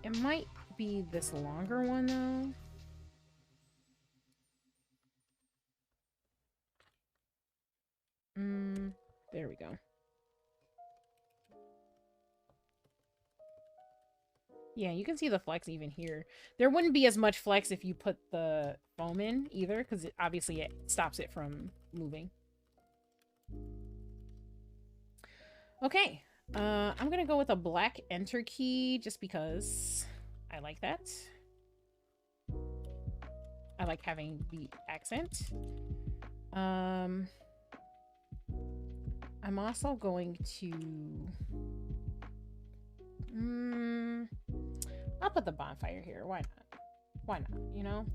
It might be this longer one though. There we go. Yeah, you can see the flex even here. There wouldn't be as much flex if you put the foam in either, because obviously it stops it from moving. Okay, I'm gonna go with a black enter key just because I like that. I like having the accent. I'm also going to... I'll put the bonfire here. Why not? Why not, you know?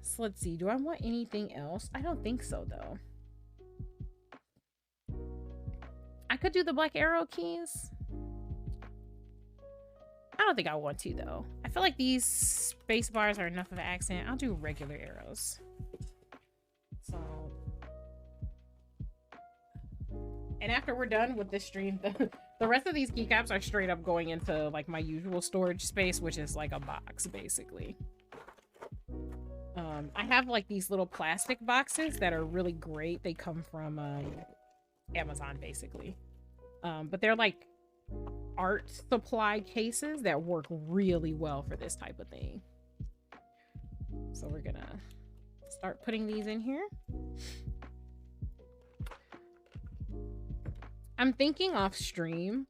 So let's see. Do I want anything else? I don't think so, though. I could do the black arrow keys. I don't think I want to, though. I feel like these space bars are enough of an accent. I'll do regular arrows. So... And after we're done with this stream, the rest of these keycaps are straight up going into like my usual storage space, which is like a box, basically. I have like these little plastic boxes that are really great. They come from Amazon, basically. But they're like art supply cases that work really well for this type of thing. So we're gonna start putting these in here. I'm thinking off stream,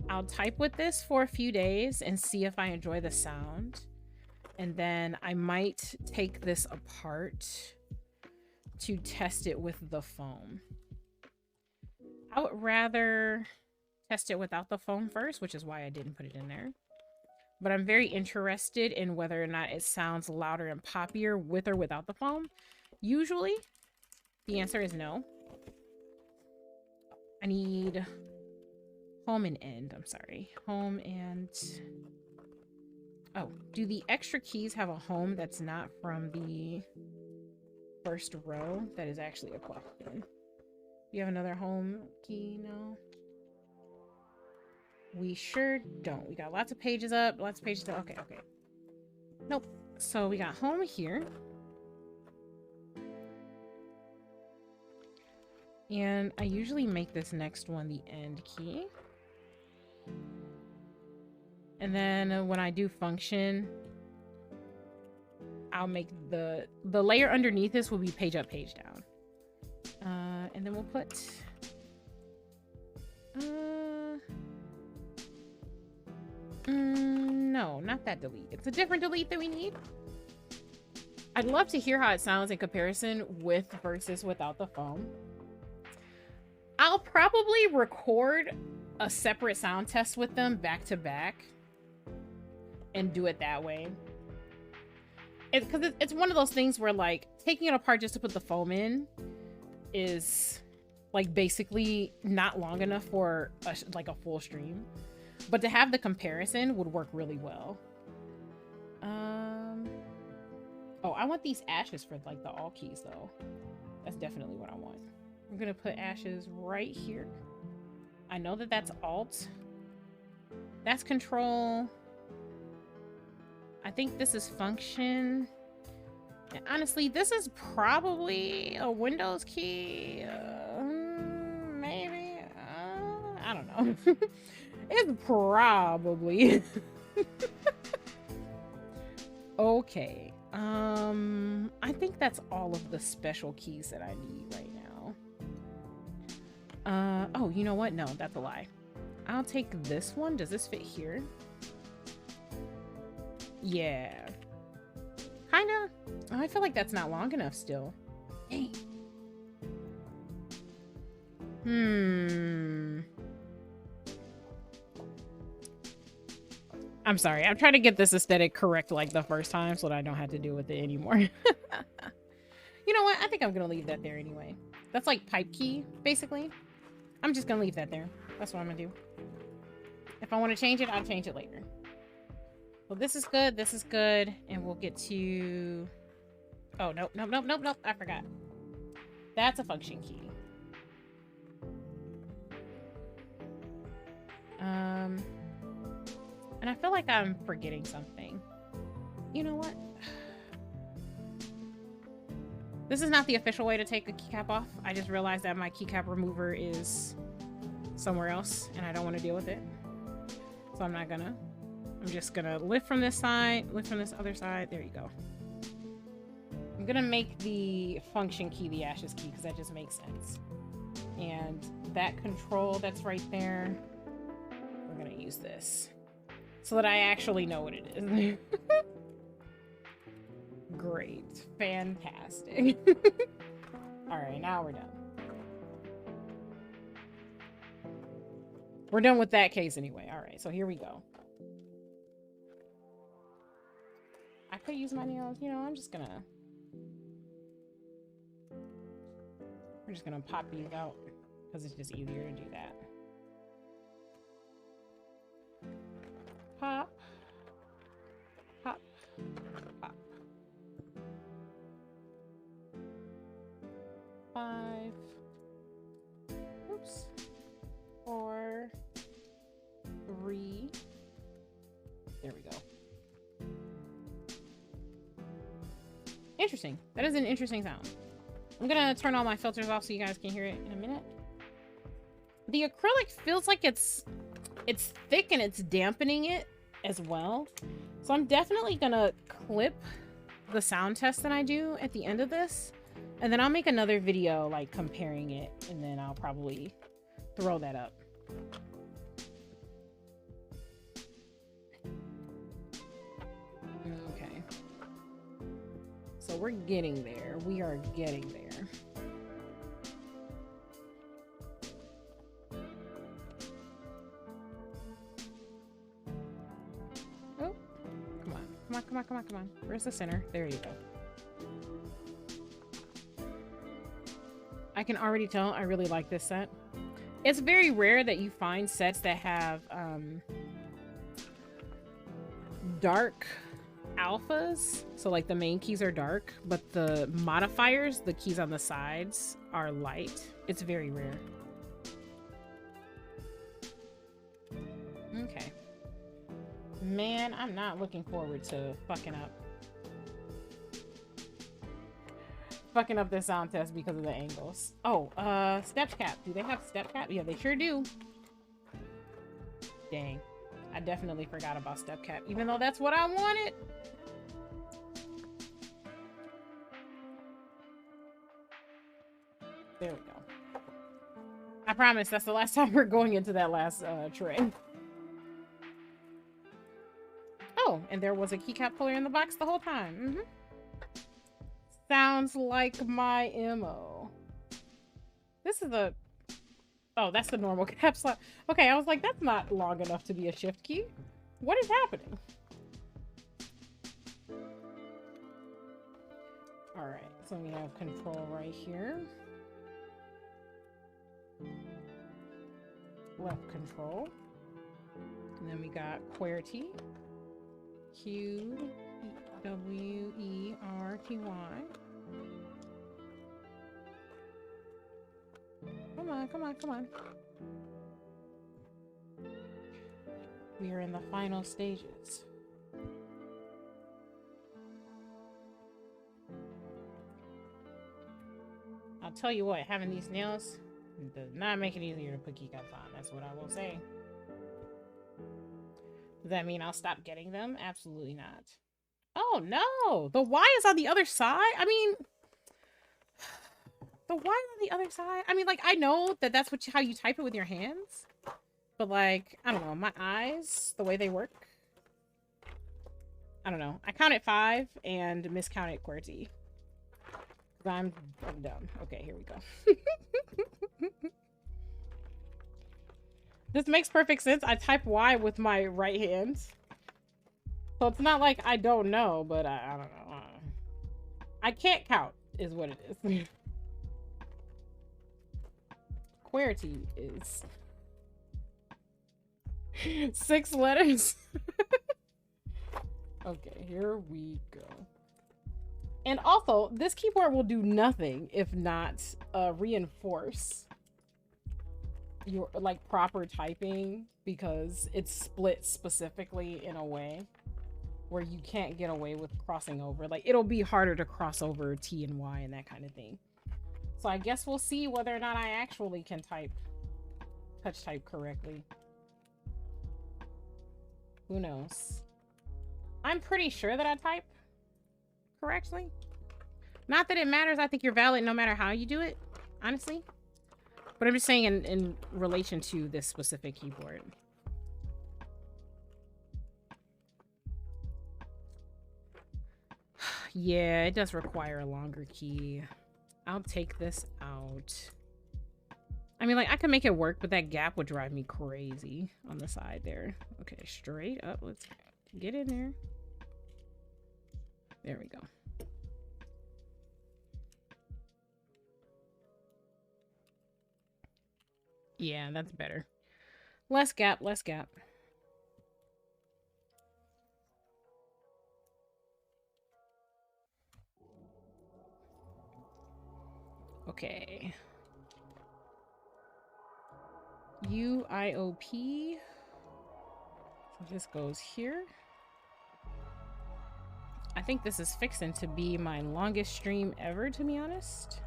I'll type with this for a few days and see if I enjoy the sound. And then I might take this apart to test it with the foam. I would rather test it without the foam first, which is why I didn't put it in there. But I'm very interested in whether or not it sounds louder and poppier with or without the foam. Usually, the answer is no. I need home and end. I'm sorry. Home and... Oh, do the extra keys have a home that's not from the first row? That is actually a question. Do you have another home key? No. We sure don't. We got lots of pages up, lots of pages down. Okay, okay. Nope. So we got home here. And I usually make this next one the end key. And then when I do function, I'll make the layer underneath this will be page up, page down. And then we'll put... no, not that delete. It's a different delete that we need. I'd love to hear how it sounds in comparison with versus without the foam. I'll probably record a separate sound test with them back to back and do it that way. Because it's one of those things where, like, taking it apart just to put the foam in is, like, basically not long enough for a full stream. But to have the comparison would work really well. Oh, I want these ashes for, like, the all keys, though. That's definitely what I want. I'm gonna put ashes right here. I know that that's alt. That's control. I think this is function. And honestly, this is probably a Windows key. Maybe. I don't know. It's probably. Okay. I think that's all of the special keys that I need right now. Oh, you know what? No, that's a lie. I'll take this one. Does this fit here? Yeah. Kinda. Oh, I feel like that's not long enough still. Dang. I'm sorry. I'm trying to get this aesthetic correct like the first time so that I don't have to deal with it anymore. You know what? I think I'm going to leave that there anyway. That's like pipe key, basically. I'm just going to leave that there. That's what I'm going to do. If I want to change it, I'll change it later. Well, this is good. This is good. And we'll get to... Oh, nope, nope, nope, nope, nope. I forgot. That's a function key. And I feel like I'm forgetting something. You know what? This is not the official way to take a keycap off. I just realized that my keycap remover is somewhere else and I don't want to deal with it. So I'm not gonna. I'm just gonna lift from this side, lift from this other side. There you go. I'm gonna make the function key the ashes key because that just makes sense. And that control that's right there, we're gonna use this so that I actually know what it is. Great. Fantastic. All right, now we're done. We're done with that case anyway. All right, so here we go. I could use my nails, you know, we're just gonna pop these out because it's just easier to do that. Pop. Pop. Pop. 5. Oops. 4. 3. There we go. Interesting. That is an interesting sound. I'm gonna turn all my filters off so you guys can hear it in a minute. The acrylic feels like it's thick and it's dampening it as well. So I'm definitely gonna clip the sound test that I do at the end of this. And then I'll make another video like comparing it and then I'll probably throw that up. Okay. So we're getting there. We are getting there. Oh, come on. Come on, come on, come on, come on. Where's the center? There you go. I can already tell I really like this set. It's very rare that you find sets that have dark alphas. So like the main keys are dark, but the modifiers, the keys on the sides, are light. It's very rare. Okay. Man, I'm not looking forward to fucking up this sound test because of the angles. Oh, step cap. Do they have step cap? Yeah, they sure do. Dang. I definitely forgot about step cap, even though that's what I wanted. There we go. I promise that's the last time we're going into that last tray. Oh, and there was a keycap puller in the box the whole time. Mm-hmm. Sounds like my MO. This is a... Oh, that's the normal cap slot. Okay, I was like, that's not long enough to be a shift key. What is happening? Alright, so we have control right here. Left control. And then we got QWERTY. Q W E R T Y. Come on, come on, come on. We are in the final stages. I'll tell you what, having these nails does not make it easier to put keycaps on. That's what I will say. Does that mean I'll stop getting them? Absolutely not. Oh no! The Y is on the other side? I mean... The Y on the other side? I mean, like, I know that that's how you type it with your hands. But, like, I don't know. My eyes, the way they work. I don't know. I counted 5 and miscounted QWERTY. I'm dumb. Okay, here we go. This makes perfect sense. I type Y with my right hand. So it's not like I don't know, but I don't know. I can't count, is what it is. QWERTY is 6 letters. Okay, here we go. And also, this keyboard will do nothing if not reinforce your like proper typing, because it's split specifically in a way where you can't get away with crossing over. Like, it'll be harder to cross over T and Y and that kind of thing. So I guess we'll see whether or not I actually can touch type correctly. Who knows? I'm pretty sure that I type correctly. Not that it matters. I think you're valid no matter how you do it, honestly. But I'm just saying in relation to this specific keyboard. Yeah, it does require a longer key. I'll take this out. I mean, like, I could make it work, but that gap would drive me crazy on the side there. Okay, straight up. Let's get in there. There we go. Yeah, that's better. Less gap, less gap. Okay. UIOP. So this goes here. I think this is fixing to be my longest stream ever, to be honest.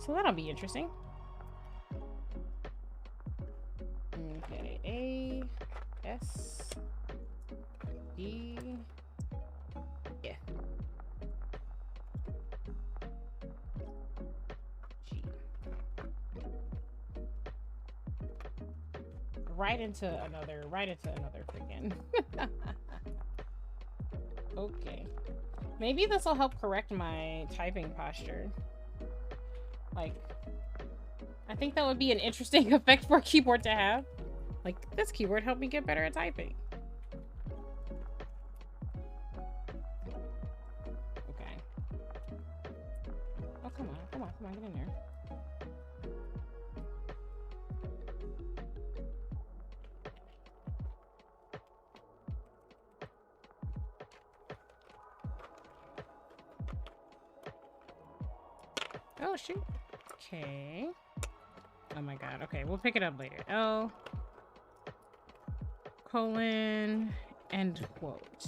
So that'll be interesting. Okay, A, S, D, yeah. G. Right into another freaking. Okay. Maybe this will help correct my typing posture. Like, I think that would be an interesting effect for a keyboard to have. Like, this keyboard helped me get better at typing. Okay. Oh, come on. Come on, get in there. Oh, shoot. Okay. Oh my god. Okay, we'll pick it up later. L colon end quote.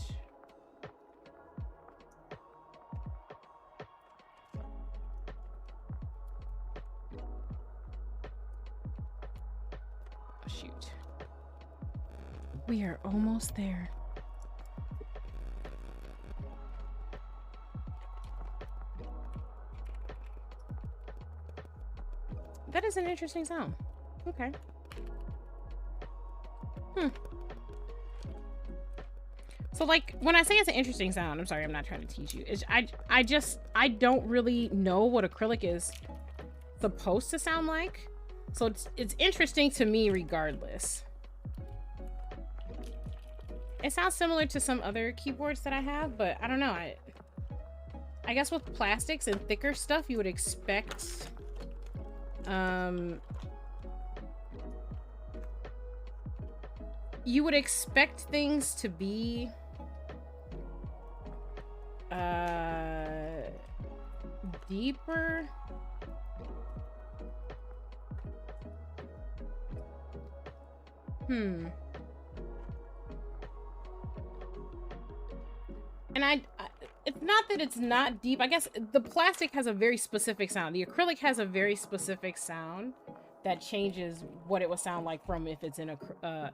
Oh, shoot. We are almost there. That is an interesting sound. Okay. So like when I say it's an interesting sound, I'm sorry, I'm not trying to teach you. I don't really know what acrylic is supposed to sound like. So it's interesting to me regardless. It sounds similar to some other keyboards that I have, but I don't know. I guess with plastics and thicker stuff, you would expect you would expect things to be deeper. And it's not that it's not deep. I guess the plastic has a very specific sound. The acrylic has a very specific sound that changes what it will sound like from if it's in an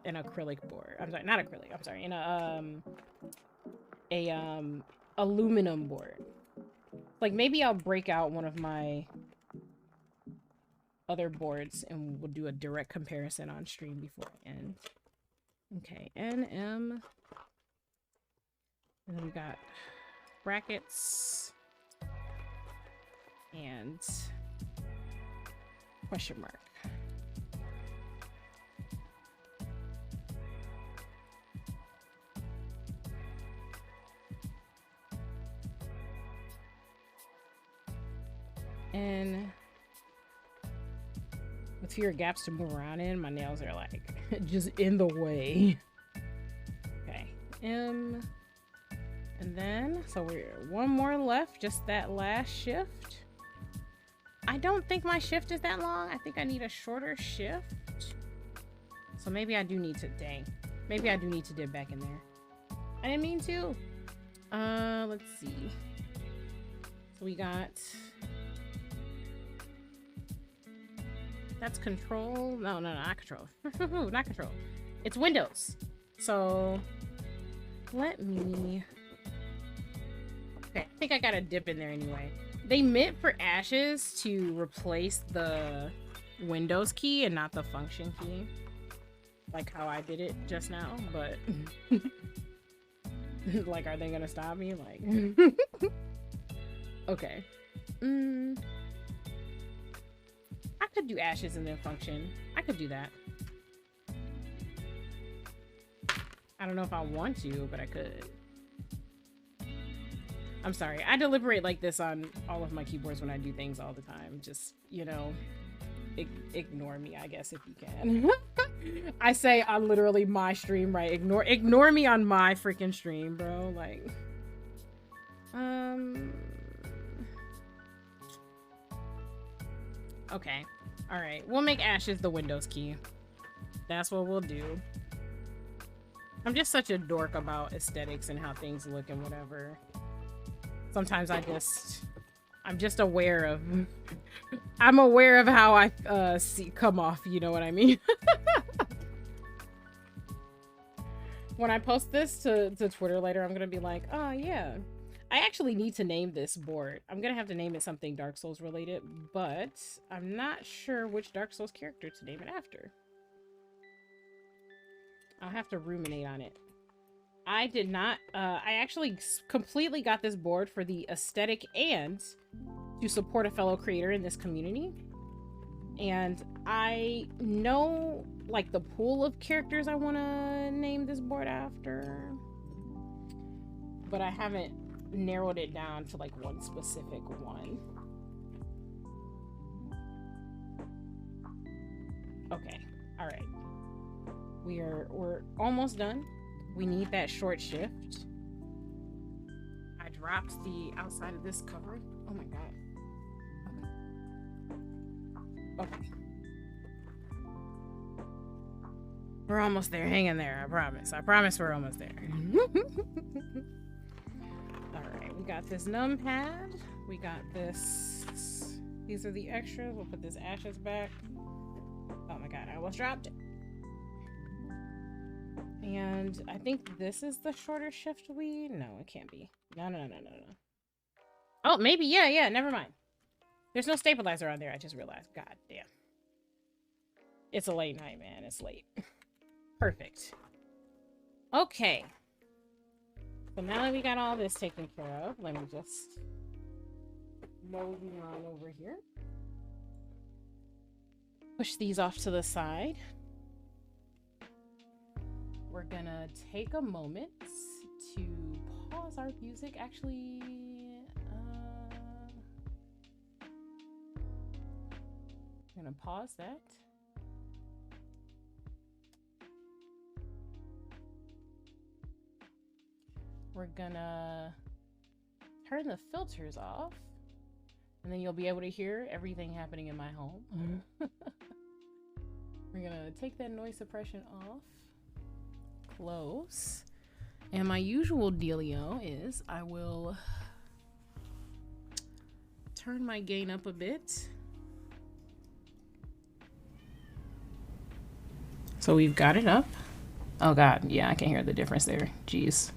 acrylic board. I'm sorry, not acrylic. I'm sorry, in a aluminum board. Like maybe I'll break out one of my other boards and we'll do a direct comparison on stream before I end. Okay, NM. And then we got brackets and question mark. And with fewer gaps to move around in, my nails are like just in the way. Okay, M. And then, so we're one more left, just that last shift. I don't think my shift is that long. I think I need a shorter shift. So maybe I do need to, dang. Maybe I do need to dip back in there. I didn't mean to. Let's see. So we got, that's control. No, not control. Not control. It's Windows. So let me, okay, I think I gotta dip in there anyway. They meant for ashes to replace the Windows key and not the function key. Like how I did it just now, but like, are they gonna stop me? Like, okay. I could do ashes and then function. I could do that. I don't know if I want to, but I could. I'm sorry. I deliberate like this on all of my keyboards when I do things all the time. Just, you know, ignore me, I guess, if you can. I say on literally my stream, right? Ignore me on my freaking stream, bro. Like, okay. All right. We'll make ashes the Windows key. That's what we'll do. I'm just such a dork about aesthetics and how things look and whatever. Sometimes I'm just aware of, I'm aware of how I come off, you know what I mean? When I post this to Twitter later, I'm gonna be like, oh yeah, I actually need to name this board. I'm gonna have to name it something Dark Souls related, but I'm not sure which Dark Souls character to name it after. I'll have to ruminate on it. I did not, I actually completely got this board for the aesthetic and to support a fellow creator in this community. And I know, like, the pool of characters I want to name this board after, but I haven't narrowed it down to, like, one specific one. Okay. All right. We're almost done. We need that short shift. I dropped the outside of this cover. Oh my god. Okay. We're almost there. Hang in there. I promise. I promise we're almost there. All right. We got this numpad. We got this. These are the extras. We'll put this ashes back. Oh my god. I almost dropped it. And I think this is the shorter shift weed. No, it can't be. No. Oh, maybe. Yeah. Never mind. There's no stabilizer on there. I just realized. God damn. It's a late night, man. It's late. Perfect. Okay. So now that we got all this taken care of, let me just moving on over here. Push these off to the side. We're gonna take a moment to pause our music. Actually, I'm gonna pause that. We're gonna turn the filters off, and then you'll be able to hear everything happening in my home. We're gonna take that noise suppression off. Close. And my usual dealio is I will turn my gain up a bit. So we've got it up. Oh god, yeah, I can hear the difference there. Jeez.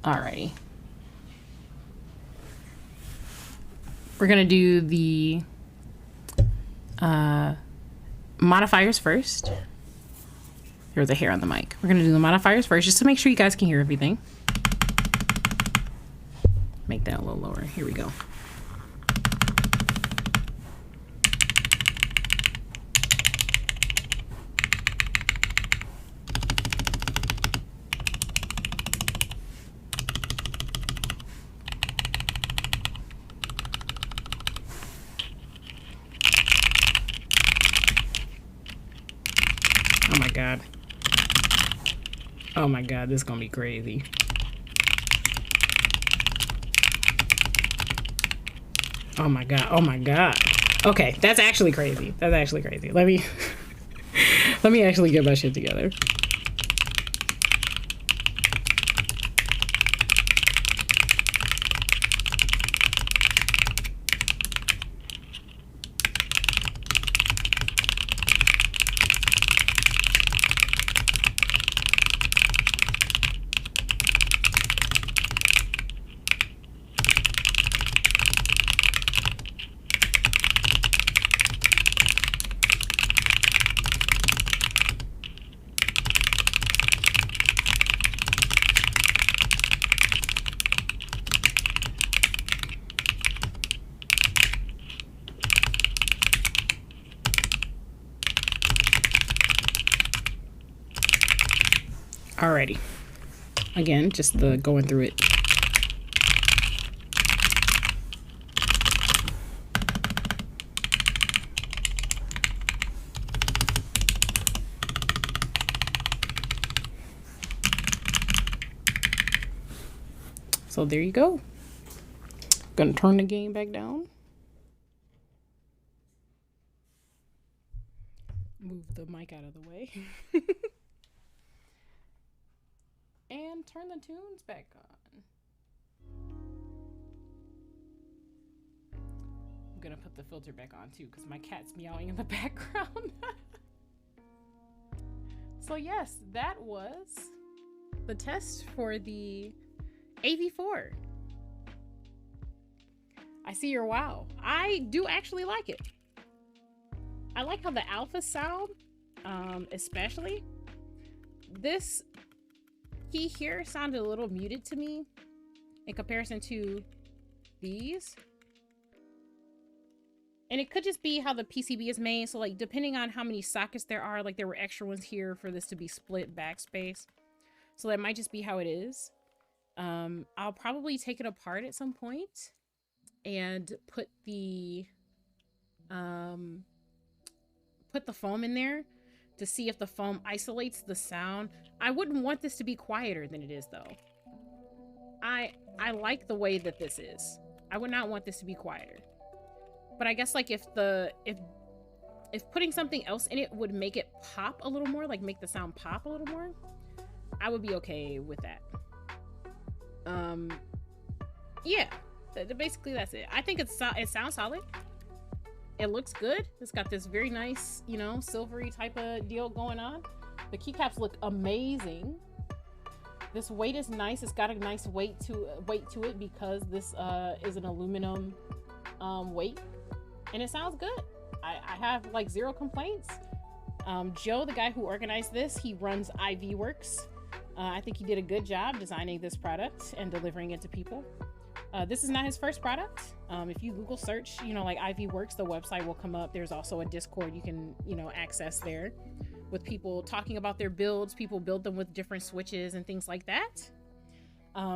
Alrighty. We're gonna do the modifiers first. There's a hair on the mic. We're gonna do the modifiers first just to make sure you guys can hear everything. Make that a little lower. Here we go. God. Oh my god, this is gonna be crazy. Oh my god, oh my god. Okay, that's actually crazy. That's actually crazy. Let me actually get my shit together. Alrighty. Again, just the going through it. So there you go. Gonna turn the game back down. Move the mic out of the way. And turn the tunes back on. I'm gonna put the filter back on too because my cat's meowing in the background. So yes, that was the test for the Av4. I see your wow. I do actually like it. I like how the alpha sound, especially. This key here sounded a little muted to me in comparison to these. And it could just be how the PCB is made. So like depending on how many sockets there are, like there were extra ones here for this to be split backspace. So that might just be how it is. I'll probably take it apart at some point and put the put the foam in there to see if the foam isolates the sound. I wouldn't want this to be quieter than it is though. I like the way that this is. I would not want this to be quieter. But I guess like if putting something else in it would make it pop a little more, like make the sound pop a little more, I would be okay with that. Yeah, basically that's it. I think it sounds solid. It looks good. It's got this very nice, you know, silvery type of deal going on. The keycaps look amazing. This weight is nice. It's got a nice weight to it because this is an aluminum weight, and it sounds good. I have like zero complaints. Joe, the guy who organized this, he runs Av4. I think he did a good job designing this product and delivering it to people. This is not his first product. If you Google search, you know, like Av4, the website will come up. There's also a Discord you can, you know, access there with people talking about their builds. People build them with different switches and things like that.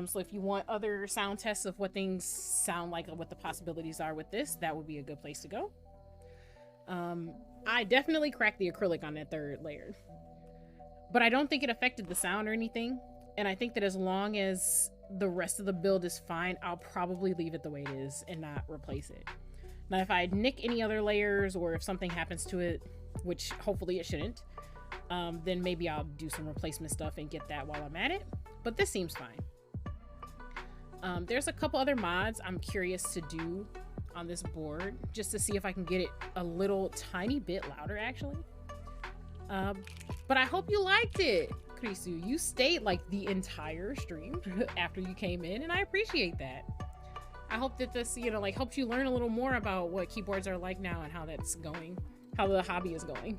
So if you want other sound tests of what things sound like and what the possibilities are with this, that would be a good place to go. I definitely cracked the acrylic on that third layer, but I don't think it affected the sound or anything. And I think that as long as the rest of the build is fine, I'll probably leave it the way it is and not replace it. Now, if I nick any other layers or if something happens to it, which hopefully it shouldn't, then maybe I'll do some replacement stuff and get that while I'm at it. But this seems fine. There's a couple other mods I'm curious to do on this board just to see if I can get it a little tiny bit louder actually. But I hope you liked it. Arisu, you stayed like the entire stream after you came in, and I appreciate that. I hope that this, you know, like helps you learn a little more about what keyboards are like now and how that's going, how the hobby is going.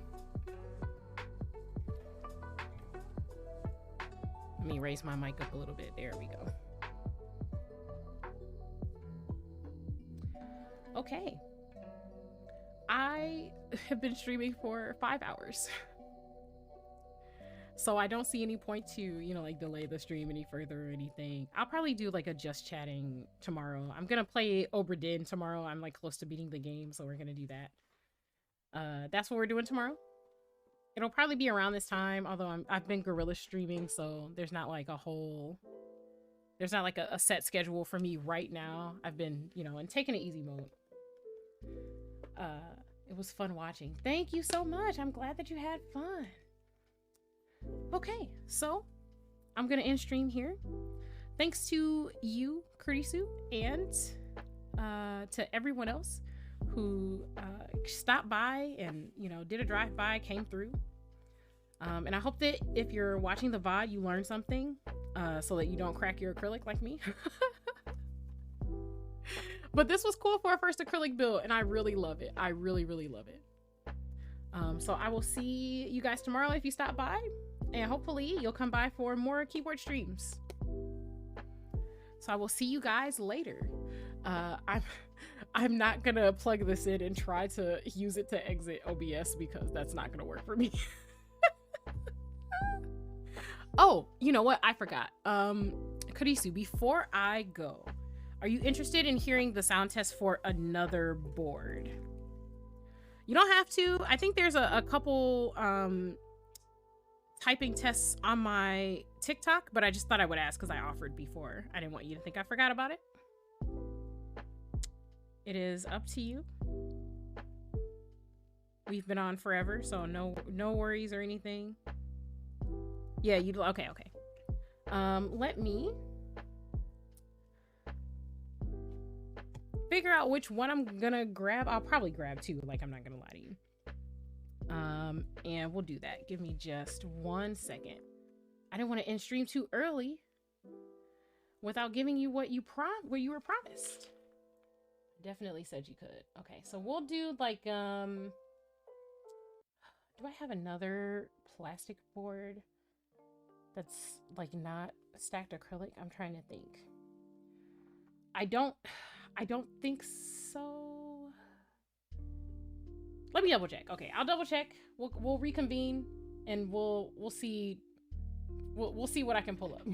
Let me raise my mic up a little bit. There we go. Okay. I have been streaming for 5 hours. So I don't see any point to, you know, like delay the stream any further or anything. I'll probably do like a just chatting tomorrow. I'm gonna play Obra Dinn tomorrow. I'm like close to beating the game, so we're gonna do that. That's what we're doing tomorrow. It'll probably be around this time, although I've been guerrilla streaming, so there's not like a set schedule for me right now. I've been, you know, in taking it easy mode. It was fun watching. Thank you so much. I'm glad that you had fun. Okay, so I'm gonna end stream here. Thanks to you, Arisu, and to everyone else who stopped by and, you know, did a drive-by, came through. And I hope that if you're watching the VOD, you learned something so that you don't crack your acrylic like me. But this was cool for our first acrylic build, and I really love it. I really, really love it. So I will see you guys tomorrow if you stop by, and hopefully you'll come by for more keyboard streams. So I will see you guys later. I'm not gonna plug this in and try to use it to exit OBS because that's not gonna work for me. Oh, you know what? I forgot. Arisu, before I go, are you interested in hearing the sound test for another board? You don't have to. I think there's a couple typing tests on my TikTok, but I just thought I would ask because I offered before. I didn't want you to think I forgot about it. It is up to you. We've been on forever, so no worries or anything. Yeah, you okay. Let me figure out which one I'm gonna grab. I'll probably grab two, like I'm not gonna lie to you. And we'll do that. Give me just 1 second. I didn't want to end stream too early without giving you what you were promised. Definitely said you could. Okay, so we'll do like do I have another plastic board that's like not stacked acrylic? I'm trying to think. I don't think so. Let me double check. Okay, I'll double check. We'll reconvene and we'll see what I can pull up.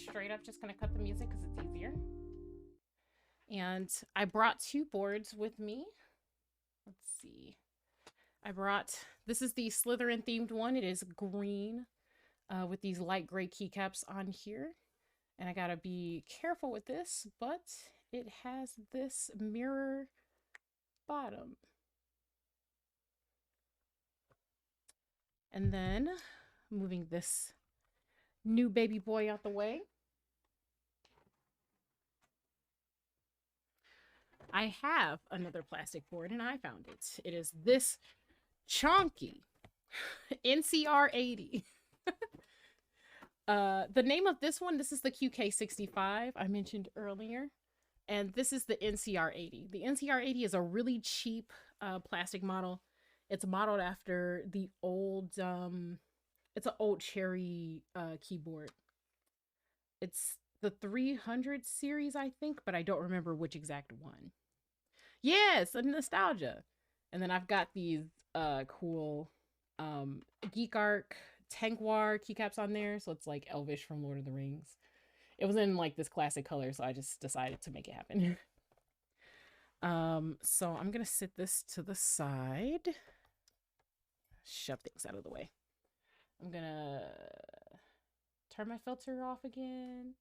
straight up just gonna cut the music because it's easier. And I brought 2 boards with me. Let's see. This is the Slytherin themed one. It is green with these light gray keycaps on here. And I gotta be careful with this, but it has this mirror bottom. And then moving this new baby boy out the way, I have another plastic board and I found it. It is this chunky NCR80. The name of this one, this is the QK65 I mentioned earlier. And this is the NCR80. The NCR80 is a really cheap plastic model. It's modeled after the old, it's an old Cherry keyboard. It's the 300 series, I think, but I don't remember which exact one. Yes, a nostalgia. And then I've got these cool Geek Arc Tankwar keycaps on there. So it's like Elvish from Lord of the Rings. It was in like this classic color, so I just decided to make it happen. So I'm gonna sit this to the side. Shove things out of the way. I'm gonna turn my filter off again.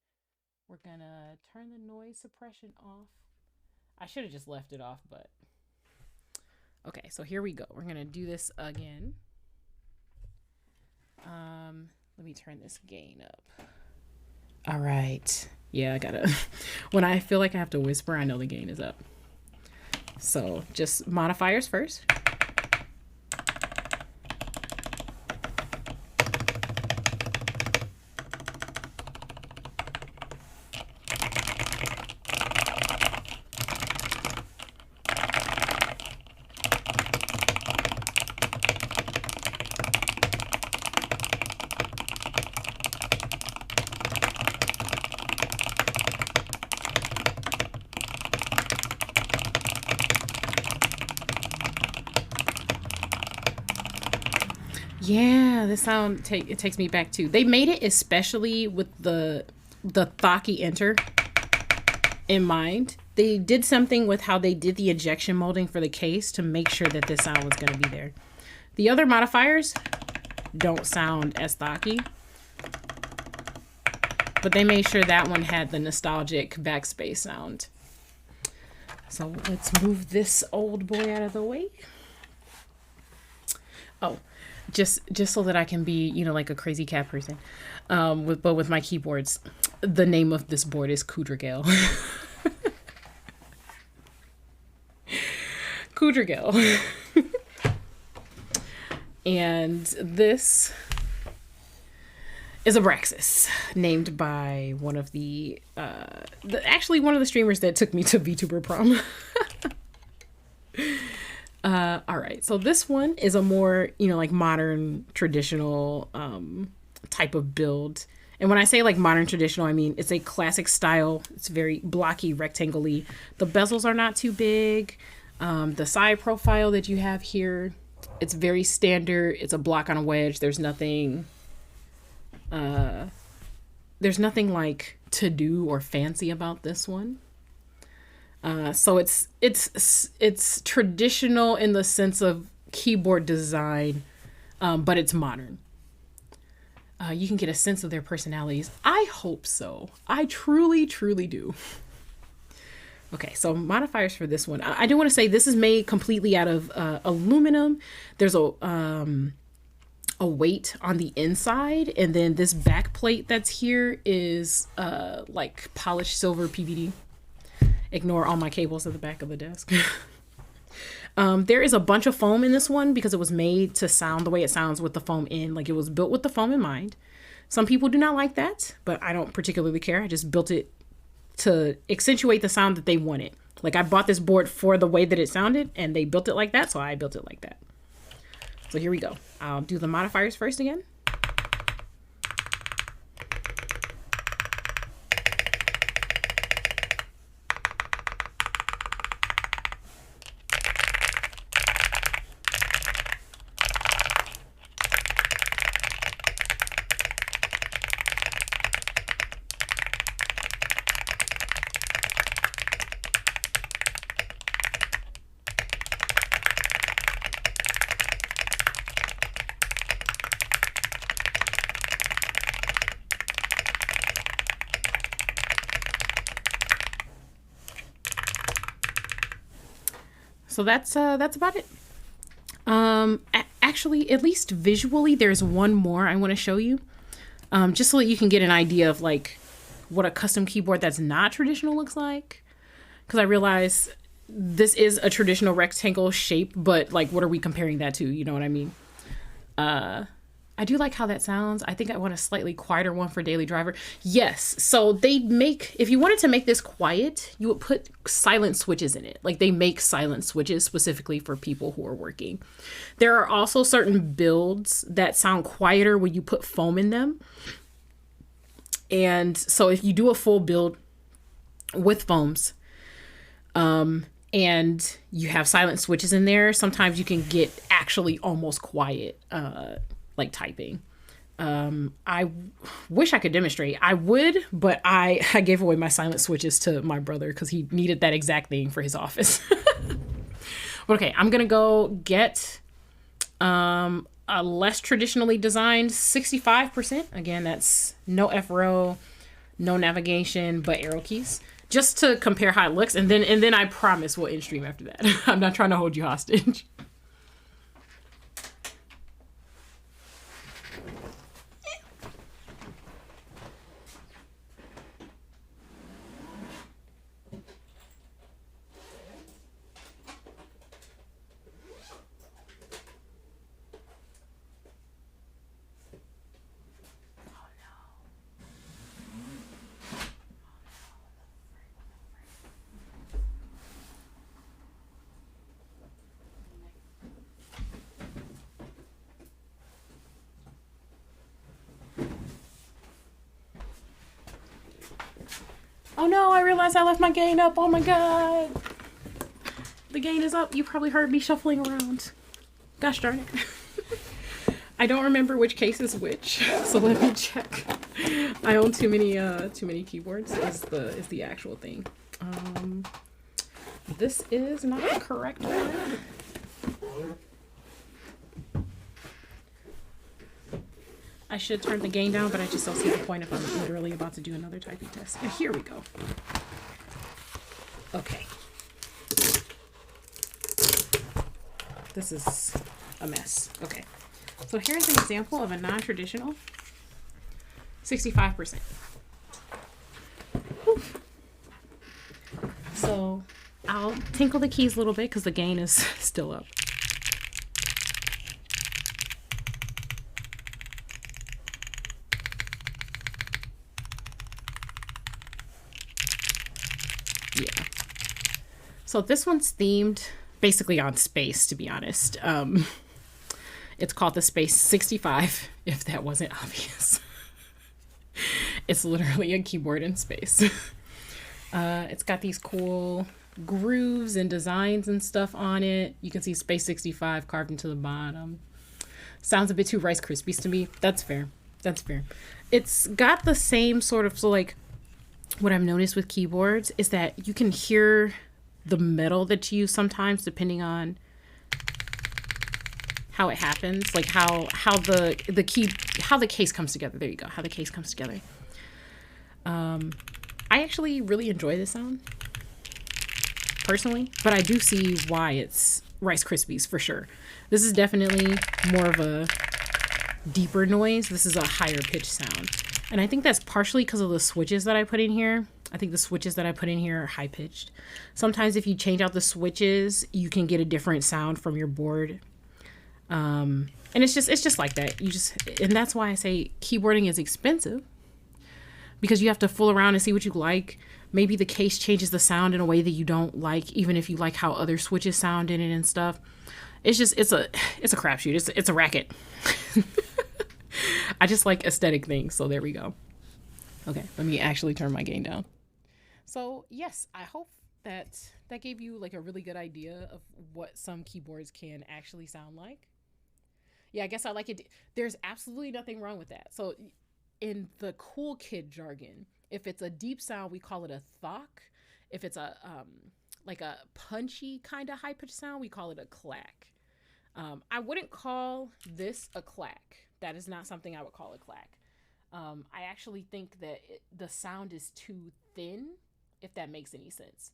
We're gonna turn the noise suppression off. I should have just left it off, but okay, so here we go. We're gonna do this again. Let me turn this gain up. All right. Yeah, I gotta, when I feel like I have to whisper, I know the gain is up. So just modifiers first. Yeah, this sound it takes me back too. They made it especially with the Thaki enter in mind. They did something with how they did the ejection molding for the case to make sure that this sound was going to be there. The other modifiers don't sound as Thaki, but they made sure that one had the nostalgic backspace sound. So let's move this old boy out of the way. Oh, just so that I can be, you know, like a crazy cat person, but with my keyboards. The name of this board is Kudrigel. Kudrigel. And this is Abraxas, named by one of actually one of the streamers that took me to VTuber prom. All right, so this one is a more, you know, like modern, traditional type of build. And when I say like modern traditional, I mean it's a classic style. It's very blocky, rectangle-y. The bezels are not too big. The side profile that you have here, it's very standard. It's a block on a wedge. There's nothing like to do or fancy about this one. So it's traditional in the sense of keyboard design, but it's modern. You can get a sense of their personalities. I hope so. I truly, truly do. Okay, so modifiers for this one. I do want to say this is made completely out of aluminum. There's a weight on the inside, and then this back plate that's here is like polished silver PVD. Ignore all my cables at the back of the desk. There is a bunch of foam in this one because it was made to sound the way it sounds with the foam in. Like, it was built with the foam in mind. Some people do not like that, but I don't particularly care. I just built it to accentuate the sound that they wanted. Like, I bought this board for the way that it sounded, and they built it like that, so I built it like that. So here we go. I'll do the modifiers first again. so that's about it. Actually, at least visually, there's one more I want to show you, just so that you can get an idea of like what a custom keyboard that's not traditional looks like. Because I realize this is a traditional rectangle shape, but like, what are we comparing that to? You know what I mean? I do like how that sounds. I think I want a slightly quieter one for daily driver. Yes. So they make, if you wanted to make this quiet, you would put silent switches in it. Like they make silent switches specifically for people who are working. There are also certain builds that sound quieter when you put foam in them. And so if you do a full build with foams, and you have silent switches in there, sometimes you can get actually almost quiet, like typing. I wish I could demonstrate. I would, but I gave away my silent switches to my brother because he needed that exact thing for his office. But okay, I'm gonna go get a less traditionally designed 65%. Again, that's no F-row, no navigation, but arrow keys. Just to compare how it looks, and then I promise we'll end stream after that. I'm not trying to hold you hostage. Oh no, I realized I left my gain up. Oh my god. The gain is up. You probably heard me shuffling around. Gosh darn it. I don't remember which case is which, so let me check. I own too many keyboards is the actual thing. This is not the correct one. I should turn the gain down, but I just don't see the point if I'm literally about to do another typing test. And here we go. Okay. This is a mess. Okay. So here's an example of a non-traditional 65%. Whew. So I'll tinkle the keys a little bit because the gain is still up. Yeah. So this one's themed basically on space, to be honest. It's called the Space65, if that wasn't obvious. It's literally a keyboard in space. It's got these cool grooves and designs and stuff on it. You can see Space65 carved into the bottom. Sounds a bit too Rice Krispies to me. That's fair. That's fair. It's got the same sort of, so like, what I've noticed with keyboards is that you can hear the metal that you use sometimes depending on how it happens, like how the case comes together. There you go, how the case comes together. I actually really enjoy this sound personally, but I do see why it's Rice Krispies for sure. This is definitely more of a deeper noise. This is a higher pitch sound. And I think that's partially because of the switches that I put in here. I think the switches that I put in here are high pitched. Sometimes if you change out the switches, you can get a different sound from your board. And it's just like that. And that's why I say keyboarding is expensive, because you have to fool around and see what you like. Maybe the case changes the sound in a way that you don't like, even if you like how other switches sound in it and stuff. It's a crapshoot. It's a racket. I just like aesthetic things, so there we go. Okay, let me actually turn my gain down. So yes, I hope that gave you like a really good idea of what some keyboards can actually sound like. Yeah, I guess I like it. There's absolutely nothing wrong with that. So in the cool kid jargon, if it's a deep sound, we call it a thock. If it's a like a punchy kind of high pitched sound, we call it a clack. I wouldn't call this a clack. That is not something I would call a clack. I actually think that the sound is too thin, if that makes any sense.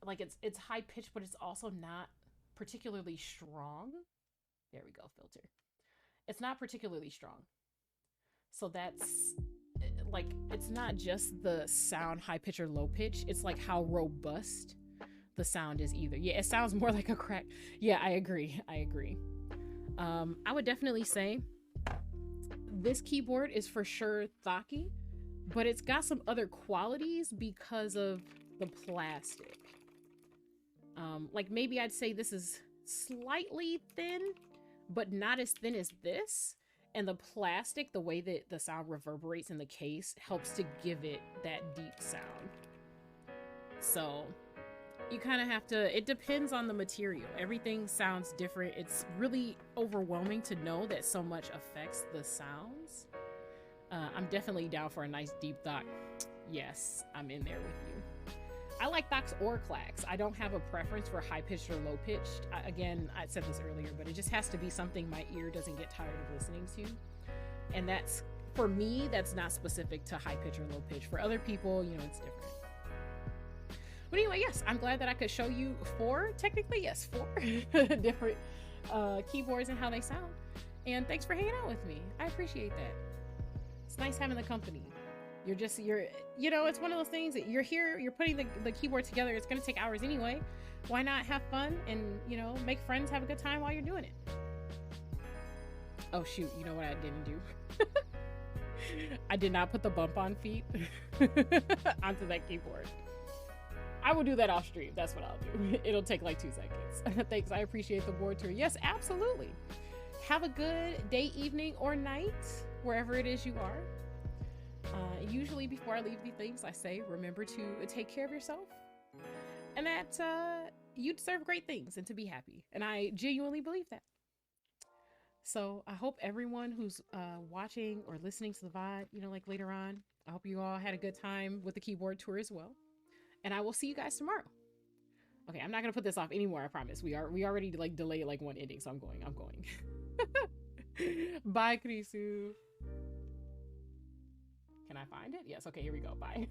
Like it's high pitched, but it's also not particularly strong. There we go, filter. It's not particularly strong. So that's like, it's not just the sound high pitch or low pitch, it's like how robust the sound is either. Yeah, it sounds more like a crack. Yeah, I agree. I would definitely say this keyboard is for sure thocky, but it's got some other qualities because of the plastic. Like maybe I'd say this is slightly thin, but not as thin as this. And the plastic, the way that the sound reverberates in the case, helps to give it that deep sound. So you kind of have to, it depends on the material. Everything sounds different. It's really overwhelming to know that so much affects the sounds. I'm definitely down for a nice deep thock. Yes, I'm in there with you. I like thocks or clacks. I don't have a preference for high-pitched or low-pitched. Again, I said this earlier, but it just has to be something my ear doesn't get tired of listening to. And that's, for me, that's not specific to high-pitch or low-pitch. For other people, you know, it's different. But anyway, yes, I'm glad that I could show you four different keyboards and how they sound. And thanks for hanging out with me. I appreciate that. It's nice having the company. You know, it's one of those things that you're here, you're putting the keyboard together. It's going to take hours anyway. Why not have fun and, you know, make friends, have a good time while you're doing it? Oh, shoot. You know what I didn't do? I did not put the bump on feet onto that keyboard. I will do that off stream. That's what I'll do. It'll take like 2 seconds. Thanks. I appreciate the board tour. Yes, absolutely. Have a good day, evening, or night, wherever it is you are. Usually before I leave these things, I say, remember to take care of yourself and that you deserve great things and to be happy. And I genuinely believe that. So I hope everyone who's watching or listening to the VOD, you know, like later on, I hope you all had a good time with the keyboard tour as well. And I will see you guys tomorrow. Okay, I'm not gonna put this off anymore, I promise. We already like delayed like one ending, so I'm going. Bye, Krisu. Can I find it? Yes, okay, here we go. Bye.